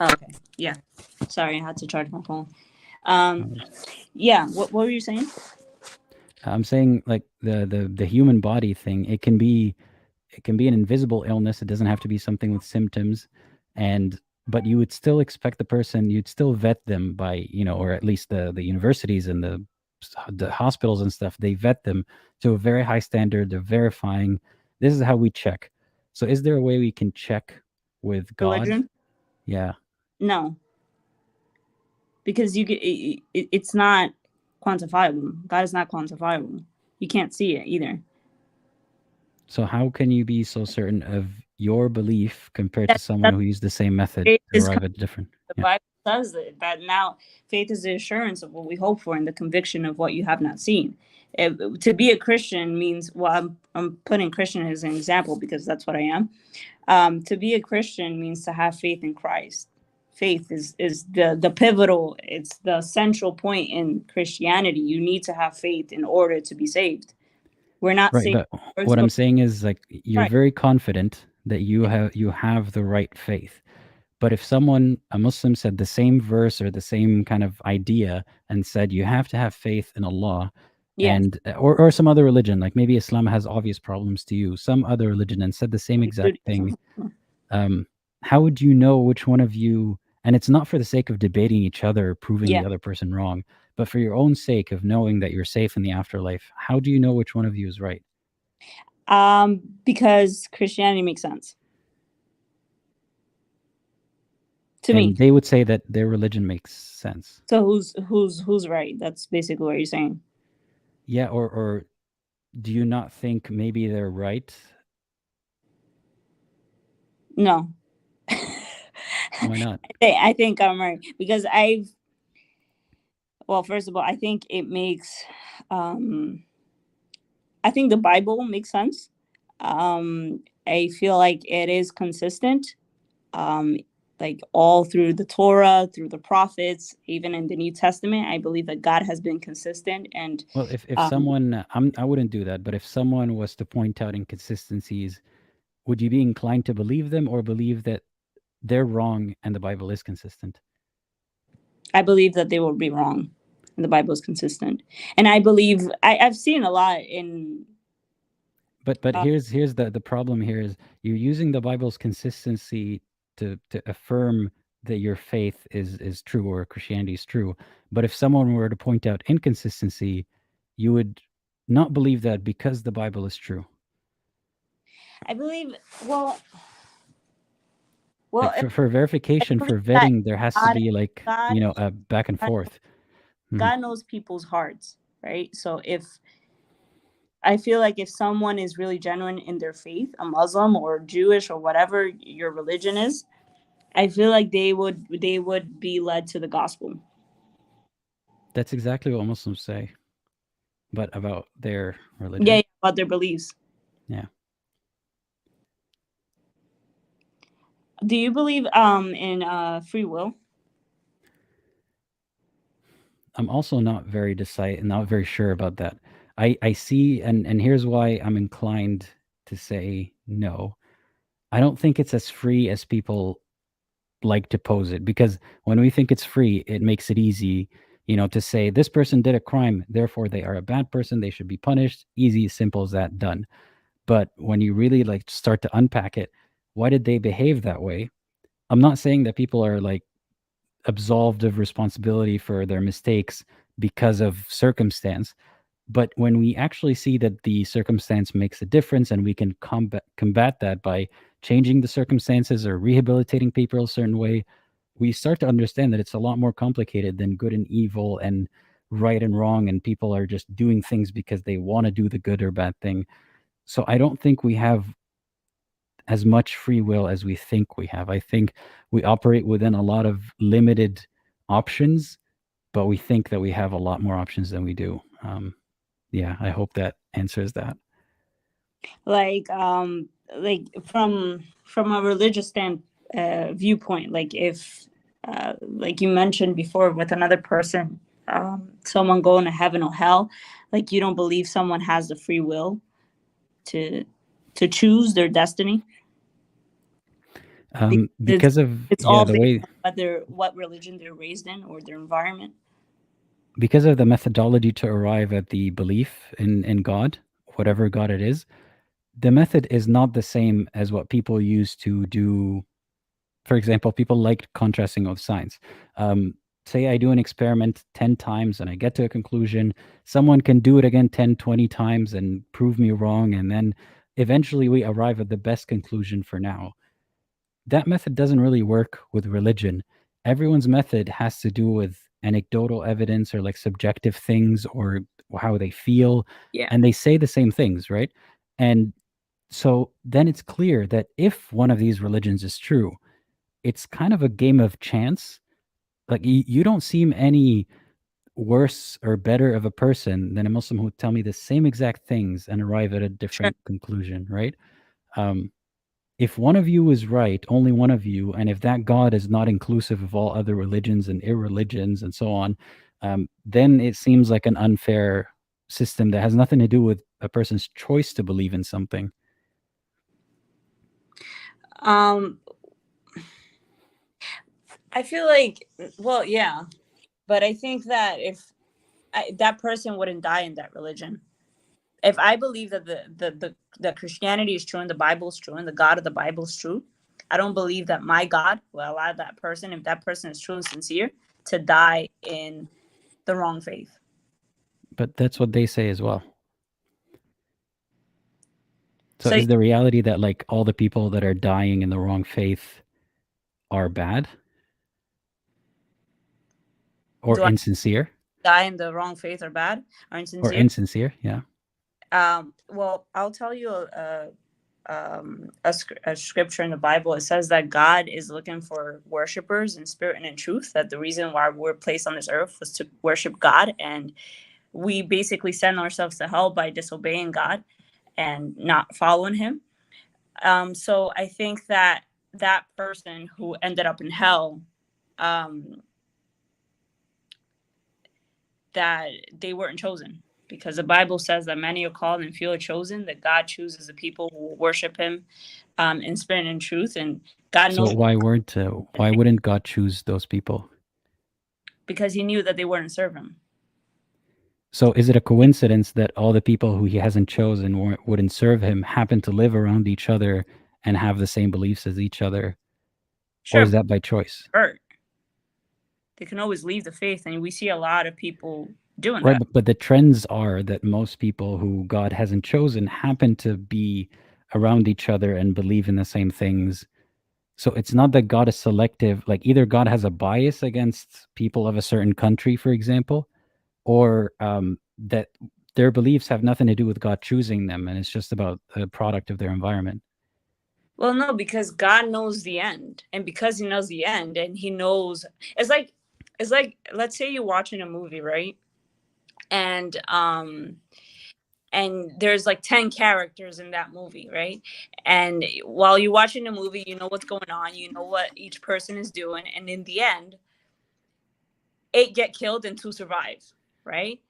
Okay. Yeah. Sorry, I had to charge my phone. Yeah. What were you saying? I'm saying, like, the human body thing. It can be an invisible illness. It doesn't have to be something with symptoms, but you would still expect the person. You'd still vet them by, or at least the universities and the hospitals and stuff. They vet them to a very high standard. They're verifying. This is how we check. So, is there a way we can check with God? Religion? Yeah. No. Because it's not quantifiable. God is not quantifiable. You can't see it either. So how can you be so certain of your belief compared to someone who used the same method to arrive at different? The Bible says that now faith is the assurance of what we hope for and the conviction of what you have not seen. To be a Christian means, well, I'm putting Christian as an example because that's what I am. To be a Christian means to have faith in Christ. Faith is the pivotal, it's the central point in Christianity. You need to have faith in order to be saved. We're not right, saved. But what I'm saying is, like, you're very confident that you have the right faith, But if a Muslim said the same verse or the same kind of idea and said you have to have faith in Allah, Yeah. and or some other religion, like maybe Islam has obvious problems to you, some other religion, and said the same exact thing, how would you know which one of you? And it's not for the sake of debating each other or proving Yeah. the other person wrong, but for your own sake of knowing that you're safe in the afterlife. How do you know which one of you is right? Because Christianity makes sense to And me. they would say that their religion makes sense. So who's right? That's basically what you're saying. Yeah, or do you not think maybe they're right? No. Why not? I think I'm right because well, first of all, I think it makes I think the Bible makes sense. I feel like it is consistent. Like all through the Torah, through the prophets, even in the New Testament, I believe that God has been consistent. And well, if someone, I wouldn't do that, but if someone was to point out inconsistencies, would you be inclined to believe them or believe that they're wrong and the Bible is consistent? I believe that they will be wrong and the Bible is consistent. And I believe I've seen a lot in. But here's the problem here is you're using the Bible's consistency to affirm that your faith is true or Christianity is true. But if someone were to point out inconsistency, you would not believe that because the Bible is true. I believe, well, like for verification, for vetting, there has to be like, God, a back and forth. God knows people's hearts, right? So I feel like if someone is really genuine in their faith, a Muslim or Jewish or whatever your religion is, I feel like they would be led to the gospel. That's exactly what Muslims say, but about their religion. Yeah, about their beliefs. Yeah. Do you believe in free will? I'm also not very sure about that. I see, and here's why I'm inclined to say no. I don't think it's as free as people like to pose it, because when we think it's free, it makes it easy, to say this person did a crime, therefore they are a bad person, they should be punished. Easy, simple as that, done. But when you really like start to unpack it, why did they behave that way? I'm not saying that people are like absolved of responsibility for their mistakes because of circumstance, but when we actually see that the circumstance makes a difference and we can combat that by changing the circumstances or rehabilitating people a certain way, we start to understand that it's a lot more complicated than good and evil and right and wrong, and people are just doing things because they want to do the good or bad thing. So I don't think we have as much free will as we think we have. I think we operate within a lot of limited options, but we think that we have a lot more options than we do. Yeah, I hope that answers that. Like from a religious viewpoint, like if like you mentioned before with another person, someone going to heaven or hell, like you don't believe someone has the free will to choose their destiny? Because it's all the way, whether what religion they're raised in or their environment. Because of the methodology to arrive at the belief in God, whatever God it is, the method is not the same as what people use to do. For example, people like contrasting with science. Say I do an experiment 10 times and I get to a conclusion. Someone can do it again 10, 20 times and prove me wrong. And then eventually we arrive at the best conclusion for now. That method doesn't really work with religion. Everyone's method has to do with anecdotal evidence or like subjective things or how they feel. Yeah. And they say the same things, right? And so then it's clear that if one of these religions is true, it's kind of a game of chance. Like you don't seem any worse or better of a person than a Muslim who tell me the same exact things and arrive at a different conclusion, right? If one of you is right, only one of you, and if that God is not inclusive of all other religions and irreligions and so on, then it seems like an unfair system that has nothing to do with a person's choice to believe in something. I feel like, well, yeah, but I think that if that person wouldn't die in that religion. If I believe that the Christianity is true and the Bible is true and the God of the Bible is true, I don't believe that my God will allow that person, if that person is true and sincere, to die in the wrong faith. But that's what they say as well. So, So is the reality that like all the people that are dying in the wrong faith are bad or do I insincere? die in the wrong faith or bad or Or insincere? insincere, yeah. Well, I'll tell you a scripture in the Bible. It says that God is looking for worshipers in spirit and in truth. That the reason why we're placed on this earth was to worship God, and we basically send ourselves to hell by disobeying God and not following Him. So I think that that person who ended up in hell, that they weren't chosen. Because the Bible says that many are called and few are chosen, that God chooses the people who will worship Him in spirit and in truth. And God So knows, why wouldn't God choose those people? because He knew that they wouldn't serve Him. So is it a coincidence that all the people who He hasn't chosen wouldn't serve Him happen to live around each other and have the same beliefs as each other? Sure, Or is that by choice? they can always leave the faith, and we see a lot of people doing Right, that. but the trends are that most people who God hasn't chosen happen to be around each other and believe in the same things. So it's not that God is selective, like either God has a bias against people of a certain country, for example, or that their beliefs have nothing to do with God choosing them, and it's just about a product of their environment. Well, no, because God knows the end, and because He knows the end, and He knows, it's like let's say you're watching a movie, right? And there's like 10 characters in that movie, right? And while you're watching the movie, you know what's going on, you know what each person is doing, and in the end, 8 get killed and 2 survive, right?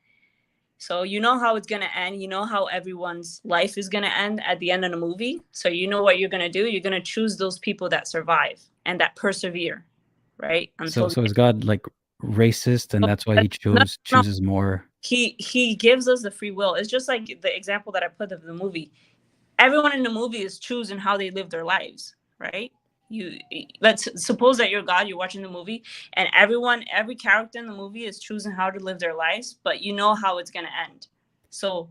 So you know how it's going to end, you know how everyone's life is going to end at the end of the movie. So you know what you're going to do, you're going to choose those people that survive and that persevere, right? So is God like racist, and that's why He chooses more? He gives us the free will. It's just like the example that I put of the movie. Everyone in the movie is choosing how they live their lives, right? Let's suppose that you're God, you're watching the movie, and every character in the movie is choosing how to live their lives, but you know how it's going to end. So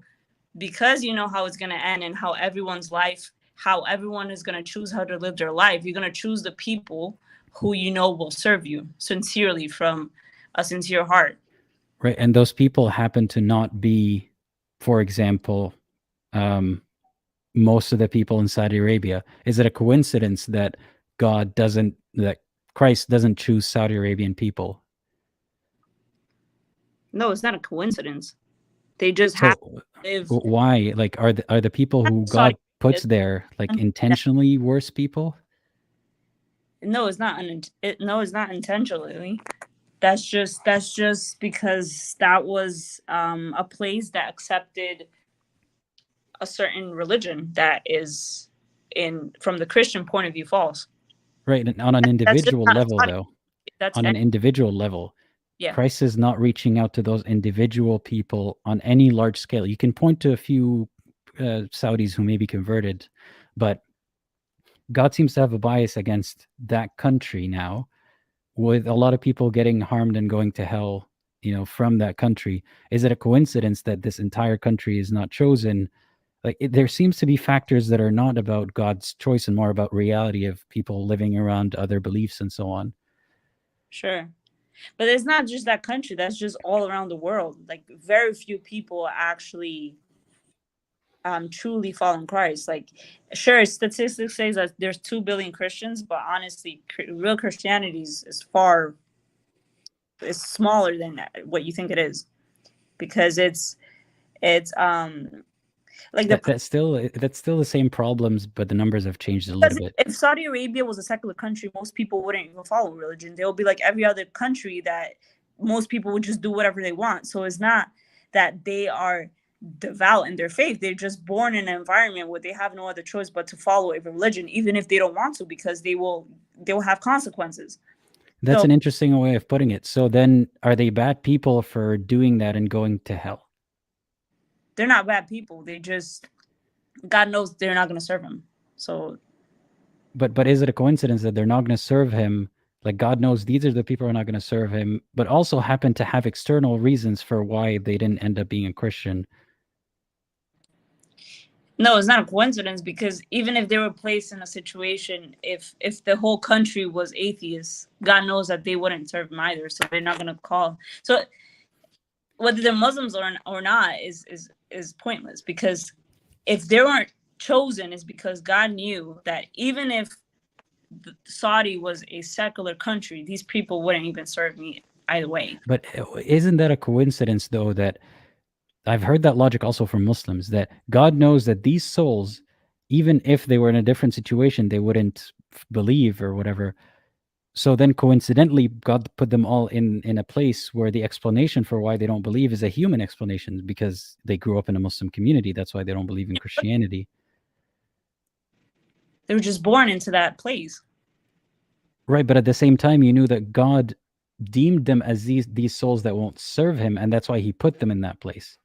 because you know how it's going to end and how everyone's life, how everyone is going to choose how to live their life, you're going to choose the people who you know will serve you sincerely from a sincere heart. Right, and those people happen to not be, for example, most of the people in Saudi Arabia. Is it a coincidence that Christ doesn't choose Saudi Arabian people? No, it's not a coincidence. They just have to live. Why? Like, are the people who God puts there like intentionally worse people? No, it's not. No, it's not intentionally. That's just because that was a place that accepted a certain religion that is, from the Christian point of view, false. Right, and on an individual level, though, on an individual level, yeah, Christ is not reaching out to those individual people on any large scale. You can point to a few Saudis who may be converted, but God seems to have a bias against that country now, with a lot of people getting harmed and going to hell, from that country. Is it a coincidence that this entire country is not chosen? Like, there seems to be factors that are not about God's choice and more about reality of people living around other beliefs and so on. Sure. But it's not just that country. That's just all around the world. Like, very few people actually truly follow Christ. Like, sure, statistics say that there's 2 billion Christians, but honestly, real Christianity is smaller than what you think it is, because it's like that's still the same problems, but the numbers have changed a little bit. If Saudi Arabia was a secular country, most people wouldn't even follow religion. They'll be like every other country, that most people would just do whatever they want. So it's not that they are devout in their faith. They're just born in an environment where they have no other choice but to follow a religion, even if they don't want to, because they'll have consequences. That's So an interesting way of putting it. So then, are they bad people for doing that and going to hell? they're not bad people. They just, God knows they're not going to serve him. So, But is it a coincidence that they're not going to serve him? Like, God knows these are the people who are not going to serve him, but also happen to have external reasons for why they didn't end up being a Christian. no, it's not a coincidence, because even if they were placed in a situation, if the whole country was atheists, God knows that they wouldn't serve him either. So they're not going to call. So whether they're Muslims or not is pointless, because if they weren't chosen, is because God knew that even if Saudi was a secular country, these people wouldn't even serve me either way. But isn't that a coincidence, though, that I've heard that logic also from Muslims, that God knows that these souls, even if they were in a different situation, they wouldn't believe or whatever. So then coincidentally, God put them all in a place where the explanation for why they don't believe is a human explanation, because they grew up in a Muslim community. That's why they don't believe in Christianity. They were just born into that place. Right, but at the same time, you knew that God deemed them as these souls that won't serve him, and that's why he put them in that place.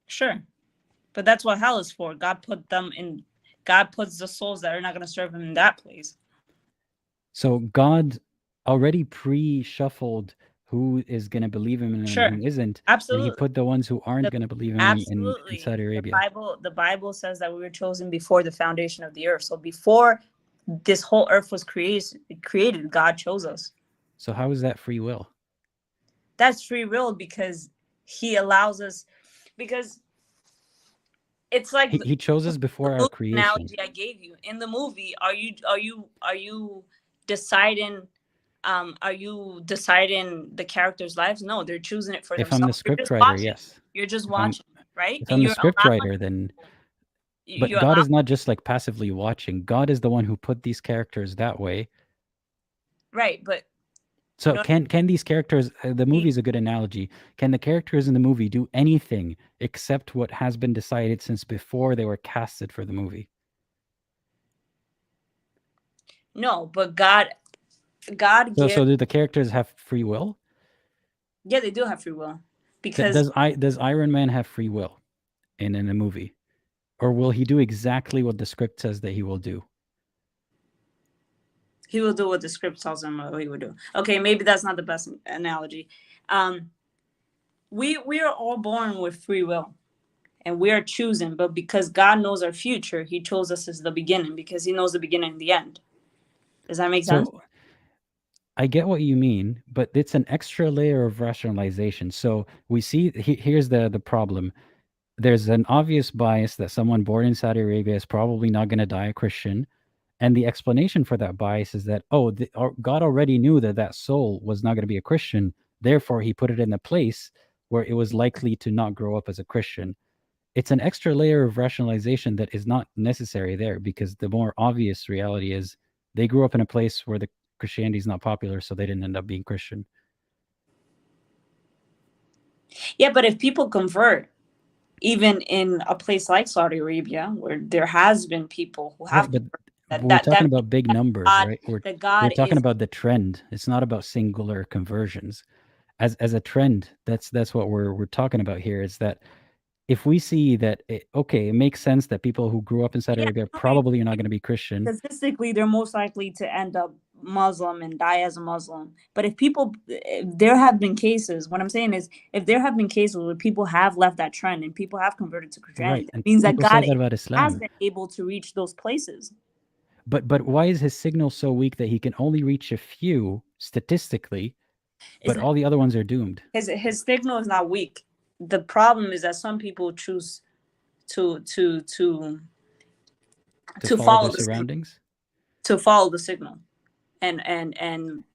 Sure. But that's what hell is for. God puts the souls that are not going to serve him in that place. So God already pre-shuffled who is going to believe him and Sure. who isn't. Absolutely. And he put the ones who aren't going to believe in him in Saudi Arabia. The Bible says that we were chosen before the foundation of the earth. So before this whole earth was created, God chose us. So how is that free will? That's free will, because he allows us, because it's like he chose us before our creation. Analogy I gave you in the movie, are you deciding the characters' lives? No, they're choosing it for if themselves. I'm the script writer, yes. You're just watching, right? If I'm the script writer, then but God is not just like passively watching. God is the one who put these characters that way. Right, but so can these characters, the movie is a good analogy. Can the characters in the movie do anything except what has been decided since before they were casted for the movie? No, but God So do the characters have free will? Yeah, they do have free will. Because does Iron Man have free will in a movie? Or will he do exactly what the script says that he will do? He will do what the script tells him he would do. Okay, maybe that's not the best analogy. We are all born with free will, and we are choosing. But because God knows our future, he chose us as the beginning, because he knows the beginning and the end. Does that make sense? I get what you mean, but it's an extra layer of rationalization. So we see, here's the problem. There's an obvious bias that someone born in Saudi Arabia is probably not going to die a Christian. And the explanation for that bias is that, God already knew that soul was not going to be a Christian. Therefore, he put it in a place where it was likely to not grow up as a Christian. It's an extra layer of rationalization that is not necessary there, because the more obvious reality is they grew up in a place where the Christianity is not popular, so they didn't end up being Christian. Yeah, but if people convert, even in a place like Saudi Arabia, where there has been people who have we're talking about big numbers, right? We're talking about the trend. It's not about singular conversions. As a trend, that's what we're talking about here, is that if we see that, it makes sense that people who grew up in Saudi Arabia probably are not going to be Christian. Statistically, they're most likely to end up Muslim and die as a Muslim. But if there have been cases, what I'm saying is, if there have been cases where people have left that trend and people have converted to Christianity, that means that God has been able to reach those places. But why is his signal so weak that he can only reach a few statistically, but all the other ones are doomed? His signal is not weak. The problem is that some people choose to follow the surroundings, to follow the signal, and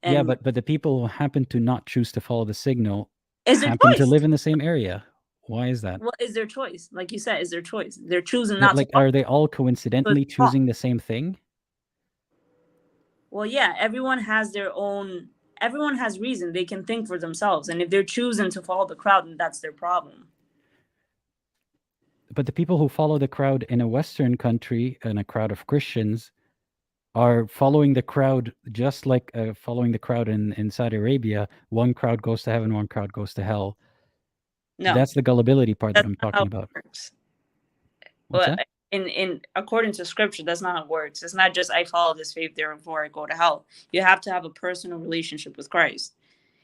yeah, but the people who happen to not choose to follow the signal happen to live in the same area. Why is that? What is their choice? Like you said, is their choice. They're choosing not to. Are they all coincidentally choosing the same thing? Well, yeah, everyone has their own. Everyone has reason. They can think for themselves, and if they're choosing to follow the crowd, then that's their problem. But the people who follow the crowd in a Western country, in a crowd of Christians, are following the crowd, just like following the crowd in Saudi Arabia. One crowd goes to heaven, one crowd goes to hell. No, That's the gullibility part that that's I'm not how talking it about. works. What's Well, that? in according to scripture, that's not how it works. It's not just I follow this faith, therefore I go to hell. You have to have a personal relationship with Christ.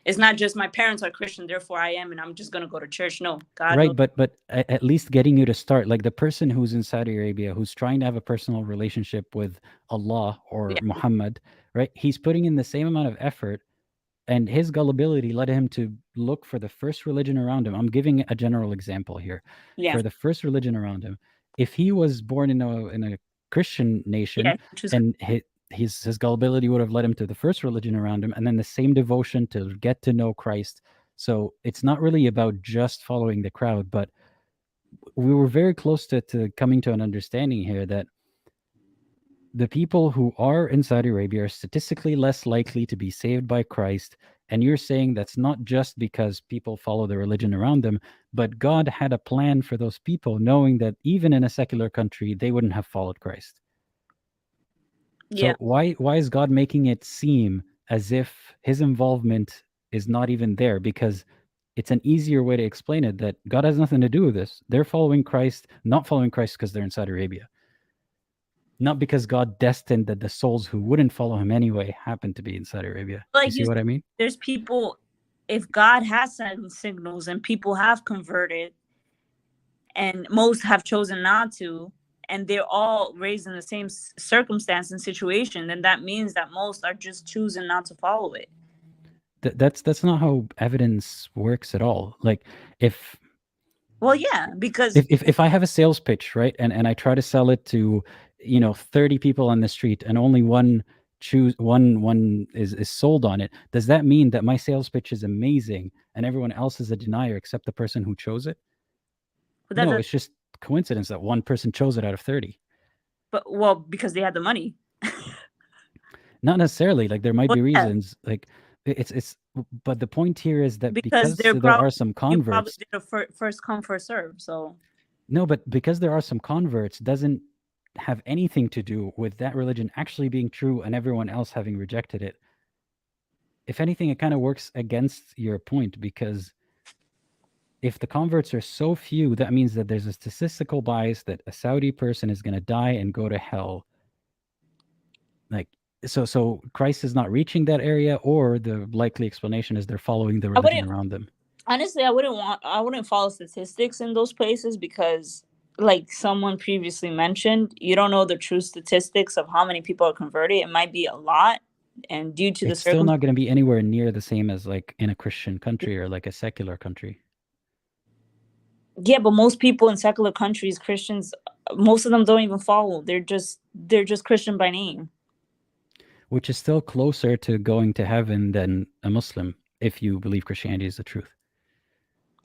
It's not just my parents are Christian, therefore I am, and I'm just gonna go to church. No, God knows. Right, but at least getting you to start, like the person who's in Saudi Arabia, who's trying to have a personal relationship with Allah or Yeah. Muhammad, right? He's putting in the same amount of effort, and his gullibility led him to look for the first religion around him. I'm giving a general example here. Yeah, For the first religion around him, if he was born in a Christian nation, yeah. Which is, and his gullibility would have led him to the first religion around him, and then the same devotion to get to know Christ. So it's not really about just following the crowd, but we were very close to coming to an understanding here that the people who are in Saudi Arabia are statistically less likely to be saved by Christ. And you're saying that's not just because people follow the religion around them, but God had a plan for those people, knowing that even in a secular country, they wouldn't have followed Christ. yeah. So why is God making it seem as if his involvement is not even there? Because it's an easier way to explain it, that God has nothing to do with this. They're following Christ, not following Christ because they're in Saudi Arabia. Not because God destined that the souls who wouldn't follow him anyway happen to be in Saudi Arabia. Like you see you what I mean? There's people, if God has sent signals and people have converted, and most have chosen not to, and they're all raised in the same circumstance and situation, then that means that most are just choosing not to follow it. That's not how evidence works at all. Like if Well, yeah, because if I have a sales pitch, right, and I try to sell it to 30 people on the street, and only one is sold on it, does that mean that my sales pitch is amazing and everyone else is a denier except the person who chose it? but that No, does, it's just coincidence that one person chose it out of 30. because they had the money. Not necessarily. Like there might Well, be yeah. reasons. Like it's. But the point here is that Because because there are some you probably converts. did a first come first serve. So No, but because there are some converts doesn't have anything to do with that religion actually being true and everyone else having rejected it. If anything, it kind of works against your point, because if the converts are so few, that means that there's a statistical bias that a Saudi person is going to die and go to hell. Like, so Christ is not reaching that area, or the likely explanation is they're following the religion around them. honestly, I wouldn't follow statistics in those places, because like someone previously mentioned, you don't know the true statistics of how many people are converted. It might be a lot, and due to It's still not going to be anywhere near the same as like in a Christian country or like a secular country. Yeah, but most people in secular countries, Christians, most of them don't even follow. They're just Christian by name. Which is still closer to going to heaven than a Muslim, if you believe Christianity is the truth.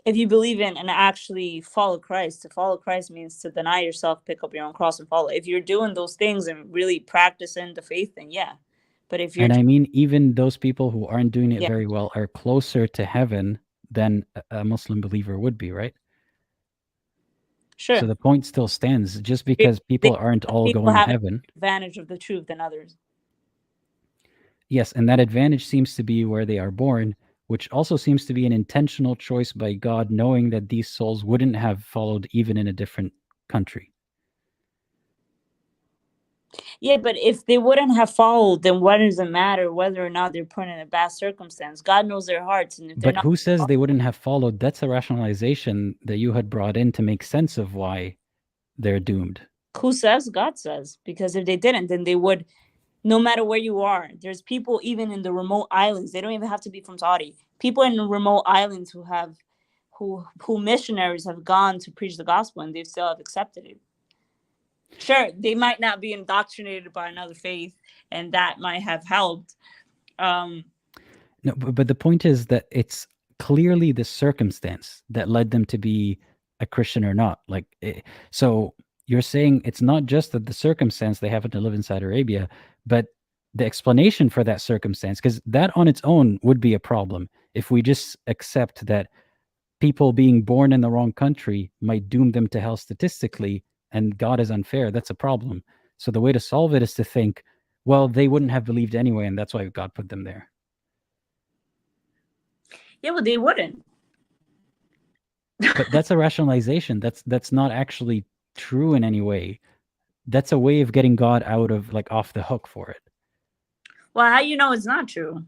If you believe in and actually follow Christ, to follow Christ means to deny yourself, pick up your own cross and follow. If you're doing those things and really practicing the faith, then yeah. But if you're, and I mean, even those people who aren't doing it Yeah. very well are closer to heaven than a Muslim believer would be, right? sure, So the point still stands. Just because people aren't all people going to have an heaven. advantage of the truth than others. Yes, and that advantage seems to be where they are born, which also seems to be an intentional choice by God, knowing that these souls wouldn't have followed even in a different country. Yeah, but if they wouldn't have followed, then what does it matter whether or not they're put in a bad circumstance? God knows their hearts, and if they're But not, who says they wouldn't have followed? That's a rationalization that you had brought in to make sense of why they're doomed. who says? God says. Because if they didn't, then they would. No matter where you are, there's people even in the remote islands. They don't even have to be from Saudi. People in the remote islands who missionaries have gone to preach the gospel, and they still have accepted it. Sure, they might not be indoctrinated by another faith, and that might have helped. No, but the point is that it's clearly the circumstance that led them to be a Christian or not. So you're saying it's not just that the circumstance they happen to live in Saudi Arabia, but the explanation for that circumstance, because that on its own would be a problem if we just accept that people being born in the wrong country might doom them to hell statistically, and God is unfair. That's a problem. So the way to solve it is to think, Well, they wouldn't have believed anyway, and that's why God put them there. Yeah, but they wouldn't. But that's a rationalization. That's not actually true in any way. That's a way of getting God out of, like, off the hook for it. Well, how you know it's not true?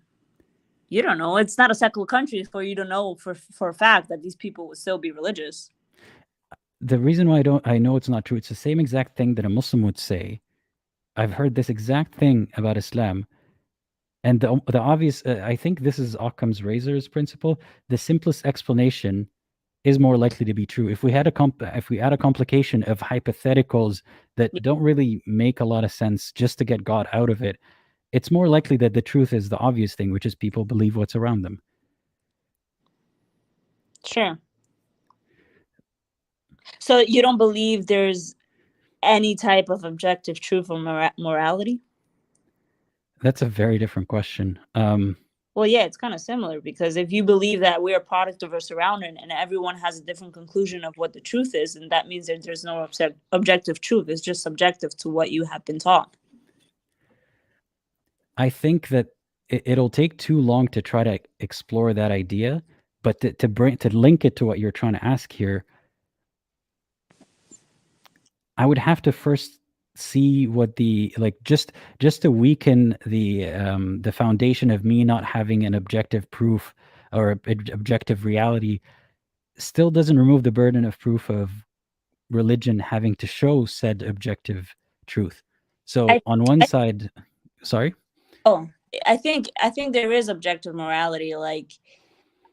You don't know. It's not a secular country for you to know for a fact that these people would still be religious. The reason why I know it's not true, it's the same exact thing that a Muslim would say. I've heard this exact thing about Islam. And the obvious, I think this is Occam's razor's principle. The simplest explanation is more likely to be true. If we had a complication of hypotheticals that don't really make a lot of sense just to get God out of it, it's more likely that the truth is the obvious thing, which is people believe what's around them. Sure. So you don't believe there's any type of objective truth or morality? That's a very different question. Well, yeah, it's kind of similar, because if you believe that we're a product of our surrounding and everyone has a different conclusion of what the truth is, then that means that there's no objective truth. It's just subjective to what you have been taught. I think that it'll take too long to try to explore that idea, but to link it to what you're trying to ask here, I would have to first see what the, like, just to weaken the foundation of me not having an objective proof or objective reality still doesn't remove the burden of proof of religion having to show said objective truth. So on one side, sorry. Oh, I think there is objective morality. Like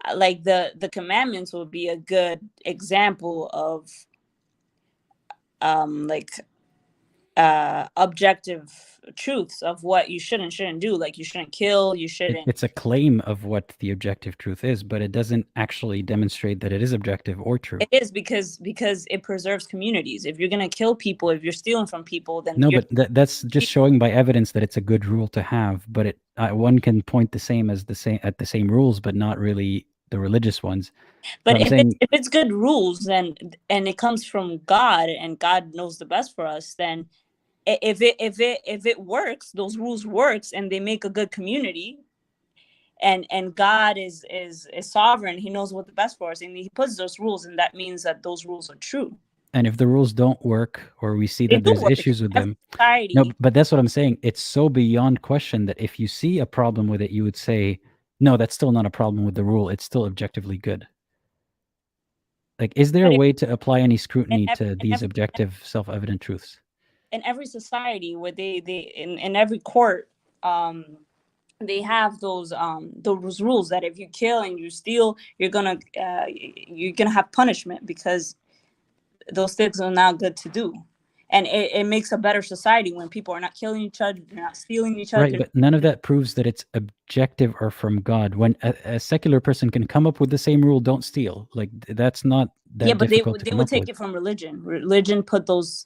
the commandments would be a good example of objective truths of what you should and shouldn't do. Like, you shouldn't kill, you shouldn't. It's a claim of what the objective truth is, but it doesn't actually demonstrate that it is objective or true. It is, because it preserves communities. If you're going to kill people, if you're stealing from people, then no, but that's just showing by evidence that it's a good rule to have. But one can point at the same rules, but not really the religious ones. But if it's good rules, then, and it comes from God, and God knows the best for us, then if it works, those rules works, and they make a good community, and God is sovereign, he knows what the best for us, and he puts those rules, and that means that those rules are true. And if the rules don't work, or we see that there's issues with them, no, but that's what I'm saying. It's so beyond question that if you see a problem with it, you would say, no, that's still not a problem with the rule. It's still objectively good. Like, is there a way to apply any scrutiny to these objective, self-evident truths? In every society, where they in every court, they have those rules that if you kill and you steal, you're gonna have punishment, because those things are not good to do. And it makes a better society when people are not killing each other, they're not stealing each other. Right, but none of that proves that it's objective or from God. When a secular person can come up with the same rule, don't steal. Like, that's not that difficult to come up with. They would take it from religion. Religion put those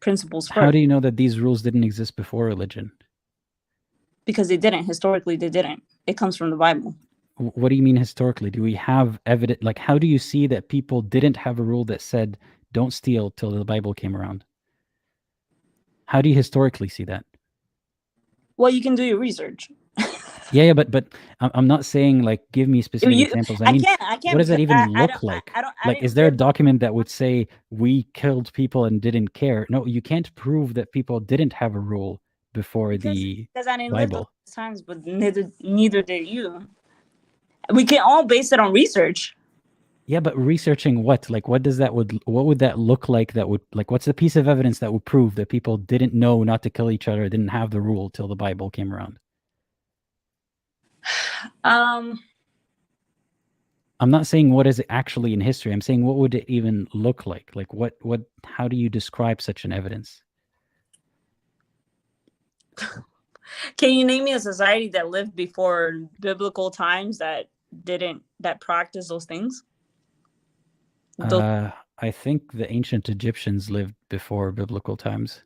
principles first. How do you know that these rules didn't exist before religion? Because they didn't. Historically, they didn't. It comes from the Bible. What do you mean historically? Do we have evidence? Like, how do you see that people didn't have a rule that said, don't steal till the Bible came around? How do you historically see that? Well, you can do your research. Yeah, but I'm not saying, like, give me specific examples. I mean, I can't, what does that even look like? Like, is there a document that would say we killed people and didn't care? No, you can't prove that people didn't have a rule before the because I didn't Bible. live those times, but neither did you. We can all base it on research. Yeah, but researching what? Like, what would that look like? That would, like, what's the piece of evidence that would prove that people didn't know not to kill each other, didn't have the rule till the Bible came around? I'm not saying what is it actually in history. I'm saying what would it even look like? Like, how do you describe such an evidence? Can you name me a society that lived before biblical times that practiced those things? I think the ancient Egyptians lived before biblical times.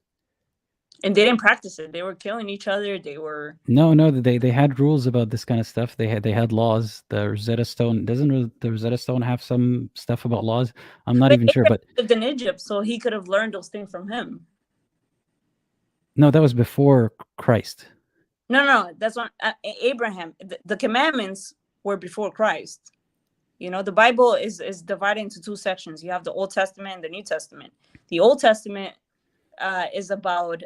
And they didn't practice it. They were killing each other. They were no. They had rules about this kind of stuff. They had laws. The Rosetta Stone doesn't the Rosetta Stone have some stuff about laws? I'm not even sure. But lived in Egypt, so he could have learned those things from him. No, that was before Christ. No, that's what Abraham. The commandments were before Christ. You know, the Bible is divided into two sections. You have the Old Testament and the New Testament. The Old Testament is about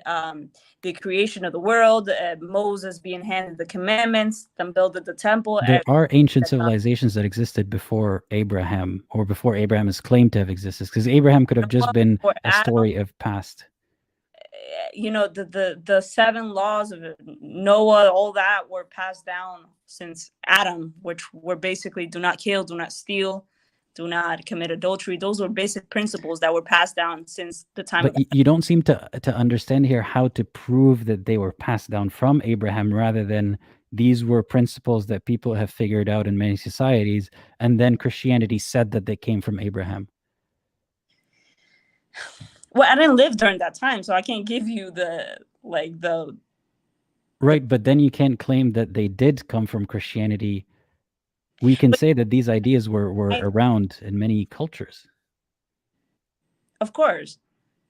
the creation of the world, Moses being handed the commandments, then building the temple. There are ancient civilizations that existed before Abraham, or before Abraham is claimed to have existed, because Abraham could have just been a story of past. You know, the 7 laws of Noah, all that were passed down since Adam, which were basically do not kill, do not steal, do not commit adultery. Those were basic principles that were passed down since the time. But you don't seem to understand here how to prove that they were passed down from Abraham, rather than these were principles that people have figured out in many societies, and then Christianity said that they came from Abraham. Well, I didn't live during that time, so I can't give you the Right, but then you can't claim that they did come from Christianity. We can say that these ideas were around in many cultures. Of course.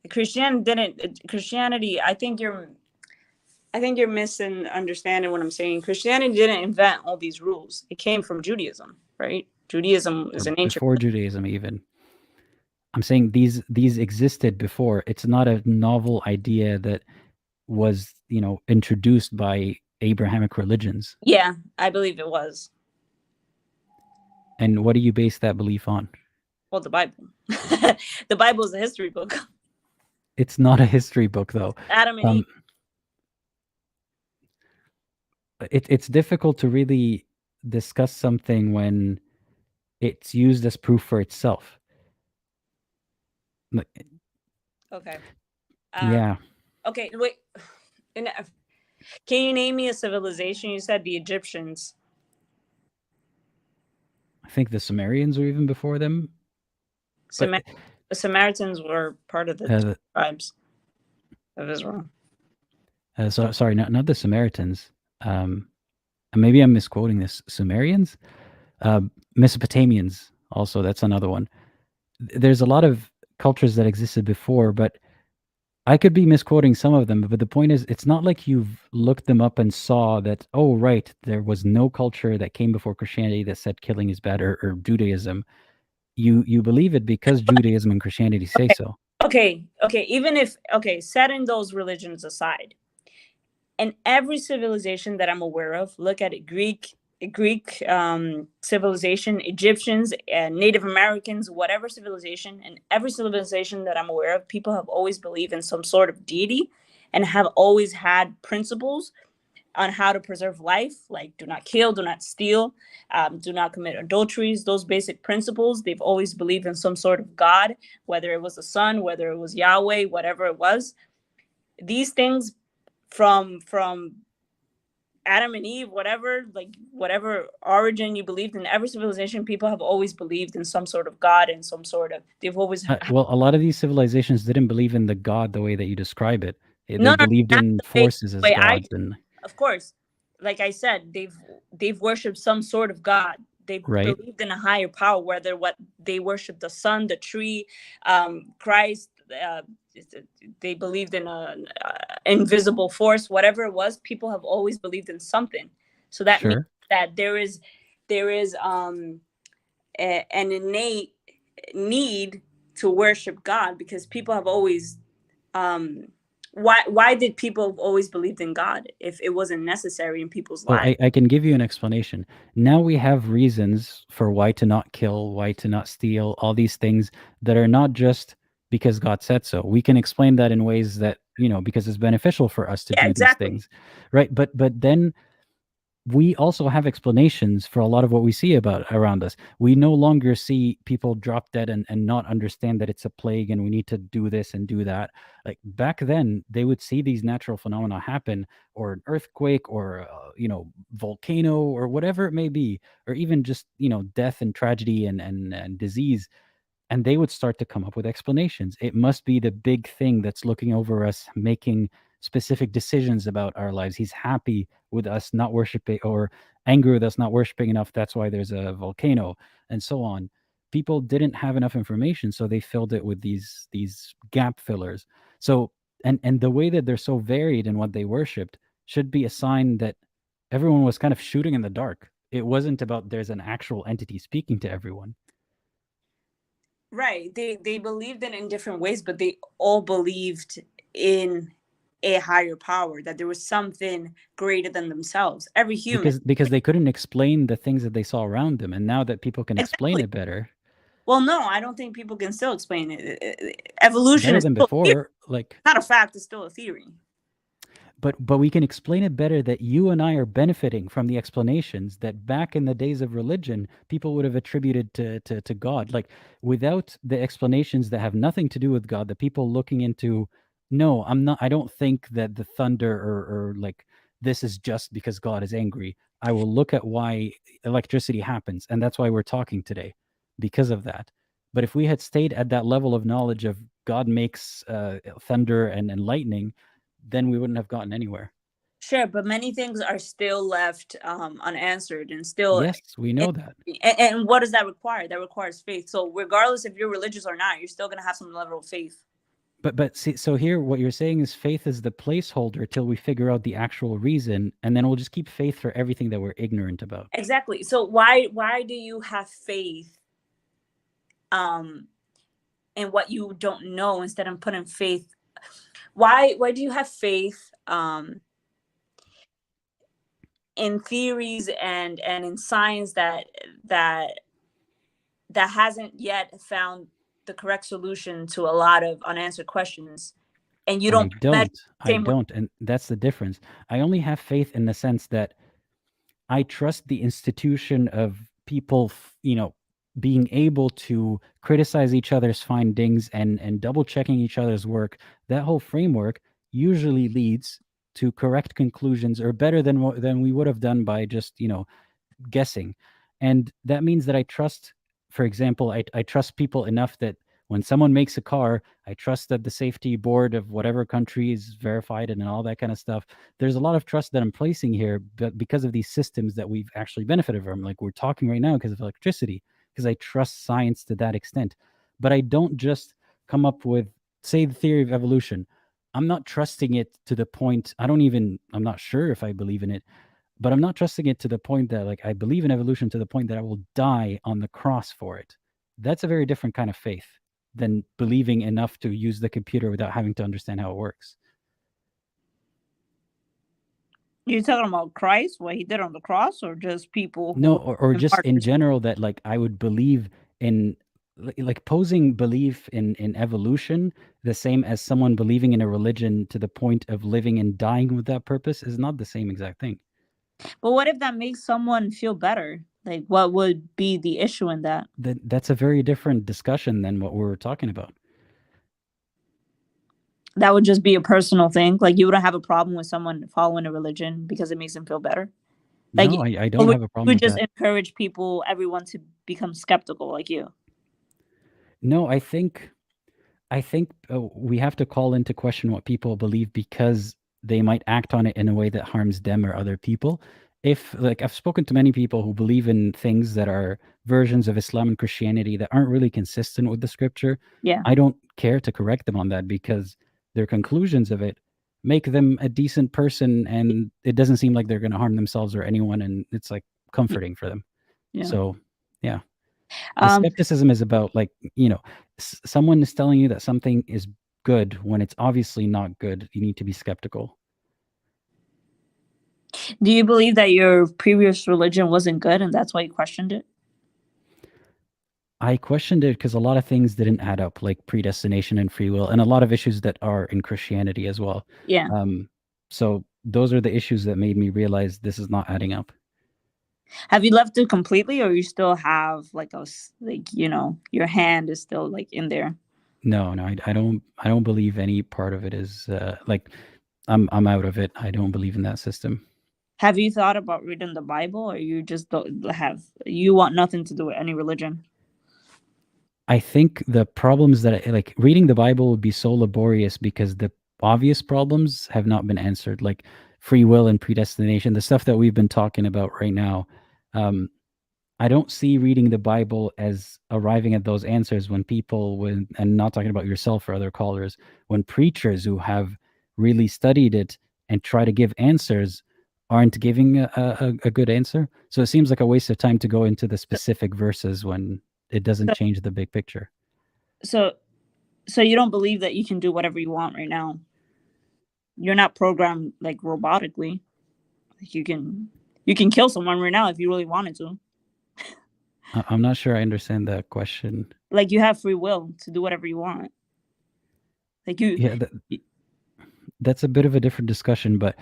Christianity, I think you're misunderstanding what I'm saying. Christianity didn't invent all these rules. It came from Judaism, right? Judaism is an ancient. Before Judaism, even. I'm saying these existed before. It's not a novel idea that was, introduced by Abrahamic religions. Yeah, I believe it was. And what do you base that belief on? Well, the Bible. The Bible is a history book. It's not a history book, though. Adam and Eve. It's difficult to really discuss something when it's used as proof for itself. Okay. Yeah. Okay, wait. Can you name me a civilization? You said the Egyptians. I think the Sumerians were even before them. The Samaritans were part of the tribes of Israel. Sorry, not the Samaritans. Maybe I'm misquoting this. Sumerians? Mesopotamians also, that's another one. There's a lot of cultures that existed before, but I could be misquoting some of them. But the point is, it's not like you've looked them up and saw that, oh, right, there was no culture that came before Christianity that said killing is bad, or Judaism. You believe it because Judaism and Christianity say so. Okay, setting those religions aside, and every civilization that I'm aware of, look at it, Greek civilization, Egyptians, Native Americans, whatever civilization, and every civilization that I'm aware of, people have always believed in some sort of deity and have always had principles on how to preserve life, like do not kill, do not steal, do not commit adulteries. Those basic principles, they've always believed in some sort of God, whether it was the sun, whether it was Yahweh, whatever it was. These things from Adam and Eve, whatever origin you believed in, every civilization, people have always believed in some sort of God and they've always. Well, a lot of these civilizations didn't believe in the God the way that you describe it. They believed in forces as gods. Of course, like I said, they've worshipped some sort of God. They believed in a higher power, whether what they worshipped the sun, the tree, Christ. They believed in an invisible force, whatever it was. People have always believed in something. So that means that there is an innate need to worship God, because people have always. Why did people always believe in God if it wasn't necessary in people's lives? I can give you an explanation. Now we have reasons for why to not kill, why to not steal, all these things that are not just because God said so. We can explain that in ways that, because it's beneficial for us to do these things, right? But then we also have explanations for a lot of what we see around us. We no longer see people drop dead and not understand that it's a plague and we need to do this and do that. Like back then, they would see these natural phenomena happen, or an earthquake, or volcano, or whatever it may be, or even just death and tragedy and disease. And they would start to come up with explanations. It must be the big thing that's looking over us, making specific decisions about our lives. He's happy with us not worshiping, or angry with us not worshiping enough. That's why there's a volcano, and so on. People didn't have enough information, so they filled it with these gap fillers. So and the way that they're so varied in what they worshipped should be a sign that everyone was kind of shooting in the dark. It wasn't about there's an actual entity speaking to everyone. Right. They believed in different ways, but they all believed in a higher power, that there was something greater than themselves. Every human. Because they couldn't explain the things that they saw around them. And now that people can explain it better. Well, no, I don't think people can still explain it. Evolution better is than still before. Like, not a fact, it's still a theory. But we can explain it better that you and I are benefiting from the explanations that back in the days of religion, people would have attributed to God. Like, without the explanations that have nothing to do with God, the people looking into, no, I don't think that the thunder or like this is just because God is angry. I will look at why electricity happens. And that's why we're talking today, because of that. But if we had stayed at that level of knowledge of God makes thunder and lightning, then we wouldn't have gotten anywhere. Sure, but many things are still left unanswered and still. Yes, we know that. And what does that require? That requires faith. So regardless if you're religious or not, you're still going to have some level of faith. But see, so here what you're saying is faith is the placeholder till we figure out the actual reason, and then we'll just keep faith for everything that we're ignorant about. Exactly. So why do you have faith in what you don't know instead of putting faith? Why do you have faith in theories and in science that hasn't yet found the correct solution to a lot of unanswered questions? And you don't. I don't, and that's the difference. I only have faith in the sense that I trust the institution of people, being able to criticize each other's findings and double checking each other's work. That whole framework usually leads to correct conclusions, or better than we would have done by just guessing. And that means that I trust, for example, I trust people enough that when someone makes a car, I trust that the safety board of whatever country is verified and all that kind of stuff. There's a lot of trust that I'm placing here, but because of these systems that we've actually benefited from, like we're talking right now because of electricity, because I trust science to that extent. But I don't just come up with, say, the theory of evolution. I'm not trusting it to the point, I'm not sure if I believe in it, but I'm not trusting it to the point that, like, I believe in evolution to the point that I will die on the cross for it. That's a very different kind of faith than believing enough to use the computer without having to understand how it works. You're talking about Christ, what he did on the cross, or just people? No, or just in general, that like I would believe in, like posing belief in evolution the same as someone believing in a religion to the point of living and dying with that purpose is not the same exact thing. But what if that makes someone feel better? Like, what would be the issue in that? That's a very different discussion than what we're talking about. That would just be a personal thing. Like, you wouldn't have a problem with someone following a religion because it makes them feel better. Like, no, I don't have a problem with that. You would just encourage everyone to become skeptical like you. No, I think we have to call into question what people believe because they might act on it in a way that harms them or other people. If, like, I've spoken to many people who believe in things that are versions of Islam and Christianity that aren't really consistent with the scripture. Yeah. I don't care to correct them on that because their conclusions of it make them a decent person, and it doesn't seem like they're going to harm themselves or anyone, and it's like comforting for them. Yeah. So, yeah. The skepticism is about, like, someone is telling you that something is good when it's obviously not good. You need to be skeptical. Do you believe that your previous religion wasn't good and that's why you questioned it? I questioned it because a lot of things didn't add up, like predestination and free will, and a lot of issues that are in Christianity as well. Yeah. So those are the issues that made me realize this is not adding up. Have you left it completely, or you still have your hand is still like in there? No, I don't believe any part of it is like I'm out of it. I don't believe in that system. Have you thought about reading the Bible, or you just you want nothing to do with any religion? I think the problems that like reading the Bible would be so laborious because the obvious problems have not been answered, like free will and predestination, the stuff that we've been talking about right now. I don't see reading the Bible as arriving at those answers when and not talking about yourself or other callers, when preachers who have really studied it and try to give answers aren't giving a good answer. So it seems like a waste of time to go into the specific verses when it doesn't change the big picture. So you don't believe that you can do whatever you want right now? You're not programmed like robotically. Like you can kill someone right now if you really wanted to. I'm not sure I understand that question. Like you have free will to do whatever you want. Like that's a bit of a different discussion, but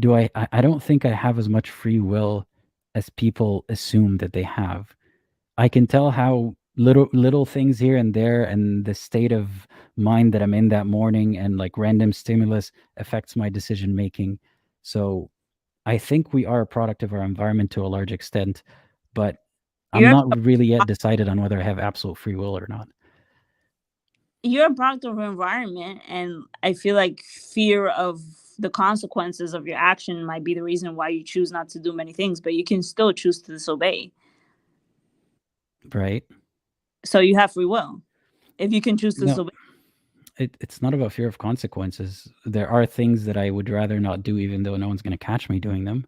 I don't think I have as much free will as people assume that they have. I can tell how little things here and there and the state of mind that I'm in that morning and like random stimulus affects my decision making. So I think we are a product of our environment to a large extent, but I'm not really yet decided on whether I have absolute free will or not. You're a product of your environment, and I feel like fear of the consequences of your action might be the reason why you choose not to do many things, but you can still choose to disobey. Right. So you have free will if you can choose to disobey. It's not about fear of consequences. There are things that I would rather not do, even though no one's going to catch me doing them,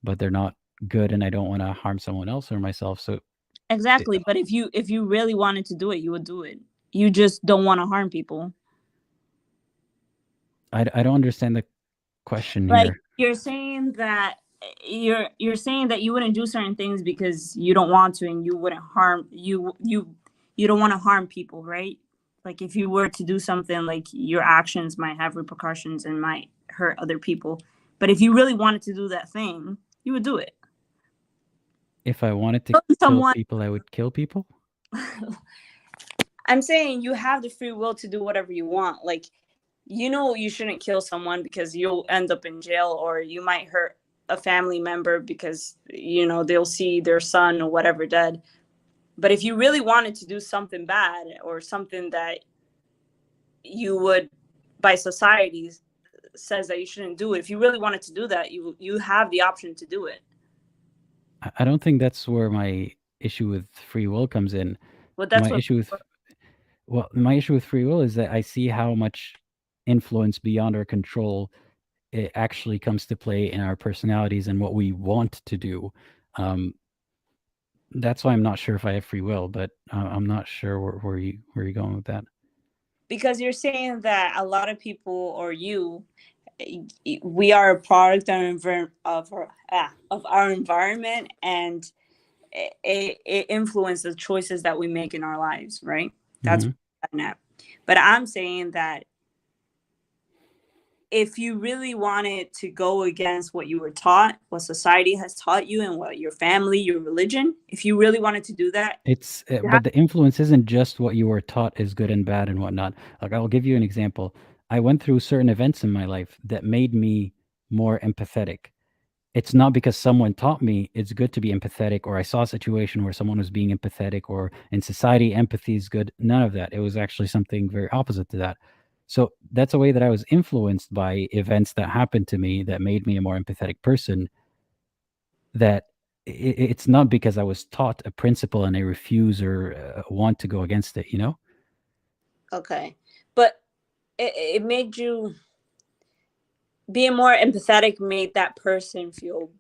but they're not good and I don't want to harm someone else or myself. So exactly. But if you really wanted to do it, you would do it. You just don't want to harm people. I don't understand the question like here. You're saying that you're saying that you wouldn't do certain things because you don't want to, and you wouldn't harm you don't want to harm people, right? Like if you were to do something, like your actions might have repercussions and might hurt other people, but if you really wanted to do that thing, you would do it. If I wanted to kill people, I would kill people? I'm saying you have the free will to do whatever you want. Like, you shouldn't kill someone because you'll end up in jail, or you might hurt a family member because, they'll see their son or whatever dead. But if you really wanted to do something bad or something that you would, by society, says that you shouldn't do it, if you really wanted to do that, you have the option to do it. I don't think that's where my issue with free will comes in. Well, that's my issue with free will is that I see how much influence beyond our control it actually comes to play in our personalities and what we want to do. That's why I'm not sure if I have free will, but I'm not sure where you're going with that. Because you're saying that a lot of people, or we are a product of our environment, and it influences the choices that we make in our lives, right? That's that. But I'm saying that if you really wanted to go against what you were taught, what society has taught you, and what your family, your religion, if you really wanted to do that, but the influence isn't just what you were taught is good and bad and whatnot. Like, I'll give you an example. I went through certain events in my life that made me more empathetic. It's not because someone taught me it's good to be empathetic, or I saw a situation where someone was being empathetic, or in society, empathy is good. None of that. It was actually something very opposite to that. So that's a way that I was influenced by events that happened to me that made me a more empathetic person. That it's not because I was taught a principle and I refuse or want to go against it, Okay. But it made you, being more empathetic made that person feel,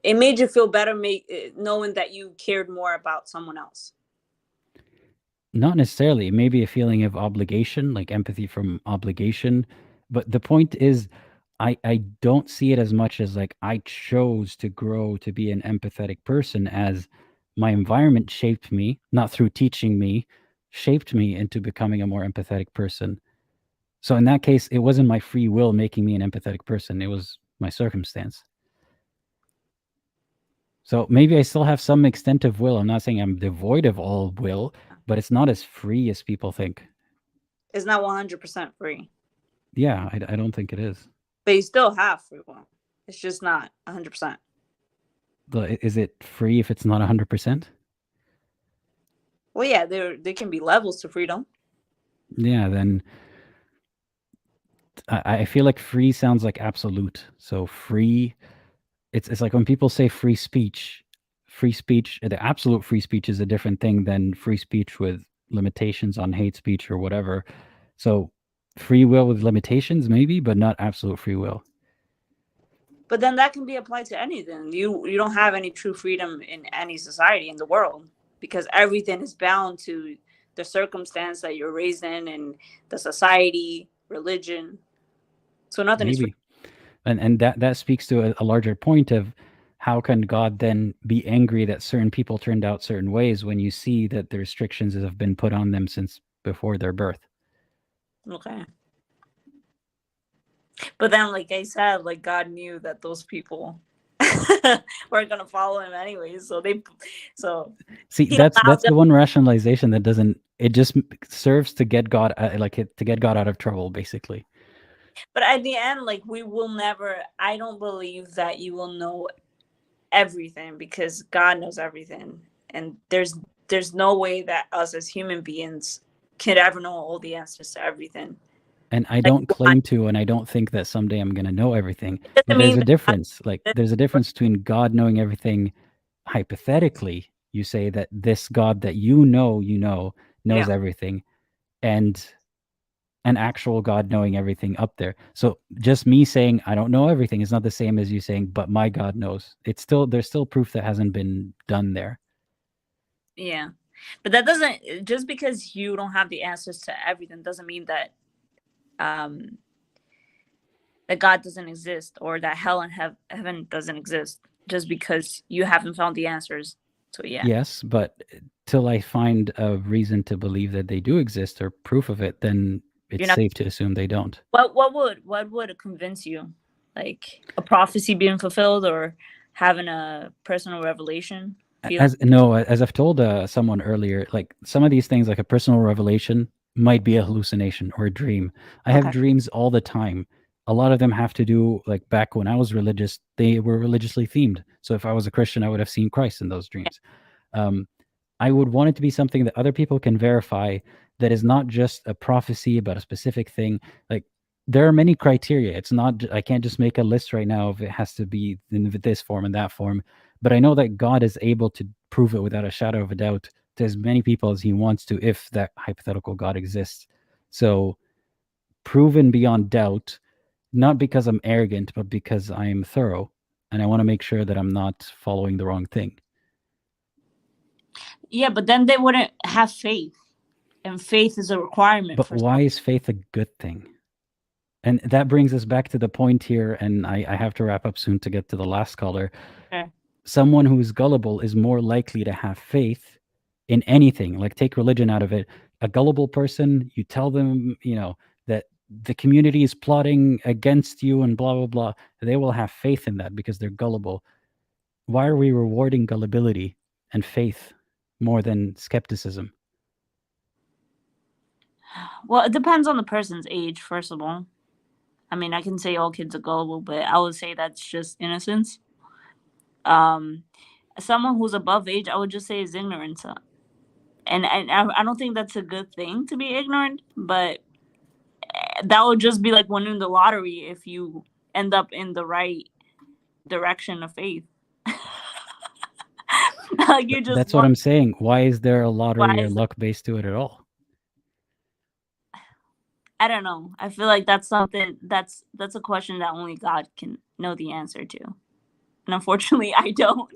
it made you feel better, knowing that you cared more about someone else. Not necessarily. It may be a feeling of obligation, like empathy from obligation. But the point is, I don't see it as much as like I chose to grow to be an empathetic person, as my environment shaped me, not through teaching me, shaped me into becoming a more empathetic person. So in that case, it wasn't my free will making me an empathetic person. It was my circumstance. So maybe I still have some extent of will. I'm not saying I'm devoid of all will, but it's not as free as people think. It's not 100% free. Yeah, I don't think it is. But you still have free will. It's just not 100%. Is it free if it's not 100%? Well, yeah, there can be levels to freedom. Yeah, then I feel like free sounds like absolute. So free, it's like when people say free speech, free speech, the absolute free speech is a different thing than free speech with limitations on hate speech or whatever. So free will with limitations, maybe, but not absolute free will. But then that can be applied to anything. You don't have any true freedom in any society in the world, because everything is bound to the circumstance that you're raised in and the society, religion. So nothing is free. Maybe. And that speaks to a larger point of how can God then be angry that certain people turned out certain ways when you see that the restrictions have been put on them since before their birth? Okay. But then, like I said, like God knew that those people weren't gonna follow him anyways. So see, that's the one rationalization that doesn't. It just serves to get God to get God out of trouble, basically. But at the end, like we will never. I don't believe that you will know everything, because God knows everything, and there's no way that us as human beings could ever know all the answers to everything. And I don't claim to, and I don't think that someday I'm going to know everything. But there's a difference. Like there's a difference between God knowing everything hypothetically. You say that this God that you know knows everything, and an actual God knowing everything up there. So just me saying I don't know everything is not the same as you saying, but my God knows. There's still proof that hasn't been done there. Yeah. But that doesn't, just because you don't have the answers to everything doesn't mean that that God doesn't exist, or that hell and heaven doesn't exist, just because you haven't found the answers. So yeah. Yes, but till I find a reason to believe that they do exist or proof of it, then it's safe to assume they don't. What would convince you? Like a prophecy being fulfilled, or having a personal revelation? As I've told someone earlier, like some of these things, like a personal revelation, might be a hallucination or a dream. I have dreams all the time. A lot of them have to do, like back when I was religious, they were religiously themed. So if I was a Christian, I would have seen Christ in those dreams. I would want it to be something that other people can verify, that is not just a prophecy about a specific thing. Like there are many criteria. It's not, I can't just make a list right now of it has to be in this form and that form. But I know that God is able to prove it without a shadow of a doubt to as many people as he wants to, if that hypothetical God exists. So proven beyond doubt, not because I'm arrogant, but because I am thorough. And I want to make sure that I'm not following the wrong thing. Yeah, but then they wouldn't have faith. And faith is a requirement. But why is faith a good thing? And that brings us back to the point here, and I have to wrap up soon to get to the last caller. Okay. Someone who is gullible is more likely to have faith in anything. Like take religion out of it. A gullible person, you tell them, that the community is plotting against you and blah, blah, blah. They will have faith in that because they're gullible. Why are we rewarding gullibility and faith more than skepticism? Well, it depends on the person's age, first of all. I mean, I can say all kids are gullible, but I would say that's just innocence. Someone who's above age, I would just say is ignorance. And I don't think that's a good thing to be ignorant, but that would just be like winning the lottery if you end up in the right direction of faith. Like that's what I'm saying. Why is there a lottery or luck based to it at all? I don't know. I feel like that's something that's a question that only God can know the answer to. And unfortunately, I don't.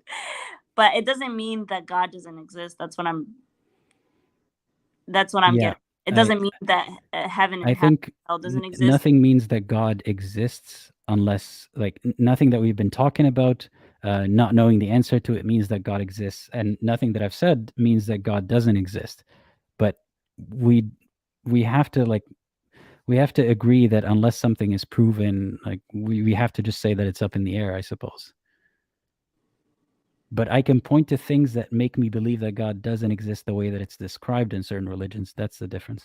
But it doesn't mean that God doesn't exist. That's what I'm getting. It doesn't mean that heaven and hell doesn't exist. Nothing means that God exists unless, like, nothing that we've been talking about, not knowing the answer to it means that God exists. And nothing that I've said means that God doesn't exist. But we have to, we have to agree that unless something is proven, we have to just say that it's up in the air, I suppose. But I can point to things that make me believe that God doesn't exist the way that it's described in certain religions. That's the difference.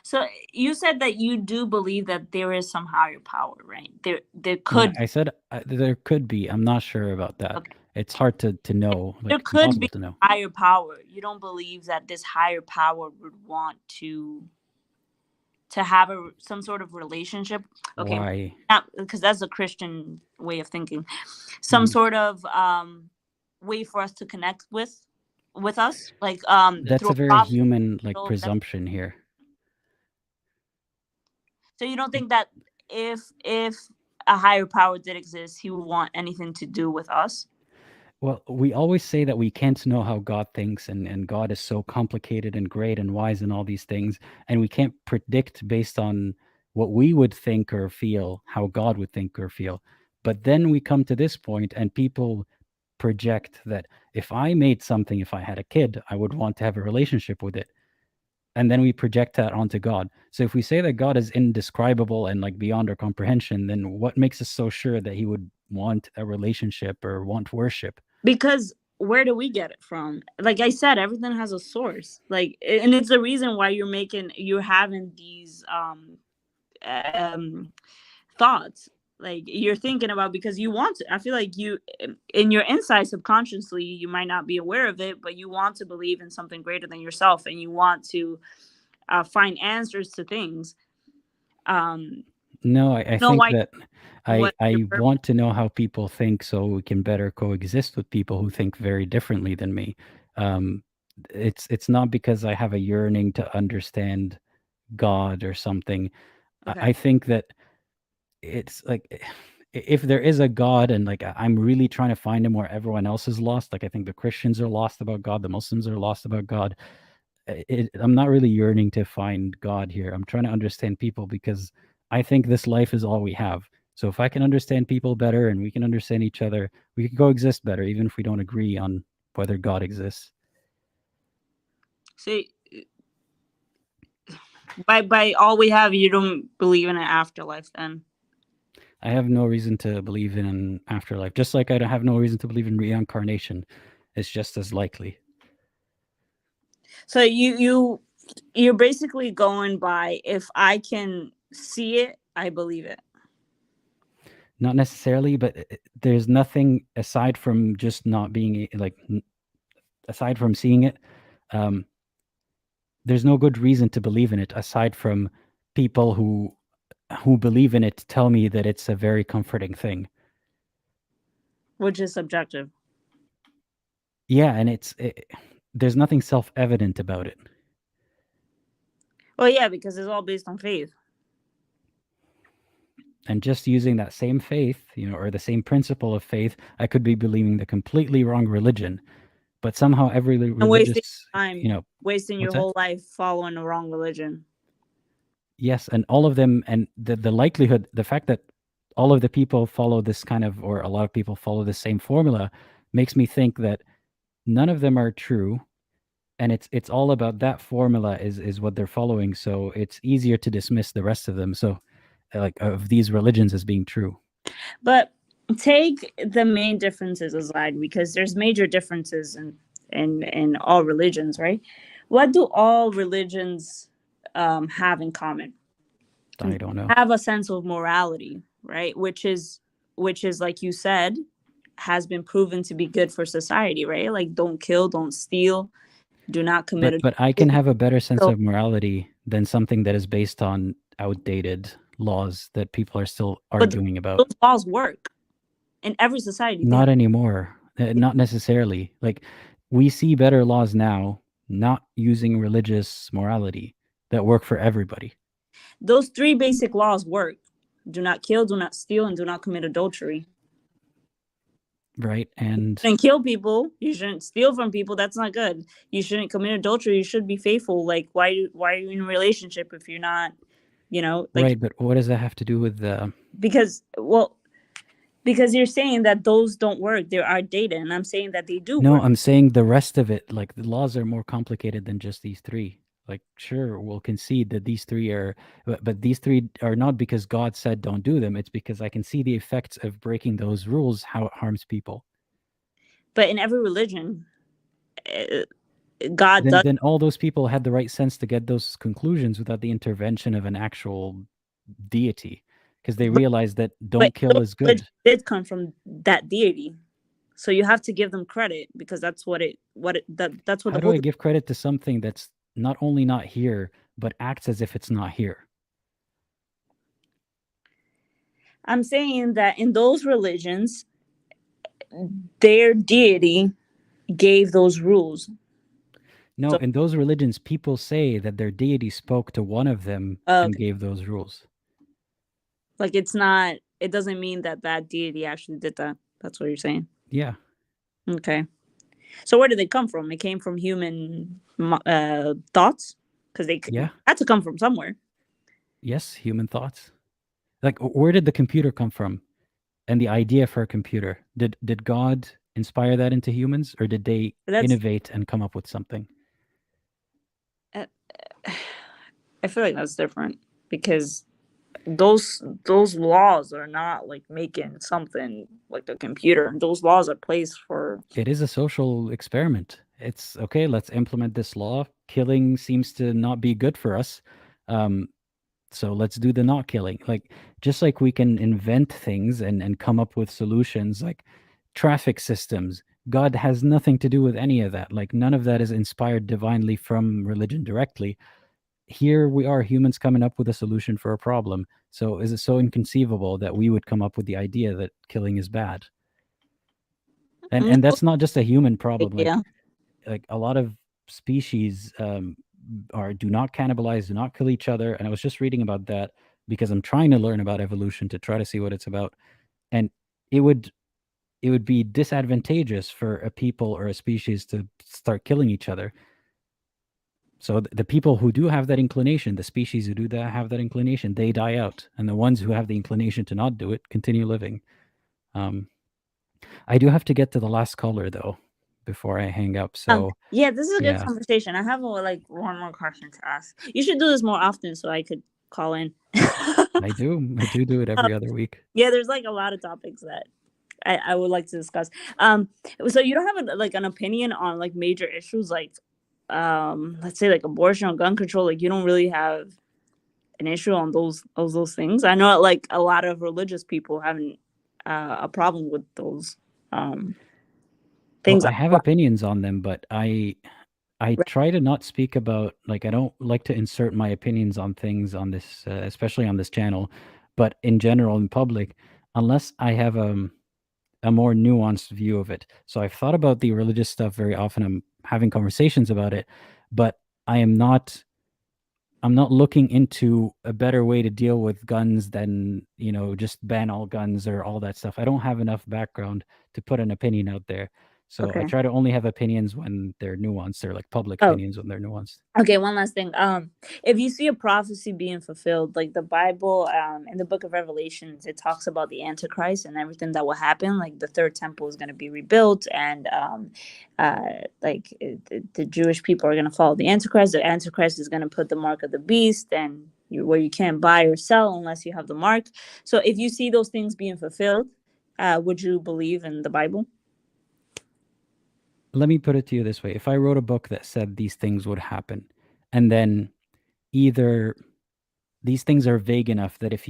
So you said that you do believe that there is some higher power, right? There could. I said there could be. I'm not sure about that. Okay. It's hard to know. There could be higher power. You don't believe that this higher power would want to to have some sort of relationship. Okay, Why? not because that's a Christian way of thinking. Some sort of way for us to connect with us, like That's through a a very prophet. human like So presumption here. you don't think that if a higher power did exist, he would want anything to do with us? Well, we always say that we can't know how God thinks, and God is so complicated and great and wise and all these things, and we can't predict based on what we would think or feel how God would think or feel. But then we come to this point, and people project that if I made something, if I had a kid, I would want to have a relationship with it. And then we project that onto God. So if we say that God is indescribable and like beyond our comprehension, then what makes us so sure that he would want a relationship or want worship? Because where do we get it from? Like I said, everything has a source. Like, and it's the reason why you're having these thoughts. Like you're thinking about because you want to. I feel like you, in your inside subconsciously, you might not be aware of it, but you want to believe in something greater than yourself, and you want to find answers to things. No, I know think why- that what I your purpose- want to know how people think so we can better coexist with people who think very differently than me. It's not because I have a yearning to understand God or something. Okay. I think that it's like if there is a God and like I'm really trying to find him where everyone else is lost, like I think the Christians are lost about God, the Muslims are lost about God. I'm not really yearning to find God here. I'm trying to understand people because I think this life is all we have. So if I can understand people better and we can understand each other, we can coexist better, even if we don't agree on whether God exists. See, by all we have, you don't believe in an afterlife, then? I have no reason to believe in an afterlife, just like I don't have no reason to believe in reincarnation. It's just as likely. So you're basically going by if I can see it, I believe it. Not necessarily, but there's nothing aside from just not being like, aside from seeing it, there's no good reason to believe in it aside from people who believe in it tell me that it's a very comforting thing. Which is subjective. Yeah, and there's nothing self-evident about it. Well, yeah, because it's all based on faith. And just using that same faith, or the same principle of faith, I could be believing the completely wrong religion, but somehow every religious, wasting your whole life following the wrong religion. Yes, and all of them, and the likelihood, the fact that all of the people follow this kind of, or a lot of people follow the same formula, makes me think that none of them are true, and it's all about that formula is what they're following. So it's easier to dismiss the rest of them. So, like of these religions as being true. But take the main differences aside, because there's major differences in all religions, right? What do all religions have in common? I don't know. Have a sense of morality, right? Which is like you said, has been proven to be good for society, right? Like don't kill, don't steal, do not commit. But I can have a better sense of morality than something that is based on outdated laws that people are still arguing about. Those laws work in every society. Not anymore. Not necessarily. Like we see better laws now, not using religious morality, that work for everybody. Those 3 basic laws work. Do not kill, do not steal, and do not commit adultery. Right. And you shouldn't kill people. You shouldn't steal from people. That's not good. You shouldn't commit adultery. You should be faithful. Like why are you in a relationship if you're not, like, right, but what does that have to do with the because you're saying that those don't work. There are data, and I'm saying that they do No, work. I'm saying the rest of it, like the laws are more complicated than just these 3. Like, sure, we'll concede that these 3 are, but these 3 are not because God said don't do them. It's because I can see the effects of breaking those rules, how it harms people. But in every religion, God does. Then all those people had the right sense to get those conclusions without the intervention of an actual deity, because they realized that don't kill is good. Did come from that deity, so you have to give them credit because that's what that's what. How do I give credit to something that's not only not here, but acts as if it's not here? I'm saying that in those religions, their deity gave those rules. No, So- in those religions, people say that their deity spoke to one of them and gave those rules. Like it doesn't mean that that deity actually did that. That's what you're saying. Yeah. Okay. So where did they come from? It came from human thoughts, because they had to come from somewhere. Yes, human thoughts. Like, where did the computer come from? And the idea for a computer, did God inspire that into humans, or did they innovate and come up with something? I feel like that's different, because those laws are not like making something like the computer. Those laws are placed for. It is a social experiment. It's okay. Let's implement this law. Killing seems to not be good for us. So let's do the not killing. Like, just like we can invent things and come up with solutions like traffic systems. God has nothing to do with any of that. Like, none of that is inspired divinely from religion directly. Here we are, humans coming up with a solution for a problem. So is it so inconceivable that we would come up with the idea that killing is bad? And that's not just a human problem. Like a lot of species do not cannibalize, do not kill each other. And I was just reading about that because I'm trying to learn about evolution to try to see what it's about. And it would be disadvantageous for a people or a species to start killing each other. So the people who do have that inclination, the species who do have that inclination, they die out. And the ones who have the inclination to not do it continue living. I do have to get to the last caller, though, before I hang up. So yeah, this is a good conversation. I have one more question to ask. You should do this more often so I could call in. I do it every other week. Yeah, there's like a lot of topics that I would like to discuss. So you don't have an opinion on like major issues like let's say like abortion or gun control. Like, you don't really have an issue on those things. I know like a lot of religious people having a problem with those things. Well, I have opinions on them, but I try to not speak about, like, I don't like to insert my opinions on things on this, especially on this channel, but in general in public, unless I have a more nuanced view of it. So I've thought about the religious stuff very often. I'm having conversations about it, but I'm not looking into a better way to deal with guns than, just ban all guns or all that stuff. I don't have enough background to put an opinion out there. So I try to only have opinions when they're nuanced. They're like public opinions when they're nuanced. Okay, one last thing. If you see a prophecy being fulfilled, like the Bible, in the book of Revelations, it talks about the Antichrist and everything that will happen. Like the third temple is going to be rebuilt, and the Jewish people are going to follow the Antichrist. The Antichrist is going to put the mark of the beast, and where you can't buy or sell unless you have the mark. So if you see those things being fulfilled, would you believe in the Bible? Let me put it to you this way. If I wrote a book that said these things would happen, and then either these things are vague enough that if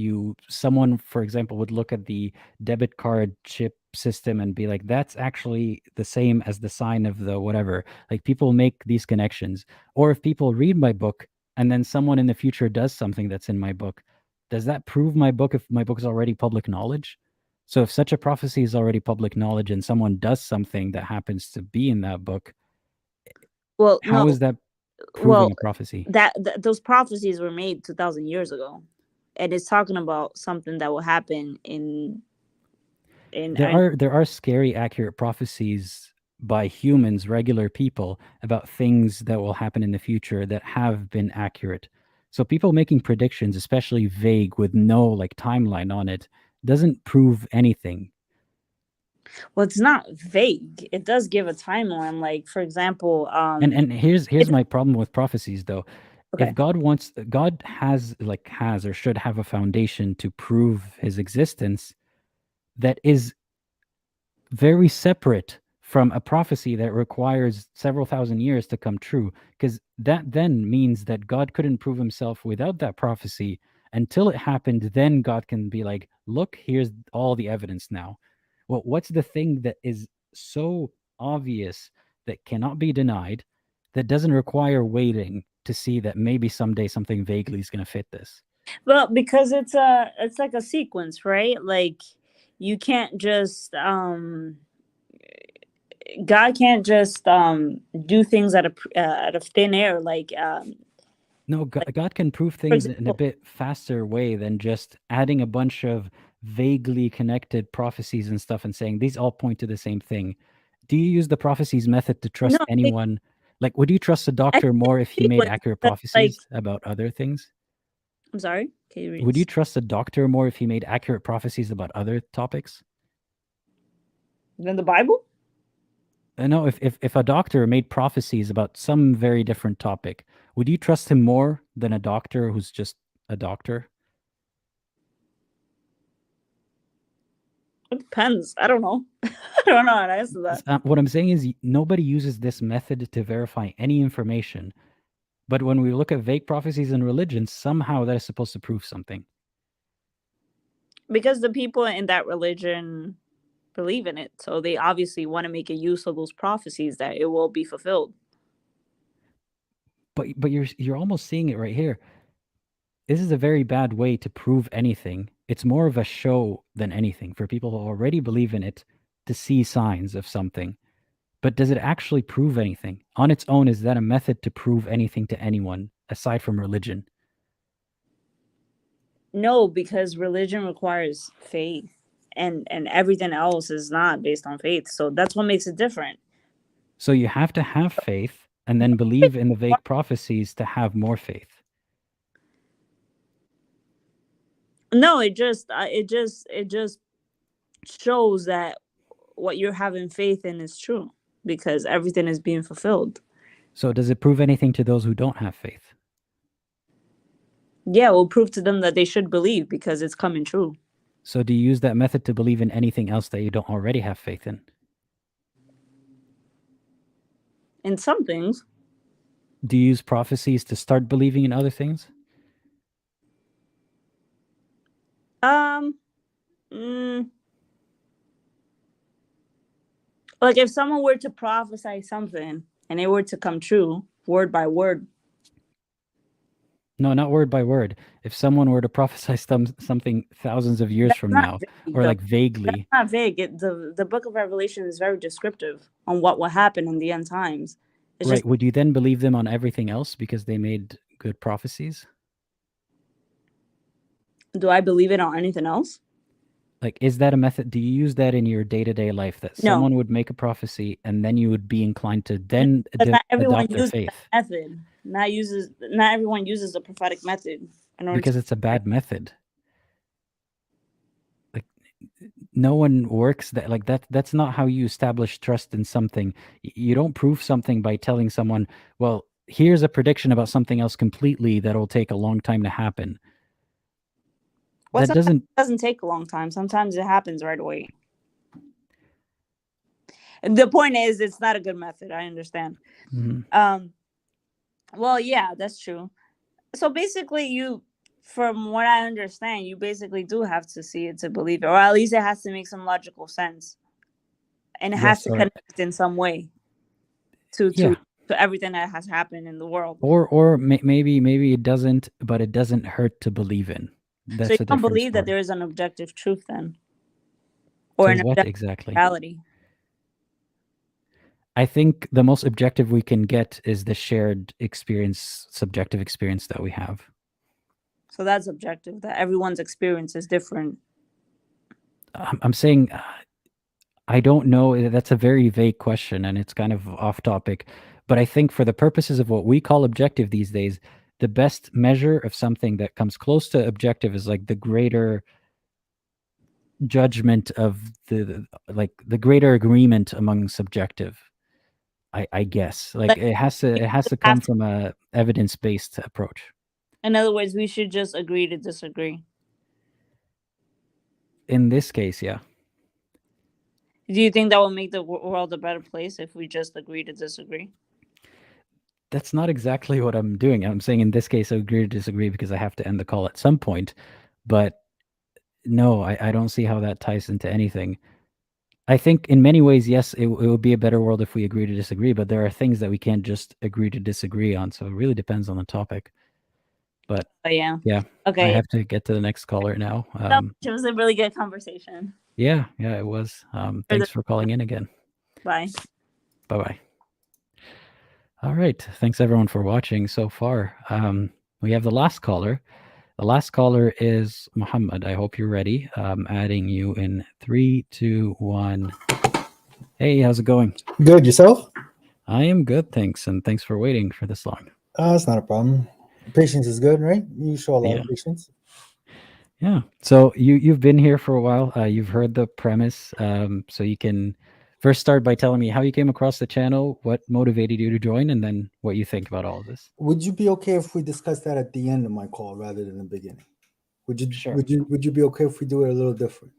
someone, for example, would look at the debit card chip system and be like, that's actually the same as the sign of the whatever, like people make these connections. Or if people read my book and then someone in the future does something that's in my book, does that prove my book if my book is already public knowledge? So if such a prophecy is already public knowledge and someone does something that happens to be in that book, how is that proving a prophecy? Those prophecies were made 2,000 years ago, and it's talking about something that will happen in. There are scary, accurate prophecies by humans, regular people, about things that will happen in the future that have been accurate. So people making predictions, especially vague with no like timeline on it, doesn't prove anything. Well, it's not vague. It does give a timeline. Like, for example, and here's my problem with prophecies, though. Okay. If God has or should have a foundation to prove his existence that is very separate from a prophecy that requires several thousand years to come true, because that then means that God couldn't prove himself without that prophecy until it happened. Then God can be like, look, here's all the evidence now. Well, what's the thing that is so obvious that cannot be denied, that doesn't require waiting to see that maybe someday something vaguely is going to fit this? Well, because it's like a sequence, right? Like you can't just God can't just do things out of thin air. Like No, God can prove for things in a example, bit faster way than just adding a bunch of vaguely connected prophecies and stuff and saying these all point to the same thing. Do you use the prophecies method to no, trust like, anyone? Like, would you trust a I doctor think more if he made sequence, accurate but, like, prophecies about other things? I'm sorry, can you read Would you this? trust a doctor more if he made accurate prophecies about other topics? Than the Bible? No, if a doctor made prophecies about some very different topic, would you trust him more than a doctor who's just a doctor? It depends. I don't know. I don't know how to answer that. What I'm saying is nobody uses this method to verify any information. But when we look at vague prophecies in religion, somehow that is supposed to prove something. Because the people in that religion believe in it, so they obviously want to make a use of those prophecies that it will be fulfilled. But you're almost seeing it right here. This is a very bad way to prove anything. It's more of a show than anything for people who already believe in it to see signs of something. But does it actually prove anything? On its own, is that a method to prove anything to anyone aside from religion? No, because religion requires faith, and everything else is not based on faith. So that's what makes it different. So you have to have faith and then believe in the vague prophecies to have more faith. No, it just shows that what you're having faith in is true because everything is being fulfilled. So does it prove anything to those who don't have faith? Yeah, it will prove to them that they should believe because it's coming true. So do you use that method to believe in anything else that you don't already have faith in? In some things. Do you use prophecies to start believing in other things? Like if someone were to prophesy something and it were to come true, word by word. No, not word by word. If someone were to prophesy something thousands of years That's from not now, vague, or though. like vaguely. That's not vague. The book of Revelation is very descriptive on what will happen in the end times. It's Right. just, Would you then believe them on everything else because they made good prophecies? do I believe it on anything else? Like, is that a method? Do you use that in your day-to-day life that No. someone would make a prophecy and then you would be inclined to then Not everyone adopt their uses faith? that method. Not everyone uses the prophetic method in order Because to, it's a bad method. Like, no one works that like that. That's not how you establish trust in something. You don't prove something by telling someone, well, here's a prediction about something else completely that'll take a long time to happen. well, That doesn't it doesn't take a long time. Sometimes it happens right away. And the point is, it's not a good method. I understand. Mhm. Well, yeah, that's true. So basically, from what I understand, you basically do have to see it to believe it, or at least it has to make some logical sense, and it has Yes, to or connect in some way to yeah, everything that has happened in the world. or maybe it doesn't, but it doesn't hurt to believe in. So That's you a don't different believe that story. there is an objective truth then, or To an what objective exactly? reality. I think the most objective we can get is the shared experience, subjective experience that we have. So that's objective. That everyone's experience is different. I'm saying I don't know. That's a very vague question, and it's kind of off topic. But I think for the purposes of what we call objective these days, the best measure of something that comes close to objective is like the greater judgment of the greater agreement among subjective. I guess like Like it has we to just come have to, from a evidence-based approach. in other words, we should just agree to disagree. In this case, yeah. Do you think that will make the world a better place if we just agree to disagree? That's not exactly what I'm doing. I'm saying in this case, I agree to disagree because I have to end the call at some point. But no, I don't see how that ties into anything. I think in many ways, yes, it would be a better world if we agree to disagree, but there are things that we can't just agree to disagree on. So it really depends on the topic. But But yeah. yeah, I Okay. have to get to the next caller now. It was a really good conversation. Yeah, it was. Thanks for calling in again. Bye. Bye-bye. All right. Thanks everyone for watching so far. We have the last caller. The last caller is Muhammad. I hope you're ready. I'm adding you in 3, 2, 1. Hey, how's it going? Good, yourself? I am good, thanks. And thanks for waiting for this long. That's not a problem. Patience is good, right? You show a lot of patience. Yeah. So you've been here for a while. You've heard the premise. So you can first start by telling me how you came across the channel, what motivated you to join, and then what you think about all of this. Would you be okay if we discuss that at the end of my call rather than the beginning? Would you? Sure. Would you be okay if we do it a little different?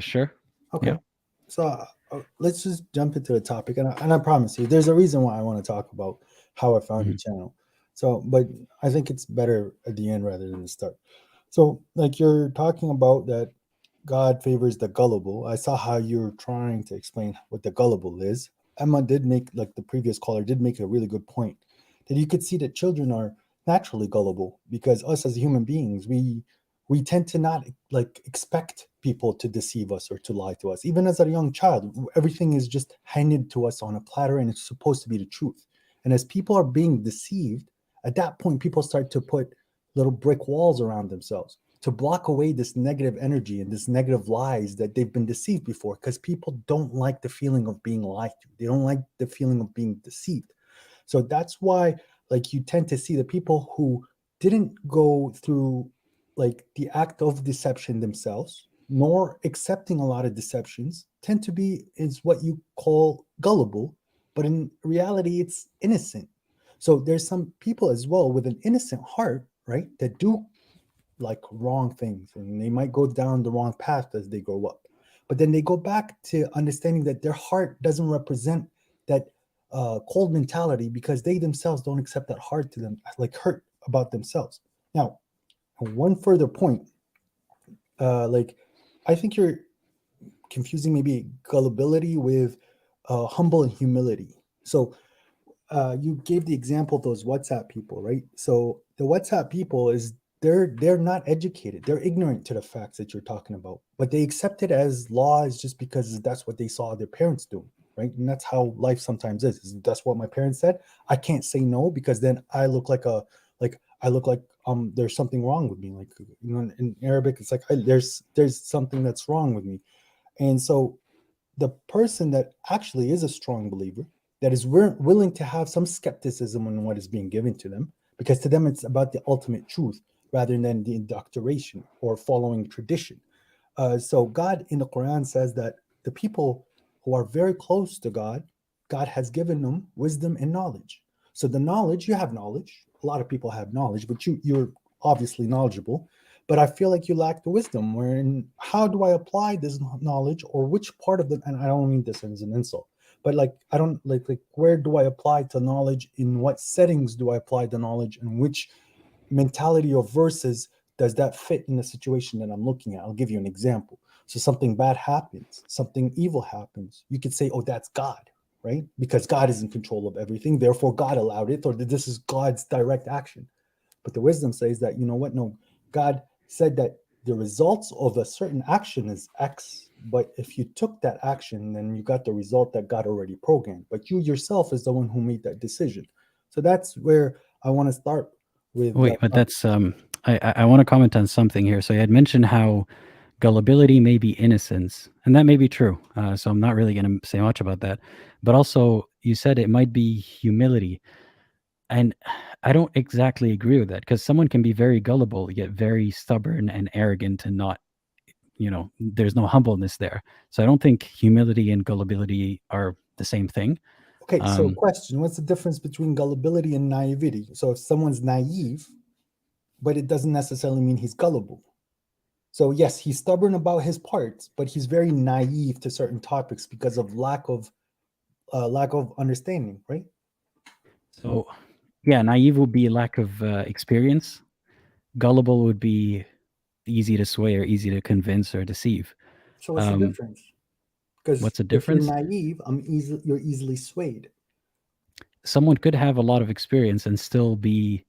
Sure. Okay. Yeah. So let's just jump into the topic, and I promise you, there's a reason why I want to talk about how I found your channel. So, but I think it's better at the end rather than the start. So, like you're talking about that God favors the gullible. I saw how you're trying to explain what the gullible is. Emma did make, like the previous caller did make a really good point, that you could see that children are naturally gullible because us as human beings, we tend to not like expect people to deceive us or to lie to us. Even as a young child, everything is just handed to us on a platter and it's supposed to be the truth. And as people are being deceived, at that point, people start to put little brick walls around themselves to block away this negative energy and this negative lies that they've been deceived before, because people don't like the feeling of being lied to. They don't like the feeling of being deceived. So that's why, like, you tend to see the people who didn't go through like the act of deception themselves, nor accepting a lot of deceptions, tend to be is what you call gullible, but in reality, it's innocent. So there's some people as well with an innocent heart, right, that do like wrong things, and they might go down the wrong path as they grow up. But then they go back to understanding that their heart doesn't represent that cold mentality, because they themselves don't accept that hard to them, like hurt about themselves. Now, one further point, like I think you're confusing maybe gullibility with humble and humility. So you gave the example of those WhatsApp people, right? So the WhatsApp people is they're not educated. They're ignorant to the facts that you're talking about, but they accept it as laws just because that's what they saw their parents do, right? And that's how life sometimes is that's what my parents said. I can't say no because then I look like there's something wrong with me. Like, you know, in Arabic, it's like there's something that's wrong with me. And so the person that actually is a strong believer, that is willing to have some skepticism on what is being given to them, because to them it's about the ultimate truth rather than the indoctrination or following tradition. So God in the Quran says that the people who are very close to God, God has given them wisdom and knowledge. So the knowledge, you have knowledge. A lot of people have knowledge, but you're obviously knowledgeable. But I feel like you lack the wisdom. Wherein, how do I apply this knowledge, or which part of the? And I don't mean this as an insult, but like I don't like where do I apply the knowledge? In what settings do I apply the knowledge? And which mentality or verses does that fit in the situation that I'm looking at? I'll give you an example. So something bad happens, something evil happens. You could say, "Oh, that's God." Right? Because God is in control of everything. Therefore, God allowed it, or this is God's direct action. But the wisdom says that, you know what? No, God said that the results of a certain action is X. But if you took that action, then you got the result that God already programmed. But you yourself is the one who made that decision. So that's where I want to start with. Wait, but that's I want to comment on something here. So you had mentioned how gullibility may be innocence, and that may be true. So I'm not really going to say much about that. But also, you said it might be humility, and I don't exactly agree with that, because someone can be very gullible yet very stubborn and arrogant and not, there's no humbleness there. So I don't think humility and gullibility are the same thing. Okay, so question: what's the difference between gullibility and naivety? So if someone's naive, but it doesn't necessarily mean he's gullible. So yes, he's stubborn about his parts, but he's very naive to certain topics because of lack of understanding, right? So, yeah, naive would be lack of experience. Gullible would be easy to sway or easy to convince or deceive. So what's the difference? Because what's the difference? If you're naive, you're easily swayed. Someone could have a lot of experience and still be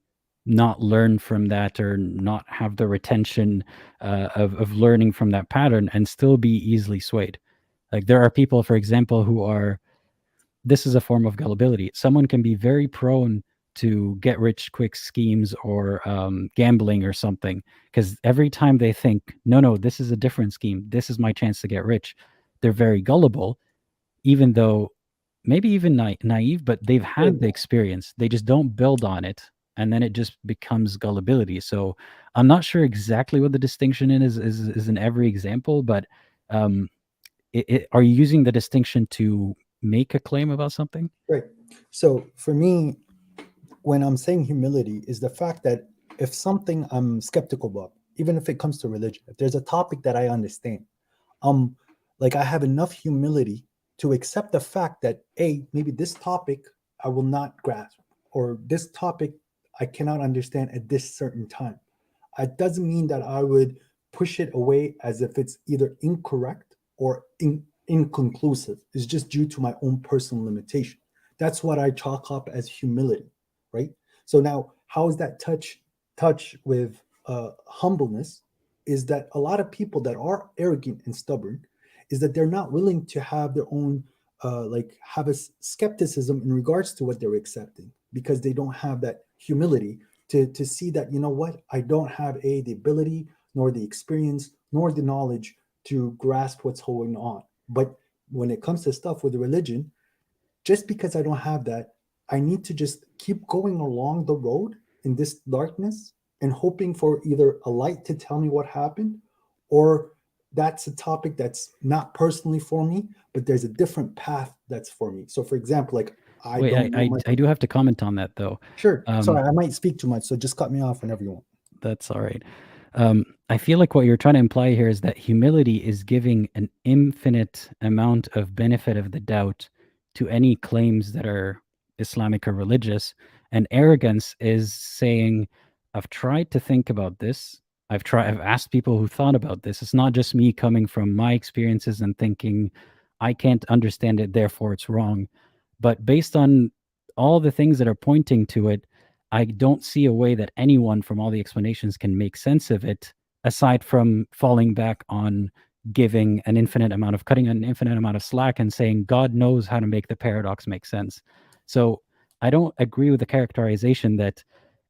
not learn from that or not have the retention of learning from that pattern and still be easily swayed. Like there are people, for example, who are, this is a form of gullibility. Someone can be very prone to get rich quick schemes or gambling or something, because every time they think, no, this is a different scheme, this is my chance to get rich, they're very gullible, even though maybe even naive, but they've had the experience. They just don't build on it, and then it just becomes gullibility. So I'm not sure exactly what the distinction is in every example, but are you using the distinction to make a claim about something? Right. So for me, when I'm saying humility, is the fact that if something I'm skeptical about, even if it comes to religion, if there's a topic that I understand, like I have enough humility to accept the fact that maybe this topic I will not grasp, or this topic I cannot understand at this certain time. It doesn't mean that I would push it away as if it's either incorrect or inconclusive. It's just due to my own personal limitation. That's what I chalk up as humility, right? So now, how is that touch with humbleness? Is that a lot of people that are arrogant and stubborn is that they're not willing to have their own have a skepticism in regards to what they're accepting, because they don't have that humility to see that, you know what, I don't have the ability nor the experience nor the knowledge to grasp what's going on. But when it comes to stuff with religion, just because I don't have that, I need to just keep going along the road in this darkness and hoping for either a light to tell me what happened, or that's a topic that's not personally for me, but there's a different path that's for me. So for example, like I do have to comment on that though. Sure. Sorry, I might speak too much, so just cut me off whenever you want. That's all right. I feel like what you're trying to imply here is that humility is giving an infinite amount of benefit of the doubt to any claims that are Islamic or religious, and arrogance is saying, I've tried to think about this. I've asked people who thought about this. It's not just me coming from my experiences and thinking I can't understand it, therefore it's wrong. But based on all the things that are pointing to it, I don't see a way that anyone from all the explanations can make sense of it, aside from falling back on cutting an infinite amount of slack and saying God knows how to make the paradox make sense. So I don't agree with the characterization that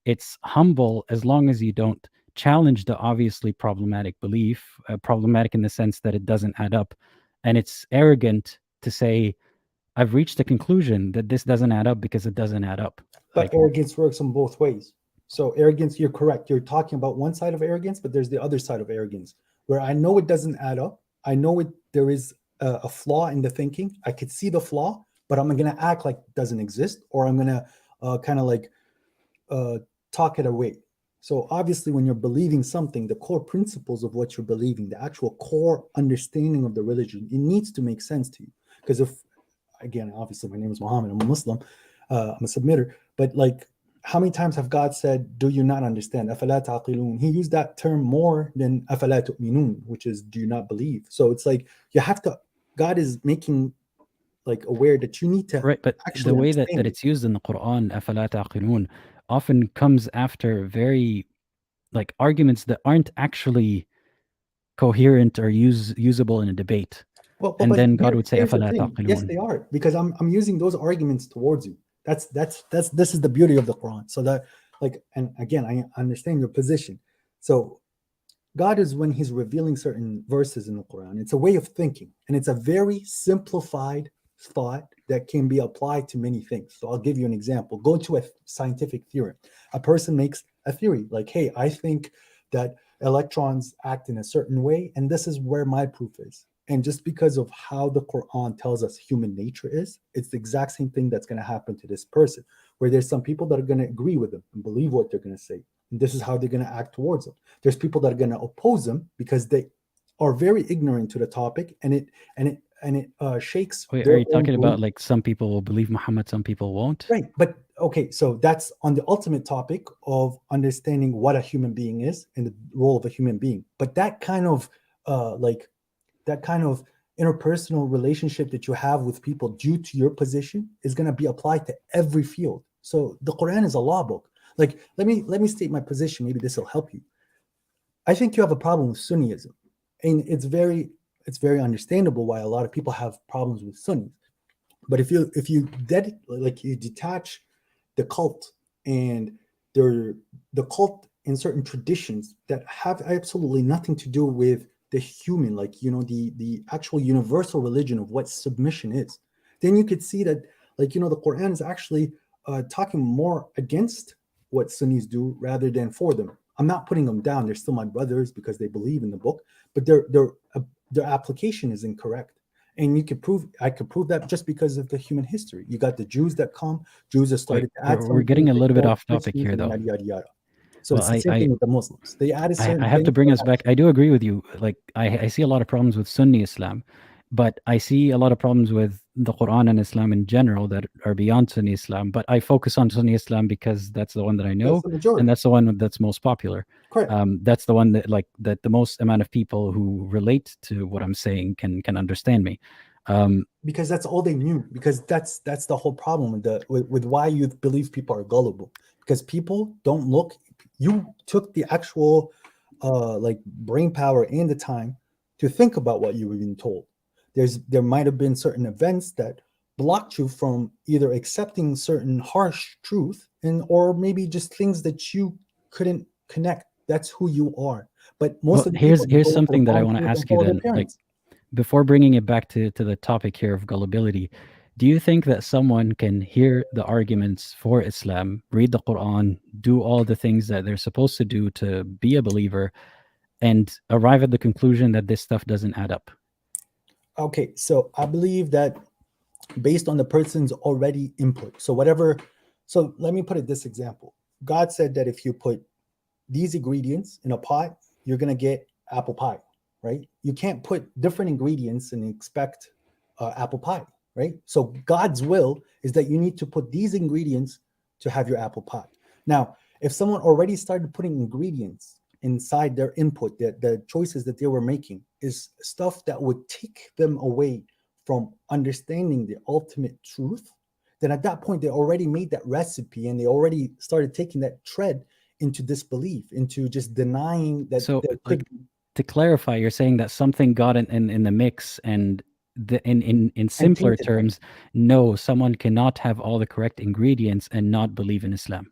it's humble as long as you don't challenge the obviously problematic belief, problematic in the sense that it doesn't add up. And it's arrogant to say, I've reached a conclusion that this doesn't add up because it doesn't add up. But arrogance works in both ways. So arrogance, you're correct. You're talking about one side of arrogance, but there's the other side of arrogance where I know it doesn't add up. I know there is a flaw in the thinking. I could see the flaw, but I'm going to act like it doesn't exist, or I'm going to kind of like talk it away. So obviously when you're believing something, the core principles of what you're believing, the actual core understanding of the religion, it needs to make sense to you. Because if, again, obviously my name is Muhammad, I'm a Muslim, I'm a submitter, but like how many times have God said, do you not understand? أَفَلَا تَعْقِلُونَ? He used that term more than أَفَلَا تُؤْمِنُونَ, which is do you not believe? So it's like you have to, God is making like aware that you need to but actually the way that understand it's used in the Quran, أَفَلَا تَعْقِلُونَ, often comes after very like arguments that aren't actually coherent or usable in a debate. And then God would say, أَفَلَا تَعْقِلُونَ. Yes, they are, because I'm using those arguments towards you. This is the beauty of the Quran. So that, like, and again, I understand your position. So God is, when he's revealing certain verses in the Quran, it's a way of thinking, and it's a very simplified thought that can be applied to many things. So I'll give you an example. Go to a scientific theory. A person makes a theory like, hey, I think that electrons act in a certain way, and this is where my proof is. And just because of how the Quran tells us human nature is, it's the exact same thing that's going to happen to this person, where there's some people that are going to agree with them and believe what they're going to say. And this is how they're going to act towards them. There's people that are going to oppose them because they are very ignorant to the topic, and it shakes. Wait, are you talking about like some people will believe Muhammad, some people won't? Right, but okay, so that's on the ultimate topic of understanding what a human being is and the role of a human being. But that kind of interpersonal relationship that you have with people due to your position is going to be applied to every field. So the Quran is a law book. Like, let me state my position. Maybe this will help you. I think you have a problem with Sunnism, and it's very understandable why a lot of people have problems with Sunnis. But if you detach the cult and the cult in certain traditions that have absolutely nothing to do with the human, like, you know, the actual universal religion of what submission is, then you could see that, like, you know, the Quran is actually talking more against what Sunnis do rather than for them. I'm not putting them down. They're still my brothers because they believe in the book, but their application is incorrect. And I could prove that just because of the human history. You got the Jews that that started to add. We're getting a little bit off topic here, though. Yada, yada, yada. So Well, it's the same thing with the Muslims. They added certain I have to things bring that us back. I do agree with you. Like, I see a lot of problems with Sunni Islam, but I see a lot of problems with the Quran and Islam in general that are beyond Sunni Islam. But I focus on Sunni Islam because that's the one that I know, That's the majority. and that's the one that's most popular. Correct. That's the one that the most amount of people who relate to what I'm saying can understand me. Because that's all they knew. Because that's the whole problem with why you believe people are gullible. Because people don't look. You took the actual like brain power and the time to think about what you were being told. There might have been certain events that blocked you from either accepting certain harsh truth or maybe just things that you couldn't connect. That's who you are. But most of the here's something that I want to ask you then. Like, before bringing it back to the topic here of gullibility, do you think that someone can hear the arguments for Islam, read the Quran, do all the things that they're supposed to do to be a believer, and arrive at the conclusion that this stuff doesn't add up? Okay, so I believe that based on the person's already input. So let me put it this example. God said that if you put these ingredients in a pot, you're going to get apple pie, right? You can't put different ingredients and expect apple pie, right? So God's will is that you need to put these ingredients to have your apple pie. Now, if someone already started putting ingredients inside their input, the choices that they were making is stuff that would take them away from understanding the ultimate truth, then at that point they already made that recipe and they already started taking that tread into disbelief, into just denying that. So, to clarify, you're saying that something got in the mix, and in simpler terms, no, someone cannot have all the correct ingredients and not believe in Islam.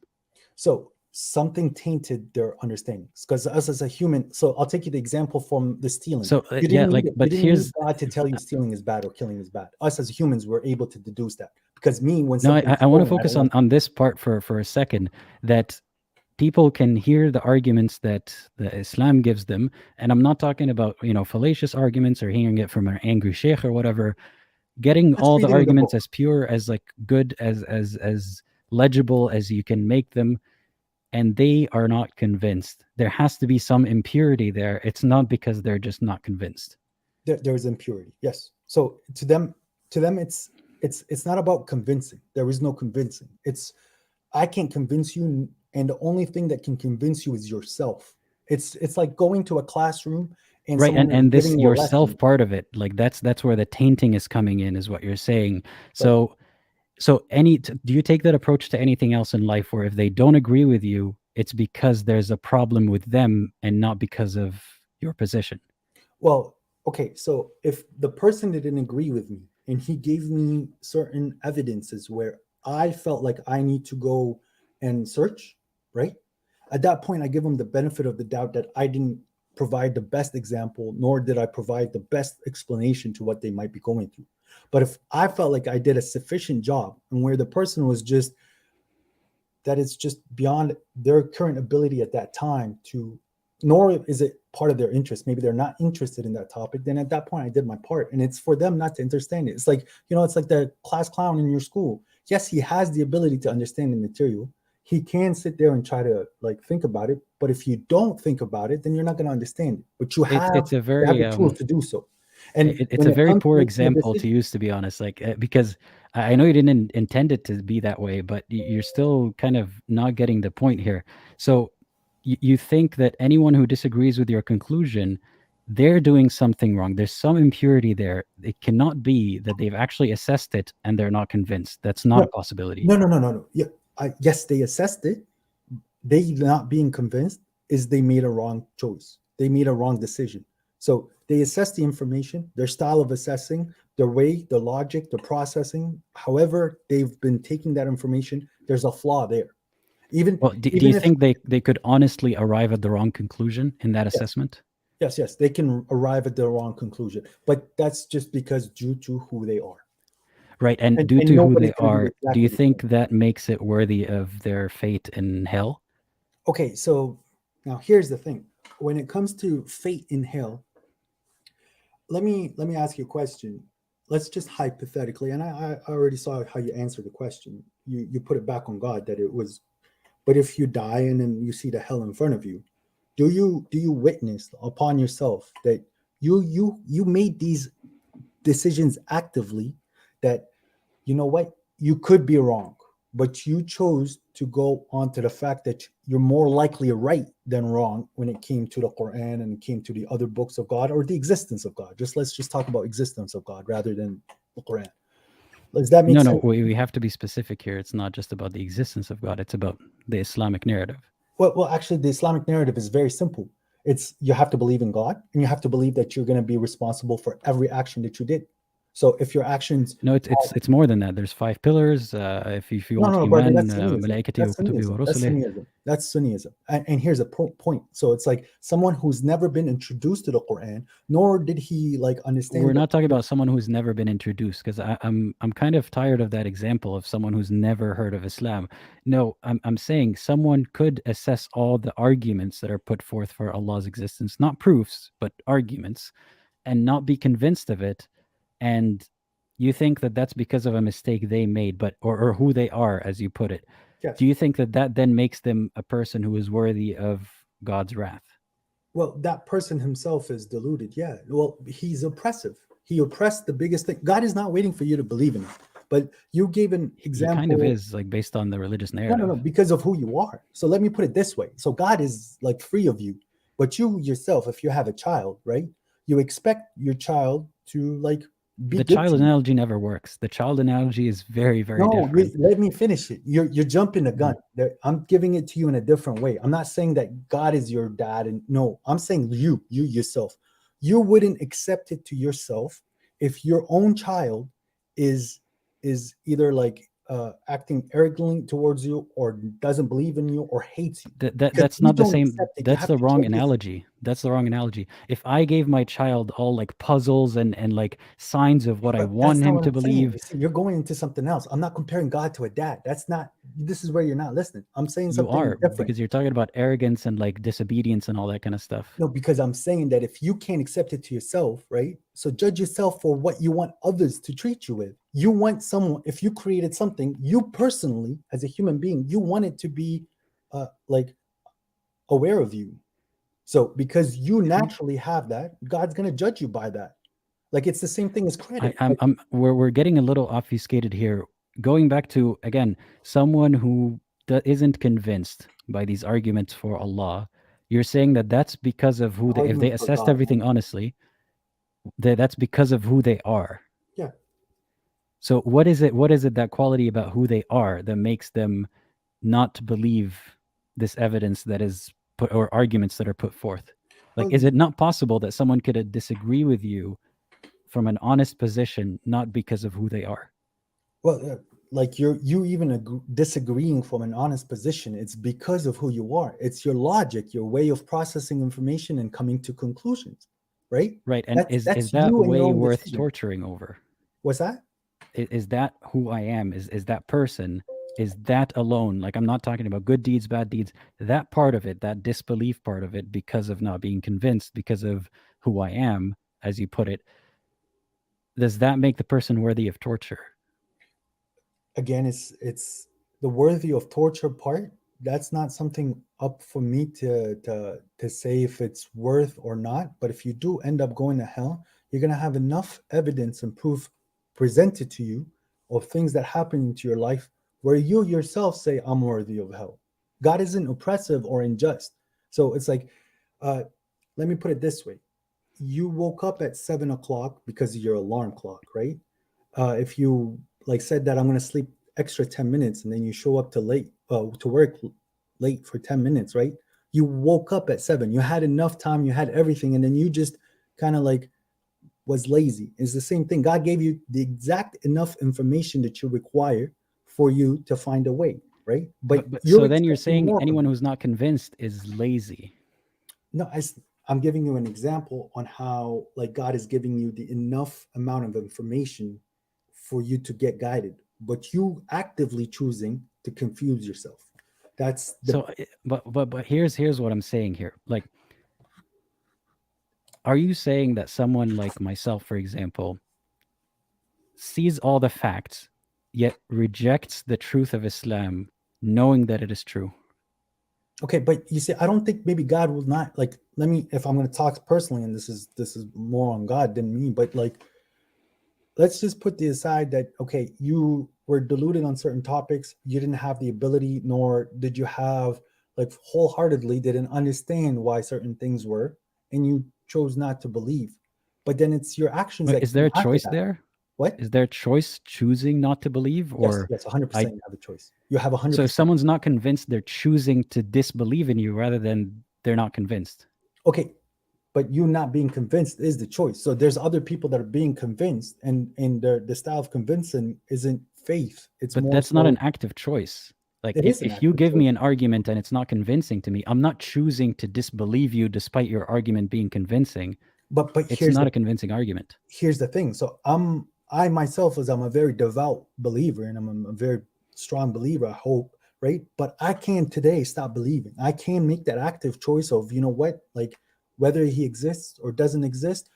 So something tainted their understandings, because us as a human. So I'll take you the example from the stealing. So but here's God to tell you stealing is bad or killing is bad. Us as humans were able to deduce that, because I want to focus on this part for a second, that people can hear the arguments that the Islam gives them, and I'm not talking about fallacious arguments or hearing it from an angry sheikh or whatever. Getting all the arguments as pure, as like good, as legible as you can make them, and they are not convinced. There has to be some impurity there. It's not because they're just not convinced. There is impurity, yes. So to them, it's not about convincing. There is no convincing. I can't convince you, and the only thing that can convince you is yourself. It's like going to a classroom and right, and this yourself part of it, like that's where the tainting is coming in, is what you're saying. So. Right. So do you take that approach to anything else in life, where if they don't agree with you, it's because there's a problem with them and not because of your position? Well, okay. So if the person didn't agree with me and he gave me certain evidences where I felt like I need to go and search, right? At that point, I give them the benefit of the doubt that I didn't provide the best example, nor did I provide the best explanation to what they might be going through. But if I felt like I did a sufficient job, and where the person was just, that it's just beyond their current ability at that time to, nor is it part of their interest, maybe they're not interested in that topic, then at that point I did my part. And it's for them not to understand it. It's like, it's like the class clown in your school. Yes, he has the ability to understand the material. He can sit there and try to think about it. But if you don't think about it, then you're not going to understand it. But you have the tools to do so. And it's a very poor example to use, to be honest, because I know you didn't intend it to be that way, but you're still kind of not getting the point here. So you think that anyone who disagrees with your conclusion, they're doing something wrong. There's some impurity there. It cannot be that they've actually assessed it and they're not convinced. That's not a possibility. No. Yeah, yes, they assessed it, they not being convinced is they made a wrong choice. They made a wrong decision. So they assess the information, their style of assessing, their way, the logic, the processing, however they've been taking that information, there's a flaw there. Even Well, do even you if think they could honestly arrive at the wrong conclusion in that assessment? yes, they can arrive at the wrong conclusion, but that's just because due to who they are. Right, and due and to who nobody's they gonna be are, do exactly you the think same. that makes it worthy of their fate in hell? Okay, so now here's the thing. When it comes to fate in hell, let me ask you a question. Let's just hypothetically, and I already saw how you answered the question. You put it back on God that it was, but if you die and then you see the hell in front of you, do you witness upon yourself that you made these decisions actively, that you know what, you could be wrong, but you chose to go on to the fact that you're more likely right than wrong when it came to the Quran and it came to the other books of God or the existence of God. Let's just talk about existence of God rather than the Quran. Does that make No, sense? we have to be specific here. It's not just about the existence of God. It's about the Islamic narrative. Well, actually, the Islamic narrative is very simple. It's you have to believe in God and you have to believe that you're going to be responsible for every action that you did. So if your actions, No, it's more than that. There's 5 pillars. If you want brother, Iman, that's Sunnism. malaikati wa kutubi wa That's rusulih. Sunnism. That's Sunnism. And here's a point. So it's like someone who's never been introduced to the Quran, nor did he like understand. We're not talking about someone who's never been introduced, because I'm kind of tired of that example of someone who's never heard of Islam. No, I'm saying someone could assess all the arguments that are put forth for Allah's existence, not proofs, but arguments, and not be convinced of it. And you think that that's because of a mistake they made, but or who they are, as you put it. Yes. Do you think that then makes them a person who is worthy of God's wrath? Well, that person himself is deluded. Yeah. Well, he's oppressive. He oppressed the biggest thing. God is not waiting for you to believe in it. But you gave an example. He kind of is, like, based on the religious narrative. No, because of who you are. So let me put it this way. So God is like free of you, but you yourself, if you have a child, right? You expect your child to like be The good child to you. analogy never works. The child analogy is very, very No, different. let me finish it. You're jumping the gun. I'm giving it to you in a different way. I'm not saying that God is your dad, and no, I'm saying you yourself. You wouldn't accept it to yourself if your own child is either like acting arrogantly towards you, or doesn't believe in you, or hates you. That's you not the don't same. accept it. You That's have the to wrong judge yourself. analogy. That's the wrong analogy. If I gave my child all like puzzles and like signs of what I But want that's not him what to I'm saying. believe, You see, you're going into something else. I'm not comparing God to a dad. That's not. This is where you're not listening. I'm saying you something are, different. because you're talking about arrogance and like disobedience and all that kind of stuff. No, because I'm saying that if you can't accept it to yourself, right? So judge yourself for what you want others to treat you with. You want someone, if you created something, you personally, as a human being, you want it to be like aware of you. So because you naturally have that, God's gonna judge you by that. Like it's the same thing as credit. We're getting a little obfuscated here. Going back to, again, someone who isn't convinced by these arguments for Allah, you're saying that that's because of who if they Argument for assessed God. everything honestly, that's because of who they are. Yeah. So what is it that quality about who they are that makes them not believe this evidence that is put, or arguments that are put forth? Like, Well, is it not possible that someone could disagree with you from an honest position, not because of who they are? Well, like you even disagreeing from an honest position, it's because of who you are. It's your logic, your way of processing information and coming to conclusions, right? Right. And That's is that you and your way own worth decision. torturing over? What's that? Is that who I am? Is that person? Is that alone? Like, I'm not talking about good deeds, bad deeds. That part of it, that disbelief part of it, because of not being convinced, because of who I am, as you put it, does that make the person worthy of torture? Again, it's the worthy of torture part. That's not something up for me to say if it's worth or not. But if you do end up going to hell, you're gonna have enough evidence and proof presented to you of things that happen into your life where you yourself say, I'm worthy of hell. God isn't oppressive or unjust. So it's like, let me put it this way. You woke up at 7 o'clock because of your alarm clock, right? If you like said that I'm going to sleep extra 10 minutes and then you show up to late to work late for 10 minutes, right? You woke up at 7. You had enough time, you had everything, and then you just kind of like was lazy. It's the same thing. God gave you the exact enough information that you require for you to find a way, right? But so then you're expecting saying more from anyone it. who's not convinced is lazy. No, I'm giving you an example on how like God is giving you the enough amount of information for you to get guided, but you actively choosing to confuse yourself. That's the So, but here's what I'm saying here. Like, are you saying that someone like myself, for example, sees all the facts, yet rejects the truth of Islam, knowing that it is true? okay, but you see, I don't think maybe God will not like. Let me, if I'm going to talk personally, and this is more on God than me, but like, let's just put the aside that okay, you were deluded on certain topics. You didn't have the ability, nor did you have like wholeheartedly didn't understand why certain things were, and you chose not to believe. But then it's your actions that Is there a came after choice that. there? What? Is there a choice choosing not to believe? Or Yes, 100%. You have a choice. You have 100%. So if someone's not convinced, they're choosing to disbelieve in you rather than they're not convinced. Okay, but you not being convinced is the choice. So there's other people that are being convinced, and the style of convincing isn't faith. It's But more. that's not an active choice. Like It is an if you active give me choice. an argument and it's not convincing to me, I'm not choosing to disbelieve you despite your argument being convincing. But It's here's not a convincing argument. here's the thing. So I myself, as I'm a very devout believer, and I'm a very strong believer, I hope, right? But I can today stop believing. I can make that active choice of, you know what, like whether he exists or doesn't exist,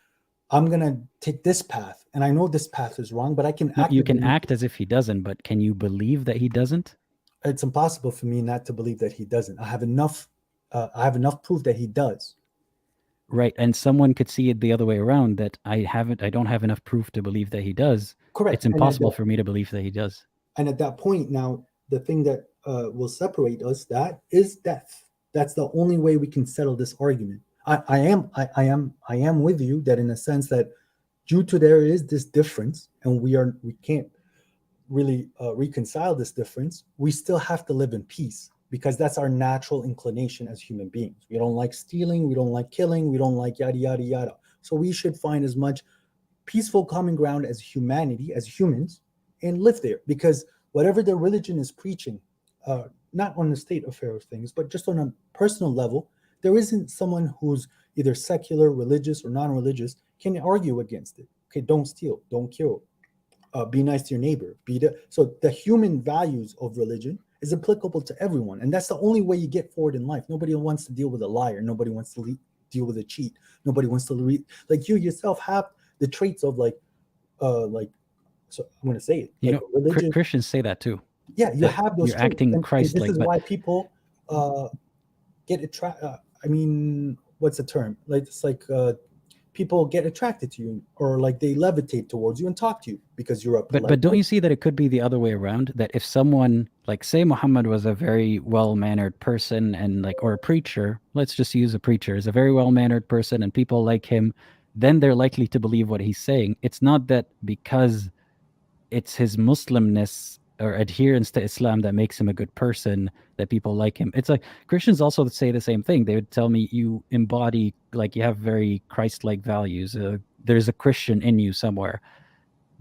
I'm gonna take this path, and I know this path is wrong, but I can No, you can actively- act as if he doesn't, but can you believe that he doesn't? It's impossible for me not to believe that he doesn't. I have enough proof that he does. Right. And someone could see it the other way around, that I don't have enough proof to believe that he does. Correct. It's impossible for me to believe that he does. And at that point, now the thing that will separate us, that is death. That's the only way we can settle this argument. I am with you that in a sense that due to there is this difference, and we can't really reconcile this difference, we still have to live in peace, because that's our natural inclination as human beings. We don't like stealing, we don't like killing, we don't like yada yada yada. So we should find as much peaceful common ground as humanity, as humans, and live there, because whatever the religion is preaching, not on the state affair of things, but just on a personal level, there isn't someone who's either secular, religious, or non-religious can argue against it. Okay, don't steal, don't kill, be nice to your neighbor. So the human values of religion is applicable to everyone, and that's the only way you get forward in life. Nobody wants to deal with a liar. Nobody wants to deal with a cheat. Nobody wants to like you yourself have the traits of like. So I'm going to say it. You like know, religion. Christians say that too. Yeah, you that have those. You're traits. acting And Christ-like. This is but why people get attracted. I mean, what's the term? Like it's like people get attracted to you, or like they levitate towards you and talk to you because you're a polite. But don't you see that it could be the other way around? That if someone, like say Muhammad was a very well-mannered person, and like, or a preacher, let's just use a preacher, is a very well-mannered person and people like him, then they're likely to believe what he's saying. It's not that because it's his Muslimness or adherence to Islam that makes him a good person that people like him. It's like Christians also say the same thing. They would tell me, you embody, like you have very Christ-like values. There's a Christian in you somewhere.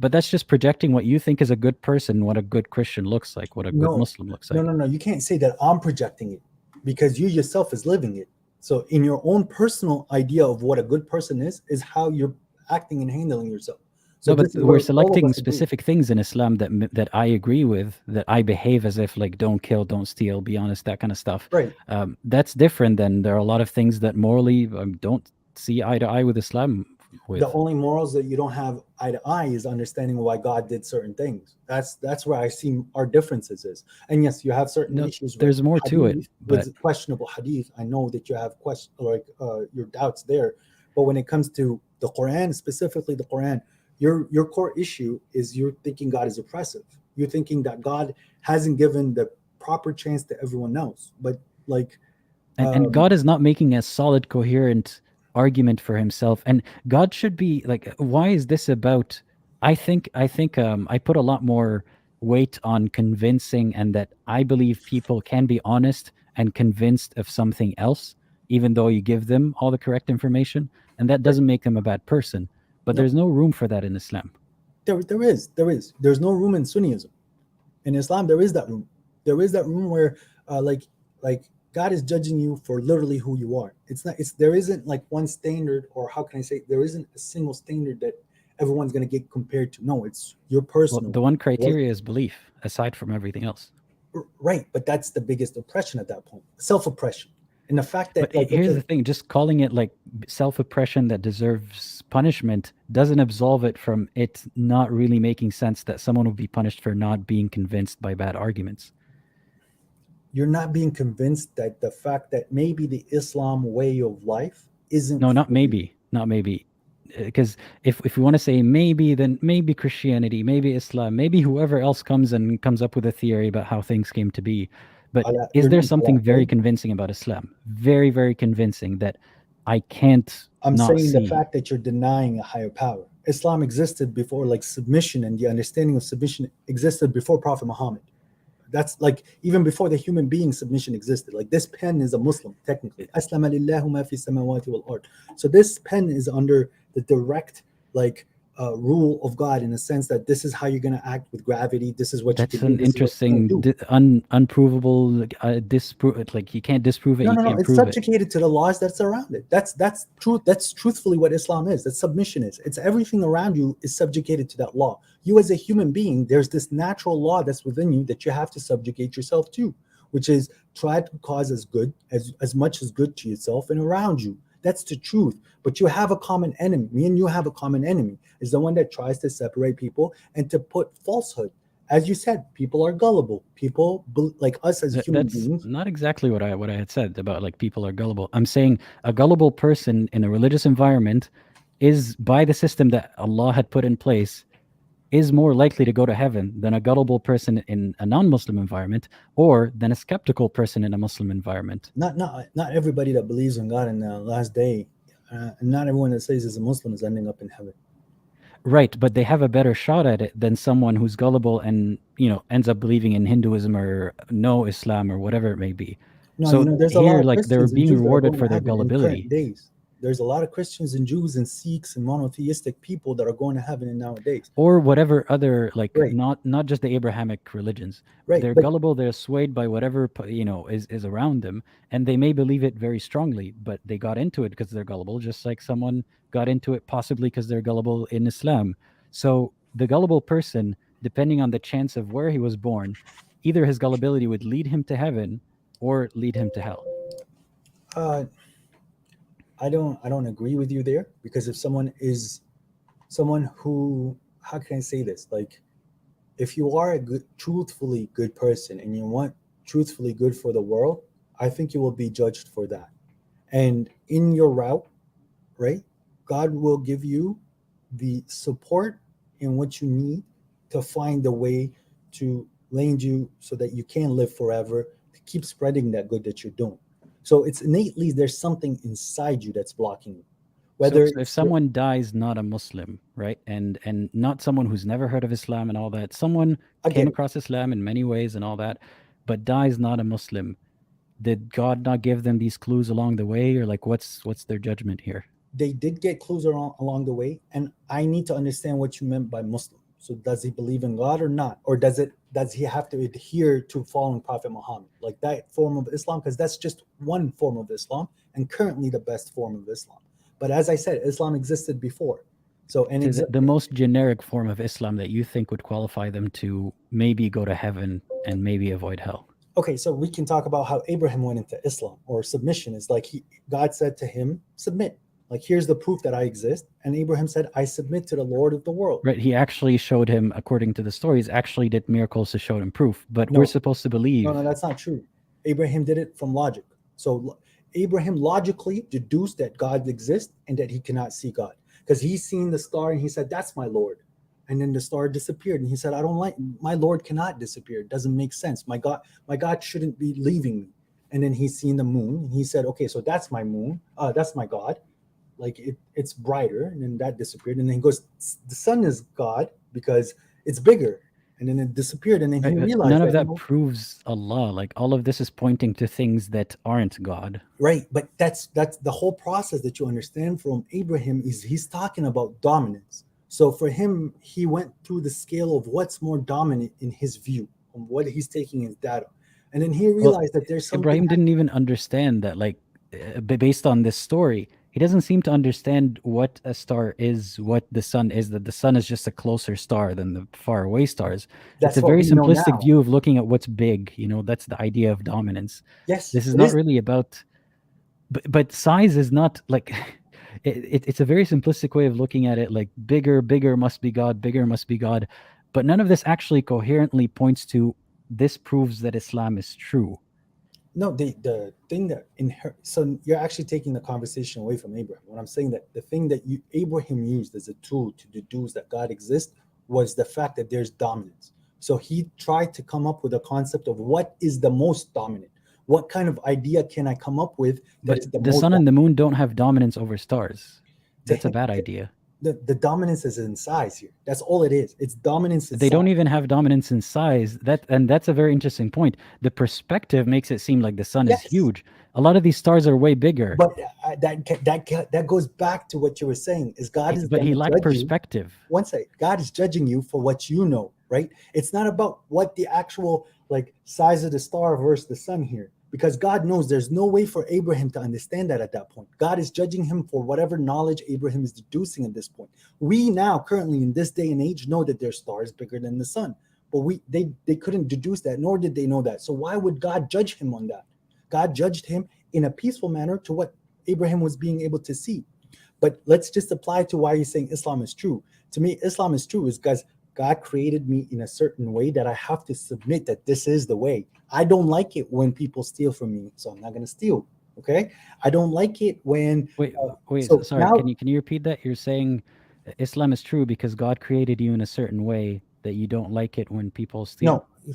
But that's just projecting what you think is a good person, what a good Christian looks like, what a good Muslim looks like. No. You can't say that I'm projecting it, because you yourself is living it. So in your own personal idea of what a good person is how you're acting and handling yourself. So no, but we're selecting specific things in Islam that I agree with, that I behave as if, like, don't kill, don't steal, be honest, that kind of stuff. Right. That's different than there are a lot of things that morally don't see eye to eye with Islam. The only morals that you don't have eye to eye is understanding why God did certain things. That's where I see our differences is. And yes, you have certain issues. There's more to it, but with questionable hadith. I know that you have your doubts there, but when it comes to the Quran, specifically the Quran, your core issue is you're thinking God is oppressive. You're thinking that God hasn't given the proper chance to everyone else. But like, and God is not making a solid, coherent argument for himself. And God should be like, why is this about? I think I put a lot more weight on convincing, and that I believe people can be honest and convinced of something else, even though you give them all the correct information, and that doesn't make them a bad person. But No. there's no room for that in Islam. There is. There's no room in Sunnism. In Islam, there is that room. There is that room where, like God is judging you for literally who you are. There isn't like one standard, or how can I say, there isn't a single standard that everyone's going to get compared to. No, it's your personal. Well, the one criteria is belief, aside from everything else. Right, but that's the biggest oppression at that point, self-oppression. And the fact that, but here's the thing, just calling it like self-oppression that deserves punishment doesn't absolve it from it not really making sense that someone would be punished for not being convinced by bad arguments. You're not being convinced that the fact that maybe the Islam way of life isn't... No, not maybe. Because if we want to say maybe, then maybe Christianity, maybe Islam, maybe whoever else comes up with a theory about how things came to be. But is there something very convincing about Islam? Very, very convincing that I can't not see. The fact that you're denying a higher power. Islam existed before, like submission and the understanding of submission existed before Prophet Muhammad. That's like even before the human being, submission existed. Like this pen is a Muslim, technically. Aslama lillahu ma fi samawati wal ard. So this pen is under the direct rule of God, in a sense that this is how you're going to act with gravity. This is what that's you can an interesting unprovable disprove. Like you can't disprove it. No, can't it's prove subjugated to the laws that's around it. That's truth. That's truthfully what Islam is. That submission is. It's everything around you is subjugated to that law. You as a human being, there's this natural law that's within you that you have to subjugate yourself to, which is try to cause as much as good to yourself and around you. That's the truth. But you have a common enemy. Me and you have a common enemy. Is the one that tries to separate people and to put falsehood. As you said, people are gullible. People like us as human beings. Not exactly what I had said about like people are gullible. I'm saying a gullible person in a religious environment is, by the system that Allah had put in place, is more likely to go to heaven than a gullible person in a non-Muslim environment, or than a skeptical person in a Muslim environment. Not everybody that believes in God in the last day, and not everyone that says is a Muslim is ending up in heaven. Right, but they have a better shot at it than someone who's gullible and ends up believing in Hinduism or no Islam or whatever it may be. No, so there's a lot of like they're being rewarded for their gullibility. Days. There's a lot of Christians and Jews and Sikhs and monotheistic people that are going to heaven in nowadays. Or whatever other, not just the Abrahamic religions. Right. They're gullible, they're swayed by whatever, is around them. And they may believe it very strongly, but they got into it because they're gullible, just like someone got into it possibly because they're gullible in Islam. So the gullible person, depending on the chance of where he was born, either his gullibility would lead him to heaven or lead him to hell. I don't agree with you there, because if someone who, how can I say this? Like, if you are a truthfully good person and you want truthfully good for the world, I think you will be judged for that. And in your route, right, God will give you the support in what you need to find the way to land you so that you can live forever, to keep spreading that good that you're doing. So it's innately, there's something inside you that's blocking you. Whether if someone dies not a Muslim, right, and not someone who's never heard of Islam and all that, someone came across Islam in many ways and all that, but dies not a Muslim, did God not give them these clues along the way, or like what's their judgment here? They did get clues along the way, and I need to understand what you meant by Muslim. So does he believe in God or not? Or does he have to adhere to following Prophet Muhammad, like that form of Islam? Because that's just one form of Islam and currently the best form of Islam. But as I said, Islam existed before. So the most generic form of Islam that you think would qualify them to maybe go to heaven and maybe avoid hell. Okay, so we can talk about how Abraham went into Islam, or submission is like God said to him, submit. Like, here's the proof that I exist. And Abraham said, I submit to the Lord of the world. Right. He actually showed him, according to the stories, actually did miracles to show him proof. But we're supposed to believe. No, that's not true. Abraham did it from logic. So Abraham logically deduced that God exists and that he cannot see God. Because he's seen the star and he said, that's my Lord. And then the star disappeared. And he said, my Lord cannot disappear. It doesn't make sense. My God shouldn't be leaving me. And then he's seen the moon. And he said, okay, so that's my moon. That's my God. Like it's brighter, and then that disappeared. And then he goes, the sun is God because it's bigger. and then it disappeared, and then he Right, but realized none of that, that proves Allah. Like all of this is pointing to things that aren't God. right, but that's the whole process that you understand from Abraham is he's talking about dominance. So for him, he went through the scale of what's more dominant in his view, on what he's taking as data, and then he realized that there's something. Ibrahim didn't even understand that, like, based on this story, he doesn't seem to understand what a star is, what the sun is, that the sun is just a closer star than the faraway stars. That's It's a what very we know simplistic now. view of looking at what's big. You know, that's the idea of dominance. Yes, This is it not is. really about, but size is not like, it's a very simplistic way of looking at it. Like bigger must be God, bigger must be God. But none of this actually coherently points to this proves that Islam is true. No, the thing that so you're actually taking the conversation away from Abraham. When I'm saying that the thing that Abraham used as a tool to deduce that God exists was the fact that there's dominance. So he tried to come up with a concept of what is the most dominant. What kind of idea can I come up with But that's the the most sun and the moon don't have dominance over stars. That's a him, bad idea. The dominance is in size here. That's all it is. It's dominance in They size. don't even have dominance in size. That's a very interesting point. The perspective makes it seem like the sun Yes. is huge. A lot of these stars are way bigger. But that goes back to what you were saying. Is God is But he gonna lacked judge you. perspective. One second, God is judging you for what you know, right? It's not about what the actual like size of the star versus the sun here, because God knows there's no way for Abraham to understand that at that point. God is judging him for whatever knowledge Abraham is deducing at this point. We now currently in this day and age know that there's stars bigger than the sun, but they couldn't deduce that, nor did they know that. So why would God judge him on that? God judged him in a peaceful manner to what Abraham was being able to see. But let's just apply to why he's saying Islam is true. To me, Islam is true is because God created me in a certain way that I have to submit that this is the way. I don't like it when people steal from me, so I'm not going to steal. Okay? I don't like it when. Wait, so sorry. now- Can you repeat that? You're saying Islam is true because God created you in a certain way that you don't like it when people steal. No,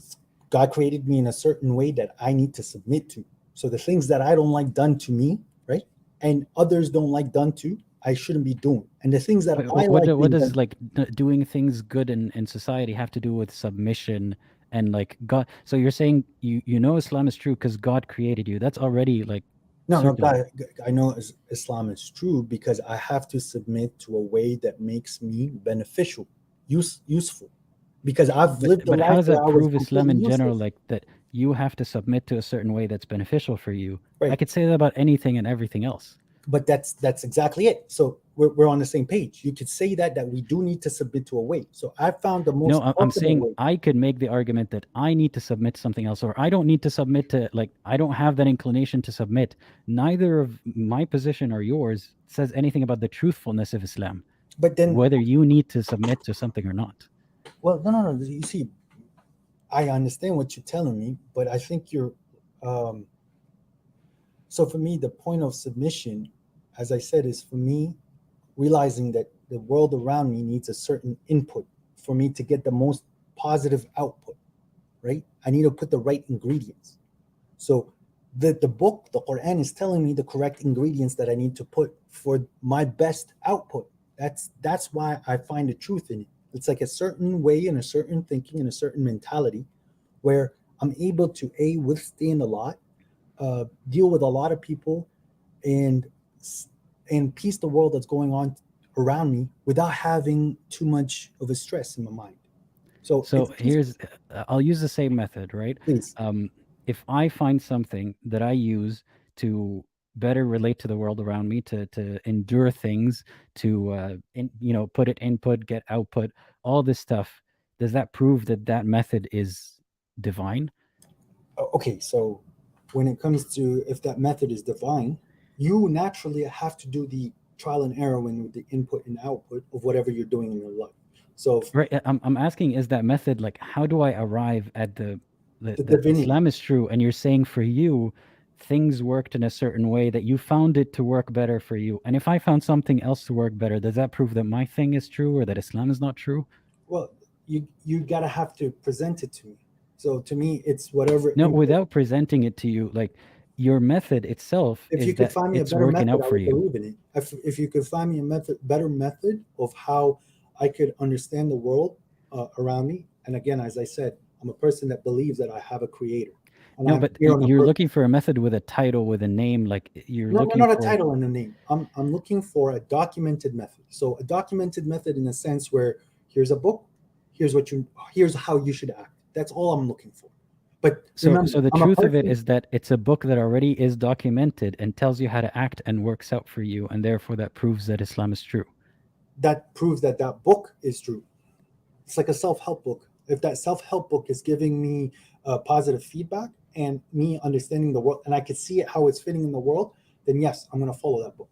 God created me in a certain way that I need to submit to. So the things that I don't like done to me, right, and others don't like done to, I shouldn't be doing. And the things that What does like doing things good in society have to do with submission and like God? So you're saying you know Islam is true because God created you. That's already like no. God, I know Islam is true because I have to submit to a way that makes me beneficial, useful. Because I've lived. But how does that prove Islam in useless. general? Like that you have to submit to a certain way that's beneficial for you. Right. I could say that about anything and everything else. But that's exactly it. So we're on the same page. You could say that we do need to submit to a way. So I found the most. No, I'm saying way. I could make the argument that I need to submit to something else, or I don't need to submit to, like, I don't have that inclination to submit. Neither of my position or yours says anything about the truthfulness of Islam. But then whether you need to submit to something or not. Well, no. You see, I understand what you're telling me, but I think you're. So for me, the point of submission, as I said, is for me realizing that the world around me needs a certain input for me to get the most positive output, right? I need to put the right ingredients. So the book, the Quran, is telling me the correct ingredients that I need to put for my best output. That's why I find the truth in it. It's like a certain way and a certain thinking and a certain mentality where I'm able to withstand a lot, deal with a lot of people, and piece the world that's going on around me without having too much of a stress in my mind. So here's, I'll use the same method, right? Please. If I find something that I use to better relate to the world around me, to endure things, to put it input, get output, all this stuff, does that prove that method is divine? Okay, so when it comes to if that method is divine, you naturally have to do the trial and error with the input and output of whatever you're doing in your life. So right, I'm asking, is that method, like, how do I arrive at the Islam is true, and you're saying for you things worked in a certain way that you found it to work better for you, and if I found something else to work better, does that prove that my thing is true or that Islam is not true? Well, you gotta have to present it to me. So to me, it's whatever. No, without presenting it to you, like your method itself, if is you could that find me a it's better working method, out I for would you. believe in it. If you could find me a better method of how I could understand the world around me, And again, as I said, I'm a person that believes that I have a creator. And No, I'm but here on a you're purpose. looking for a method with a title, with a name, like you're No, looking not a for... title and a name. I'm looking for a documented method. So a documented method in a sense where here's a book, here's how you should act. That's all I'm looking for. But remember, So the I'm a truth of it person- is that it's a book that already is documented and tells you how to act and works out for you, and therefore that proves that Islam is true. that proves that book is true. It's like a self-help book. If that self-help book is giving me positive feedback and me understanding the world, and I can see it how it's fitting in the world, then yes, I'm going to follow that book.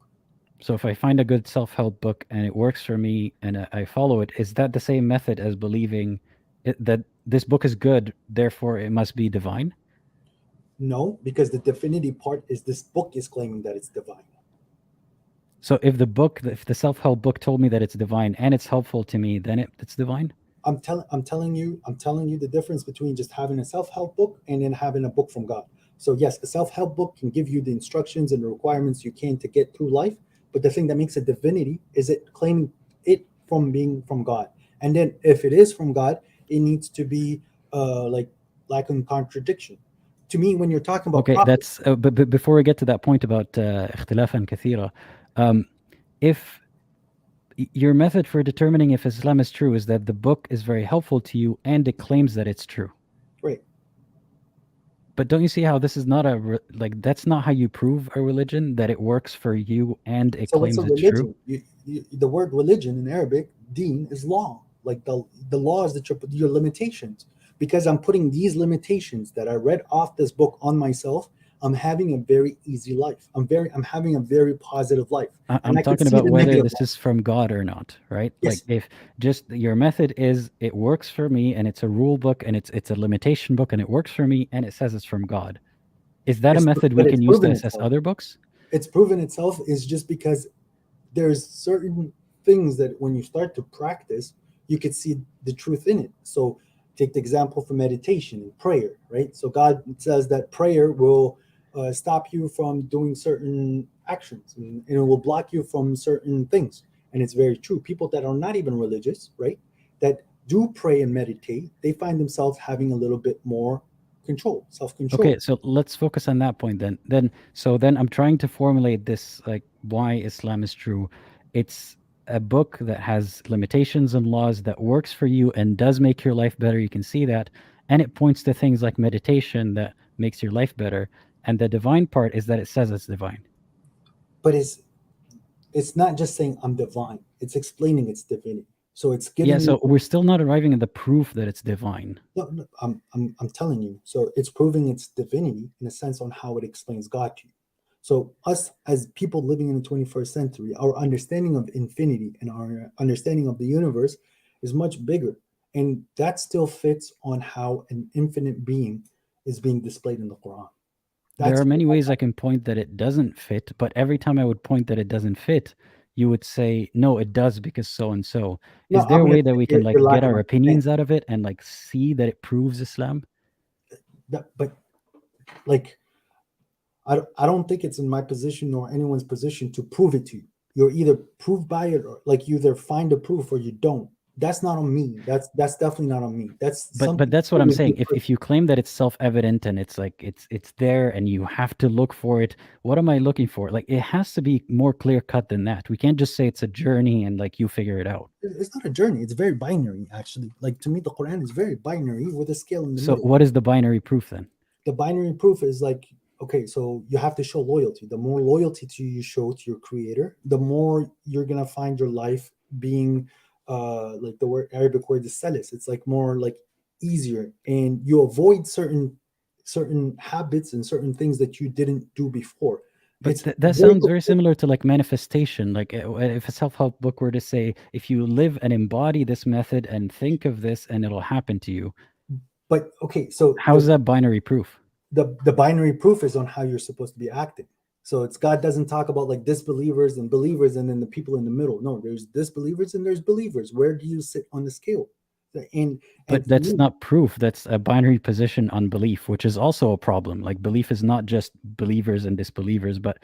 So if I find a good self-help book and it works for me and I follow it, is that the same method as believing that this book is good, therefore it must be divine? No, because the divinity part is this book is claiming that it's divine. So if the self-help book told me that it's divine and it's helpful to me, then it's divine? I'm telling you the difference between just having a self-help book and then having a book from God. So yes, a self-help book can give you the instructions and the requirements you can to get through life, but the thing that makes it divinity is it claiming it from being from God. And then if it is from God, it needs to be like in contradiction. To me, when you're talking about okay, prophets, that's but before we get to that point about اختلافا كثيرة, if your method for determining if Islam is true is that the book is very helpful to you and it claims that it's true. right? But don't you see how this is not that's not how you prove a religion, that it works for you and it So claims what's a it's religion? true? The word religion in Arabic, deen, is law. Like the laws that your limitations. Because I'm putting these limitations that I read off this book on myself, I'm having a very easy life. I'm having a very positive life. I'm talking about whether this is from God or not, right? Yes. Like if just your method is it works for me and it's a rule book and it's a limitation book and it works for me and it says it's from God. Is that a method we can use to assess other books? It's proven itself is just because there's certain things that when you start to practice, you could see the truth in it. So take the example for meditation and prayer, right? So God says that prayer will stop you from doing certain actions and it will block you from certain things. And it's very true. People that are not even religious, right, that do pray and meditate, they find themselves having a little bit more control, self-control. Okay, so let's focus on that point then. Then I'm trying to formulate this, like why Islam is true. It's a book that has limitations and laws that works for you and does make your life better. You can see that. And it points to things like meditation that makes your life better. And the divine part is that it says it's divine. But it's not just saying I'm divine. It's explaining its divinity. So it's giving. Yeah. So we're still not arriving at the proof that it's divine. No, I'm telling you. So it's proving its divinity in a sense on how it explains God to you. So us as people living in the 21st century, our understanding of infinity and our understanding of the universe is much bigger. And that still fits on how an infinite being is being displayed in the Quran. There are many ways I can point that it doesn't fit, but every time I would point that it doesn't fit, you would say, no, it does because so and so. Is there a way that we can like get our opinions out of it and like see that it proves Islam? But like, I don't think it's in my position or anyone's position to prove it to you. You're either proved by it or like you either find a proof or you don't. That's not on me. That's definitely not on me. But that's what I'm saying. If you claim that it's self-evident and it's like it's there and you have to look for it, what am I looking for? Like it has to be more clear-cut than that. We can't just say it's a journey and like you figure it out. It's not a journey. It's very binary, actually. Like to me, the Quran is very binary with a scale in the middle. So what is the binary proof then? The binary proof is like, okay, so you have to show loyalty. The more loyalty you show to your creator, the more you're gonna find your life being like the Arabic word is salis. It's like more like easier, and you avoid certain habits and certain things that you didn't do before. But that sounds very similar to like manifestation. Like if a self-help book were to say, if you live and embody this method and think of this and it'll happen to you. But okay, so how's that binary proof? The binary proof is on how you're supposed to be acting. So it's God doesn't talk about like disbelievers and believers and then the people in the middle. No, there's disbelievers and there's believers. Where do you sit on the scale? But that's not proof. That's a binary position on belief, which is also a problem. Like belief is not just believers and disbelievers, but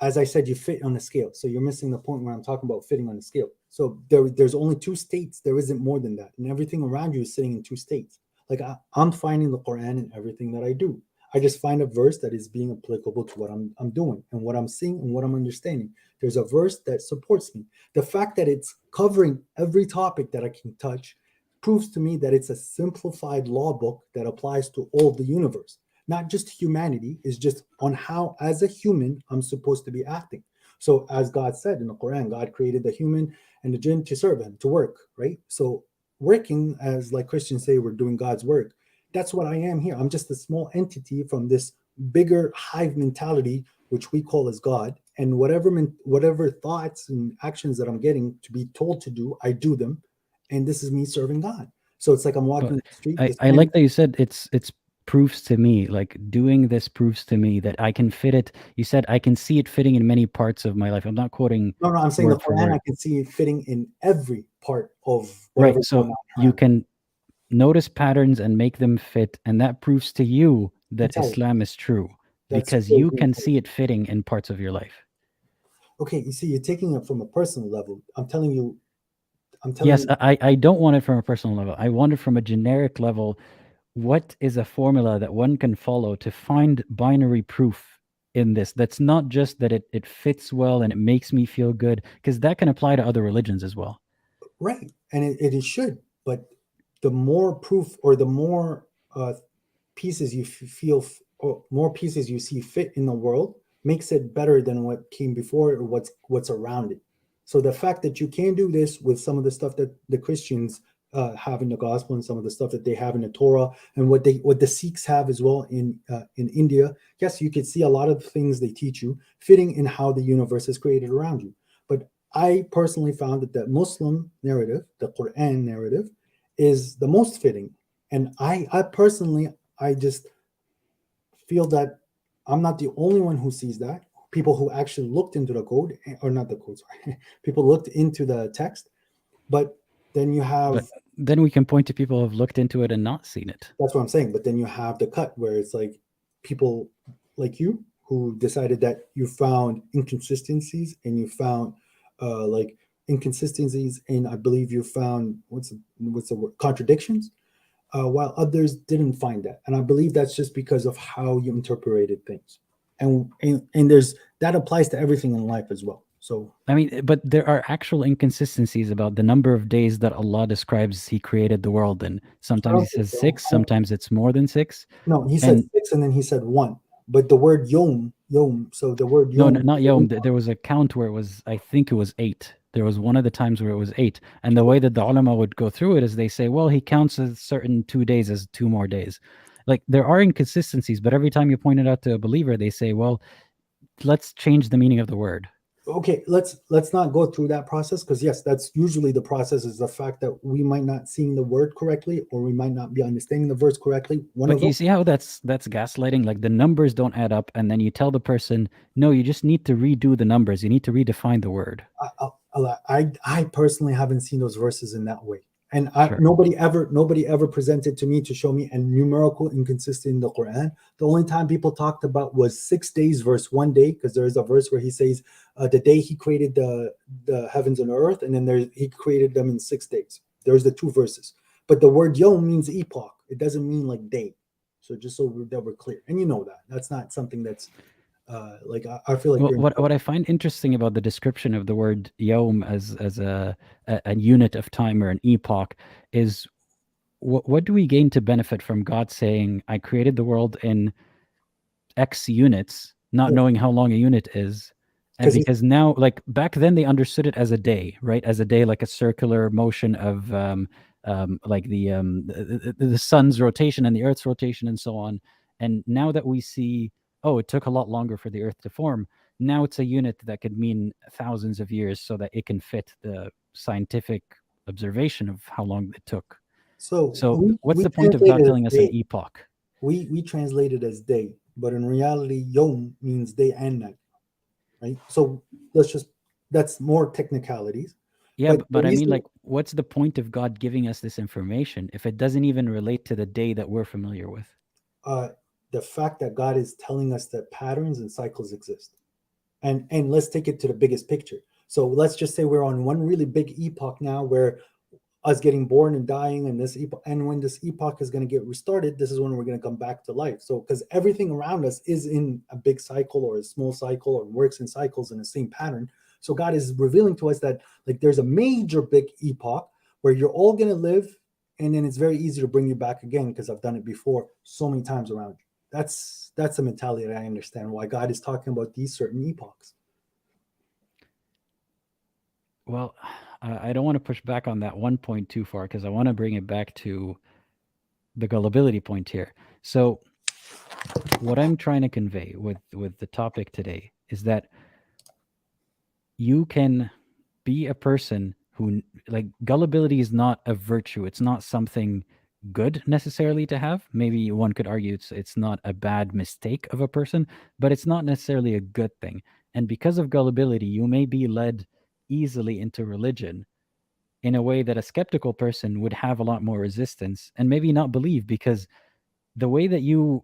as I said, you fit on a scale. So you're missing the point where I'm talking about fitting on a scale. So there's only two states. There isn't more than that. And everything around you is sitting in two states. Like I'm finding the Quran in everything that I do. I just find a verse that is being applicable to what I'm doing and what I'm seeing and what I'm understanding. There's a verse that supports me. The fact that it's covering every topic that I can touch proves to me that it's a simplified law book that applies to all the universe. Not just humanity, is just on how, as a human, I'm supposed to be acting. So as God said in the Quran, God created the human and the jinn to serve him, to work, right? So working, as like Christians say, we're doing God's work. That's what I am here. I'm just a small entity from this bigger hive mentality, which we call as God. And whatever thoughts and actions that I'm getting to be told to do, I do them. And this is me serving God. So it's like I'm walking the street. I like that you said it's proves to me, like doing this proves to me that I can fit it. You said I can see it fitting in many parts of my life. I'm not quoting. No, I'm saying the Quran, I can see it fitting in every part of right. So you can notice patterns and make them fit, and that proves to you that Islam is true because you can see it fitting in parts of your life. Okay, you see, you're taking it from a personal level. I'm telling you. Yes, I don't want it from a personal level. I want it from a generic level. What is a formula that one can follow to find binary proof in this? That's not just that it fits well and it makes me feel good, because that can apply to other religions as well. Right, and it should. But the more proof, or the more pieces you feel, or more pieces you see fit in the world, makes it better than what came before or what's around it. So the fact that you can do this with some of the stuff that the Christians have in the gospel, and some of the stuff that they have in the Torah, and what the Sikhs have as well in India, yes, you could see a lot of things they teach you fitting in how the universe is created around you. But I personally found that the Muslim narrative, the Quran narrative, is the most fitting. And I personally, I just feel that I'm not the only one who sees that. People who actually looked into the code, or not the code, sorry, people looked into the text, but then you have. But then we can point to people who have looked into it and not seen it. That's what I'm saying. But then you have the cut where it's like people like you who decided that you found inconsistencies, and you found like inconsistencies, and I believe you found what's the word, contradictions, while others didn't find that. And I believe that's just because of how you interpreted things. And there's that applies to everything in life as well. So I mean, but there are actual inconsistencies about the number of days that Allah describes He created the world in. Sometimes He says 6, sometimes it's more than 6. No, He said 6, and then He said 1. But the word yom, so the word yom. No, not yom. There was a count where it was, I think it was 8. There was one of the times where it was 8. And the way that the ulama would go through it is they say, well, He counts a certain 2 days as 2 more days. Like, there are inconsistencies, but every time you point it out to a believer, they say, well, let's change the meaning of the word. Okay, let's not go through that process, because yes, that's usually the process, is the fact that we might not seeing the word correctly, or we might not be understanding the verse correctly. But you see how that's gaslighting? Like, the numbers don't add up, and then you tell the person, no, you just need to redo the numbers. You need to redefine the word. I personally haven't seen those verses in that way. And Sure. nobody ever presented to me to show me a numerical inconsistency in the Quran. The only time people talked about was 6 days versus 1 day, because there is a verse where He says the day He created the heavens and earth, and then He created them in 6 days. There's the 2 verses. But the word yom means epoch. It doesn't mean like day. So just so that we're clear, and you know that that's not something that's like I feel like what I find interesting about the description of the word yom as a unit of time or an epoch is what do we gain to benefit from God saying, I created the world in X units, not knowing how long a unit is? And because now, like back then, they understood it as a day, right? As a day, like a circular motion of like the sun's rotation and the Earth's rotation and so on. And now that we see, oh, it took a lot longer for the Earth to form. Now it's a unit that could mean thousands of years, so that it can fit the scientific observation of how long it took. So what's the point of God telling us an epoch? We translate it as day, but in reality, yom means day and night, right? So that's more technicalities. Yeah, but I mean, like, what's the point of God giving us this information if it doesn't even relate to the day that we're familiar with? The fact that God is telling us that patterns and cycles exist. And let's take it to the biggest picture. So let's just say we're on one really big epoch now, where us getting born and dying, and this epoch, and when this epoch is going to get restarted, this is when we're going to come back to life. So because everything around us is in a big cycle or a small cycle, or works in cycles in the same pattern. So God is revealing to us that like there's a major big epoch where you're all going to live, and then it's very easy to bring you back again, because I've done it before so many times around you. That's a mentality that I understand why God is talking about these certain epochs. Well, I don't want to push back on that one point too far, because I want to bring it back to the gullibility point here. So what I'm trying to convey with the topic today is that you can be a person who, like, gullibility is not a virtue. It's not something good necessarily to have. Maybe one could argue it's not a bad mistake of a person, but it's not necessarily a good thing. And because of gullibility, you may be led easily into religion in a way that a skeptical person would have a lot more resistance and maybe not believe, because the way that you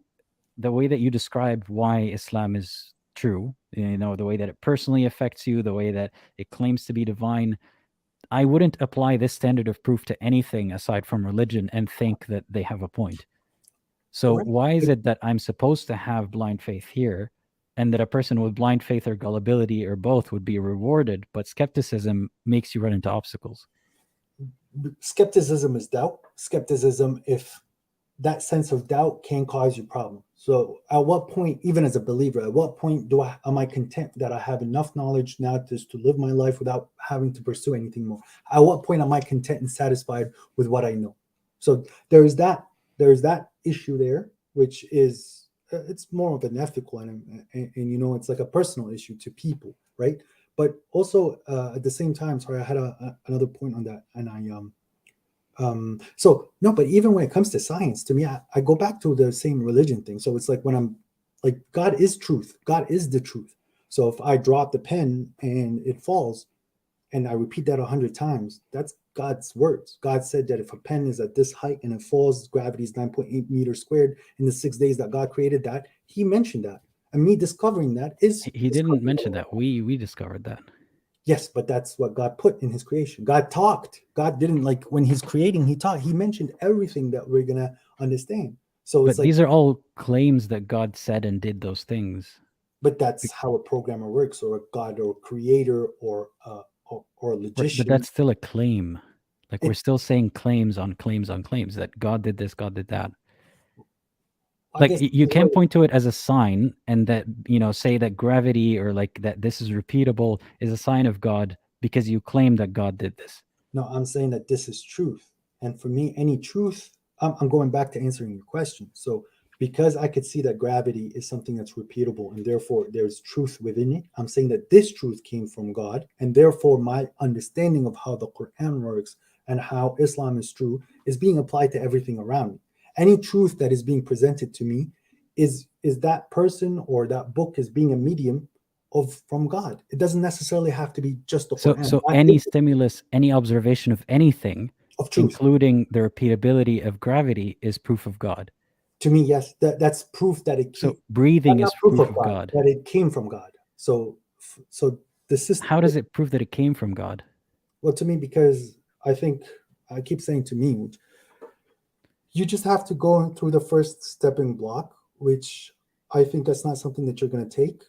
described why Islam is true, the way that it personally affects you, the way that it claims to be divine, I wouldn't apply this standard of proof to anything aside from religion and think that they have a point. So why is it that I'm supposed to have blind faith here, and that a person with blind faith or gullibility or both would be rewarded, but skepticism makes you run into obstacles? Skepticism is doubt. Skepticism, if that sense of doubt, can cause you problem. So at what point, even as a believer, at what point am I content that I have enough knowledge now to live my life without having to pursue anything more? At what point am I content and satisfied with what I know? So there's that issue there, which is it's more of an ethical and it's like a personal issue to people, right? But also at the same time, sorry, I had another point on that, and but even when it comes to science, to me, I go back to the same religion thing. So it's like when I'm like, God is truth. God is the truth. So if I drop the pen and it falls, and I repeat that 100 times, that's God's words. God said that if a pen is at this height and it falls, gravity is 9.8 meters squared in the 6 days that God created that. He mentioned that. And me discovering that is... He didn't mention that. We discovered that. Yes, but that's what God put in his creation. God talked. God didn't, like, when he's creating, he taught. He mentioned everything that we're going to understand. So but it's like, these are all claims that God said and did those things. But that's how a programmer works, or a God, or a creator, or a logician. But that's still a claim. Like, we're still saying claims on claims on claims that God did this, God did that. Like, you can't point to it as a sign and that, say that gravity or like that this is repeatable is a sign of God because you claim that God did this. No, I'm saying that this is truth. And for me, any truth, I'm going back to answering your question. So because I could see that gravity is something that's repeatable and therefore there's truth within it, I'm saying that this truth came from God, and therefore my understanding of how the Quran works and how Islam is true is being applied to everything around me. Any truth that is being presented to me is that person or that book is being a medium from God. It doesn't necessarily have to be just the Quran. So any stimulus, any observation of anything, of truth, including the repeatability of gravity, is proof of God. To me, yes, that's proof that it. So breathing is proof of God. That it came from God. So the system. How does it prove that it came from God? Well, to me, because I keep saying to me, you just have to go through the first stepping block, which I think that's not something that you're going to take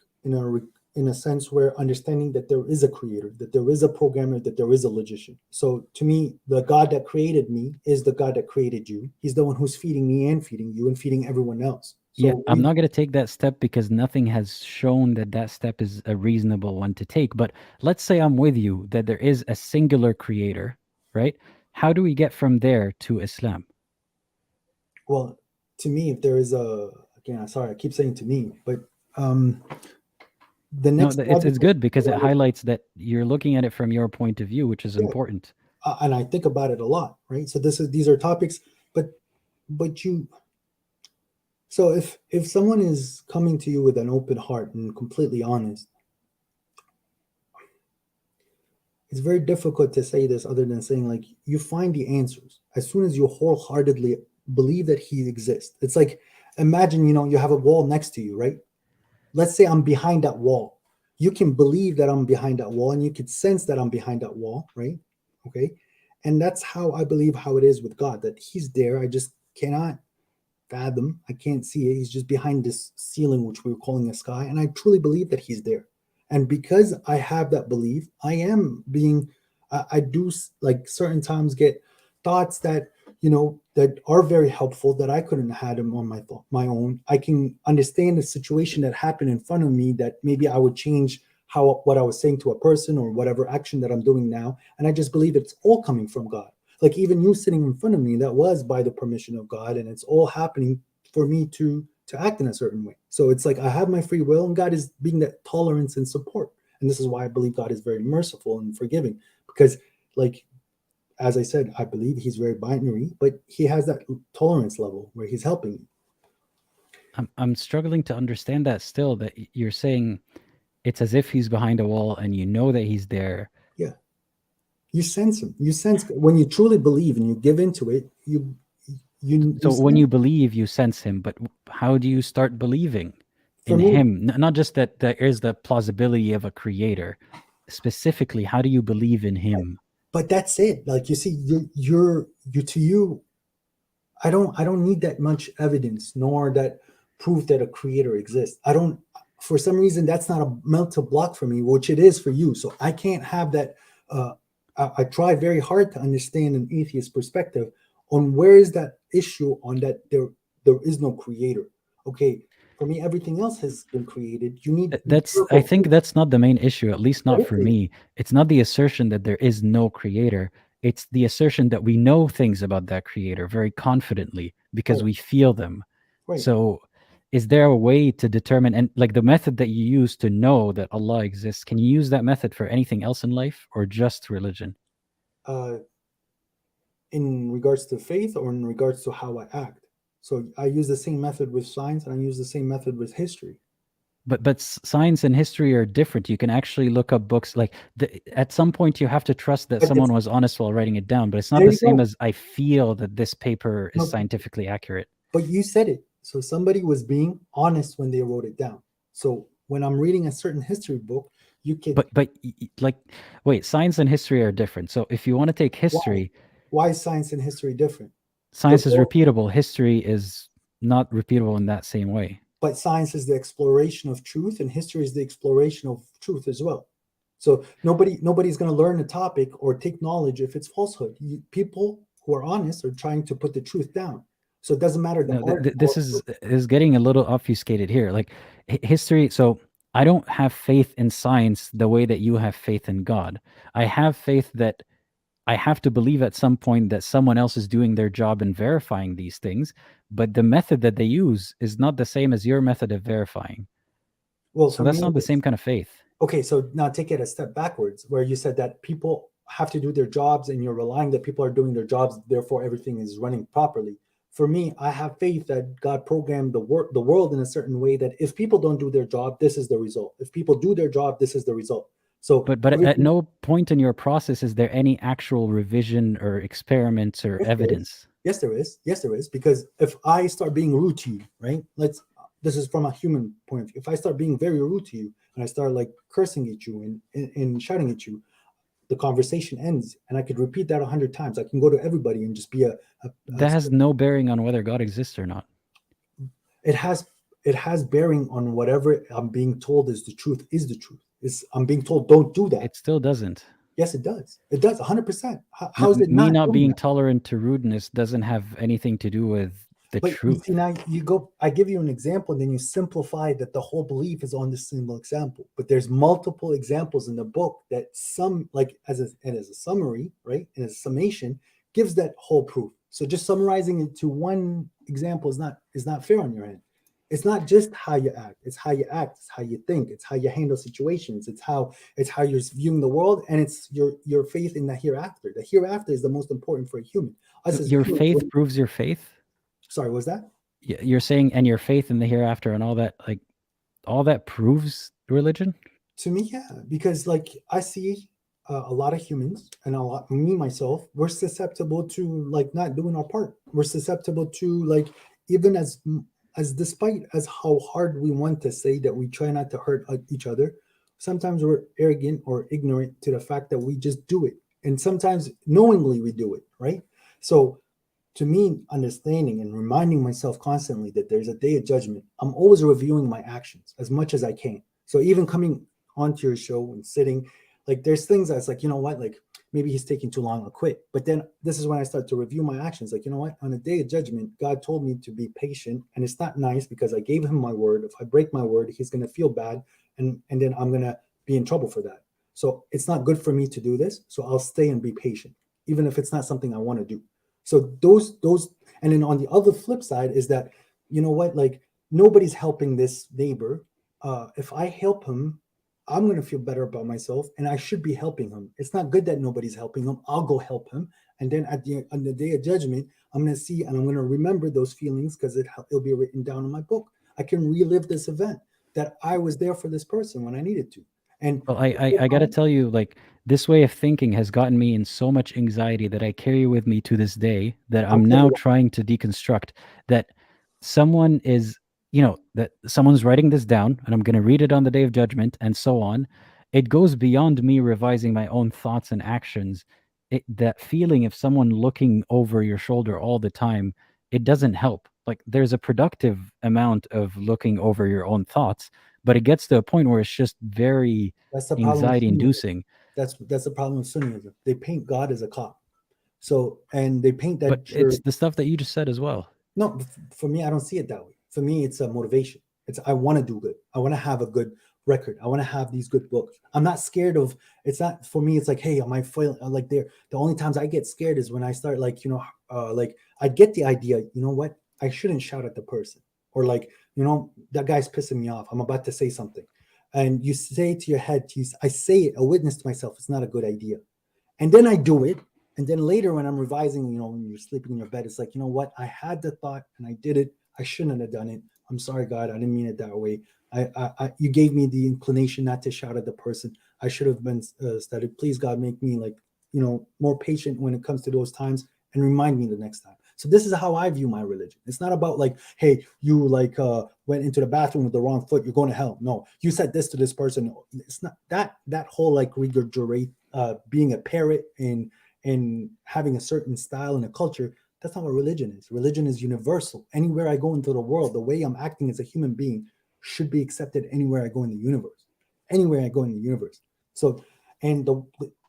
in a sense where understanding that there is a creator, that there is a programmer, that there is a logician. So to me, the God that created me is the God that created you. He's the one who's feeding me and feeding you and feeding everyone else. So yeah, I'm not going to take that step because nothing has shown that step is a reasonable one to take. But let's say I'm with you that there is a singular creator, right? How do we get from there to Islam? Well, to me, if there is again, sorry, I keep saying to me, but the next. No, it's good because it highlights that you're looking at it from your point of view, which is important. And I think about it a lot, right? So these are topics, but you. So if someone is coming to you with an open heart and completely honest, it's very difficult to say this other than saying, like, you find the answers as soon as you wholeheartedly believe that he exists. It's like, imagine, you have a wall next to you, right? Let's say I'm behind that wall. you can believe that I'm behind that wall, and you could sense that I'm behind that wall, right? Okay. And that's how I believe how it is with God, that he's there. I just cannot fathom. I can't see it. He's just behind this ceiling, which we're calling a sky. And I truly believe that he's there. And because I have that belief, I am being, I do like certain times get thoughts that, that are very helpful that I couldn't have had them on my own. I can understand the situation that happened in front of me that maybe I would change what I was saying to a person or whatever action that I'm doing now. And I just believe it's all coming from God. Like even you sitting in front of me, that was by the permission of God, and it's all happening for me to act in a certain way. So it's like I have my free will, and God is being that tolerance and support. And this is why I believe God is very merciful and forgiving, because like, as I said, I believe he's very binary, but he has that tolerance level where he's helping me. I'm struggling to understand that still, that you're saying it's as if he's behind a wall and you know that he's there. Yeah. You sense him. You sense when you truly believe and you give into it, So when you believe, you sense him, but how do you start believing in him? Not just that there is the plausibility of a creator. Specifically, how do you believe in him? But that's it. Like you see, you're to you, I don't need that much evidence nor that proof that a creator exists. For some reason, that's not a mental block for me, which it is for you. So I can't have that. I try very hard to understand an atheist perspective on where is that issue on that there is no creator. Okay, for me, everything else has been created. You need I think that's not the main issue, at least not for me. It's not the assertion that there is no creator. It's the assertion that we know things about that creator very confidently because we feel them. Right. So is there a way to determine, and like the method that you use to know that Allah exists, can you use that method for anything else in life or just religion? In regards to faith or in regards to how I act? So I use the same method with science and I use the same method with history. But science and history are different. You can actually look up books. Like at some point, you have to trust that someone was honest while writing it down. But it's not the same as I feel that this paper is scientifically accurate. But you said it. So somebody was being honest when they wrote it down. So when I'm reading a certain history book, you can. But like, wait, science and history are different. So if you want to take history, why is science and history different? Science is repeatable. History is not repeatable in that same way. But science is the exploration of truth, and history is the exploration of truth as well. So nobody's going to learn a topic or take knowledge if it's falsehood. People who are honest are trying to put the truth down. So it doesn't matter. This is getting a little obfuscated here. Like history. So I don't have faith in science the way that you have faith in God. I have faith that I have to believe at some point that someone else is doing their job in verifying these things, but the method that they use is not the same as your method of verifying. Well, so that's not the same kind of faith. Okay, so now take it a step backwards, where you said that people have to do their jobs and you're relying that people are doing their jobs, therefore everything is running properly. For me, I have faith that God programmed the world in a certain way that if people don't do their job, this is the result. If people do their job, this is the result. So, but at no point in your process is there any actual revision or experiments or evidence. Yes, there is. Yes, there is. Because if I start being rude to you, right? This is from a human point of view. If I start being very rude to you and I start like cursing at you and shouting at you, the conversation ends. And I could repeat that 100 times. I can go to everybody and just be that has no bearing on whether God exists or not. It has bearing on whatever I'm being told is the truth. I'm being told don't do that. It still doesn't. Yes, it does. It does 100%. How is it me not being tolerant to rudeness doesn't have anything to do with the truth. You see, now I give you an example, and then you simplify that the whole belief is on this single example. But there's multiple examples in the book that as a summary, right, and as a summation gives that whole proof. So just summarizing it to one example is not fair on your end. It's not just how you act, it's how you act, it's how you think, it's how you handle situations, it's how you're viewing the world, and it's your faith in the hereafter. The hereafter is the most important for a human. Your faith proves your faith? Sorry, what was that? You're saying, and your faith in the hereafter and all that, like, all that proves religion? To me, yeah, because like I see a lot of humans, and me myself, we're susceptible to like not doing our part. We're susceptible to like, even as despite as how hard we want to say that we try not to hurt each other, sometimes we're arrogant or ignorant to the fact that we just do it. And sometimes knowingly we do it, right? So to me, understanding and reminding myself constantly that there's a day of judgment, I'm always reviewing my actions as much as I can. So even coming onto your show and sitting, like there's things that's like, you know what, like maybe he's taking too long, I'll quit. But then this is when I start to review my actions. Like, you know what, on the day of judgment, God told me to be patient, and it's not nice because I gave him my word. If I break my word, he's going to feel bad, and then I'm going to be in trouble for that. So it's not good for me to do this. So I'll stay and be patient, even if it's not something I want to do. So those, and then on the other flip side is that, you know what, like nobody's helping this neighbor. If I help him, I'm going to feel better about myself, and I should be helping him. It's not good that nobody's helping him. I'll go help him. And then on the day of judgment, I'm going to see, and I'm going to remember those feelings because it'll be written down in my book. I can relive this event that I was there for this person when I needed to. And well, I got to tell you, like, this way of thinking has gotten me in so much anxiety that I carry with me to this day, that I'm now trying to deconstruct that someone is, you know, that someone's writing this down and I'm going to read it on the day of judgment and so on. It goes beyond me revising my own thoughts and actions. That feeling of someone looking over your shoulder all the time, it doesn't help. Like, there's a productive amount of looking over your own thoughts, but it gets to a point where it's just very anxiety inducing. That's the problem with Sunnism. They paint God as a cop. So, and they paint that. But it's the stuff that you just said as well. No, for me, I don't see it that way. For me, it's a motivation. It's, I want to do good. I want to have a good record. I want to have these good books. I'm not scared of, it's not, for me, it's like, hey, am I failing? Like, the only times I get scared is when I start, like, you know, like I get the idea, you know what? I shouldn't shout at the person. Or like, you know, that guy's pissing me off. I'm about to say something. And you say to your head, I say it, a witness to myself, it's not a good idea. And then I do it. And then later when I'm revising, you know, when you're sleeping in your bed, it's like, you know what? I had the thought and I did it. I shouldn't have done it. I'm sorry, God. I didn't mean it that way. You gave me the inclination not to shout at the person. I should have been studied. Please, God, make me, like, you know, more patient when it comes to those times and remind me the next time. So this is how I view my religion. It's not about like, hey, you like went into the bathroom with the wrong foot, you're going to hell. No, you said this to this person. It's not that whole like regurgitate, being a parrot and having a certain style and a culture. That's not what religion is. Religion is universal. Anywhere I go into the world, the way I'm acting as a human being should be accepted anywhere I go in the universe. Anywhere I go in the universe. So, and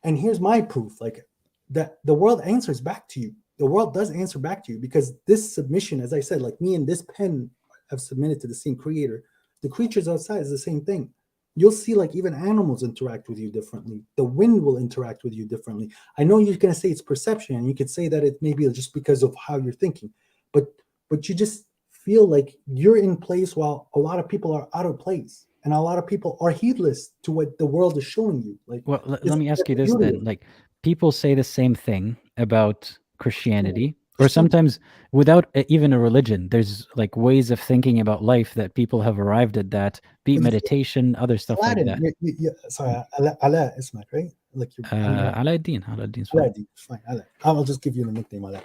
here's my proof, like that the world answers back to you. The world does answer back to you because this submission, as I said, like me and this pen have submitted to the same creator. The creatures outside is the same thing. You'll see like even animals interact with you differently. The wind will interact with you differently. I know you're going to say it's perception, and you could say that it may be just because of how you're thinking, but you just feel like you're in place while a lot of people are out of place, and a lot of people are heedless to what the world is showing you. Like, well, let me ask you this then. Like, people say the same thing about Christianity, or sometimes without even a religion, there's like ways of thinking about life that people have arrived at, that be it meditation, other stuff Aladdin, like that. Sorry, Allah Ismail, right? Like Aladdin. Aladdin's fine. Aladdin, fine. I'll just give you the nickname Allah.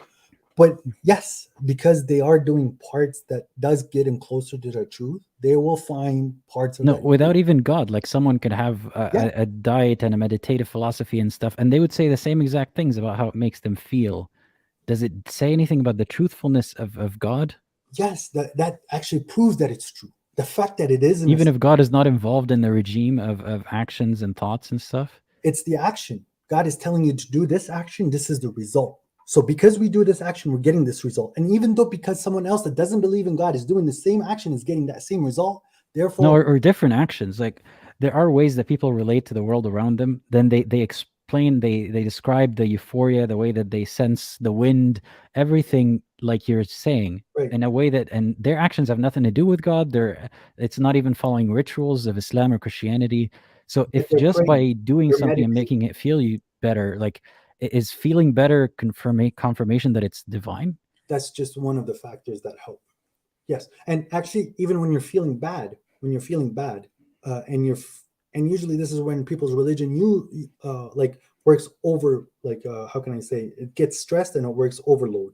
But yes, because they are doing parts that does get them closer to the truth, they will find parts of without even God. Like, someone could have a diet and a meditative philosophy and stuff, and they would say the same exact things about how it makes them feel. Does it say anything about the truthfulness of God? Yes, that actually proves that it's true. The fact that it is, even if God is not involved in the regime of actions and thoughts and stuff? It's the action. God is telling you to do this action, this is the result. So because we do this action, we're getting this result. And even though because someone else that doesn't believe in God is doing the same action is getting that same result, therefore... No, or different actions. Like, there are ways that people relate to the world around them. Then they explain, they describe the euphoria, the way that they sense the wind, everything like you're saying, right, in a way that, and their actions have nothing to do with God. It's not even following rituals of Islam or Christianity. So if just by doing something and making it feel you better, like, is feeling better confirmation that it's divine? That's just one of the factors that help. Yes, and actually, even when you're feeling bad, and usually this is when people's religion like works over, like how can I say, it gets stressed and it works overload,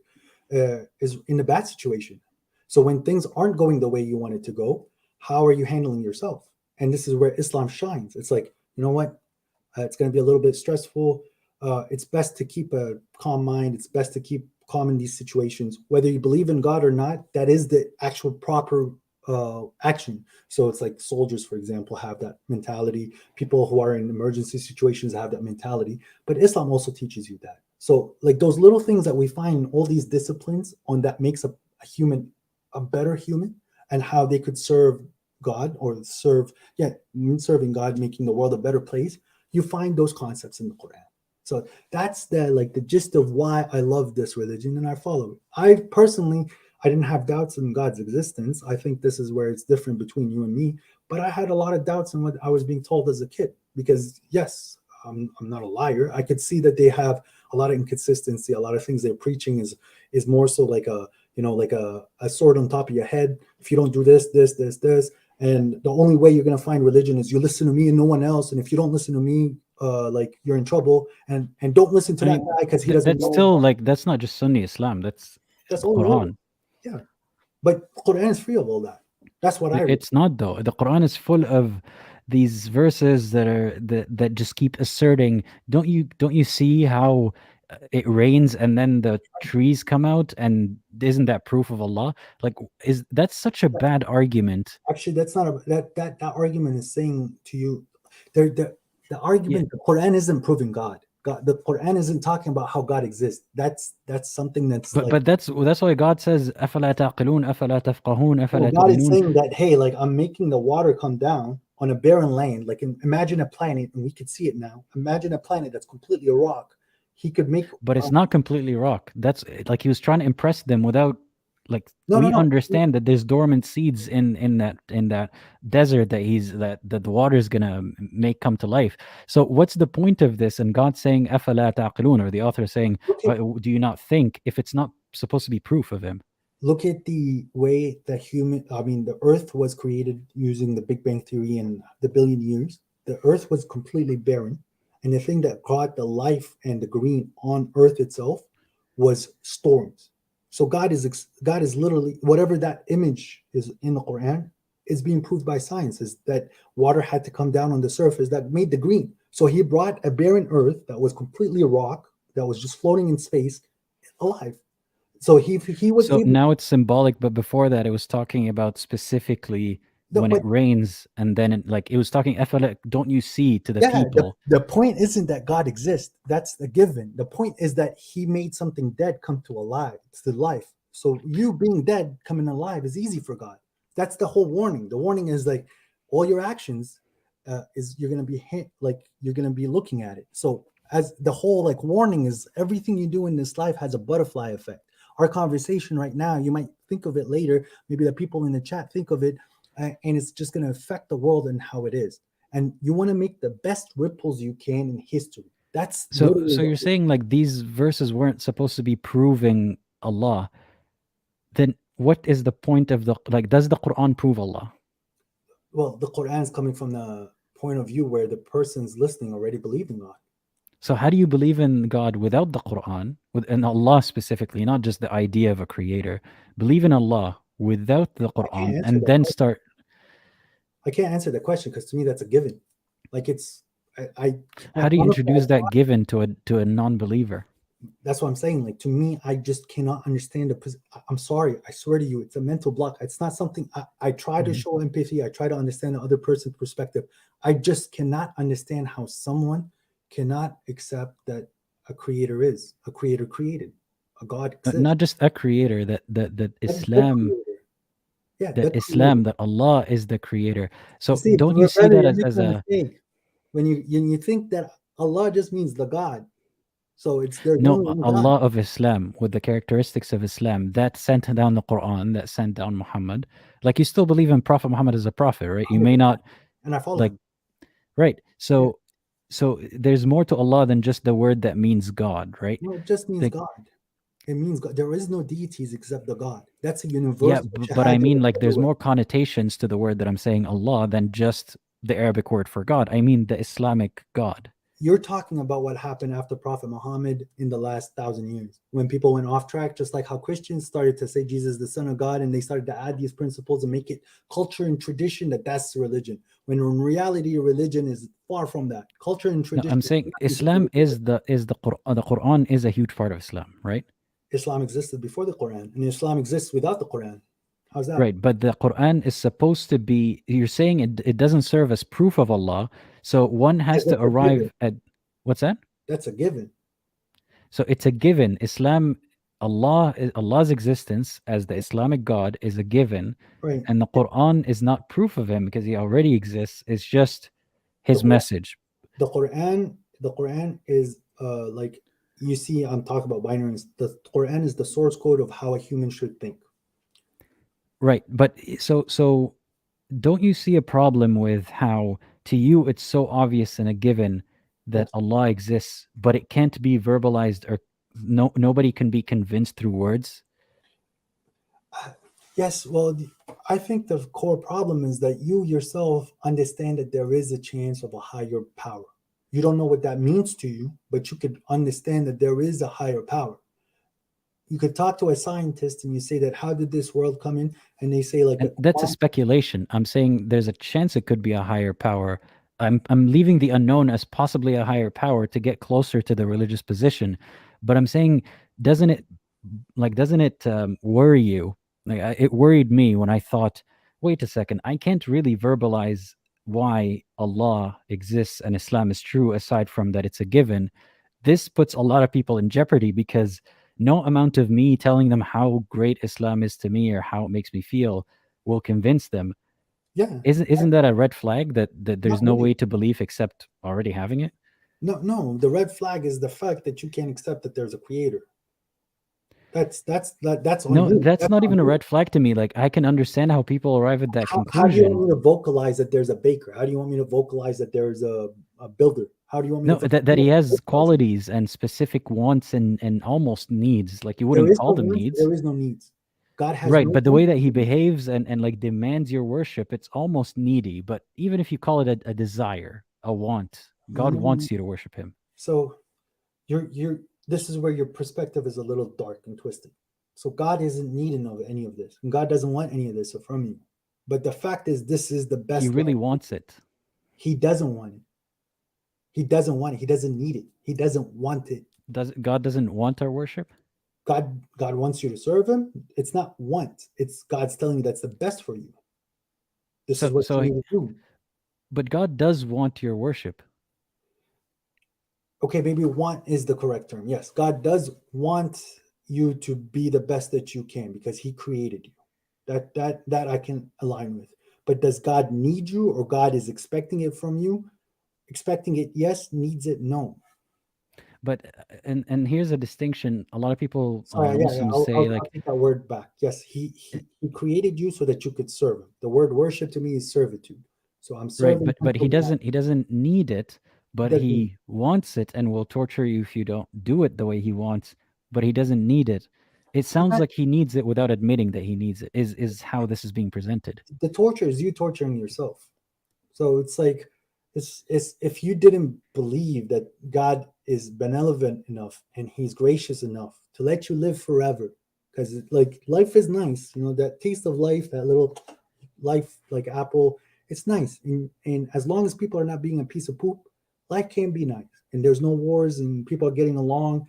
is in a bad situation. So when things aren't going the way you want it to go, how are you handling yourself? and this is where Islam shines. It's like, you know what? It's going to be a little bit stressful. It's best to keep a calm mind. It's best to keep calm in these situations. Whether you believe in God or not, that is the actual proper action. So it's like soldiers, for example, have that mentality. People who are in emergency situations have that mentality. But Islam also teaches you that. So like those little things that we find in all these disciplines on that makes a human a better human, and how they could serve God or serving God, making the world a better place. You find those concepts in the Quran. So that's the gist of why I love this religion and I follow it. I didn't have doubts in God's existence. I think this is where it's different between you and me. But I had a lot of doubts in what I was being told as a kid, because yes, I'm not a liar. I could see that they have a lot of inconsistency. A lot of things they're preaching is more so like a sword on top of your head. If you don't do this, and the only way you're gonna find religion is you listen to me and no one else. And if you don't listen to me, like you're in trouble. And don't listen to that guy because he doesn't. That's still like, that's not just Sunni Islam. That's Quran. Yeah, but Quran is free of all that. That's what I read. It's not though. The Quran is full of these verses that just keep asserting. Don't you see how it rains and then the trees come out, and isn't that proof of Allah? Like, that's such a bad argument? Actually, that's not that argument is saying to you, the argument, the Quran isn't proving God. The Quran isn't talking about how God exists. That's something that's. But that's why God says, "Afala taqilun, afala tafqahun, afala God is tu'minun." saying that, hey, like I'm making the water come down on a barren land. Like imagine a planet, and we could see it now. Imagine a planet that's completely a rock. He could make, but it's not completely rock. That's like he was trying to impress them without, like, we understand that there's dormant seeds in that desert that the water is gonna make come to life. So what's the point of this? And God saying "Afala ta'qilun," or the author saying, do you not think, if it's not supposed to be proof of him? Look at the way that the Earth was created using the Big Bang Theory and the billion years. The Earth was completely barren. And the thing that brought the life and the green on Earth itself was storms. So God is literally, whatever that image is in the Quran is being proved by science, is that water had to come down on the surface that made the green. So he brought a barren Earth that was completely a rock, that was just floating in space, alive. So he was. So now it's symbolic, but before that, it was talking about specifically when it rains, and then it was talking, don't you see, to the people. The point isn't that God exists. That's a given. The point is that he made something dead come to life. So you being dead coming alive is easy for God. That's the whole warning. The warning is like all your actions you're going to be looking at it. So as the whole warning is, everything you do in this life has a butterfly effect. Our conversation right now, you might think of it later. Maybe the people in the chat think of it. And it's just going to affect the world and how it is. And you want to make the best ripples you can in history. That's so you're saying these verses weren't supposed to be proving Allah. Then what is the point of does the Quran prove Allah? Well, the Quran is coming from the point of view where the person's listening already believe in God. So how do you believe in God without the Quran, and Allah specifically, not just the idea of a creator? Believe in Allah without the Quran, and then start. I can't answer that question because to me that's a given. How do you introduce that given to a non-believer? That's what I'm saying. To me, I just cannot understand I'm sorry. I swear to you, it's a mental block. It's not something I try to show empathy. I try to understand the other person's perspective. I just cannot understand how someone cannot accept that a creator created, a God exists. Not just a creator, that Islam. That Allah is the creator. So don't you see that as a mistake when you think that Allah just means the God? So it's Allah of Islam, with the characteristics of Islam, that sent down the Quran, that sent down Muhammad. You still believe in Prophet Muhammad as a prophet, right? You may not, and I follow him. Right. So there's more to Allah than just the word that means God, right? No, it just means God. It means God. There is no deities except the God. That's a universal. Yeah, but I mean, there's more connotations to the word that I'm saying Allah than just the Arabic word for God. I mean the Islamic God. you're talking about what happened after Prophet Muhammad in the last 1,000 years, when people went off track, just like how Christians started to say Jesus is the Son of God, and they started to add these principles and make it culture and tradition that's religion. When in reality, religion is far from that. Culture and No, tradition. I'm saying Islam is the Quran. The Quran is a huge part of Islam, right? Islam existed before the Quran, and Islam exists without the Quran. How's that? Right, but the Quran is supposed to be. You're saying it doesn't serve as proof of Allah, so one has to That's a arrive given. at what's that? That's a given. So it's a given. Allah's existence as the Islamic God is a given, Right. and the Quran is not proof of him because he already exists. It's just his message. The Quran is like, you see, I'm talking about binaries. The Quran is the source code of how a human should think. Right, but so don't you see a problem with how to you it's so obvious and a given that Allah exists, but it can't be verbalized, or nobody can be convinced through words? Yes, well, I think the core problem is that you yourself understand that there is a chance of a higher power. You don't know what that means to you, but you could understand that there is a higher power. You could talk to a scientist and you say that, how did this world come in? And they say, like, that's a speculation. I'm saying there's a chance it could be a higher power. I'm leaving the unknown as possibly a higher power to get closer to the religious position, but I'm saying, doesn't it worry you? Like, it worried me when I thought, wait a second, I can't really verbalize why Allah exists and Islam is true aside from that it's a given. This puts a lot of people in jeopardy because no amount of me telling them how great Islam is to me or how it makes me feel will convince them. Yeah. Isn't that a red flag that there's no way to believe except already having it? No. The red flag is the fact that you can't accept that there's a creator. That's on no, you. that's not even a red flag to me. Like, I can understand how people arrive at that conclusion. How do you want me to vocalize that there's a baker? How do you want me to vocalize that there's a builder? How do you want me to that he has qualities and specific wants and almost needs? Like, you wouldn't call them needs. There is no needs. God has right, no but the way that he needs. behaves and like demands your worship, it's almost needy. But even if you call it a desire, a want, God wants you to worship him. So this is where your perspective is a little dark and twisted. So God isn't needing of any of this, and God doesn't want any of this from you. But the fact is, this is the best. He really wants it. He doesn't want it. He doesn't want it. He doesn't need it. He doesn't want it. God doesn't want our worship? God wants you to serve him. It's not want. It's God's telling you that's the best for you. This is what you need to do. But God does want your worship. Okay, maybe want is the correct term. Yes, God does want you to be the best that you can because he created you. That I can align with. But does God need you, or God is expecting it from you? Expecting it, yes. Needs it, no. But and here's a distinction. A lot of people Muslims say, I'll take that word back. Yes, he created you so that you could serve him. The word worship to me is servitude. So I'm serving. Right, but he doesn't need it. But he wants it and will torture you if you don't do it the way he wants, but he doesn't need it. It sounds like he needs it without admitting that he needs it, is how this is being presented. The torture is you torturing yourself. So it's like, it's if you didn't believe that God is benevolent enough and he's gracious enough to let you live forever, because like life is nice, that taste of life, that little life like apple, it's nice. And as long as people are not being a piece of poop, life can be nice, and there's no wars and people are getting along.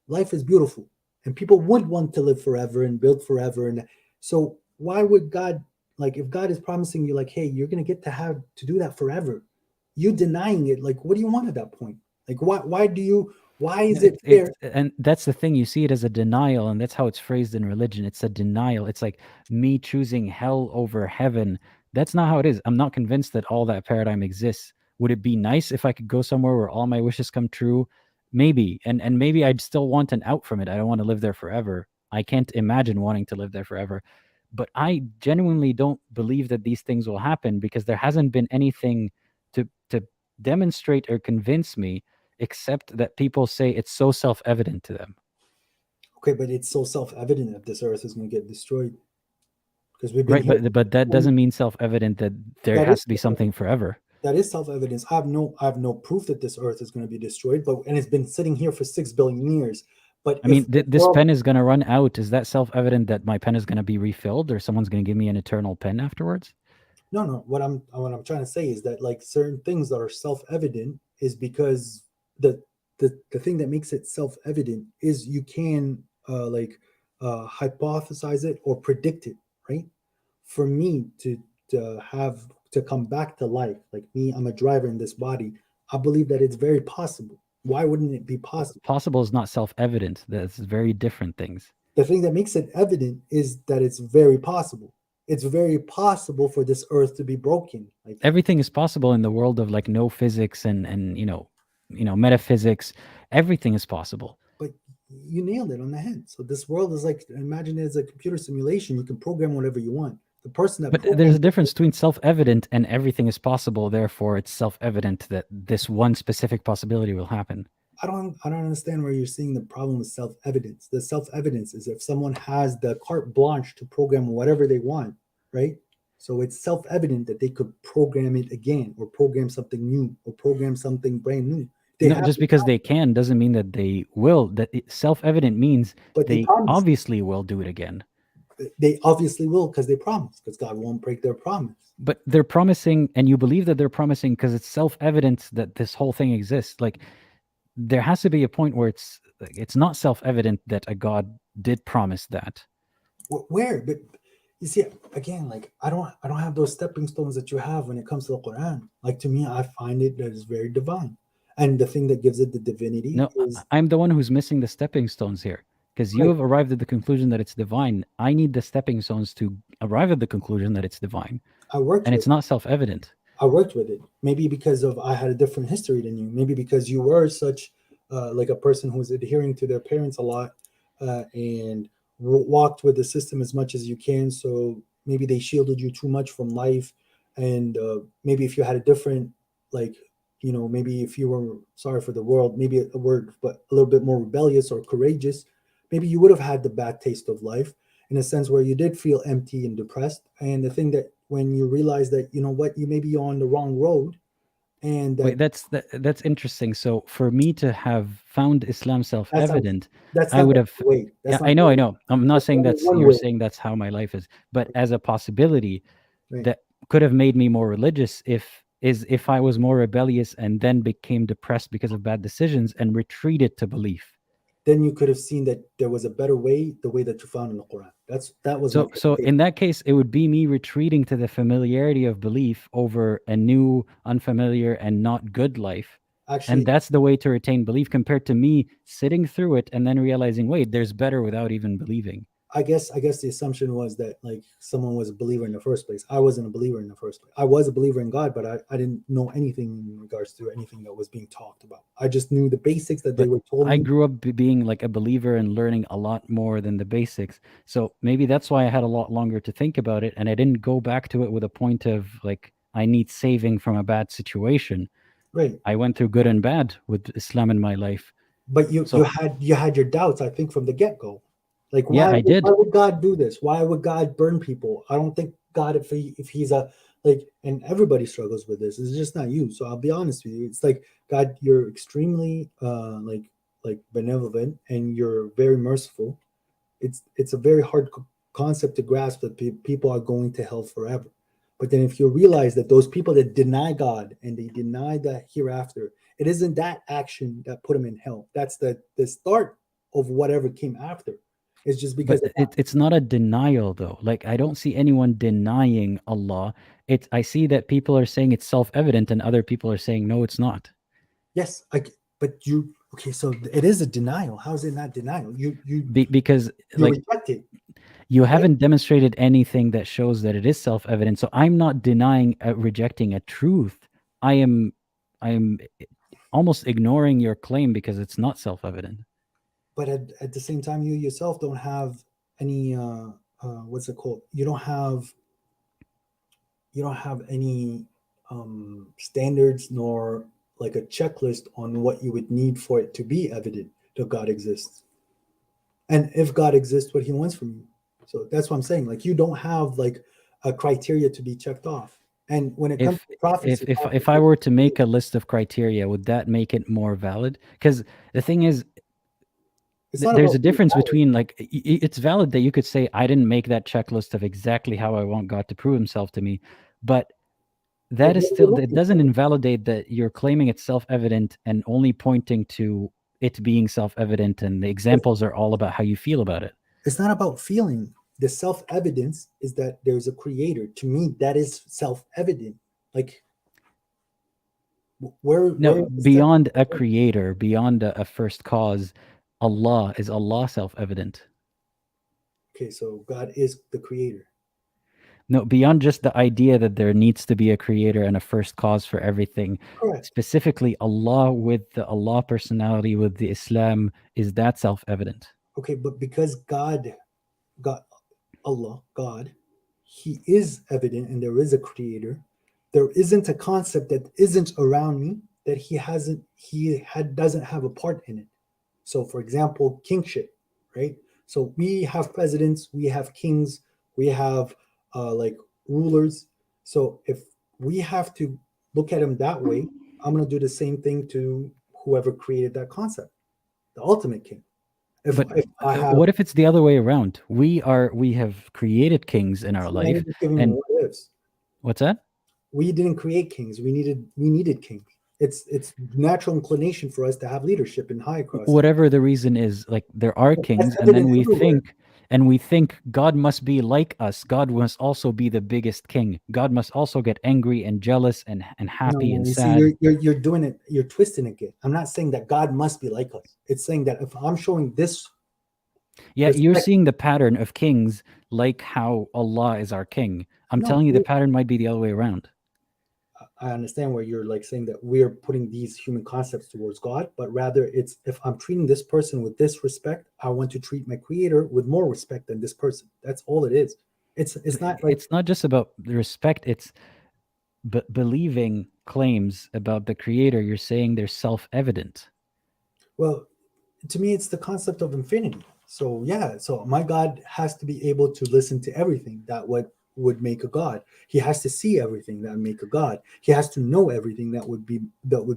Life is beautiful, and people would want to live forever and build forever. And so why would God, like, if God is promising you, like, hey, you're going to get to do that forever, you denying it, like, what do you want at that point? Like, why is it fair? And that's the thing, you see it as a denial, and that's how it's phrased in religion. It's a denial. It's like me choosing hell over heaven. That's not how it is. I'm not convinced that all that paradigm exists. Would it be nice if I could go somewhere where all my wishes come true? Maybe. And maybe I'd still want an out from it. I don't want to live there forever. I can't imagine wanting to live there forever. But I genuinely don't believe that these things will happen because there hasn't been anything to demonstrate or convince me except that people say it's so self-evident to them. Okay, but it's so self-evident that this earth is going to get destroyed. Because we've been right, but that doesn't mean self-evident that there has to be something forever. That is self-evidence. I have no proof that this earth is going to be destroyed, and it's been sitting here for 6 billion years. But I mean, this pen is going to run out. Is that self-evident that my pen is going to be refilled, or someone's going to give me an eternal pen afterwards? No. What I'm trying to say is that like certain things that are self-evident is because the thing that makes it self-evident is you can hypothesize it or predict it, right? For me to come back to life, like me, I'm a driver in this body. I believe that it's very possible. Why wouldn't it be possible? Possible is not self-evident. That's very different things. The thing that makes it evident is that it's very possible. It's very possible for this earth to be broken. Like everything is possible in the world of like no physics and metaphysics. Everything is possible. But you nailed it on the head. So this world is like, imagine it as a computer simulation. You can program whatever you want. The person that but there's a difference between self-evident and everything is possible. Therefore, it's self-evident that this one specific possibility will happen. I don't understand where you're seeing the problem with self-evidence. The self-evidence is if someone has the carte blanche to program whatever they want, right? So it's self-evident that they could program it again, or program something new, or program something brand new. Just because they can doesn't mean that they will. That self-evident means they obviously will do it again. They obviously will because they promise, because God won't break their promise. But they're promising, and you believe that they're promising because it's self-evident that this whole thing exists. Like, there has to be a point where it's not self-evident that a God did promise that. Where? But you see, again, like I don't have those stepping stones that you have when it comes to the Quran. Like, to me, I find it that is very divine, and the thing that gives it the divinity. No, I'm the one who's missing the stepping stones here. Because you have arrived at the conclusion that it's divine. I need the stepping stones to arrive at the conclusion that it's divine. And it's not self-evident. I worked with it. Maybe because I had a different history than you. Maybe because you were such like a person who's adhering to their parents a lot and walked with the system as much as you can. So maybe they shielded you too much from life. And maybe if you had a different, maybe if you were, sorry for the world, maybe a word, but a little bit more rebellious or courageous, maybe you would have had the bad taste of life in a sense where you did feel empty and depressed. And the thing that when you realize that, you know what, you may be on the wrong road. And wait, that's interesting. So for me to have found Islam self-evident, I would have. I know. I'm not saying you're saying that's how my life is, but as a possibility that could have made me more religious if I was more rebellious and then became depressed because of bad decisions and retreated to belief. Then you could have seen that there was a better way, the way that you found in the Quran. That was so in that case, it would be me retreating to the familiarity of belief over a new, unfamiliar, and not good life. Actually, and that's the way to retain belief compared to me sitting through it and then realizing, wait, there's better without even believing. I guess the assumption was that like someone was a believer in the first place. I wasn't a believer in the first place. I was a believer in God, but I didn't know anything in regards to anything that was being talked about. I just knew the basics that they were told me. I grew up being like a believer and learning a lot more than the basics. So maybe that's why I had a lot longer to think about it. And I didn't go back to it with a point of like, I need saving from a bad situation. Right. I went through good and bad with Islam in my life. But you had your doubts, I think, from the get-go. Like, I did. Why would God do this? Why would God burn people? I don't think God, if he's and everybody struggles with this. It's just not you. So I'll be honest with you. It's like, God, you're extremely like benevolent and you're very merciful. It's a very hard concept to grasp that people are going to hell forever. But then if you realize that those people that deny God and they deny the hereafter, it isn't that action that put them in hell. That's the start of whatever came after. It's just because it's not a denial though. Like, I don't see anyone denying Allah. I see that people are saying it's self-evident and other people are saying no, it's not. Yes, so it is a denial. How is it not denial? Because you like reject it. You haven't demonstrated anything that shows that it is self-evident. So I'm not denying rejecting a truth. I am almost ignoring your claim because it's not self-evident. But at the same time, you yourself don't have any what's it called? You don't have any standards nor like a checklist on what you would need for it to be evident that God exists. And if God exists, what he wants from you. So that's what I'm saying. Like, you don't have like a criteria to be checked off. And when it comes to prophecy, if I were to make a list of criteria, would that make it more valid? Because the thing is, it's not there's about a being difference valid. between, like, it's valid that you could say, I didn't make that checklist of exactly how I want God to prove himself to me, but that is what are you still, it looking doesn't for? invalidate that you're claiming it's self-evident and only pointing to it being self-evident, and the examples are all about how you feel about it. It's not about feeling. The self-evidence is that there's a creator. To me, that is self-evident. Like, where No, is beyond a creator, beyond a first cause, Allah, is Allah self-evident? okay, so God is the creator. No, beyond just the idea that there needs to be a creator and a first cause for everything. Correct. Specifically, Allah, with the Allah personality, with the Islam, is that self-evident? Okay, but because God, Allah, God, he is evident and there is a creator, there isn't a concept that isn't around me that doesn't have a part in it. So for example, kingship, right? So we have presidents, we have kings, we have like rulers. So if we have to look at them that way, I'm going to do the same thing to whoever created that concept, the ultimate king. If I have, What if it's the other way around? We have created kings in our life, and what ifs. What's that? We didn't create kings. We needed kings. It's natural inclination for us to have leadership in high cross. Whatever the reason is, like, there are kings, and then we think God must be like us. God must also be the biggest king. God must also get angry and jealous and happy and sad. See, you're doing it. You're twisting it again. I'm not saying that God must be like us. It's saying that if I'm showing this, you're seeing the pattern of kings like how Allah is our king. I'm telling you, the pattern might be the other way around. I understand where you're like saying that we're putting these human concepts towards God, but rather it's, if I'm treating this person with this respect, I want to treat my creator with more respect than this person. That's all it is. It's not like, it's not just about the respect. It's believing claims about the creator. You're saying they're self-evident. Well, to me, it's the concept of infinity. So yeah, so my God has to be able to listen to everything that would make a God. He has to see everything that would make a God. He has to know everything that would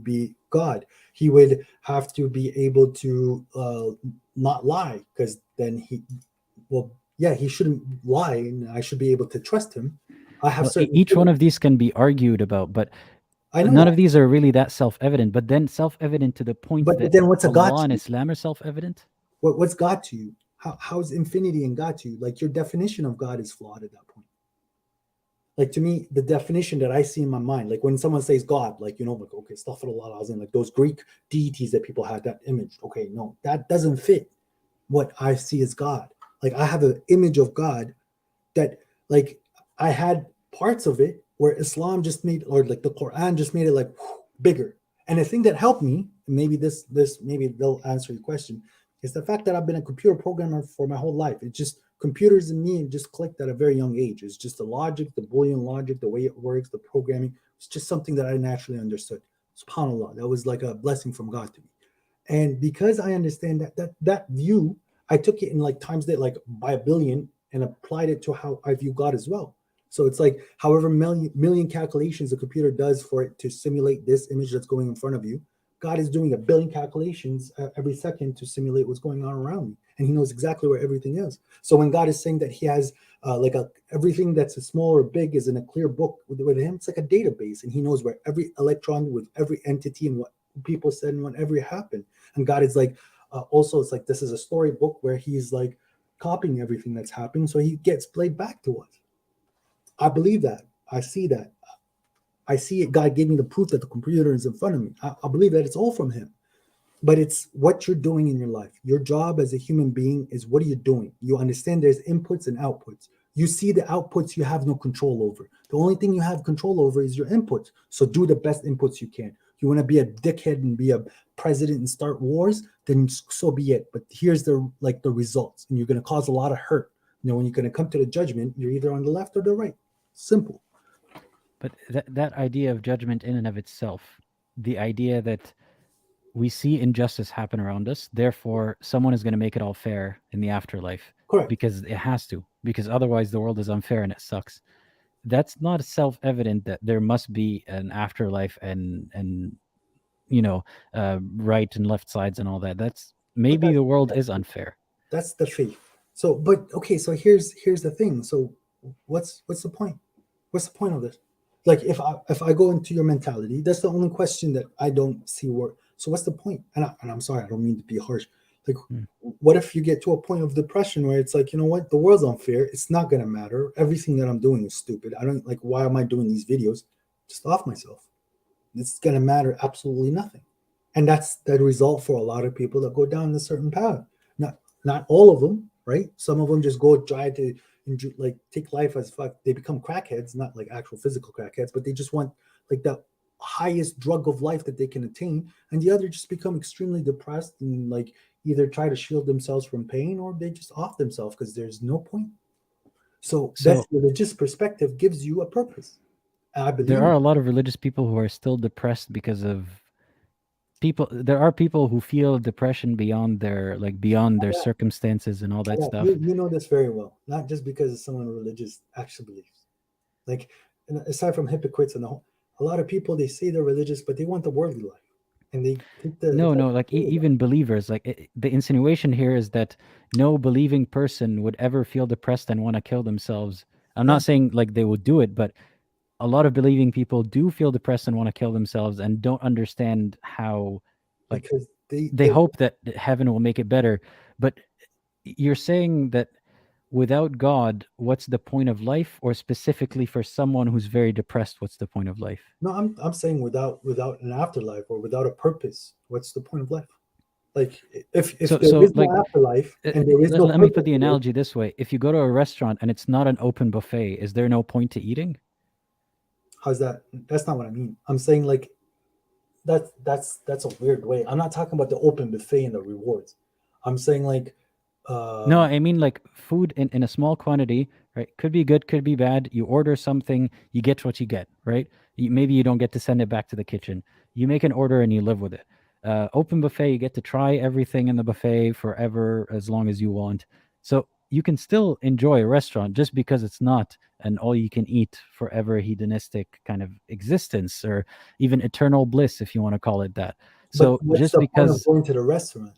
be God. He would have to be able to not lie, because then he shouldn't lie, and I should be able to trust him. I have each one of these can be argued about, but none of these are really that self-evident. But then self-evident to the point that then what's a God Allah and Islam are self-evident? What's God to you? How is infinity and God to you? Like, your definition of God is flawed at that point. Like, to me, the definition that I see in my mind, like when someone says God, like, like, okay, astaghfirullah, like those Greek deities that people had, that image. Okay, no, that doesn't fit what I see as God. Like, I have an image of God that, like, I had parts of it where Islam just made, or like the Quran just made it like bigger. And the thing that helped me, maybe maybe they'll answer your question, is the fact that I've been a computer programmer for my whole life. It's just computers and me just clicked at a very young age. It's just the logic, the Boolean logic, the way it works, the programming. It's just something that I naturally understood. SubhanAllah, that was like a blessing from God to me. And because I understand that view, I took it in like times that like by a billion and applied it to how I view God as well. So it's like however million calculations the computer does for it to simulate this image that's going in front of you, God is doing a billion calculations every second to simulate what's going on around me. And he knows exactly where everything is. So when God is saying that he has everything that's small or big is in a clear book with him, it's like a database. And he knows where every electron with every entity and what people said and whatever happened. And God is like, also, it's like this is a storybook where he's like copying everything that's happening. So he gets played back to us. I believe that. I see that. I see it. God gave me the proof that the computer is in front of me. I believe that it's all from him. But it's what you're doing in your life. Your job as a human being is, what are you doing? You understand there's inputs and outputs. You see the outputs you have no control over. The only thing you have control over is your inputs. So do the best inputs you can. You want to be a dickhead and be a president and start wars, then so be it. But here's the results. And you're going to cause a lot of hurt. When you're going to come to the judgment, you're either on the left or the right. Simple. But that idea of judgment in and of itself, the idea that we see injustice happen around us, therefore someone is going to make it all fair in the afterlife. Correct. Because it has to, because otherwise the world is unfair and it sucks. that's not self-evident that there must be an afterlife and right and left sides and all that. That's maybe the world is unfair. That's the faith. So, but okay, so here's the thing. So, what's the point? What's the point of this? Like, if I go into your mentality, that's the only question that I don't see where. So, what's the point? And I'm sorry, I don't mean to be harsh. Like, what if you get to a point of depression where it's like, you know what, the world's unfair. It's not gonna matter. Everything that I'm doing is stupid. I don't like. Why am I doing these videos? Just off myself. It's gonna matter absolutely nothing. And that's the result for a lot of people that go down a certain path. Not all of them, right? Some of them just go try to like take life as fuck. They become crackheads, not like actual physical crackheads, but they just want like the highest drug of life that they can attain. And the other just become extremely depressed and like either try to shield themselves from pain or they just off themselves because there's no point. So that's the religious perspective gives you a purpose. I believe there are a lot of religious people who are still depressed because of there are people who feel depression beyond their circumstances and all that stuff. You know this very well, not just because someone religious actually believes. Like, aside from hypocrites and a lot of people, they say they're religious, but they want the worldly life, and they take the even believers. Like the insinuation here is that no believing person would ever feel depressed and want to kill themselves. I'm not saying like they would do it, but a lot of believing people do feel depressed and want to kill themselves and don't understand how, like, because they hope that heaven will make it better. But you're saying that without God, what's the point of life? Or specifically for someone who's very depressed, what's the point of life? No, I'm saying without an afterlife or without a purpose, what's the point of life? Like, if there is no afterlife and there is no let me put the analogy this way. If you go to a restaurant and it's not an open buffet, is there no point to eating? How's that? That's not what I mean. I'm saying like that's a weird way. I'm not talking about the open buffet and the rewards. I'm saying like no, I mean like food in a small quantity, right? Could be good, could be bad. You order something, you get what you get, right? Maybe you don't get to send it back to the kitchen. You make an order and you live with it. Open buffet, you get to try everything in the buffet forever as long as you want. So you can still enjoy a restaurant just because it's not an all-you-can-eat forever hedonistic kind of existence, or even eternal bliss, if you want to call it that. So just because going to the restaurant,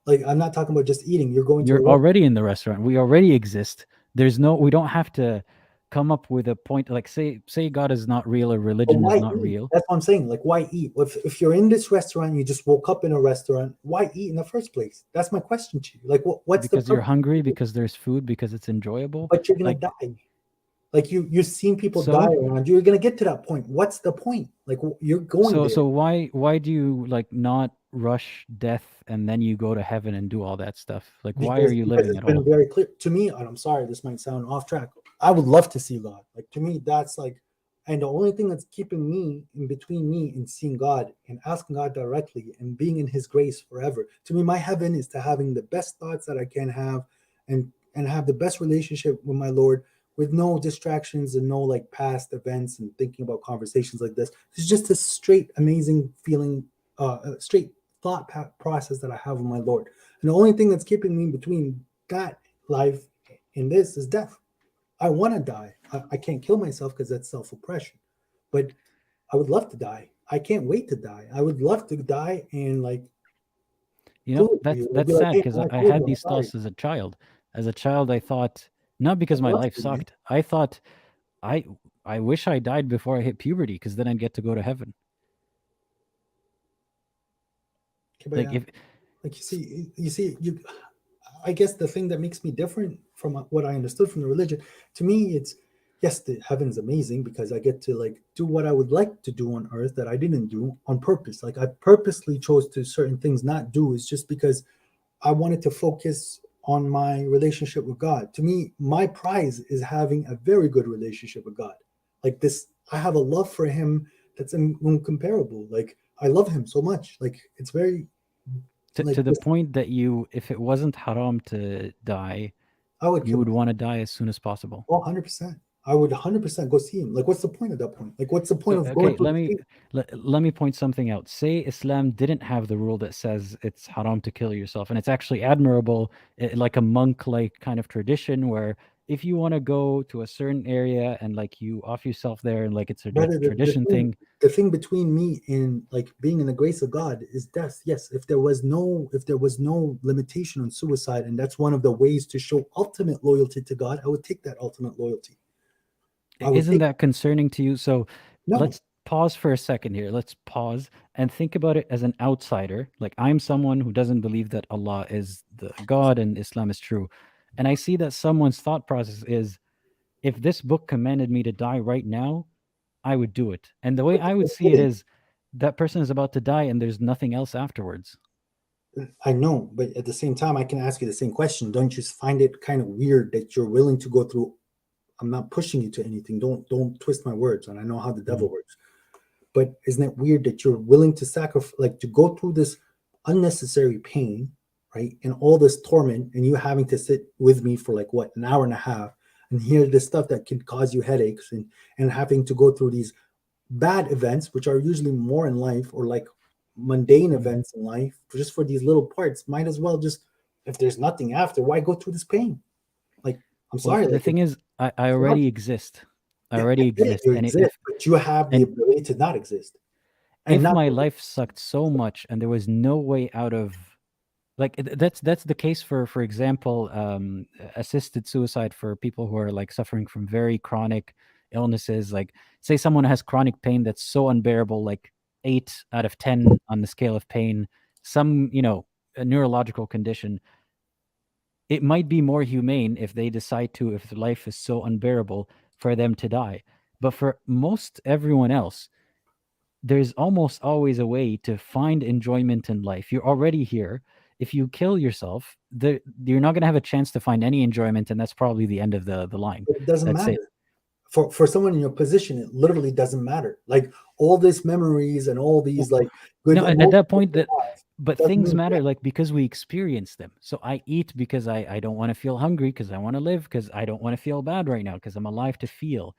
like I'm not talking about just eating. You're already in the restaurant. We already exist. We don't have to come up with a point like say God is not real or religion is not real. That's what I'm saying. Like, why eat? If you're in this restaurant, you just woke up in a restaurant, why eat in the first place? That's my question to you. Like, what's because you're hungry, because there's food, because it's enjoyable. But you're gonna die. Like you've seen people die around you. You're gonna get to that point. What's the point? Like you're going there. So why do you like not rush death and then you go to heaven and do all that stuff? Like why are you living at all? It's been very clear to me, and I'm sorry, this might sound off track. I would love to see God. Like to me, that's like, and the only thing that's keeping me in between me and seeing God and asking God directly and being in His grace forever. To me, my heaven is to having the best thoughts that I can have and have the best relationship with my Lord, with no distractions and no like past events and thinking about conversations like this. It's just a straight, amazing feeling, straight thought process that I have with my Lord. And the only thing that's keeping me between that life and this is death. I want to die. I can't kill myself because that's self-oppression. But I would love to die. I can't wait to die. I would love to die and like. That's sad because I had these thoughts as a child. As a child, I thought, not because my life sucked. I thought, I wish I died before I hit puberty because then I'd get to go to heaven. Okay, you see, I guess the thing that makes me different from what I understood from the religion, to me, it's yes, the heaven's amazing because I get to like do what I would like to do on earth that I didn't do on purpose. Like I purposely chose to certain things not do is just because I wanted to focus on my relationship with God. To me, my prize is having a very good relationship with God. Like this, I have a love for Him that's incomparable. Like I love Him so much. Like it's very to the point that if it wasn't haram to die, you would want to die as soon as possible. Oh, 100%. I would 100% go see Him. Like, what's the point at that point? Like, what's the point of going? Let me point something out. Say Islam didn't have the rule that says it's haram to kill yourself, and it's actually admirable, like a monk-like kind of tradition where if you want to go to a certain area and like you off yourself there and like it's a Brother, tradition thing. The thing between me and like being in the grace of God is death. Yes, if there was no limitation on suicide, and that's one of the ways to show ultimate loyalty to God, I would take that ultimate loyalty. Isn't that concerning to you? So No. let's pause for a second here. Let's pause and think about it as an outsider. Like, I'm someone who doesn't believe that Allah is the God and Islam is true. And I see that someone's thought process is, if this book commanded me to die right now, I would do it. And the way I would see it is, that person is about to die and there's nothing else afterwards. I know, but at the same time, I can ask you the same question. Don't you find it kind of weird that you're willing to go through? I'm not pushing you to anything. Don't twist my words. And I know how the devil works. But isn't it weird that you're willing to sacrifice, like to go through this unnecessary pain, right? And all this torment, and you having to sit with me for like what, an hour and a half, and hear this stuff that can cause you headaches, and having to go through these bad events, which are usually more in life, or like mundane events in life, just for these little parts. Might as well just, if there's nothing after, why go through this pain? Like, I'm sorry. Well, the thing is, I already exist. I already exist. You exist, but you have the ability to not exist. And if my life sucked so much and there was no way out of, like, that's the case for example, assisted suicide for people who are like suffering from very chronic illnesses. Like, say someone has chronic pain that's so unbearable, like 8 out of 10 on the scale of pain, some, a neurological condition. It might be more humane if they decide to, if life is so unbearable, for them to die. But for most everyone else, there's almost always a way to find enjoyment in life. You're already here. If you kill yourself, you're not going to have a chance to find any enjoyment, and that's probably the end of the line. But it doesn't matter. For someone in your position, it literally doesn't matter. Like, all these memories and all these like good. No, at that point, but things matter, like, because we experience them. So I eat because I don't want to feel hungry, because I want to live, because I don't want to feel bad right now, because I'm alive to feel.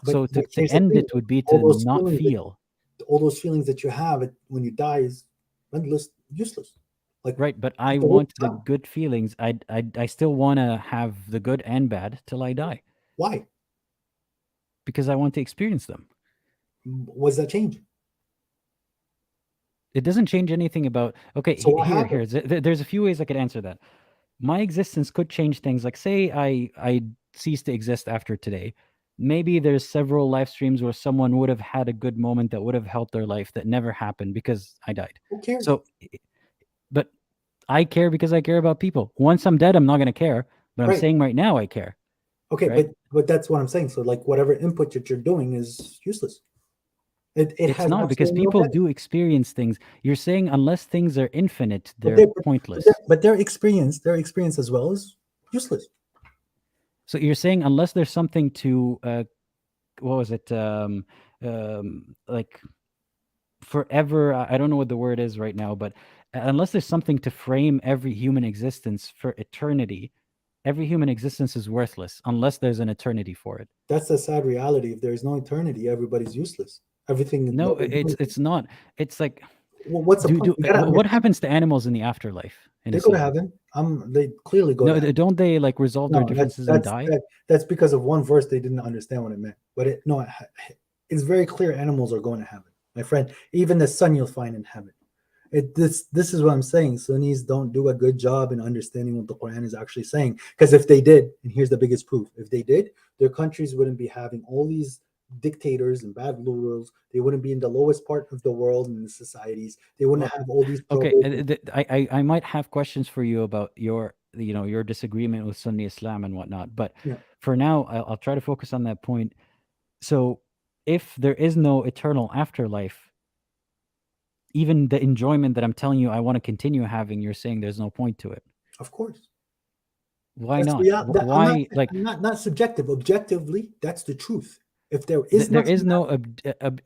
So to end it would be to not feel. All those feelings that you have when you die is endless, useless. Like, right, but I want the good feelings. I still want to have the good and bad till I die. Why? Because I want to experience them. What does that change? It doesn't change anything about, okay, so there's a few ways I could answer that. My existence could change things. Like, say I cease to exist after today. Maybe there's several live streams where someone would have had a good moment that would have helped their life that never happened because I died. Who cares? So, but I care because I care about people. Once I'm dead, I'm not going to care. But I'm saying right now I care. Okay, right? but that's what I'm saying. So, like, whatever input that you're doing is useless. It's not, because people do experience things. You're saying unless things are infinite, they're pointless. But their experience as well is useless. So you're saying unless there's something to, what was it? Like forever. I don't know what the word is right now, but unless there's something to frame every human existence for eternity, every human existence is worthless unless there's an eternity for it. That's the sad reality. If there's no eternity, everybody's useless. Everything. No, it's not. It's like, well, what's the point? What happens to animals in the afterlife? They go to heaven. They clearly go. No, don't they like resolve their differences and die? That's because of one verse they didn't understand what it meant. But it's very clear animals are going to heaven, my friend. Even the sun you'll find in heaven. This is what I'm saying. Sunnis don't do a good job in understanding what the Quran is actually saying. Because if they did, and here's the biggest proof, if they did, their countries wouldn't be having all these dictators and bad rules. They wouldn't be in the lowest part of the world in the societies. They wouldn't have all these. Okay, I might have questions for you about your disagreement with Sunni Islam and whatnot, but for now I'll try to focus on that point. So if there is no eternal afterlife, even the enjoyment that I'm telling you I want to continue having, you're saying there's no point to it. Of course. Why not? Why? Not subjective. Objectively, that's the truth. If there is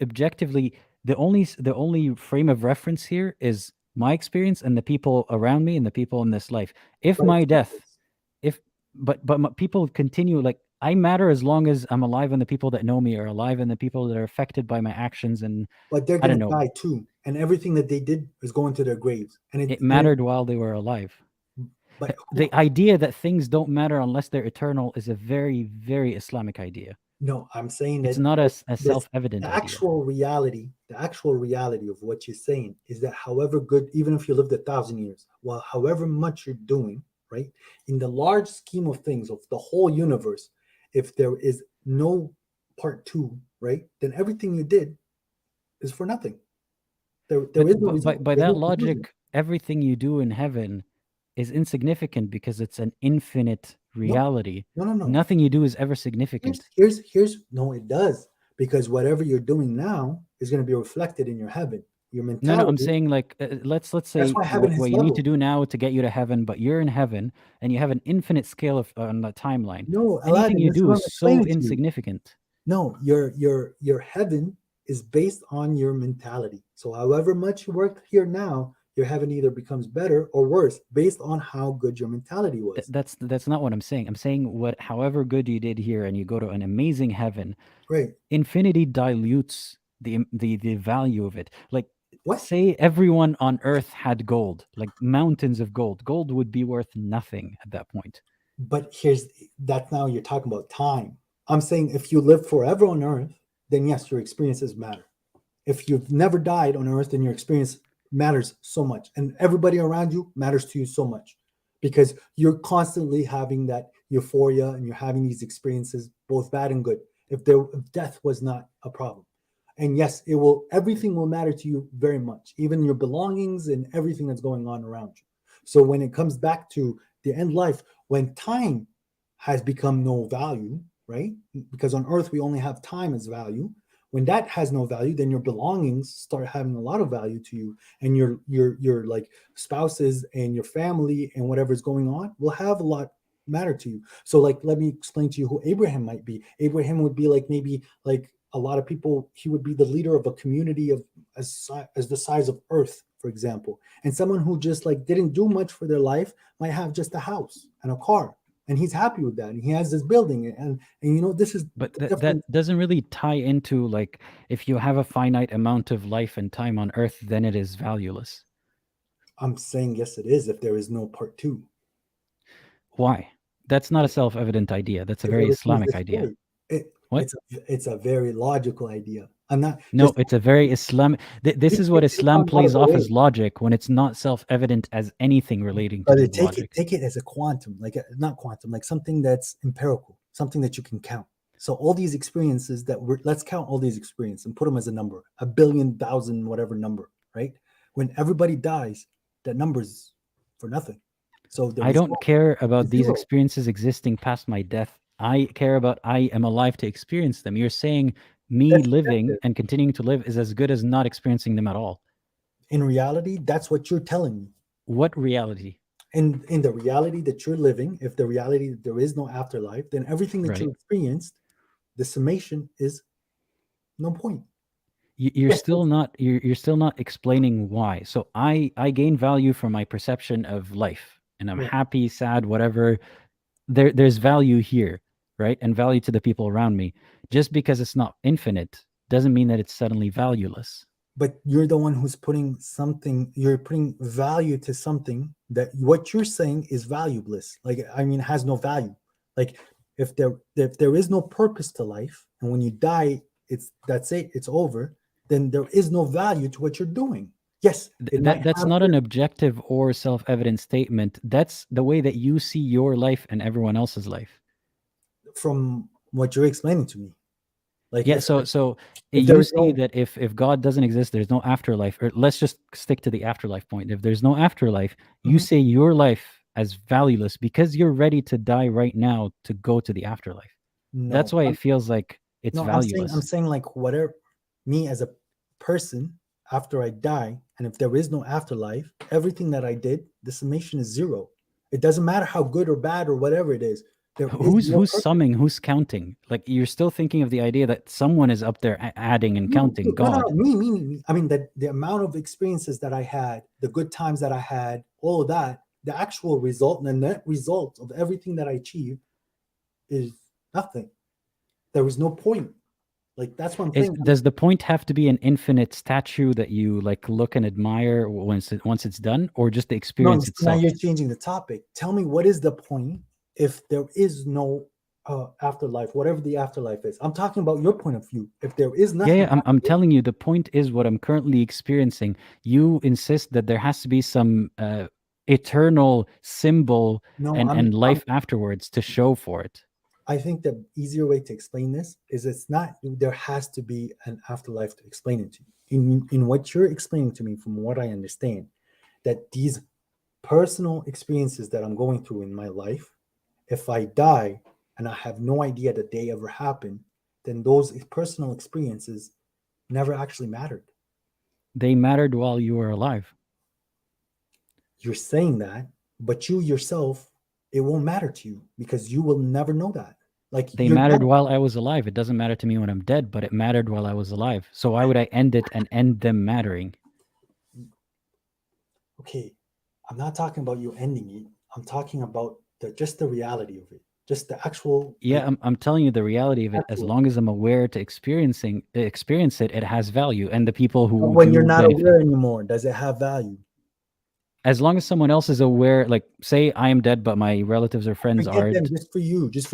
objectively, the only frame of reference here is my experience and the people around me and the people in this life. If my death, but people continue, like, I matter as long as I'm alive and the people that know me are alive and the people that are affected by my actions. But they're going to die too, and everything that they did is going to their graves. And it mattered while they were alive. But The idea that things don't matter unless they're eternal is a very, very Islamic idea. no, I'm saying It's that not a this- self-evident the idea. actual reality of what you're saying is that however good, even if you lived 1,000 years, well, however much you're doing, right, in the large scheme of things of the whole universe, if there is no part two, right, then everything you did is for nothing. There is no result. By There's that no conclusion. logic, everything you do in heaven is insignificant because it's an infinite reality. No. Nothing you do is ever significant. Here's no, it does, because whatever you're doing now is going to be reflected in your heaven, your mentality. No, I'm saying like let's say why heaven has what you need to levels. do now to get you to heaven, but you're in heaven and you have an infinite scale of on the timeline. No, Anything Aladdin, you this is do what is I'm so explaining to you. insignificant. No, your heaven is based on your mentality. So however much you work here now, your heaven either becomes better or worse based on how good your mentality was. That's not what I'm saying. I'm saying however good you did here and you go to an amazing heaven, Right. infinity dilutes the value of it. Like What? say everyone on earth had gold, like mountains of gold. Gold would be worth nothing at that point. But that's now you're talking about time. I'm saying if you live forever on earth, then yes, your experiences matter. If you've never died on earth, then your experience matters so much. And everybody around you matters to you so much because you're constantly having that euphoria and you're having these experiences, both bad and good. If death was not a problem. And yes, everything will matter to you very much, even your belongings and everything that's going on around you. So when it comes back to the end life, when time has become no value, right? Because on earth, we only have time as value. When that has no value, then your belongings start having a lot of value to you, and your like spouses and your family and whatever's going on will have a lot matter to you. So like, let me explain to you who Abraham might be. Abraham would be like maybe like a lot of people. He would be the leader of a community of as the size of Earth, for example. And someone who just like didn't do much for their life might have just a house and a car. And he's happy with that. And he has this building, and you know, this is. But that doesn't really tie into like if you have a finite amount of life and time on Earth, then it is valueless. I'm saying yes, it is. If there is no part two. Why? That's not a self-evident idea. That's a very Islamic idea. What? It's a very logical idea. I'm not. No, it's a very Islamic. This is what Islam plays off as logic when it's not self-evident as anything relating to logic. Take it as a quantum, like not quantum, like something that's empirical, something that you can count. So all these experiences let's count all these experiences and put them as a number, 1 billion, 1,000, whatever number, right? When everybody dies, that number's for nothing. So I don't care about these experiences existing past my death. I care about I am alive to experience them. You're saying me living and continuing to live is as good as not experiencing them at all. In reality, that's what you're telling me. What reality? In the reality that you're living, if the reality that there is no afterlife, then everything that you experienced, the summation is no point. You're still not explaining why. So I gain value from my perception of life, and I'm happy, sad, whatever. There's value here, right? And value to the people around me. Just because it's not infinite doesn't mean that it's suddenly valueless. But you're the one who's putting value to something that what you're saying is valueless. Like, I mean, it has no value. Like if there is no purpose to life, and when you die, that's it, it's over, then there is no value to what you're doing. Yes, that's not an objective or self-evident statement. That's the way that you see your life and everyone else's life. From what you're explaining to me. Like, yeah, so you see that if God doesn't exist, there's no afterlife. Or let's just stick to the afterlife point. If there's no afterlife, you say your life as valueless because you're ready to die right now to go to the afterlife. No, that's why it feels like it's valueless. I'm saying like whatever, me as a person, after I die, and if there is no afterlife, everything that I did, the summation is zero. It doesn't matter how good or bad or whatever it is. Who's summing? Who's counting? Like you're still thinking of the idea that someone is up there adding and counting God. No, me. I mean, the amount of experiences that I had, the good times that I had, all of that, the actual result and the net result of everything that I achieved is nothing. There was no point. Like that's what I'm saying. Does the point have to be an infinite statue that you like look and admire once it's done, or just the No, experience now itself? you're changing the topic. Tell me, what is the point if there is no afterlife, whatever the afterlife is? I'm talking about your point of view. If there is nothing, Yeah, I'm telling you, the point is what I'm currently experiencing. You insist that there has to be some eternal symbol no, and life afterwards to show for it. I think the easier way to explain this is it's not there has to be an afterlife to explain it to you. In what you're explaining to me, from what I understand, that these personal experiences that I'm going through in my life, if I die and I have no idea that they ever happened, then those personal experiences never actually mattered. They mattered while you were alive. You're saying that, but you yourself, it won't matter to you because you will never know that. Like they mattered while I was alive. It doesn't matter to me when I'm dead, but it mattered while I was alive. So why would I end it and end them mattering? Okay, I'm not talking about you ending it. I'm talking about just the reality of it, just the actual. Yeah, like, I'm telling you the reality of it. As long as I'm aware to experience it, it has value. And the people who when you're not aware anymore, does it have value? As long as someone else is aware, like say I am dead, but my relatives or friends aren't. Just for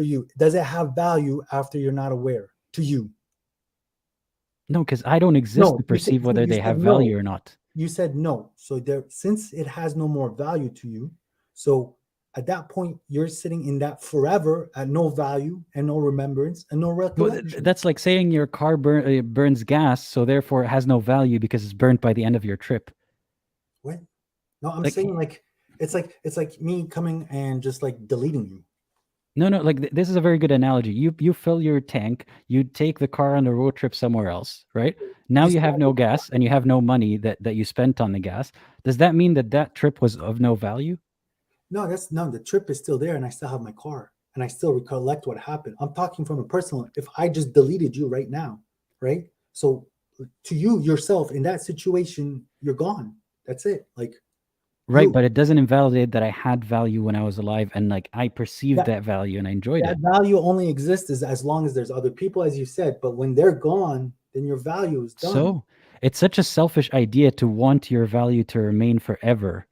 you. Does it have value after you're not aware to you? No, because I don't exist to perceive whether they have value or not. You said no. So since it has no more value to you, so at that point you're sitting in that forever at no value and no remembrance and no recollection. Well, that's like saying your car burns gas, so therefore it has no value because it's burnt by the end of your trip. What? No, I'm saying like it's like me coming and just like deleting you. No, like this is a very good analogy. You fill your tank, you take the car on a road trip somewhere else, right? Now you have no gas and you have no money that you spent on the gas. Does that mean that trip was of no value? No, the trip is still there and I still have my car and I still recollect what happened. I'm talking from a personal, if I just deleted you right now, right? So to you yourself in that situation, you're gone. That's it. Like right, but it doesn't invalidate that I had value when I was alive and like I perceived that value and I enjoyed it. That value only exists as long as there's other people, as you said, but when they're gone, then your value is done. So it's such a selfish idea to want your value to remain forever.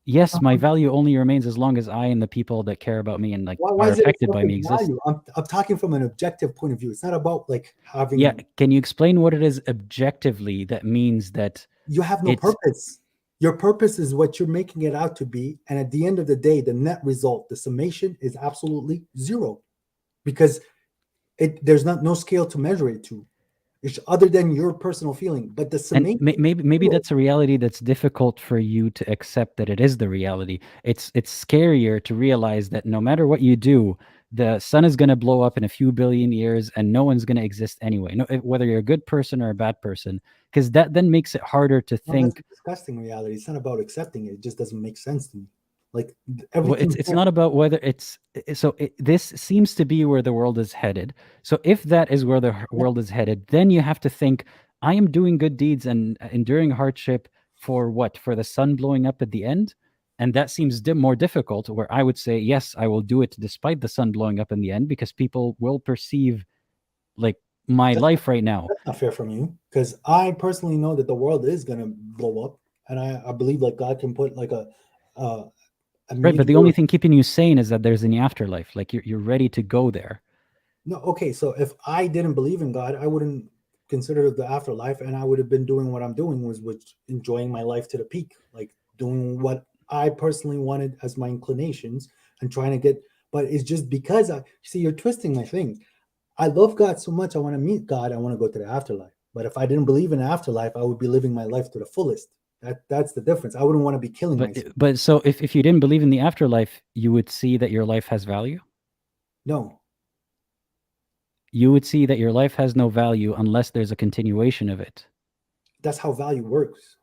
Yes, my value only remains as long as I and the people that care about me and like are affected by me exist. I'm talking from an objective point of view. It's not about like having. Yeah, can you explain what it is objectively that means that you have no purpose? Your purpose is what you're making it out to be, and at the end of the day, the net result, the summation, is absolutely zero, because there's no scale to measure it to. Other than your personal feeling, but the summation. Maybe that's a reality that's difficult for you to accept that it is the reality. It's scarier to realize that no matter what you do, the sun is going to blow up in a few billion years and no one's going to exist anyway. No, whether you're a good person or a bad person, because that then makes it harder to think. That's a disgusting reality. It's not about accepting it. It just doesn't make sense to me. Like it's not about whether this seems to be where the world is headed. So if that is where the world is headed, then you have to think, I am doing good deeds and enduring hardship for what? For the sun blowing up at the end? And that seems more difficult, where I would say, yes, I will do it despite the sun blowing up in the end, because people will perceive like my life right now. That's not fair from you, because I personally know that the world is going to blow up, and I believe like God can put like a right, but the only thing keeping you sane is that there's an afterlife. Like you're ready to go there. No, okay. So if I didn't believe in God, I wouldn't consider the afterlife, and I would have been doing what I'm doing, was enjoying my life to the peak, like doing what I personally wanted as my inclinations and trying to get. But it's just because you're twisting my thing. I love God so much. I want to meet God. I want to go to the afterlife. But if I didn't believe in the afterlife, I would be living my life to the fullest. That's the difference. I wouldn't want to be killing myself. But so if you didn't believe in the afterlife, you would see that your life has value? No. You would see that your life has no value unless there's a continuation of it. That's how value works.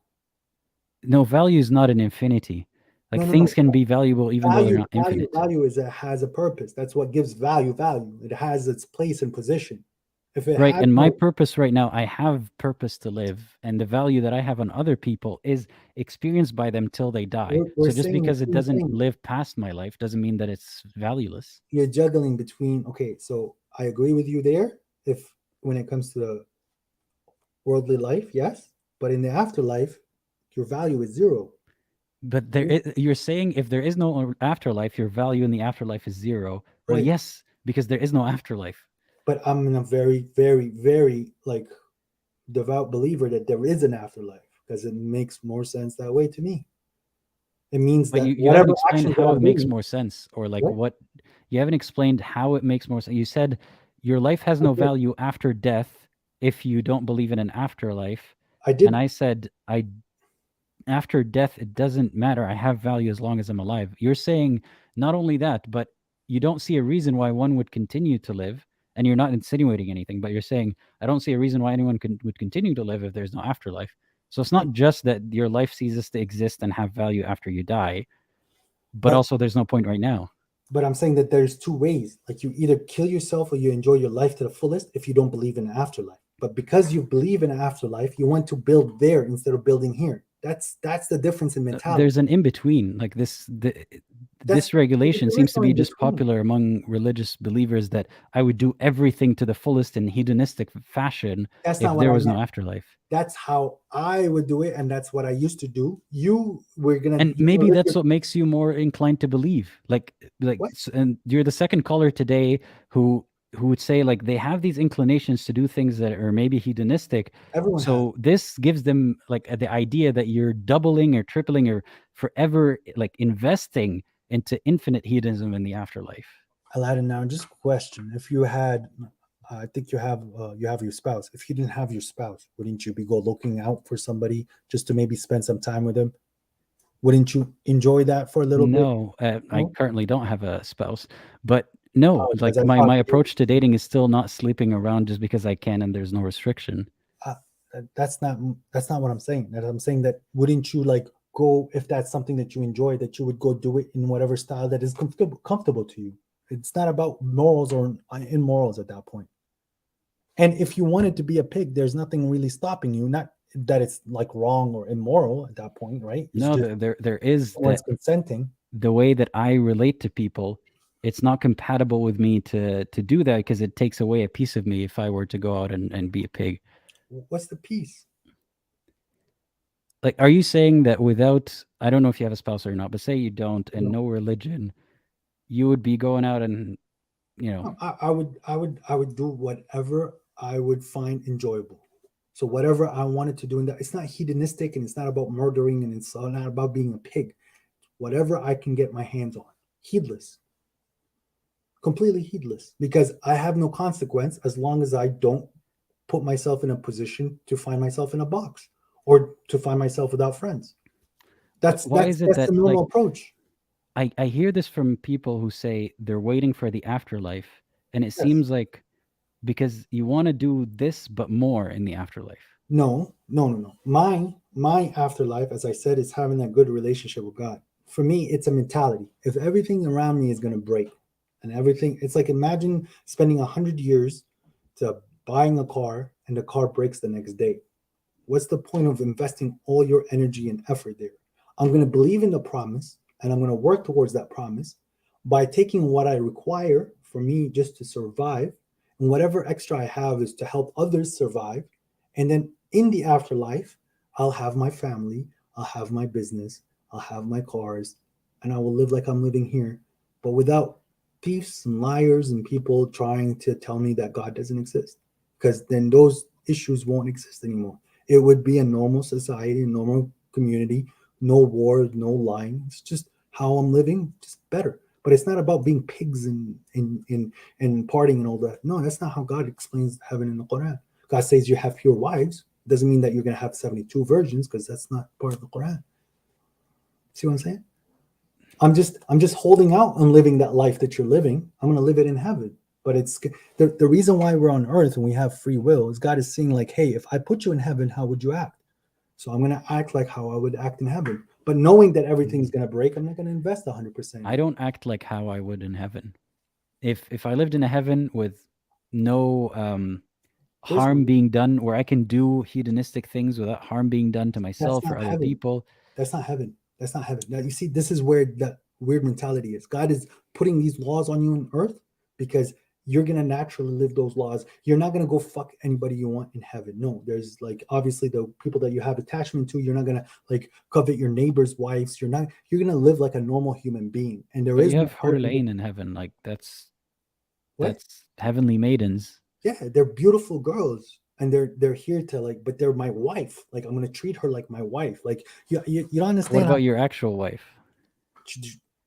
No, value is not an infinity. Like things can be valuable even though they're not infinite. Value has a purpose. That's what gives value. It has its place and position. Right, and my purpose right now, I have purpose to live, and the value that I have on other people is experienced by them till they die. So just because it doesn't live past my life doesn't mean that it's valueless. You're juggling between, okay, so I agree with you there. If when it comes to the worldly life, yes, but in the afterlife, your value is zero. But you're saying if there is no afterlife, your value in the afterlife is zero. Well, Right. yes, because there is no afterlife. But I'm in a very, very, very like devout believer that there is an afterlife because it makes more sense that way to me. It means But that you haven't whatever explained action that how I'm it makes doing, more sense, or like what? what you haven't explained how it makes more sense. You said your life has no did. value after death if you don't believe in an afterlife. I did. And I said, after death, it doesn't matter. I have value as long as I'm alive. You're saying not only that, but you don't see a reason why one would continue to live. And you're not insinuating anything, but you're saying, I don't see a reason why anyone would continue to live if there's no afterlife. So it's not just that your life ceases to exist and have value after you die, but also there's no point right now. But I'm saying that there's two ways. Like you either kill yourself or you enjoy your life to the fullest if you don't believe in an afterlife. But because you believe in an afterlife, you want to build there instead of building here. That's the difference in mentality. There's an in-between. Like this regulation seems to be just popular among religious believers that I would do everything to the fullest in hedonistic fashion if there was no afterlife. That's how I would do it, and that's what I used to do. And maybe that's what makes you more inclined to believe. Like, and you're the second caller today who would say like they have these inclinations to do things that are maybe hedonistic. So this gives them like the idea that you're doubling or tripling or forever like investing into infinite hedonism in the afterlife. Aladdin, now just a question: if you had, I think you have your spouse. If you didn't have your spouse, wouldn't you be looking out for somebody just to maybe spend some time with them? Wouldn't you enjoy that for a little bit? No, I currently don't have a spouse, but no, like my approach to dating is still not sleeping around just because I can and there's no restriction. That's not what I'm saying. I'm saying that wouldn't you like go, if that's something that you enjoy, that you would go do it in whatever style that is comfortable to you. It's not about morals or immorals at that point. And if you wanted to be a pig, there's nothing really stopping you. Not that it's like wrong or immoral at that point, right? It's no, there is that consenting. The way that I relate to people, it's not compatible with me to do that because it takes away a piece of me if I were to go out and be a pig. What's the piece? Like, are you saying that without, I don't know if you have a spouse or not, but say you don't and no religion, you would be going out and, you know. I would do whatever I would find enjoyable. So whatever I wanted to do in that, it's not hedonistic and it's not about murdering and it's not about being a pig. Whatever I can get my hands on, heedless, completely heedless, because I have no consequence as long as I don't put myself in a position to find myself in a box or to find myself without friends. That's the normal approach. I hear this from people who say they're waiting for the afterlife, and it seems like because you want to do this but more in the afterlife. No. My afterlife, as I said, is having that good relationship with God. For me, it's a mentality. If everything around me is going to break and everything, it's like imagine spending 100 years to buying a car and the car breaks the next day. What's the point of investing all your energy and effort there? I'm going to believe in the promise and I'm going to work towards that promise by taking what I require for me just to survive, and whatever extra I have is to help others survive. And then in the afterlife, I'll have my family, I'll have my business, I'll have my cars, and I will live like I'm living here, but without thieves and liars and people trying to tell me that God doesn't exist, because then those issues won't exist anymore. It would be a normal society, a normal community, no wars, no lying. It's just how I'm living, just better. But it's not about being pigs and partying and all that. No, that's not how God explains heaven in the Quran. God says you have pure wives. Doesn't mean that you're going to have 72 virgins, because that's not part of the Quran. See what I'm saying? I'm just holding out and living that life that you're living. I'm going to live it in heaven. But it's the reason why we're on earth and we have free will is God is saying like, hey, if I put you in heaven, how would you act? So I'm going to act like how I would act in heaven. But knowing that everything's going to break, I'm not going to invest 100%. I don't act like how I would in heaven. If I lived in a heaven with no harm being done, where I can do hedonistic things without harm being done to myself or other people. That's not heaven. That's not heaven. Now you see, this is where the weird mentality is. God is putting these laws on you on earth because you're gonna naturally live those laws. You're not gonna go fuck anybody you want in heaven. No, there's like obviously the people that you have attachment to. You're not gonna like covet your neighbor's wives. You're gonna live like a normal human being. And there But is you no have part Hurlain in heaven, like that's what? heavenly maidens. Yeah, they're beautiful girls, and they're here to like, but they're my wife. Like I'm gonna treat her like my wife. Like you don't understand. What about your actual wife?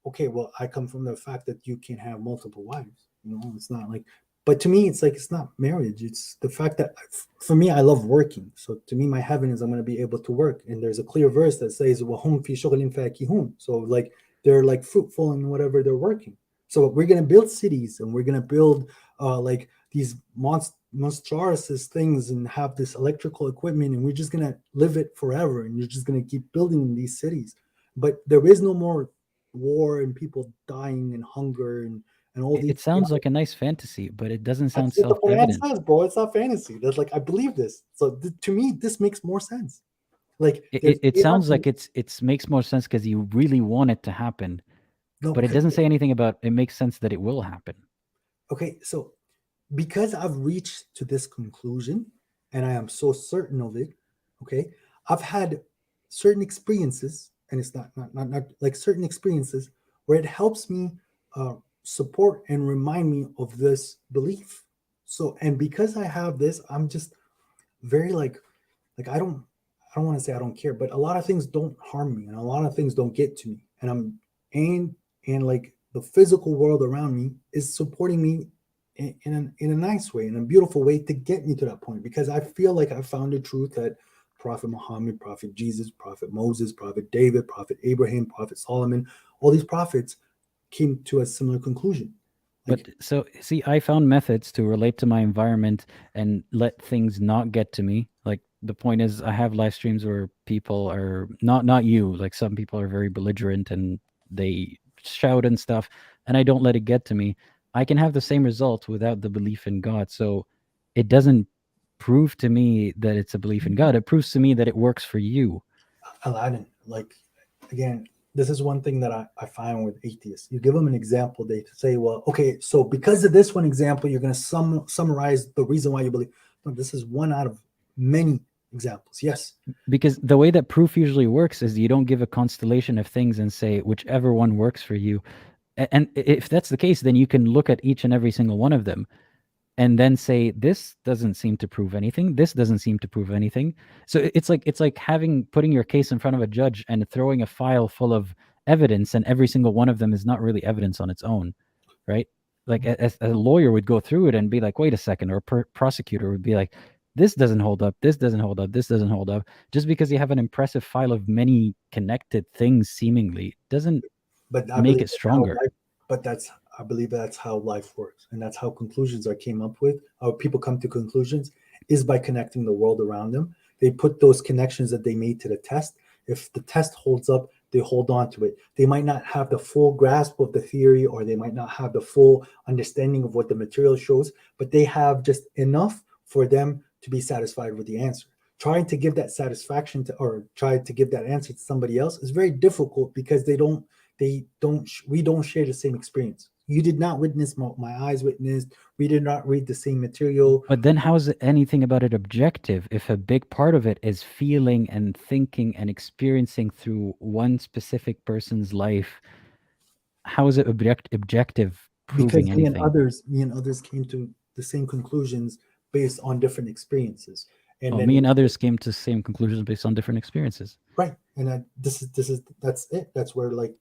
Okay, well, I come from the fact that you can have multiple wives. You know, it's not like, but to me, it's like it's not marriage. It's the fact that for me, I love working. So to me, my heaven is I'm going to be able to work. And there's a clear verse that says, "Wahum fi shughlin fakihun." So like they're like fruitful in whatever they're working. So we're going to build cities and we're going to build like these monstrous things and have this electrical equipment, and we're just going to live it forever. And you're just going to keep building these cities. But there is no more war and people dying and hunger and all these. It sounds like a nice fantasy, but it doesn't sound That's what the Quran self-evident. says, bro. It's not fantasy. That's like I believe this. So to me, this makes more sense. Like it sounds like it makes more sense because you really want it to happen, no, but it doesn't say anything about it makes sense that it will happen. Okay, so because I've reached to this conclusion and I am so certain of it, okay, I've had certain experiences, and it's not like certain experiences where it helps me support and remind me of this belief. So, and because I have this, I'm just very like I don't want to say I don't care, but a lot of things don't harm me and a lot of things don't get to me. And I'm and like the physical world around me is supporting me in a nice way, in a beautiful way to get me to that point, because I feel like I found the truth that Prophet Muhammad, Prophet Jesus, Prophet Moses, Prophet David, Prophet Abraham, Prophet Solomon, all these prophets came to a similar conclusion. But so see, I found methods to relate to my environment and let things not get to me. Like the point is, I have live streams where people are not you. Like some people are very belligerent and they shout and stuff, and I don't let it get to me. I can have the same result without the belief in God. So it doesn't prove to me that it's a belief in God. It proves to me that it works for you. Aladdin, like again, this is one thing that I find with atheists. You give them an example, they say, well, okay, so because of this one example, you're going to summarize the reason why you believe. No, this is one out of many examples. Yes. Because the way that proof usually works is you don't give a constellation of things and say whichever one works for you. And if that's the case, then you can look at each and every single one of them and then say, this doesn't seem to prove anything. This doesn't seem to prove anything. So it's like putting your case in front of a judge and throwing a file full of evidence, and every single one of them is not really evidence on its own, right? Like a lawyer would go through it and be like, wait a second, or a prosecutor would be like, this doesn't hold up, this doesn't hold up, this doesn't hold up. Just because you have an impressive file of many connected things seemingly doesn't make it stronger. I believe that's how life works, and that's how conclusions are came up with. How people come to conclusions is by connecting the world around them. They put those connections that they made to the test. If the test holds up, they hold on to it. They might not have the full grasp of the theory, or they might not have the full understanding of what the material shows, but they have just enough for them to be satisfied with the answer. Trying to give that satisfaction to, or try to give that answer to somebody else is very difficult, because we don't share the same experience. You did not witness my eyes witnessed. We did not read the same material. But then how is anything about it objective if a big part of it is feeling and thinking and experiencing through one specific person's life? How is it objective proving because anything? Me and others came to the same conclusions based on different experiences. And me and others came to the same conclusions based on different experiences. Right. And that's it. That's where like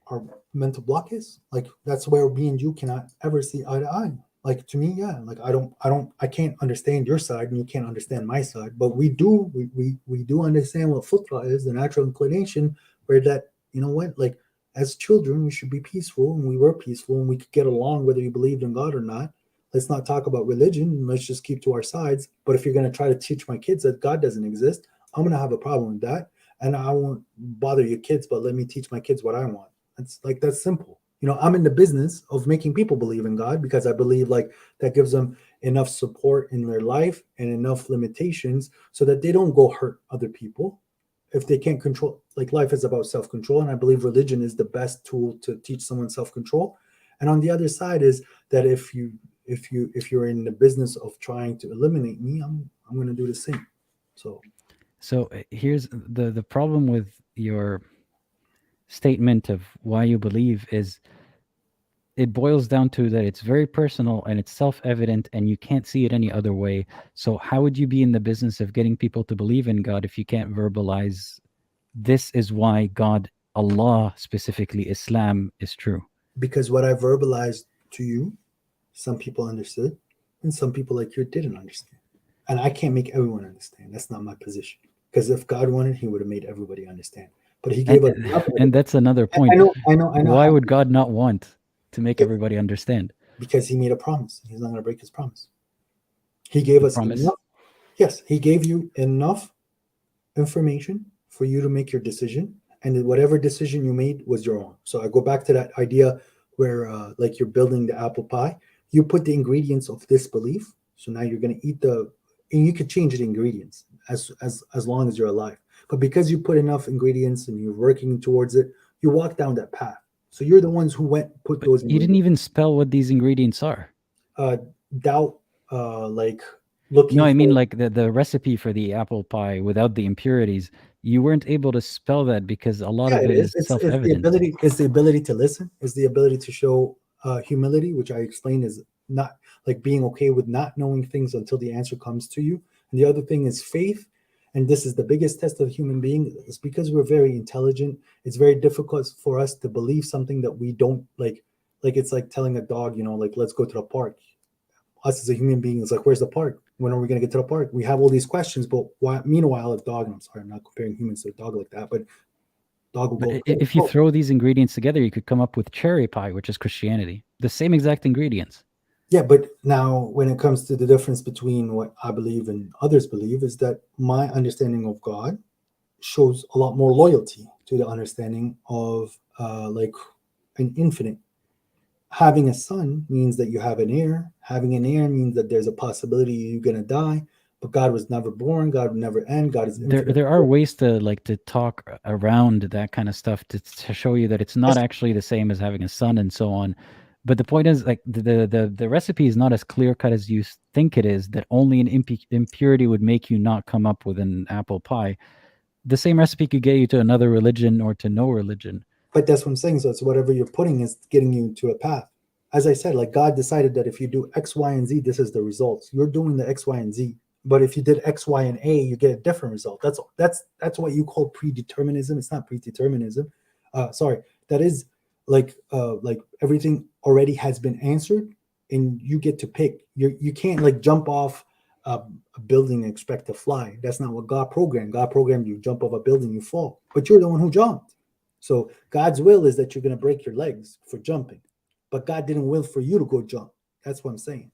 our mental block is. Like that's where me and you cannot ever see eye to eye. Like to me, yeah. Like I can't understand your side and you can't understand my side, but we do understand what futra is, the natural inclination, where that, you know what, like as children we should be peaceful, and we were peaceful and we could get along whether you believed in God or not. Let's not talk about religion. Let's just keep to our sides. But if you're going to try to teach my kids that God doesn't exist, I'm going to have a problem with that. And I won't bother your kids, but let me teach my kids what I want. That's simple. You know, I'm in the business of making people believe in God, because I believe like that gives them enough support in their life and enough limitations so that they don't go hurt other people. If they can't control, like life is about self-control. And I believe religion is the best tool to teach someone self-control. And on the other side is that if if you're in the business of trying to eliminate me, I'm going to do the same. So here's the problem with your statement of why you believe is it boils down to that it's very personal and it's self-evident and you can't see it any other way. So how would you be in the business of getting people to believe in God if you can't verbalize this is why God, Allah, specifically Islam, is true? Because what I verbalized to you, some people understood and some people like you didn't understand. And I can't make everyone understand. That's not my position. Because if God wanted, he would have made everybody understand. But he gave us and that's another point. I know. Why would God not want to make everybody understand? Because he made a promise. He's not going to break his promise. He gave us promise. enough. Yes, he gave you enough information for you to make your decision, and whatever decision you made was your own. So I go back to that idea where like you're building the apple pie. You put the ingredients of this belief, so now you're going to eat and you could change the ingredients as long as you're alive. But because you put enough ingredients and you're working towards it, you walk down that path. So you're the ones who put those. You didn't even spell what these ingredients are. Doubt, like looking. No, I mean like the recipe for the apple pie without the impurities. You weren't able to spell that because a lot of it is self-evident. It's the ability to listen. It's the ability to show humility, which I explained is not like being okay with not knowing things until the answer comes to you. And the other thing is faith. And this is the biggest test of a human being. It's because we're very intelligent. It's very difficult for us to believe something that we don't like. Like it's like telling a dog, like, let's go to the park. Us as a human being is like, where's the park? When are we going to get to the park? We have all these questions, but meanwhile, a dog, and I'm sorry, I'm not comparing humans to a dog like that, but dog will go. If you throw these ingredients together, you could come up with cherry pie, which is Christianity. The same exact ingredients. Yeah, but now when it comes to the difference between what I believe and others believe is that my understanding of God shows a lot more loyalty to the understanding of like an infinite. Having a son means that you have an heir. Having an heir means that there's a possibility you're going to die, but God was never born. God will never end. God is infinite. There are ways to talk around that kind of stuff to show you that it's not actually the same as having a son and so on. But the point is, like the recipe is not as clear cut as you think it is. That only an impurity would make you not come up with an apple pie. The same recipe could get you to another religion or to no religion. But that's what I'm saying. So it's whatever you're putting is getting you to a path. As I said, like God decided that if you do X, Y, and Z, this is the results. You're doing the X, Y, and Z. But if you did X, Y, and A, you get a different result. That's what you call predeterminism. It's not predeterminism. Sorry, that is like everything already has been answered, and you get to pick. You can't like jump off a building and expect to fly. That's not what God programmed. God programmed you jump off a building, you fall. But you're the one who jumped. So God's will is that you're going to break your legs for jumping, but God didn't will for you to go jump. That's what I'm saying.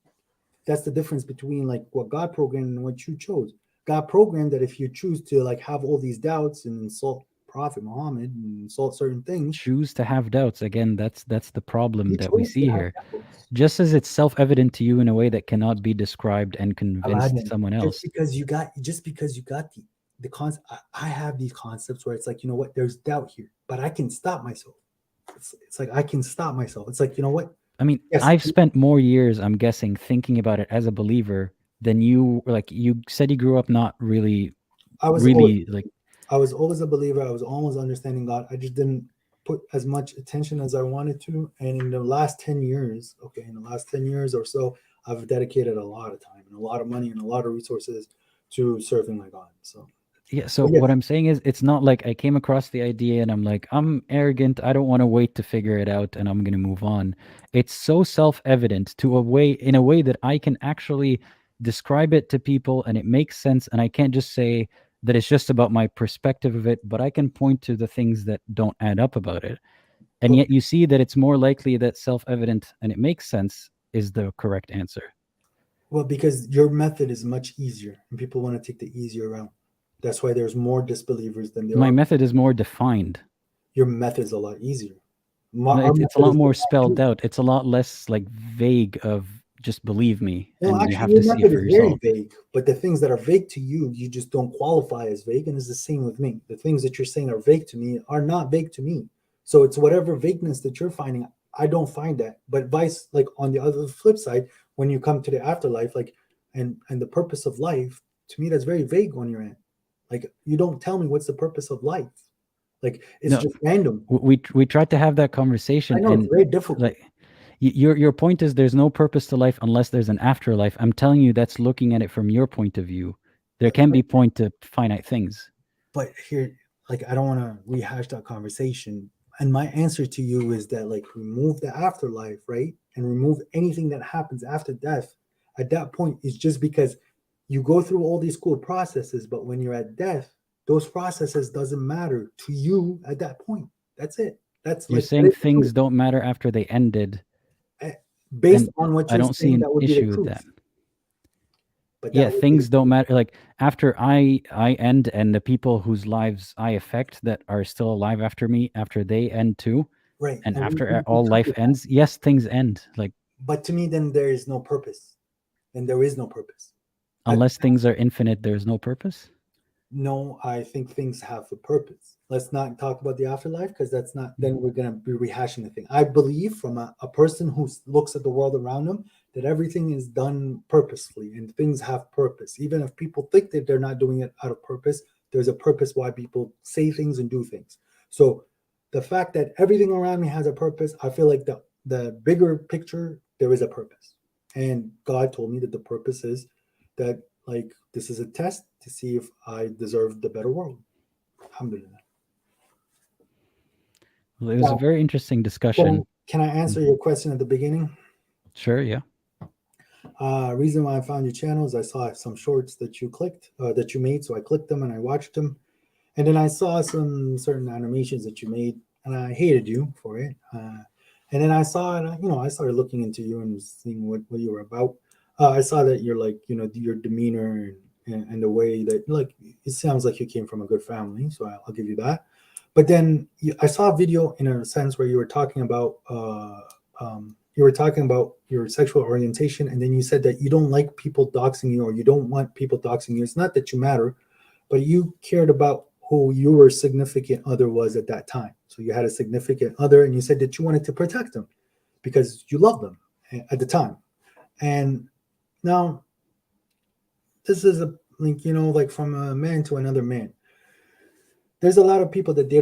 That's the difference between like what God programmed and what you chose. God programmed that if you choose to like have all these doubts and insult Prophet Muhammad and insult certain things, choose to have doubts. Again, that's the problem that we see here. Just as it's self-evident to you in a way that cannot be described and convinced Aladdin, someone else. Just because you got the concept, I have these concepts where it's like, you know what, there's doubt here, but I can stop myself. It's like I can stop myself. It's like, you know what? I mean, yes, I've spent more years, I'm guessing, thinking about it as a believer than you. Like you said, you grew up not really. I was always a believer. I was always understanding God. I just didn't put as much attention as I wanted to. And in the last 10 years, or so, I've dedicated a lot of time and a lot of money and a lot of resources to serving my God. So. Yeah. So what I'm saying is, it's not like I came across the idea and I'm like, I'm arrogant. I don't want to wait to figure it out and I'm going to move on. It's so self-evident in a way that I can actually describe it to people and it makes sense. And I can't just say that it's just about my perspective of it, but I can point to the things that don't add up about it. And yet you see that it's more likely that self-evident and it makes sense is the correct answer. Well, because your method is much easier and people want to take the easier route. That's why there's more disbelievers than there My are. method is more defined. Your method's a lot easier. It's a lot more spelled out. It's a lot less like vague of just believe me. No, and actually, you have your to see method it for is very yourself. vague. But the things that are vague to you, you just don't qualify as vague. And it's the same with me. The things that you're saying are vague to me are not vague to me. So it's whatever vagueness that you're finding. I don't find that. But like on the other flip side, when you come to the afterlife, like, and the purpose of life, to me, that's very vague on your end. Like, you don't tell me what's the purpose of life. Like, it's No, just random. we tried to have that conversation, I know, and it's very difficult. like your point is there's no purpose to life unless there's an afterlife. I'm telling you, that's looking at it from your point of view. There can be point to finite things. But here, like, I don't want to rehash that conversation. And my answer to you is that, like, remove the afterlife, right? And remove anything that happens after death. At that point, it's just because you go through all these cool processes, but when you're at death, those processes doesn't matter to you at that point. That's it. That's You're like, saying things don't matter after they ended. based and on what I you're don't see saying, an that would be the issue with truth. that. But Yeah, that would be things the don't matter. Like after I end, and the people whose lives I affect that are still alive after me, after they end too, right. and we after can all life interpret that. ends, yes, things end. Like But to me, then there is no purpose. And there is no purpose. unless things are infinite, there's no purpose. No, I think things have a purpose. Let's not talk about the afterlife, because that's not, then we're going to be rehashing the thing. I believe from a person who looks at the world around them, that everything is done purposefully and things have purpose. Even if people think that they're not doing it out of purpose, there's a purpose why people say things and do things. So the fact that everything around me has a purpose, I feel like the bigger picture, there is a purpose. And God told me that the purpose is that, like, this is a test to see if I deserve the better world. Alhamdulillah. Well, it was a very interesting discussion. So can I answer your question at the beginning? Sure, yeah. Reason why I found your channel is I saw some shorts that you that you made, so I clicked them and I watched them, and then I saw some certain animations that you made, and I hated you for it. And then I saw it, I started looking into you and seeing what you were about. I saw that you're like, your demeanor and the way that, like, it sounds like you came from a good family, so I'll give you that. But then I saw a video in a sense where you were talking about your sexual orientation, and then you said that you don't like people doxing you, or you don't want people doxing you. It's not that you matter, but you cared about who your significant other was at that time. So you had a significant other, and you said that you wanted to protect them because you loved them at the time. And now this is like from a man to another man. There's a lot of people that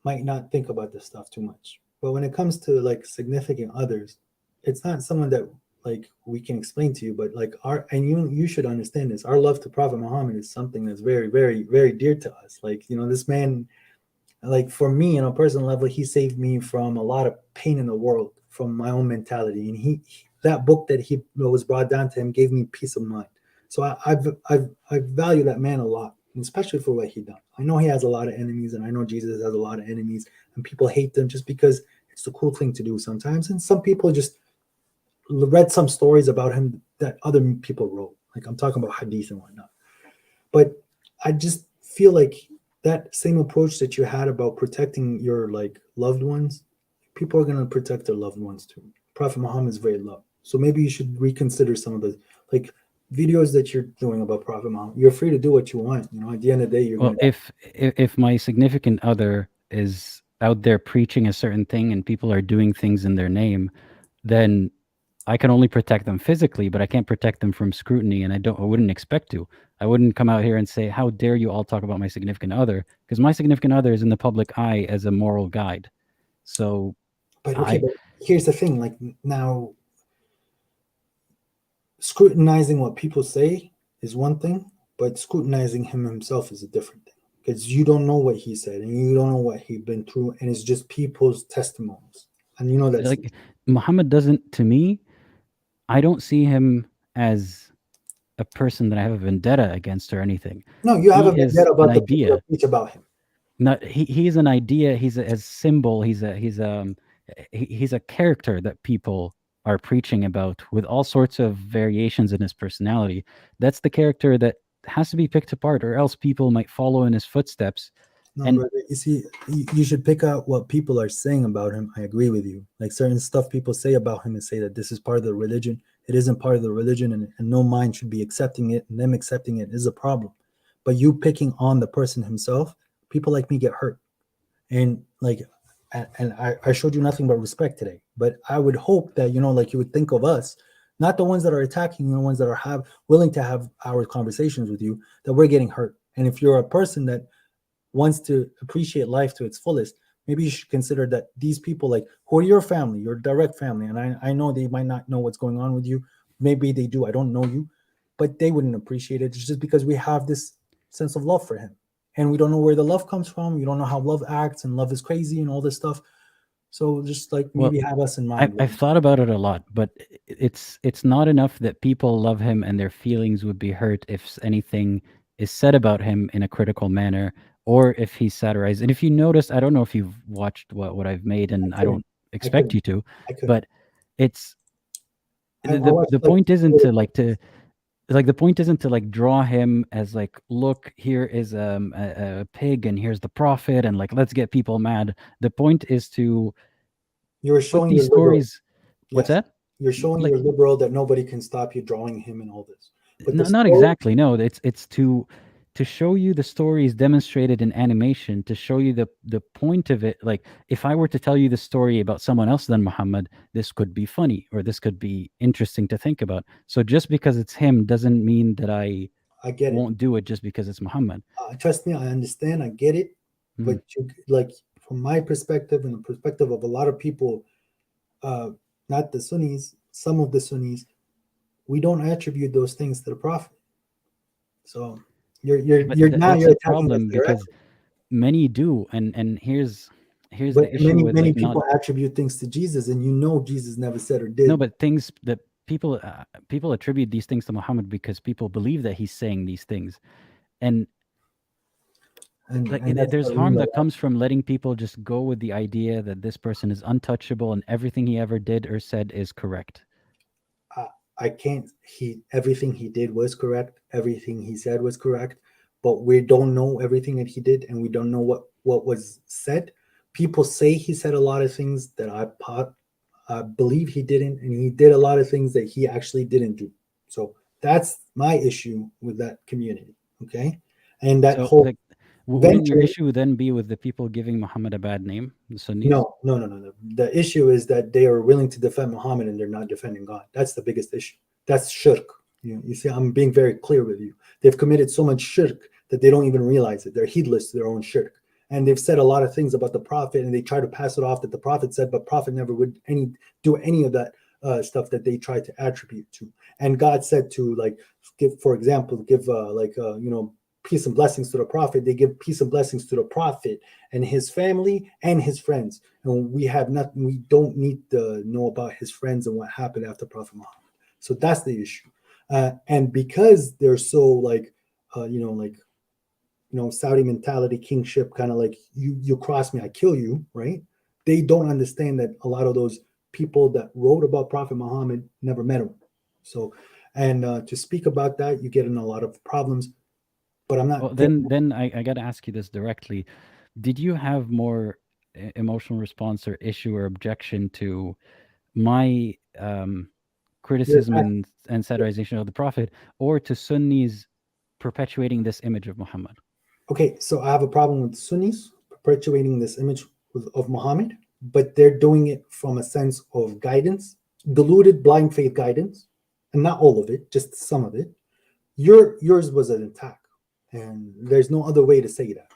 might not think about this stuff too much. But when it comes to like significant others, it's not someone that like we can explain to you, but like you should understand this. Our love to Prophet Muhammad is something that's very, very, very dear to us. Like, this man, like for me on a personal level, he saved me from a lot of pain in the world from my own mentality. And that book that was brought down to him gave me peace of mind. So I value that man a lot, especially for what he done. I know he has a lot of enemies, and I know Jesus has a lot of enemies, and people hate them just because it's the cool thing to do sometimes. And some people just read some stories about him that other people wrote. Like, I'm talking about hadith and whatnot. But I just feel like that same approach that you had about protecting your like loved ones, people are going to protect their loved ones too. Prophet Muhammad is very loved. So maybe you should reconsider some of the like videos that you're doing about Prophet Muhammad. You're free to do what you want. At the end of the day, you're well, if my significant other is out there preaching a certain thing and people are doing things in their name, then I can only protect them physically, but I can't protect them from scrutiny, and I wouldn't expect to. I wouldn't come out here and say, how dare you all talk about my significant other, because my significant other is in the public eye as a moral guide. So but here's the thing, like, now scrutinizing what people say is one thing, but scrutinizing him himself is a different thing, because you don't know what he said and you don't know what he's been through, and it's just people's testimonies. And that's like Muhammad doesn't, to me, I don't see him as a person that I have a vendetta against or anything. No, you have a vendetta about the people that preach about him. Not he's an idea. He's a symbol. He's a character that people are preaching about with all sorts of variations in his personality. That's the character that has to be picked apart, or else people might follow in his footsteps. No, brother, you see, you should pick out what people are saying about him. I agree with you. Like, certain stuff people say about him and say that this is part of the religion. It isn't part of the religion, and no mind should be accepting it, and them accepting it is a problem. But you picking on the person himself, people like me get hurt. And like, and I showed you nothing but respect today. But I would hope that, like, you would think of us not the ones that are attacking you, the ones that are willing to have our conversations with you, that we're getting hurt. And if you're a person that wants to appreciate life to its fullest, maybe you should consider that these people, like, who are your family, your direct family, and I know they might not know what's going on with you. Maybe they do. I don't know you, but they wouldn't appreciate it just because we have this sense of love for him. And we don't know where the love comes from. We don't know how love acts, and love is crazy and all this stuff. So just like maybe have us in mind. I've thought about it a lot, but it's not enough that people love him and their feelings would be hurt if anything is said about him in a critical manner, or if he's satirized. And if you notice, I don't know if you've watched what I've made, and I don't expect you to, but it's the point isn't to like draw him as like, look, here is a pig and here's the prophet, and like, let's get people mad. The point is to you're showing these stories. What's that? You're showing you're liberal, that nobody can stop you drawing him and all this. But not exactly. No, it's to show you the stories demonstrated in animation, to show you the point of it. Like, if I were to tell you the story about someone else than Muhammad, this could be funny, or this could be interesting to think about. So just because it's him doesn't mean that I won't do it just because it's Muhammad. Trust me, I understand, I get it. But like, from my perspective and the perspective of a lot of people, not the Sunnis, some of the Sunnis, we don't attribute those things to the Prophet. So you're a problem, because many do, and here's the issue many with people attribute things to Jesus, and Jesus never said or did. No, but things that people attribute these things to Muhammad because people believe that he's saying these things, and there's harm that comes from letting people just go with the idea that this person is untouchable and everything he ever did or said is correct. I can't. Everything he did was correct. Everything he said was correct. But we don't know everything that he did, and we don't know what was said. People say he said a lot of things that I believe he didn't, and he did a lot of things that he actually didn't do. So that's my issue with that community. Okay, and that whole. Wouldn't your issue then be with the people giving Muhammad a bad name, the Sunnis? No. The issue is that they are willing to defend Muhammad and they're not defending God. That's the biggest issue. That's shirk. You see, I'm being very clear with you. They've committed so much shirk that they don't even realize it. They're heedless to their own shirk. And they've said a lot of things about the Prophet, and they try to pass it off that the Prophet said, but Prophet never would do any of that stuff that they try to attribute to. And God said to, like, give peace and blessings to the Prophet. They give peace and blessings to the Prophet and his family and his friends. And we don't need to know about his friends and what happened after Prophet Muhammad. So that's the issue. And because they're so Saudi mentality, kingship, kind of like, you cross me, I kill you, right? They don't understand that a lot of those people that wrote about Prophet Muhammad never met him. So, and to speak about that, you get in a lot of problems. But I'm not. Well, then I got to ask you this directly. Did you have more emotional response or issue or objection to my criticism and satirization of the Prophet, or to Sunnis perpetuating this image of Muhammad? Okay, so I have a problem with Sunnis perpetuating this image of Muhammad, but they're doing it from a sense of guidance, diluted blind faith guidance, and not all of it, just some of it. Yours was an attack. And there's no other way to say that.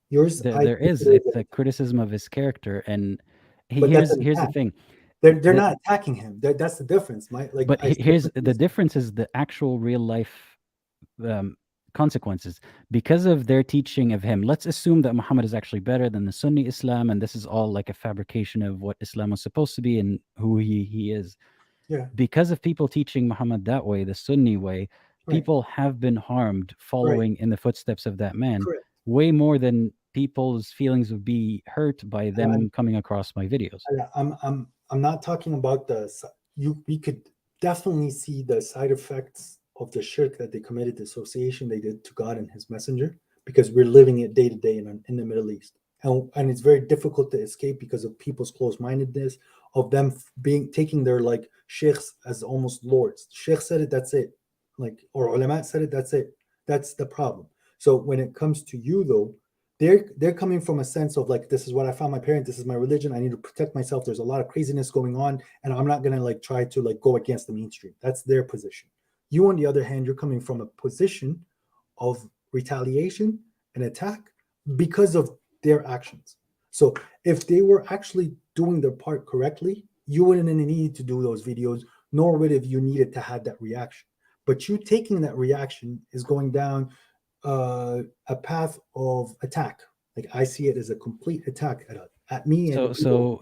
Yours, it's a criticism of his character, and here's the thing: they're not attacking him. That's the difference. Here's the difference: is the actual real life consequences because of their teaching of him. Let's assume that Muhammad is actually better than the Sunni Islam, and this is all like a fabrication of what Islam was supposed to be and who he is. Yeah. Because of people teaching Muhammad that way, the Sunni way. People have been harmed following in the footsteps of that man, way more than people's feelings would be hurt by them coming across my videos. I'm not talking about we could definitely see the side effects of the shirk that they committed, the association they did to God and his messenger, because we're living it day to day in the Middle East. And it's very difficult to escape because of people's close-mindedness, of them taking their like sheikhs as almost lords. Sheikh said it, that's it. Like, or ulama said it, that's it. That's the problem. So when it comes to you, though, they're coming from a sense of like, this is what I found my parent, this is my religion, I need to protect myself, there's a lot of craziness going on, and I'm not gonna like try to like go against the mainstream. That's their position. You, on the other hand, you're coming from a position of retaliation and attack because of their actions. So if they were actually doing their part correctly, you wouldn't need to do those videos, nor would have you needed to have that reaction. But you taking that reaction is going down a path of attack. Like, I see it as a complete attack at me. So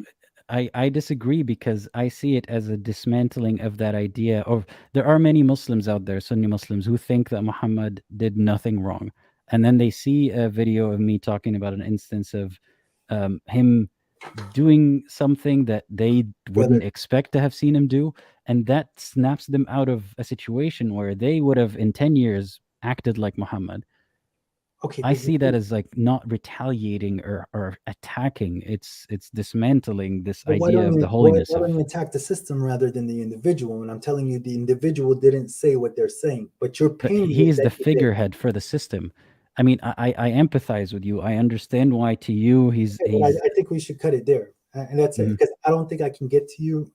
I disagree, because I see it as a dismantling of that idea of, there are many Muslims out there, Sunni Muslims, who think that Muhammad did nothing wrong. And then they see a video of me talking about an instance of him doing something that they wouldn't expect to have seen him do. And that snaps them out of a situation where they would have in 10 years acted like Muhammad. Okay, I see that as like not retaliating or attacking. It's dismantling this idea of the holiness why of. don't you attack the system rather than the individual? And I'm telling you, the individual didn't say what they're saying, but you're But painting. he's the figurehead for the system. I mean, I empathize with you. I understand why to you he's. I think we should cut it there, and that's it. Because I don't think I can get to you.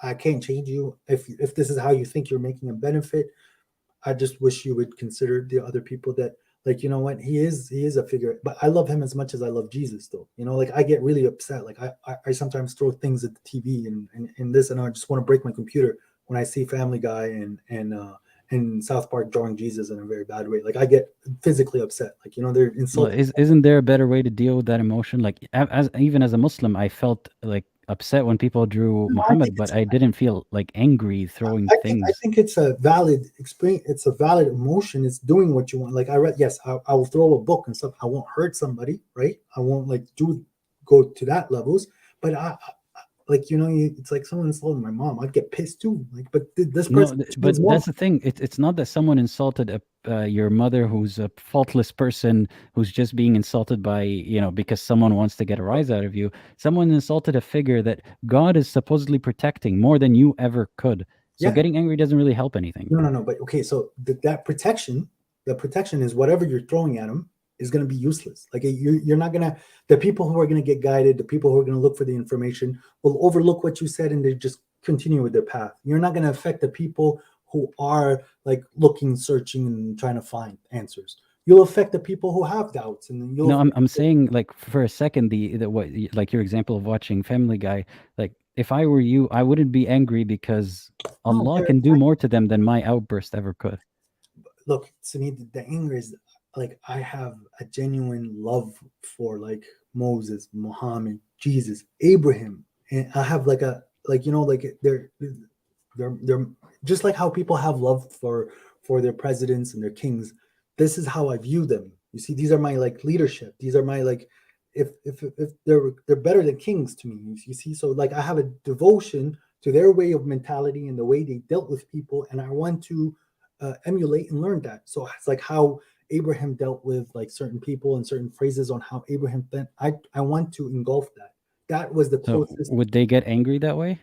I can't change you if this is how you think you're making a benefit. I just wish you would consider the other people that, like, you know what, he is a figure, but I love him as much as I love Jesus, though. You know, like, I get really upset. Like, I sometimes throw things at the TV and this, and I just want to break my computer when I see Family Guy and South Park drawing Jesus in a very bad way. Like, I get physically upset. Like, you know, they're insulting. Well, isn't there a better way to deal with that emotion? Like, even as a Muslim, I felt like upset when people drew Muhammad, but I didn't feel like angry throwing things. I think it's a valid experience. It's a valid emotion. It's doing what you want. Like, I read, yes, I will throw a book and stuff. I won't hurt somebody, right? I won't like go to that levels. But I like, you know, it's like someone insulted my mom. I'd get pissed too. Like, but this person. No, but that's the thing. It's not that someone insulted your mother, who's a faultless person, who's just being insulted by, you know, because someone wants to get a rise out of you. Someone insulted a figure that God is supposedly protecting more than you ever could. So getting angry doesn't really help anything. No. But okay, so that protection, the protection is whatever you're throwing at him is going to be useless. Like, you're not going to, the people who are going to get guided, the people who are going to look for the information will overlook what you said and they just continue with their path. You're not going to affect the people who are like looking, searching, and trying to find answers. You'll affect the people who have doubts, and then you'll. No, I'm saying, like, for a second, the what, like your example of watching Family Guy, like, if I were you, I wouldn't be angry because Allah can do more to them than my outburst ever could. Look, to me, the anger is like, I have a genuine love for like Moses, Muhammad, Jesus, Abraham, and I have like you know, like they're just like how people have love for their presidents and their kings. This is how I view them. You see, these are my like leadership. These are my like, if they're better than kings to me. You see, so like, I have a devotion to their way of mentality and the way they dealt with people, and I want to emulate and learn that. So it's like how Abraham dealt with like certain people and certain phrases on how Abraham bent. I want to engulf that. That was the closest. So would they get angry that way?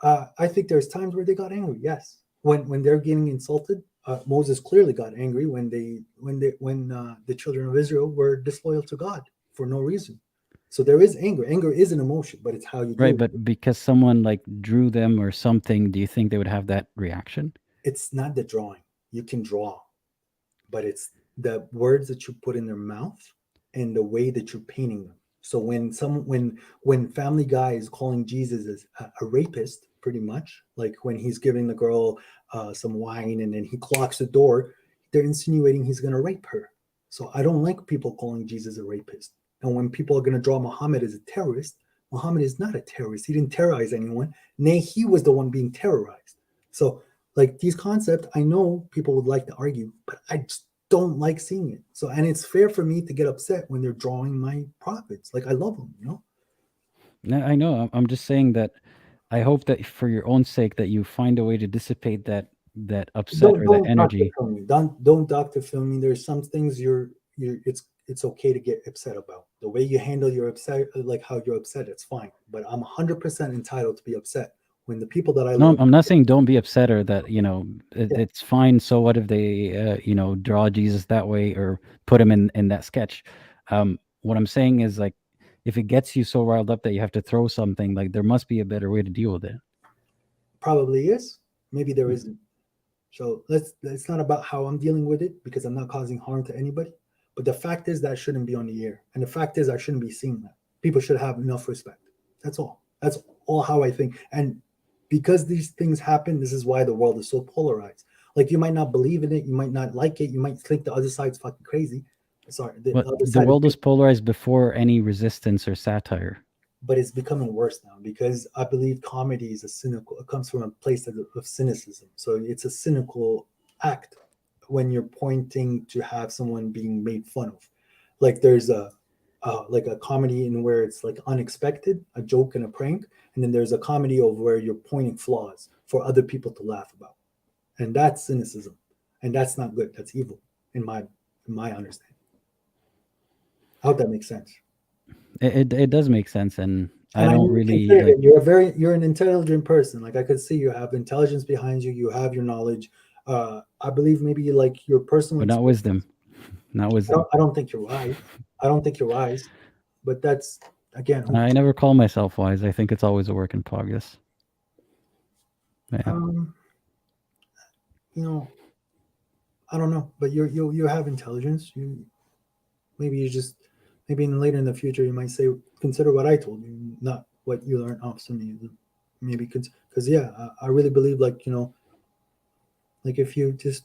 I think there's times where they got angry. Yes, when they're getting insulted. Moses clearly got angry when the children of Israel were disloyal to God for no reason. So there is anger. Anger is an emotion, but it's how you do right. it. But because someone like drew them or something, do you think they would have that reaction? It's not the drawing. You can draw, but it's the words that you put in their mouth and the way that you're painting them. So when Family Guy is calling Jesus as a rapist, pretty much, like when he's giving the girl some wine and then he clocks the door, they're insinuating he's going to rape her. So I don't like people calling Jesus a rapist. And when people are going to draw Muhammad as a terrorist, Muhammad is not a terrorist. He didn't terrorize anyone. Nay, he was the one being terrorized. So like these concepts, I know people would like to argue, but I just don't like seeing it. So, and it's fair for me to get upset when they're drawing my prophets. Like, I love them, you know? No, I know. I'm just saying that I hope that for your own sake that you find a way to dissipate that upset or that energy. Don't Dr. Phil me. There's some things it's okay to get upset about. The way you handle your upset, like how you're upset, it's fine. But I'm 100% entitled to be upset when the people that I No, love, I'm not saying don't be upset or that, Yeah. it's fine. So what if they, draw Jesus that way or put him in that sketch? What I'm saying is, like, if it gets you so riled up that you have to throw something, like, there must be a better way to deal with it. probably is, maybe there isn't. So it's not about how I'm dealing with it, because I'm not causing harm to anybody. But the fact is that shouldn't be on the air, and the fact is I shouldn't be seeing that. People should have enough respect. That's all. That's all how I think. And because these things happen, this is why the world is so polarized. Like, you might not believe in it, you might not like it, you might think the other side's fucking crazy. Sorry, the But other the side world is, was polarized before any resistance or satire. but it's becoming worse now, because I believe comedy is it comes from a place of cynicism. So it's a cynical act when you're pointing to have someone being made fun of. Like, there's like a comedy in where it's like unexpected, a joke and a prank, and then there's a comedy of where you're pointing flaws for other people to laugh about, and that's cynicism, and that's not good. That's evil in my understanding. I hope that makes sense. It does make sense, and I And don't I really consider like. that you're an intelligent person. Like, I could see you have intelligence behind you. You have your knowledge. I believe maybe like your personal. But not wisdom. Not wisdom. I don't think you're wise. I don't think you're wise. But that's, again, I never call myself wise. I think it's always a work in progress. Yeah. I don't know. But you have intelligence. Maybe later in the future you might say, consider what I told you, not what you learned off to me. Maybe because I really believe, like, like, if you just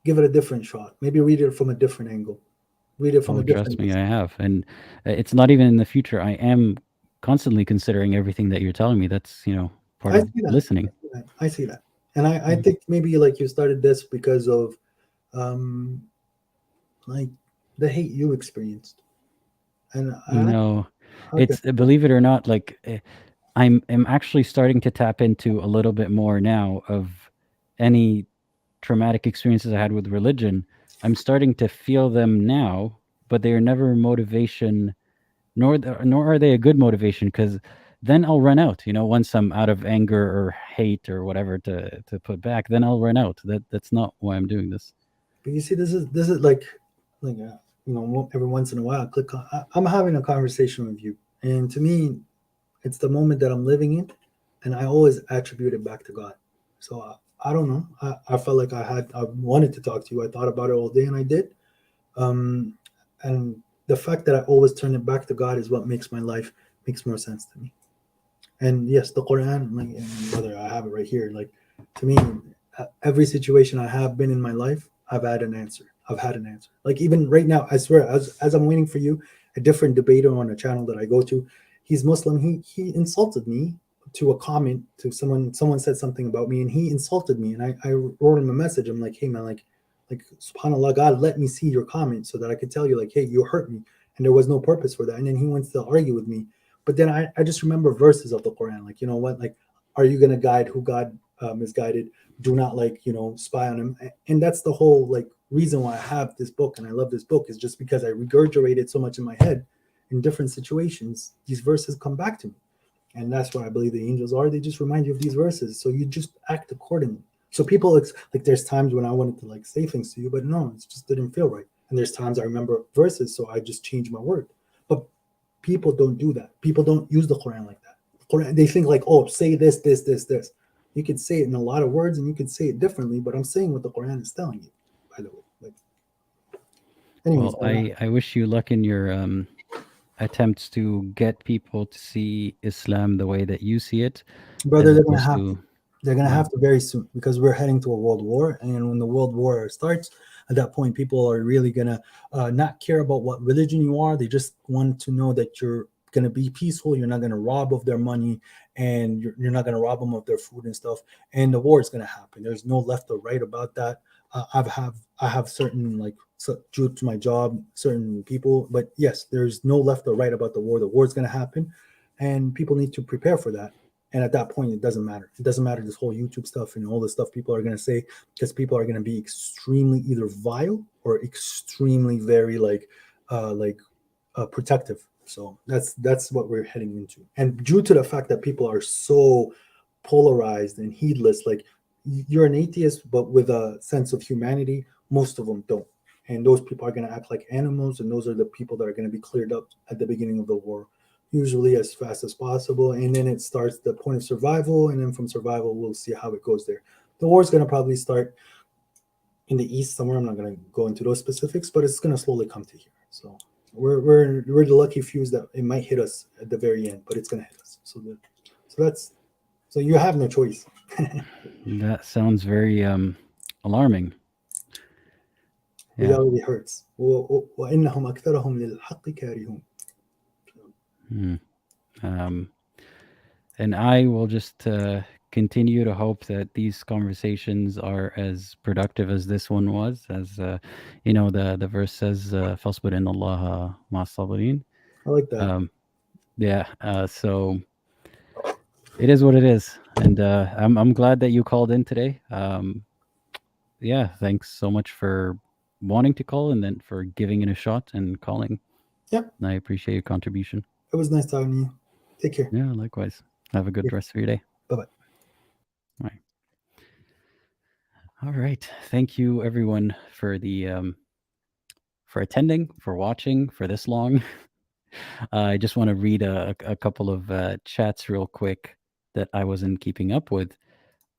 give it a different shot, maybe read it from a different angle, read it from a different. Trust me, I have, and it's not even in the future. I am constantly considering everything that you're telling me. That's part of listening. I see that, and I think maybe like you started this because of like the hate you experienced, and it's, believe it or not, like, I'm actually starting to tap into a little bit more now of any traumatic experiences I had with religion. I'm starting to feel them now, but they are never motivation, nor are they a good motivation, because then I'll run out. Once I'm out of anger or hate or whatever to put back, then I'll run out. That's not why I'm doing this. But you see, this is like every once in a while, I'm having a conversation with you, and to me, it's the moment that I'm living in, and I always attribute it back to God. So I don't know. I felt like I wanted to talk to you. I thought about it all day, and I did. And the fact that I always turn it back to God is what makes my life makes more sense to me. And yes, the Quran, like, whether I have it right here, like, to me, every situation I have been in my life, I've had an answer. Like, even right now, I swear, as I'm waiting for you, a different debater on a channel that I go to, he's Muslim. He insulted me to a comment to someone. Someone said something about me, and he insulted me. And I wrote him a message. I'm like, hey man, like subhanallah, God, let me see your comment so that I could tell you, like, hey, you hurt me, and there was no purpose for that. And then he wants to argue with me. But then I just remember verses of the Quran, like, you know what, like, are you gonna guide who God misguided? Do not, like, spy on him. And that's the whole, like, reason why I have this book, and I love this book, is just because I regurgitate it so much in my head. In different situations, these verses come back to me, and that's what I believe the angels are. They just remind you of these verses, so you just act accordingly. So people, like, there's times when I wanted to, like, say things to you, but no, it just didn't feel right. And there's times I remember verses, so I just change my word. But people don't do that. People don't use the Quran like that. Quran, they think like, oh, say this. You could say it in a lot of words, and you could say it differently, but I'm saying what the Quran is telling you, by the way. Like, anyways, well, I wish you luck in your attempts to get people to see Islam the way that you see it. Brother, they're gonna have to. They're gonna have to very soon, because we're heading to a world war, and when the world war starts, at that point, people are really gonna not care about what religion you are. They just want to know that you're gonna be peaceful. You're not gonna rob of their money, and you're not gonna rob them of their food and stuff. And the war is gonna happen. There's no left or right about that. I have certain, like, due to my job, certain people, but yes, there's no left or right about the war. The war is gonna happen, and people need to prepare for that. And at that point, it doesn't matter. It doesn't matter this whole YouTube stuff and all the stuff people are going to say, because people are going to be extremely either vile or extremely very protective So that's what we're heading into. And due to the fact that people are so polarized and heedless, like you're an atheist, but with a sense of humanity, most of them don't. And those people are going to act like animals, and those are the people that are going to be cleared up at the beginning of the war, usually as fast as possible. And then it starts the point of survival, and then from survival, we'll see how it goes there. The war is going to probably start in the east somewhere. I'm not going to go into those specifics, but it's going to slowly come to here. So we're the lucky fews that it might hit us at the very end, but it's going to hit us. So you have no choice. That sounds very alarming. It already hurts. وإنهم أكثرهم للحق كارهون. And I will just continue to hope that these conversations are as productive as this one was. As the verse says, فَاصْبِرْ إِنَّ اللَّهَ مَعَ الصَّابِرِينَ. I like that. So it is what it is, and I'm glad that you called in today. Thanks so much for wanting to call and then for giving it a shot and calling. Yep. I appreciate your contribution. It was nice talking to you. Take care. Yeah, likewise. Have a good rest of your day. Bye-bye. All right. Thank you everyone for the for attending, for watching for this long. I just want to read a couple of chats real quick that I wasn't keeping up with.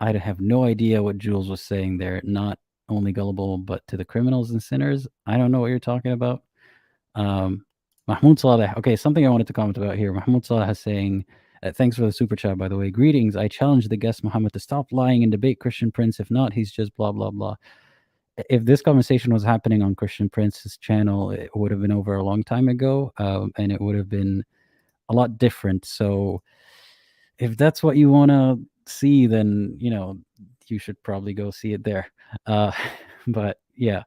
I have no idea what Jules was saying there. Not only gullible, but to the criminals and sinners. I don't know what you're talking about. Mahmoud Saleh. Okay, something I wanted to comment about here. Mahmoud Saleh is saying, thanks for the super chat, by the way. Greetings. I challenge the guest Muhammad to stop lying and debate Christian Prince. If not, he's just blah, blah, blah. If this conversation was happening on Christian Prince's channel, it would have been over a long time ago, and it would have been a lot different. So if that's what you want to see, then, you should probably go see it there. But yeah.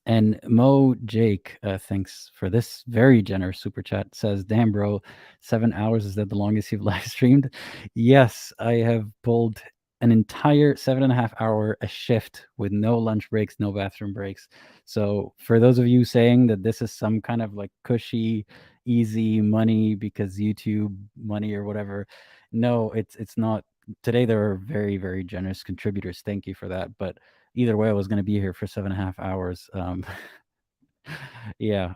And Mo Jake, thanks for this very generous super chat, says, damn, bro, 7 hours, is that the longest you've live streamed? Yes, I have pulled an entire 7.5 hour a shift with no lunch breaks, no bathroom breaks. So for those of you saying that this is some kind of like cushy, easy money because YouTube money or whatever, no, it's not. Today there are very, very generous contributors. Thank you for that. But either way, I was going to be here for 7.5 hours. A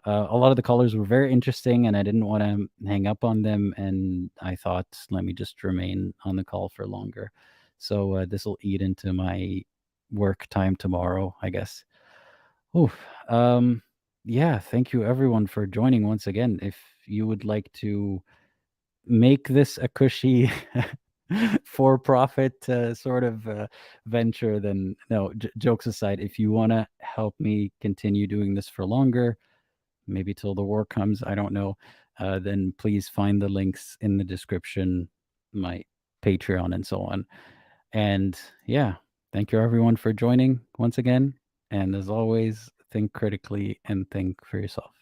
lot of the callers were very interesting, and I didn't want to hang up on them. And I thought, let me just remain on the call for longer. So this will eat into my work time tomorrow, I guess. Thank you everyone for joining once again. If you would like to make this a cushy for-profit sort of venture, then no, jokes aside, if you want to help me continue doing this for longer, maybe till the war comes, I don't know, then please find the links in the description, my Patreon and so on. And thank you everyone for joining once again, and as always, think critically and think for yourself.